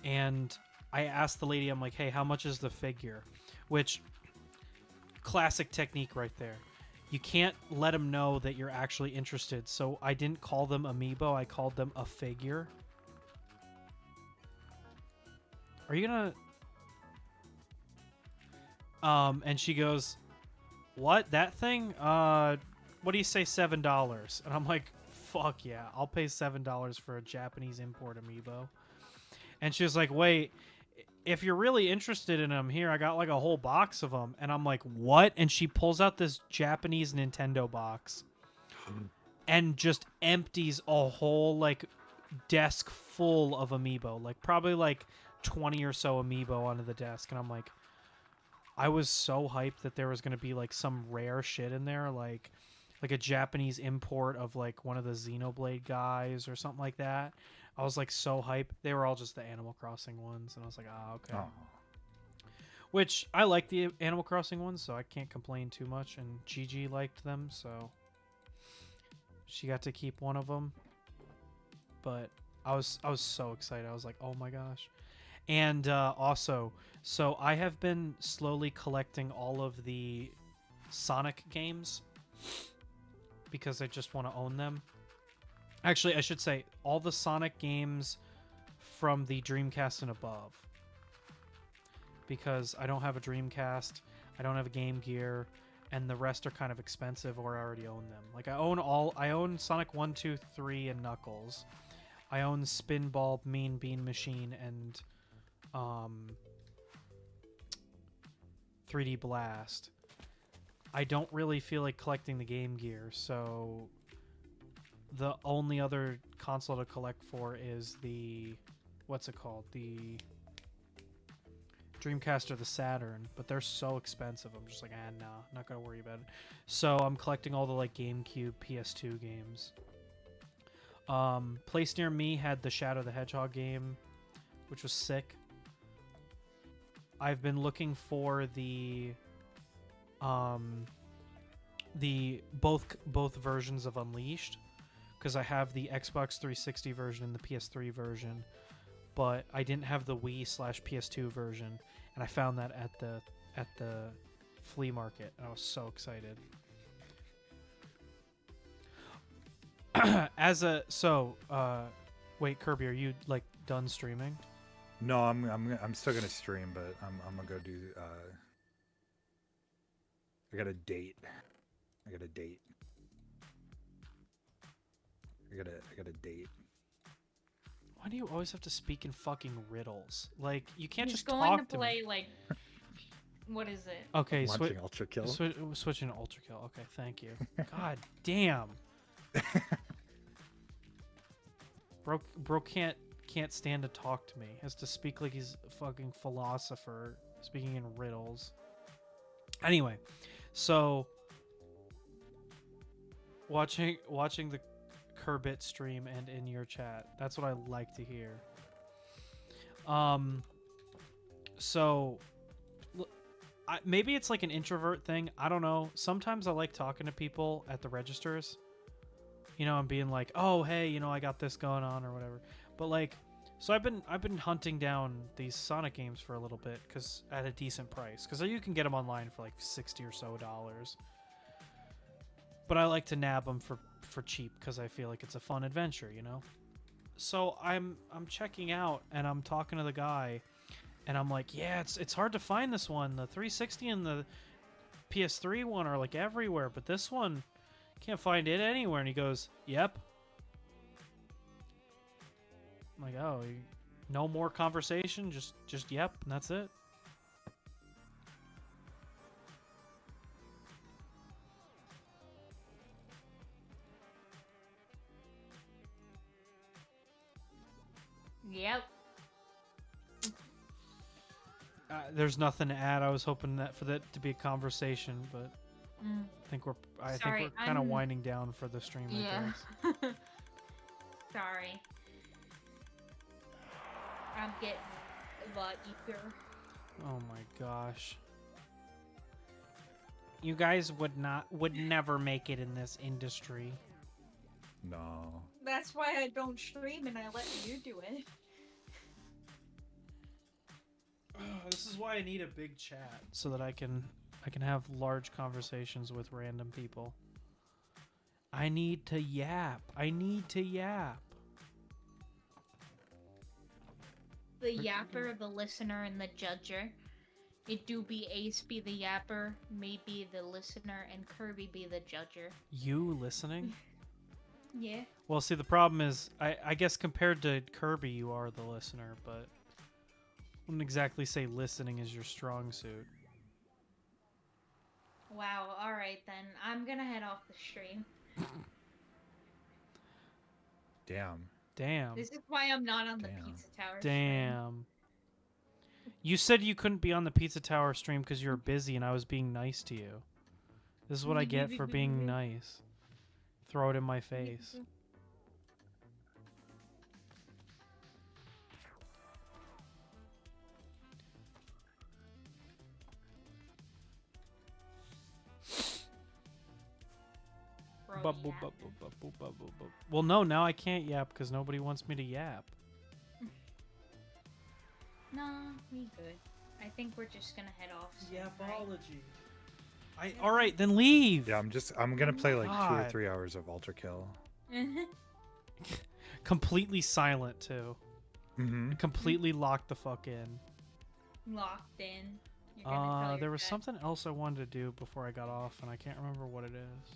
S1: And I asked the lady, I'm like, hey, how much is the figure? Which, classic technique right there. You can't let them know that you're actually interested. So I didn't call them amiibo, I called them a figure. Are you gonna... And she goes, what? That thing? what do you say, $7? And I'm like, fuck yeah, I'll pay $7 for a Japanese import amiibo. And she was like, wait, if you're really interested in them, here, I got like a whole box of them. And I'm like, what? And she pulls out this Japanese Nintendo box and just empties a whole like desk full of amiibo, like probably like 20 or so amiibo onto the desk. And I'm like, I was so hyped that there was going to be like some rare shit in there, like a Japanese import of like one of the Xenoblade guys or something like that. I was like so hyped. They were all just the Animal Crossing ones, and I was like, okay.
S4: Oh.
S1: Which I like the Animal Crossing ones, so I can't complain too much. And Gigi liked them, so she got to keep one of them. But I was so excited. I was like, oh my gosh. And also, so I have been slowly collecting all of the Sonic games because I just want to own them. Actually, I should say all the Sonic games from the Dreamcast and above, because I don't have a Dreamcast, I don't have a Game Gear, and the rest are kind of expensive, or I already own them. Like I own Sonic 1, 2, 3, and Knuckles. I own Spinball, Mean Bean Machine, and 3D Blast. I don't really feel like collecting the Game Gear, so the only other console to collect for is the, what's it called? The Dreamcast or the Saturn, but they're so expensive. I'm just like, nah, not gonna worry about it. So I'm collecting all the like GameCube, PS2 games. Place Near Me had the Shadow the Hedgehog game, which was sick. I've been looking for the both versions of Unleashed, because I have the Xbox 360 version and the PS3 version, but I didn't have the Wii/PS2 version, and I found that at the flea market, and I was so excited. Wait, Kirby, are you like done streaming?
S4: No, I'm still gonna stream, but I'm gonna go do. I got a date. I got a date.
S1: Why do you always have to speak in fucking riddles? Like, you can't
S2: He's
S1: just
S2: going
S1: talk
S2: to play like, what is it?
S1: Okay,
S4: Launching Ultra Kill.
S1: switching to Ultra Kill. Okay, thank you. God damn. Bro can't stand to talk to me. Has to speak like he's a fucking philosopher, speaking in riddles. Anyway, so watching the Kerbit stream and in your chat, that's what I like to hear. So maybe it's like an introvert thing. I don't know. Sometimes I like talking to people at the registers. You know, I'm being like, oh, hey, you know, I got this going on or whatever. But like, so I've been hunting down these Sonic games for a little bit, because at a decent price, because you can get them online for like $60 or so. But I like to nab them for cheap, because I feel like it's a fun adventure, you know. So I'm checking out, and I'm talking to the guy, and I'm like, yeah, it's hard to find this one. The 360 and the PS3 one are like everywhere, but this one, can't find it anywhere. And he goes, yep. I'm like, oh, no more conversation, just yep, and that's it.
S2: Yep.
S1: There's nothing to add. I was hoping for that to be a conversation, but I think we're kind of winding down for the stream.
S2: Yeah. Sorry. I'm getting a lot eager.
S1: Oh my gosh. You guys would never make it in this industry.
S4: No.
S2: That's why I don't stream and I let you do it.
S1: This is why I need a big chat, so that I can have large conversations with random people. I need to yap.
S2: The yapper, the listener, and the judger. It do be Ace be the yapper, me be the listener, and Kirby be the judger.
S1: You listening?
S2: Yeah.
S1: Well, see, the problem is, I guess compared to Kirby, you are the listener, but I wouldn't exactly say listening is your strong suit.
S2: Wow, alright then. I'm gonna head off the stream.
S4: Damn.
S1: Damn.
S2: This is why I'm not on the
S4: Damn.
S2: Pizza Tower stream.
S1: Damn. You said you couldn't be on the Pizza Tower stream because you were busy and I was being nice to you. This is what I get for being nice. Throw it in my face.
S2: Bro, yeah.
S1: Well, no, now I can't yap because nobody wants me to yap.
S2: Nah, we good. I think we're just gonna head off soon, right?
S1: All right, then leave.
S4: Yeah, I'm gonna play like 2 or
S1: God.
S4: 3 hours of Ultra Kill.
S1: Completely silent too.
S4: Mm-hmm.
S1: Completely locked the fuck in.
S2: Locked in. You're gonna tell your
S1: There was
S2: dad.
S1: something else I wanted to do before I got off, and I can't remember what it is.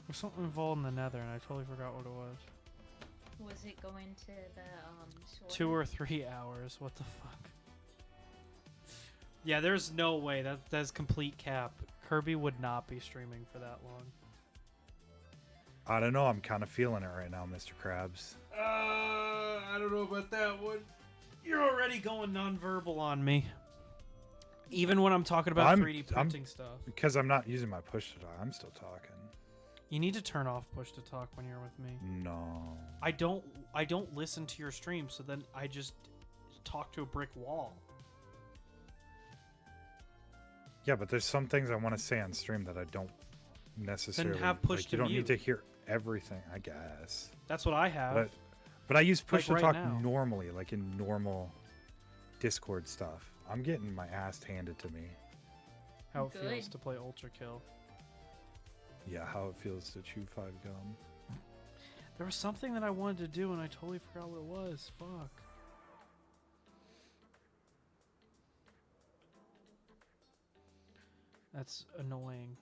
S1: There's something involved in the Nether, and I totally forgot what it was.
S2: Was it going to the sword?
S1: 2 or 3 hours. What the fuck? Yeah, there's no way. That's complete cap. Kirby would not be streaming for that long.
S4: I don't know. I'm kind of feeling it right now, Mr. Krabs.
S1: I don't know about that one. You're already going nonverbal on me. Even when I'm talking about 3D printing stuff.
S4: Because I'm not using my push to talk. I'm still talking.
S1: You need to turn off push to talk when you're with me.
S4: No.
S1: I don't listen to your stream, so then I just talk to a brick wall.
S4: Yeah, but there's some things I want to say on stream that I don't necessarily.
S1: have push
S4: like,
S1: to
S4: you don't
S1: mute.
S4: need to hear everything, I guess.
S1: That's what I have.
S4: But I use push
S1: Like
S4: to
S1: right
S4: talk
S1: now.
S4: normally, like in normal Discord stuff. I'm getting my ass handed to me.
S1: How it feels
S2: Good.
S1: to play Ultra Kill.
S4: Yeah, how it feels to chew 5 gum.
S1: There was something that I wanted to do and I totally forgot what it was. Fuck. That's annoying.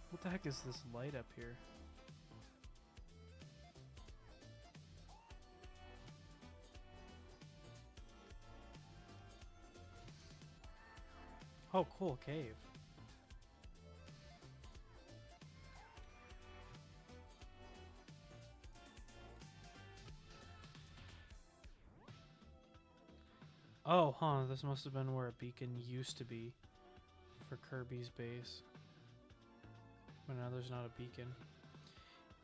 S1: What the heck is this light up here? Oh, cool, cave. Oh, huh, this must have been where a beacon used to be for Kirby's base. But now there's not a beacon.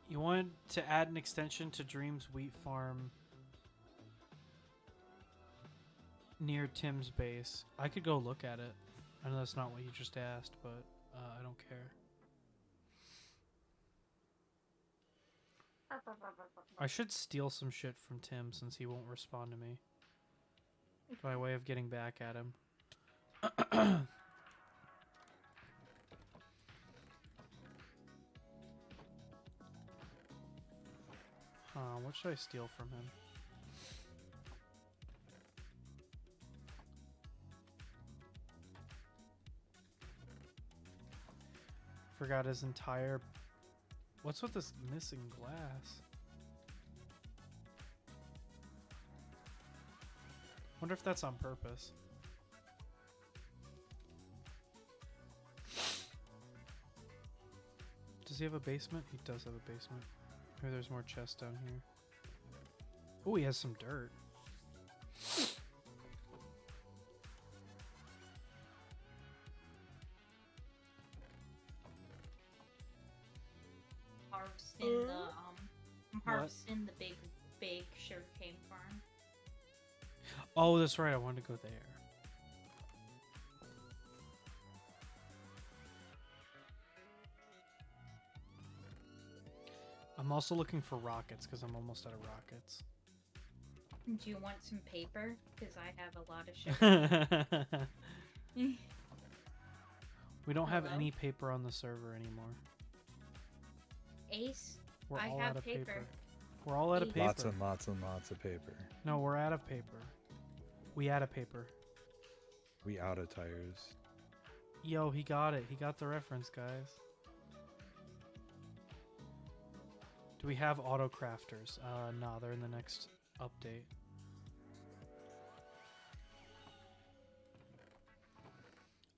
S1: You want to add an extension to Dream's wheat farm near Tim's base. I could go look at it. I know that's not what you just asked, but I don't care. I should steal some shit from Tim since he won't respond to me. By way of getting back at him. What should I steal from him? Forgot his entire... What's with this missing glass? Wonder if that's on purpose. Does he have a basement? He does have a basement. Maybe there's more chests down here. Oh, he has some dirt.
S2: Harvesting the I'm harvesting the big sugarcane farm.
S1: Oh, that's right. I wanted to go there. I'm also looking for rockets because I'm almost out of rockets.
S2: Do you want some paper? Because I have a lot of sugar.
S1: We don't have
S2: Hello?
S1: any paper on the server anymore.
S2: Ace,
S1: We're
S2: I
S1: all
S2: have
S1: out of paper.
S2: paper.
S1: We're all out of
S2: Lots
S1: paper.
S4: Lots and lots and lots of paper.
S1: No, we're out of paper. We out of paper.
S4: We out of tires.
S1: Yo, he got it. He got the reference, guys. Do we have auto crafters? Nah, they're in the next update.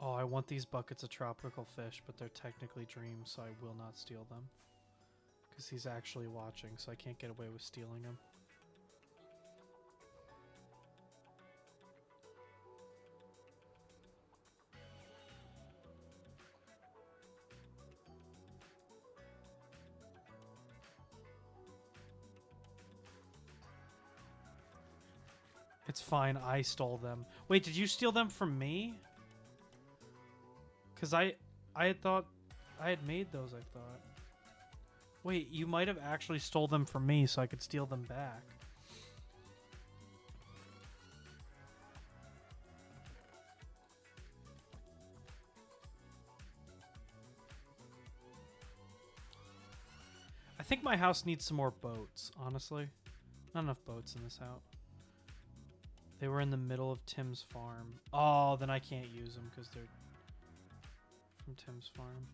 S1: Oh, I want these buckets of tropical fish, but they're technically dreams, so I will not steal them. Because he's actually watching, so I can't get away with stealing them. It's fine, I stole them. Wait, did you steal them from me? Because I had thought... I had made those, I thought. Wait, you might have actually stole them from me so I could steal them back. I think my house needs some more boats, honestly. Not enough boats in this house. They were in the middle of Tim's farm. Oh, then I can't use them because they're from Tim's farm.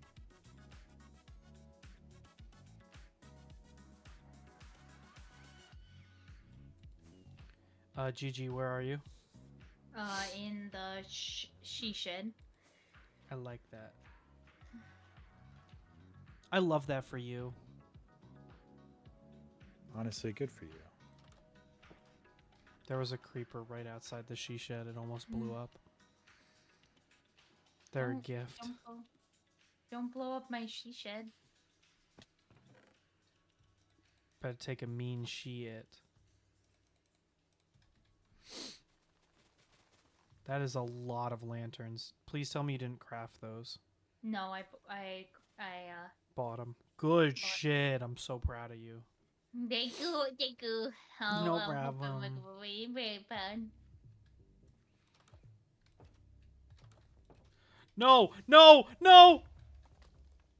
S1: Gigi, where are you?
S2: In the she shed.
S1: I like that. I love that for you.
S4: Honestly, good for you.
S1: There was a creeper right outside the she shed. It almost blew up. They're a gift.
S2: Don't blow up my she shed.
S1: Better take a mean she-it. That is a lot of lanterns. Please tell me you didn't craft those.
S2: No, I
S1: Bought them. Good shit. I'm so proud of you.
S2: Thank you.
S1: No problem.
S2: Very fun.
S1: No! No! No!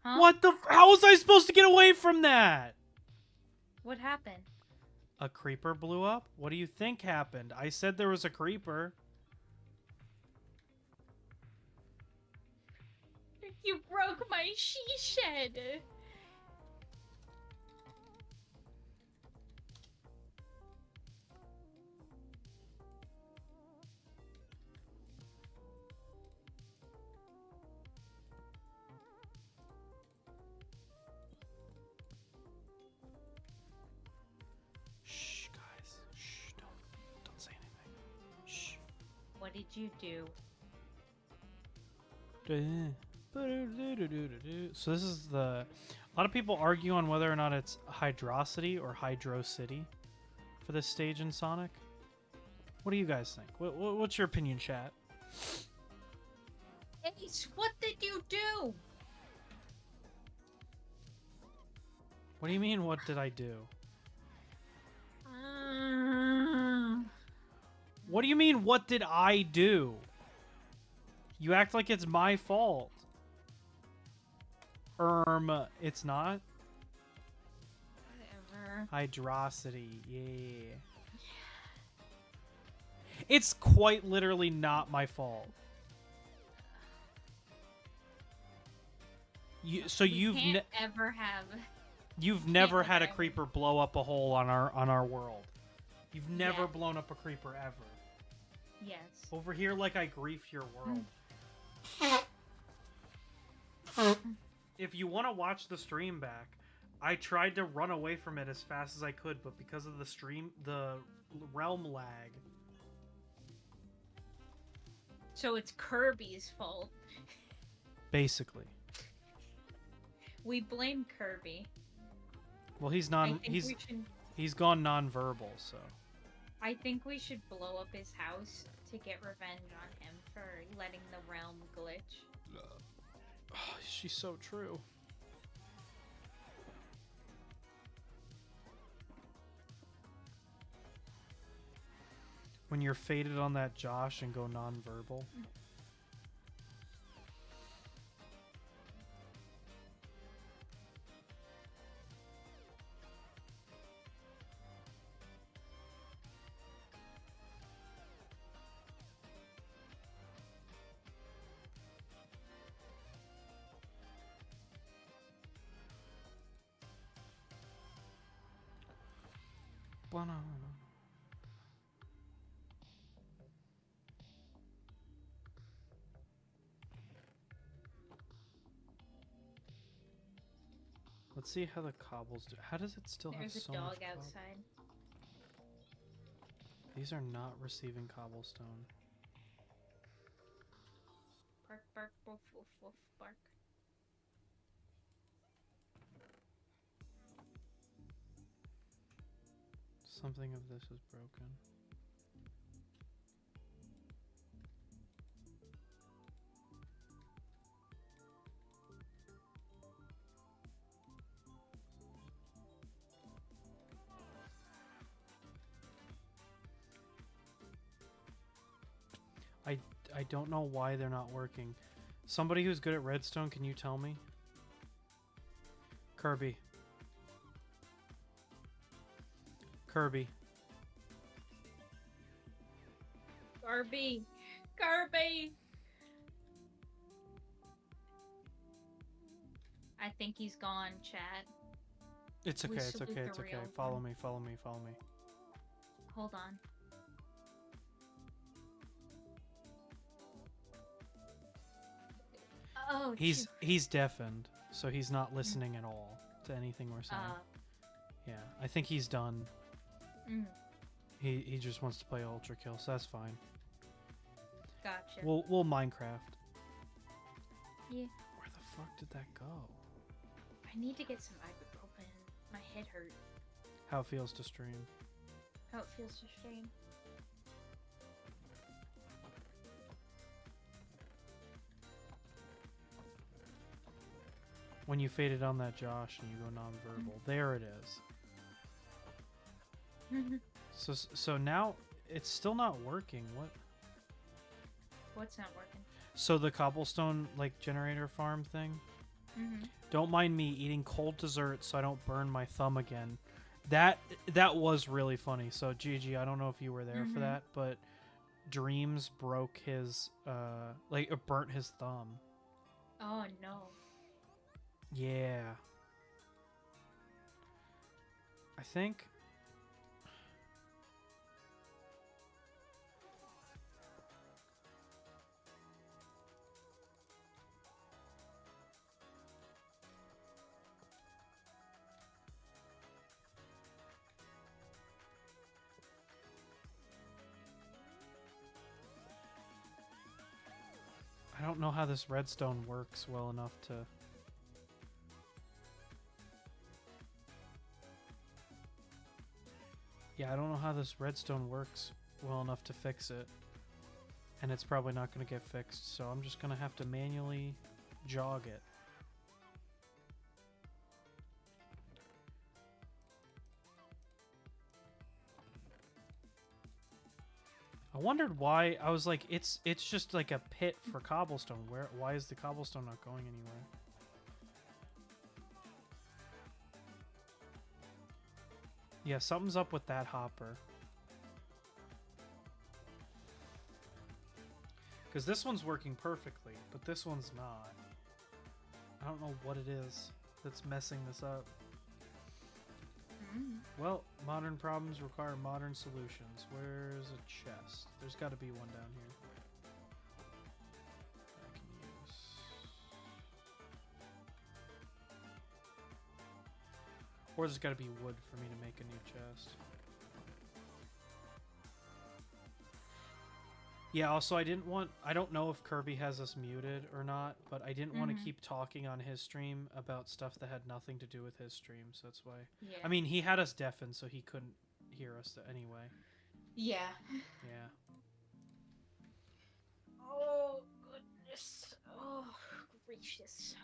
S2: Huh?
S1: What the... How was I supposed to get away from that?
S2: What happened?
S1: A creeper blew up? What do you think happened? I said there was a creeper.
S2: You broke my she shed.
S1: Shh, guys. Shh, don't say anything. Shh.
S2: What did you do?
S1: So this is the... A lot of people argue on whether or not it's Hydrocity or Hydro City for this stage in Sonic. What do you guys think? What's your opinion, chat?
S2: Ace, what did you do?
S1: What do you mean, what did I do? What do you mean, what did I do? You act like it's my fault. It's not?
S2: Whatever.
S1: Hydrocity, yeah. It's quite literally not my fault. You've
S2: can't ever have.
S1: You've never had a
S2: whatever.
S1: creeper blow up a hole on our world. You've never
S2: Yeah.
S1: blown up a creeper ever.
S2: Yes.
S1: Over here, like I grief your world. If you want to watch the stream back, I tried to run away from it as fast as I could, but because of the realm lag.
S2: So it's Kirby's fault.
S1: Basically.
S2: We blame Kirby.
S1: Well, he's
S2: I
S1: gone non-verbal, so.
S2: I think we should blow up his house to get revenge on him for letting the realm glitch.
S1: Oh, she's so true. When you're faded on that Josh and go non-verbal. Banana. Let's see how the cobbles do. How does it still
S2: There's
S1: have
S2: a
S1: so
S2: dog
S1: much cobble?
S2: outside.
S1: These are not receiving cobblestone.
S2: Bark, bark, woof, woof, woof, bark.
S1: Something of this is broken. I don't know why they're not working. Somebody who's good at redstone, can you tell me? Kirby. Kirby.
S2: Garby! Garby! I think he's gone, chat.
S1: It's okay,
S2: We
S1: it's
S2: salute
S1: okay,
S2: the
S1: it's okay.
S2: real
S1: Follow
S2: one.
S1: me, follow me, follow me.
S2: Hold on. Oh,
S1: He's deafened, so he's not listening at all to anything we're saying. Yeah, I think he's done.
S2: mm,
S1: He just wants to play Ultra Kill, so that's fine.
S2: gotcha.
S1: We'll Minecraft.
S2: Yeah.
S1: Where the fuck did that go?
S2: I need to get some ibuprofen. My head hurt.
S1: How it feels to stream.
S2: How it feels to stream.
S1: When you faded on that Josh and you go non-verbal, there it is. So now it's still not working. What?
S2: What's not working?
S1: So the cobblestone like generator farm thing.
S2: Mm-hmm.
S1: Don't mind me eating cold dessert so I don't burn my thumb again. That was really funny. So Gigi, I don't know if you were there for
S2: Mhm.
S1: that, but Dreams broke his burnt his thumb.
S2: Oh no.
S1: Yeah. I think I don't know how this redstone works well enough to. Yeah, I don't know how this redstone works well enough to fix it. And it's probably not going to get fixed, so I'm just going to have to manually jog it. I wondered why. I was like, it's just like a pit for cobblestone. Why is the cobblestone not going anywhere? Yeah, something's up with that hopper. Because this one's working perfectly, but this one's not. I don't know what it is that's messing this up.
S2: Mm.
S1: Well, modern problems require modern solutions. Where's a chest? There's got to be one down here. I can use. Or there's got to be wood for me to make a new chest. Yeah, also I don't know if Kirby has us muted or not, but I didn't want to
S2: Mhm.
S1: keep talking on his stream about stuff that had nothing to do with his stream, so that's why.
S2: Yeah.
S1: I mean, he had us deafened, so he couldn't hear us anyway.
S2: Yeah.
S1: Yeah.
S2: Oh goodness. Oh gracious.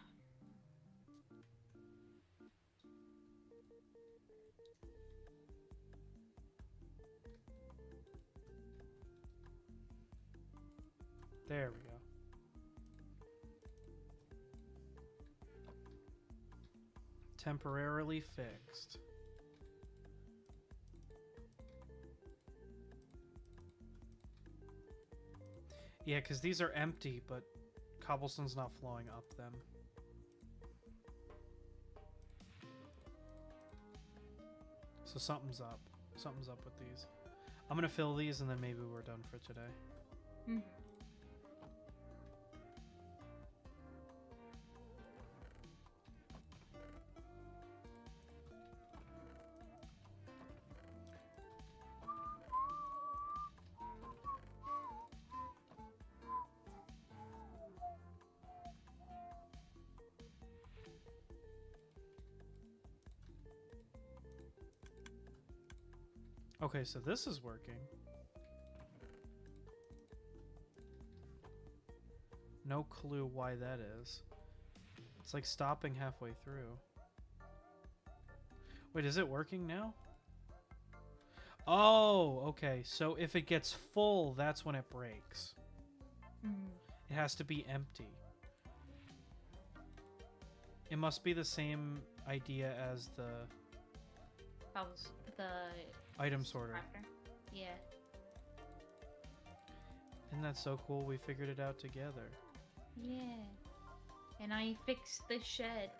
S1: There we go. Temporarily fixed. Yeah, because these are empty, but cobblestone's not flowing up them. So something's up. Something's up with these. I'm gonna fill these and then maybe we're done for today.
S2: Mhm.
S1: Okay, so this is working. No clue why that is. It's like stopping halfway through. Wait, is it working now? Oh, okay. So if it gets full, that's when it breaks.
S2: Mhm.
S1: It has to be empty. It must be the same idea as the
S2: That was the
S1: item sorter.
S2: factor. Yeah.
S1: Isn't that so cool? We figured it out together.
S2: Yeah. And I fixed the shed.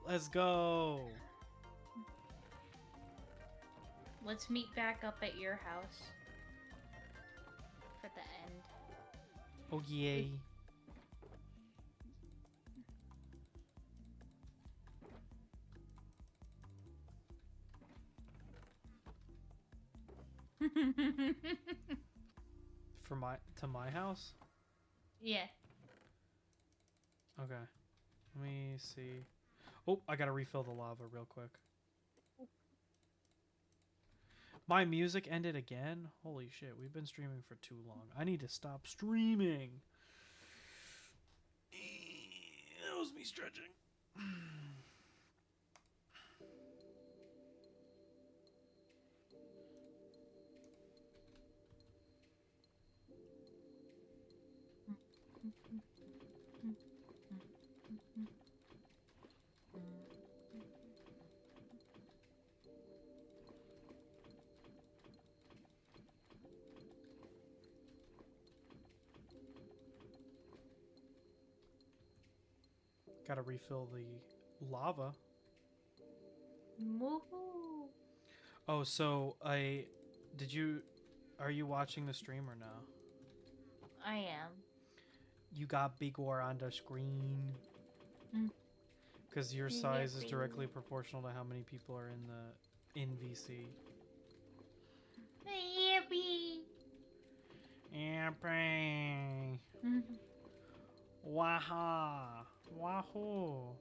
S1: Let's go.
S2: Let's meet back up at your house for the end.
S1: Oh, yay. To my house?
S2: Yeah.
S1: Okay. Let me see. Oh, I gotta refill the lava real quick. My music ended again? Holy shit, we've been streaming for too long. I need to stop streaming. That was me stretching. Gotta refill the lava.
S2: Woohoo!
S1: Oh, so are you watching the stream or no?
S2: I am.
S1: You got Big War on the screen.
S2: Mm.
S1: Because your size is
S2: Yippee.
S1: directly proportional to how many people are in VC.
S2: Yippee!
S1: Yippee! Waha! Wahoo!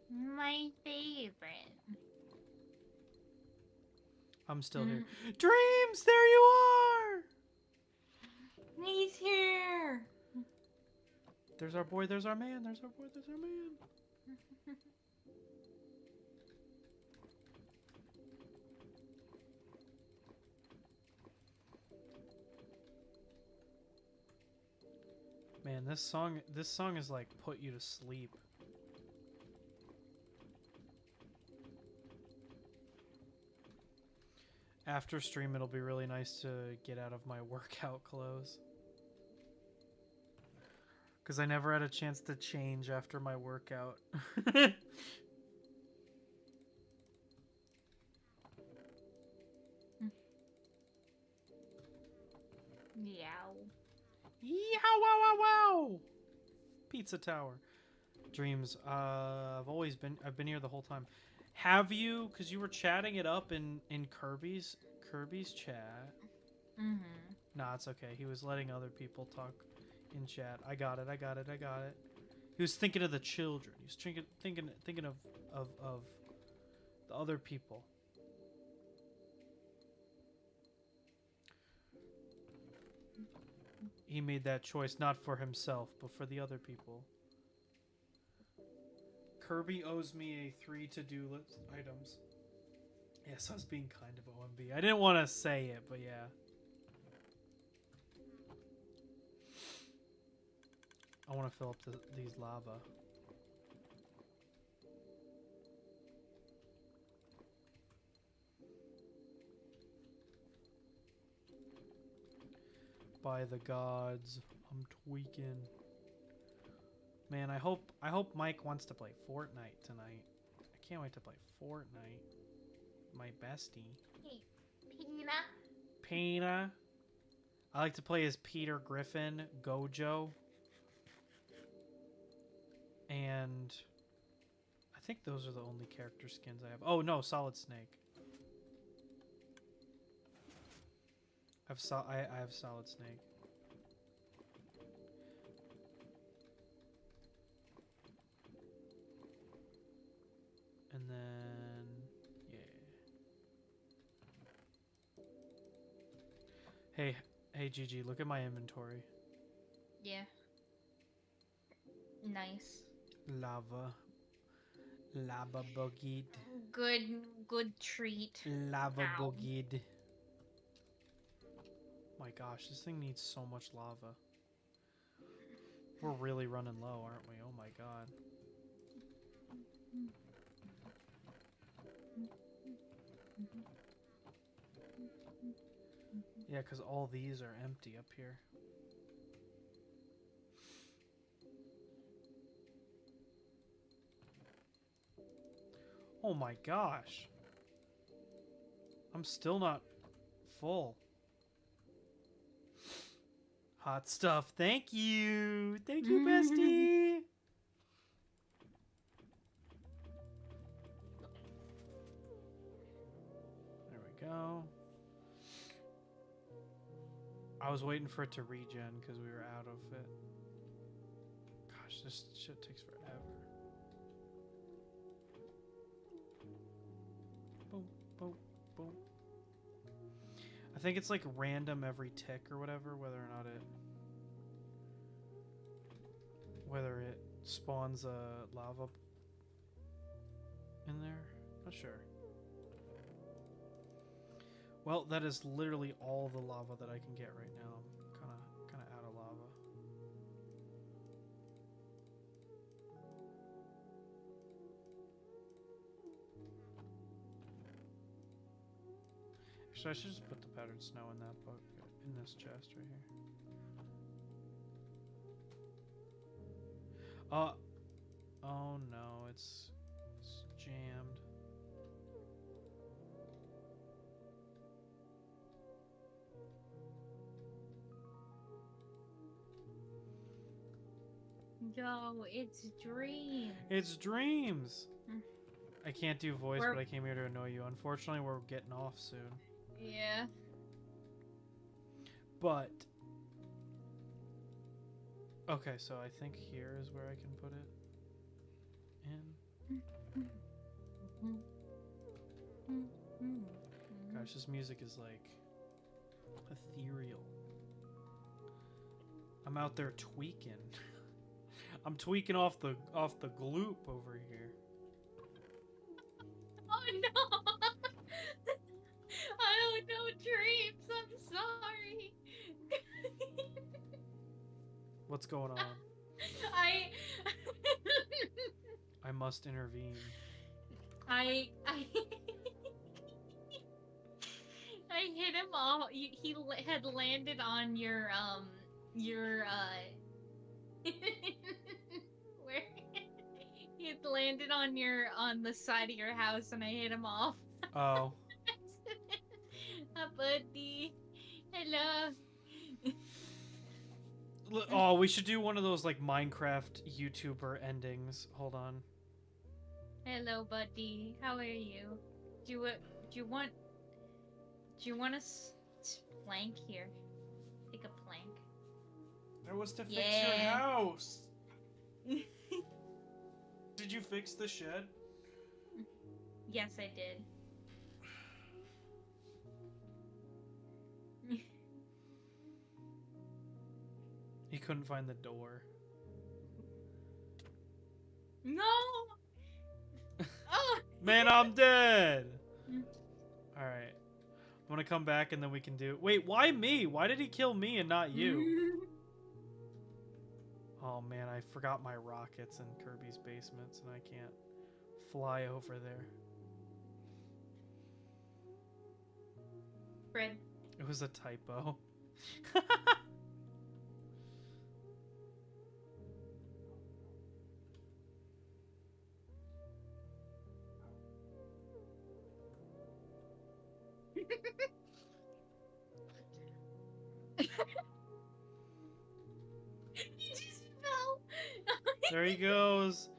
S2: My favorite.
S1: I'm still here. Dreams, there you are!
S2: He's here!
S1: There's our boy, there's our man, there's our boy, there's our man. Man, this song is like put you to sleep. After stream, it'll be really nice to get out of my workout clothes. Because I never had a chance to change after my workout.
S2: Yow.
S1: Yeehaw, wow, wow, wow! Pizza Tower. Dreams. I've been here the whole time. Have you? Because you were chatting it up in Kirby's chat.
S2: Mm-hmm.
S1: Nah, it's okay. He was letting other people talk in chat. I got it. He was thinking of the children. He was thinking of the other people. He made that choice not for himself, but for the other people. Kirby owes me a 3 to-do list items. Yes, I was being kind of OMB. I didn't want to say it, but yeah. I want to fill up these lava. By the gods, I'm tweaking. Man, I hope Mike wants to play Fortnite tonight. I can't wait to play Fortnite. My bestie.
S2: Hey, Pina.
S1: Pina. I like to play as Peter Griffin, Gojo. And I think those are the only character skins I have. Oh no, Solid Snake. I have Solid Snake. And then yeah. Hey Gigi, look at my inventory.
S2: Yeah. Nice.
S1: Lava boogied.
S2: Good treat.
S1: Lava
S2: Ow.
S1: boogied. My gosh, this thing needs so much lava. We're really running low, aren't we? Oh my god. Yeah, because all these are empty up here. Oh my gosh. I'm still not full. Hot stuff. Thank you. Thank you, bestie. There we go. I was waiting for it to regen because we were out of it. Gosh, this shit takes forever. Boom, boom, boom. I think it's like random every tick or whatever, whether it spawns a lava in there. Not sure. Well, that is literally all the lava that I can get right now. I'm kind of out of lava. Actually, I should just put the powdered snow in that bucket, in this chest right here. Oh no, it's jammed.
S2: No, it's dreams.
S1: It's dreams.
S2: Mm.
S1: I can't do voice,
S2: We're-
S1: but I came here to annoy you. Unfortunately, we're getting off soon.
S2: Yeah.
S1: But okay, so I think here is where I can put it in. Gosh, this music is like ethereal. I'm out there tweaking. I'm tweaking off the gloop over here.
S2: Oh no! I don't know dreams. I'm sorry.
S1: What's going on?
S2: I
S1: I must intervene.
S2: I hit him off. He had landed on your where he had landed on the side of your house, and I hit him off.
S1: Oh.
S2: Buddy, hello.
S1: Oh, we should do one of those like Minecraft YouTuber endings. Hold on.
S2: Hello, buddy. How are you? Do you want a plank here? Take a plank.
S1: That was to fix your
S2: Yeah.
S1: house. Did you fix the shed?
S2: Yes, I did.
S1: He couldn't find the door.
S2: No. Oh.
S1: Man, I'm dead.
S2: Mm.
S1: All right. I'm gonna come back and then we can do. Wait, why me? Why did he kill me and not you? Oh man, I forgot my rockets in Kirby's basements and I can't fly over there.
S2: Fred.
S1: It was a typo.
S2: He just fell.
S1: There he goes.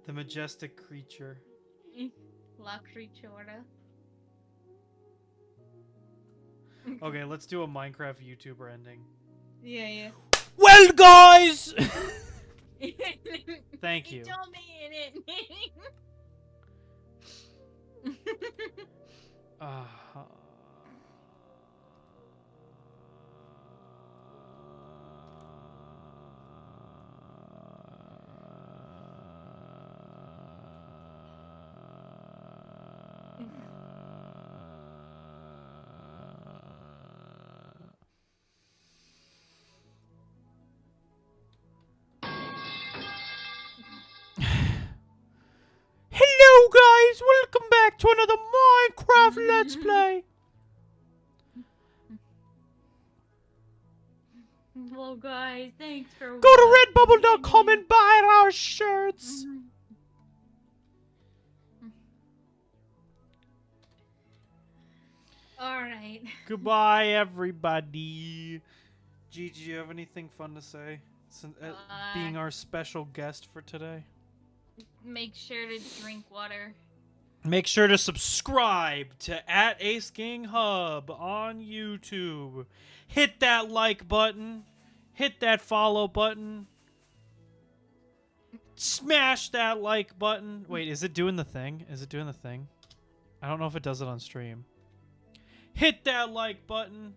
S1: The majestic creature.
S2: La Creatura.
S1: Okay, let's do a Minecraft YouTuber ending.
S2: Yeah.
S1: Well, guys! Thank you.
S2: You told me in it.
S1: Hello, guys! Welcome back to another Minecraft Let's Play.
S2: Well, guys, thanks for
S1: Go to redbubble.com and buy our shirts.
S2: All right.
S1: Goodbye, everybody. Gigi, do you have anything fun to say? Being our special guest for today.
S2: Make sure to drink water.
S1: Make sure to subscribe to @AceGangHub on YouTube. Hit that like button. Hit that follow button. Smash that like button. Wait, is it doing the thing? Is it doing the thing? I don't know if it does it on stream. Hit that like button.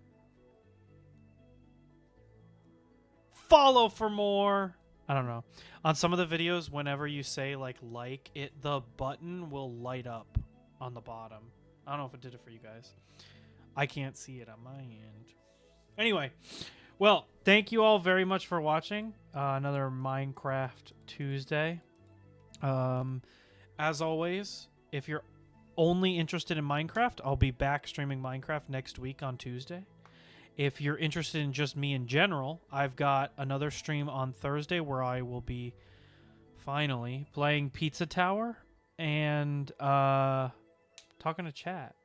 S1: Follow for more. I don't know. On some of the videos, whenever you say like it, the button will light up on the bottom. I don't know if it did it for you guys. I can't see it on my end. Anyway, well, thank you all very much for watching another Minecraft Tuesday. As always, if you're only interested in Minecraft, I'll be back streaming Minecraft next week on Tuesday. If you're interested in just me in general, I've got another stream on Thursday where I will be finally playing Pizza Tower and talking to chat.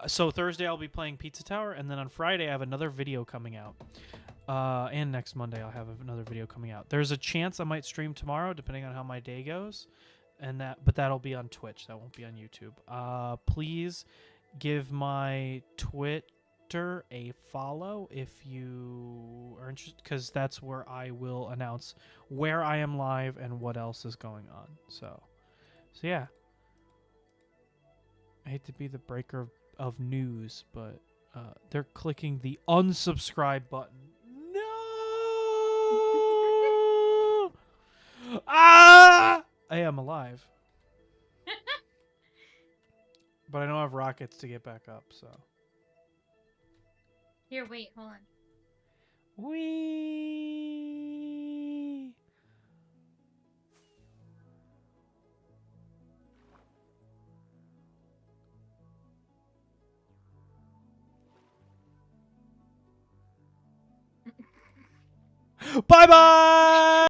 S1: So Thursday I'll be playing Pizza Tower, and then on Friday I have another video coming out. And next Monday I'll have another video coming out. There's a chance I might stream tomorrow, depending on how my day goes, but that'll be on Twitch. That won't be on YouTube. Please give my Twitter a follow if you are interested, because that's where I will announce where I am live and what else is going on. So yeah. I hate to be the breaker of news, but they're clicking the unsubscribe button. No! Ah! I am alive. But I don't have rockets to get back up, so.
S2: Here, wait, hold on.
S1: Whee! Bye-bye!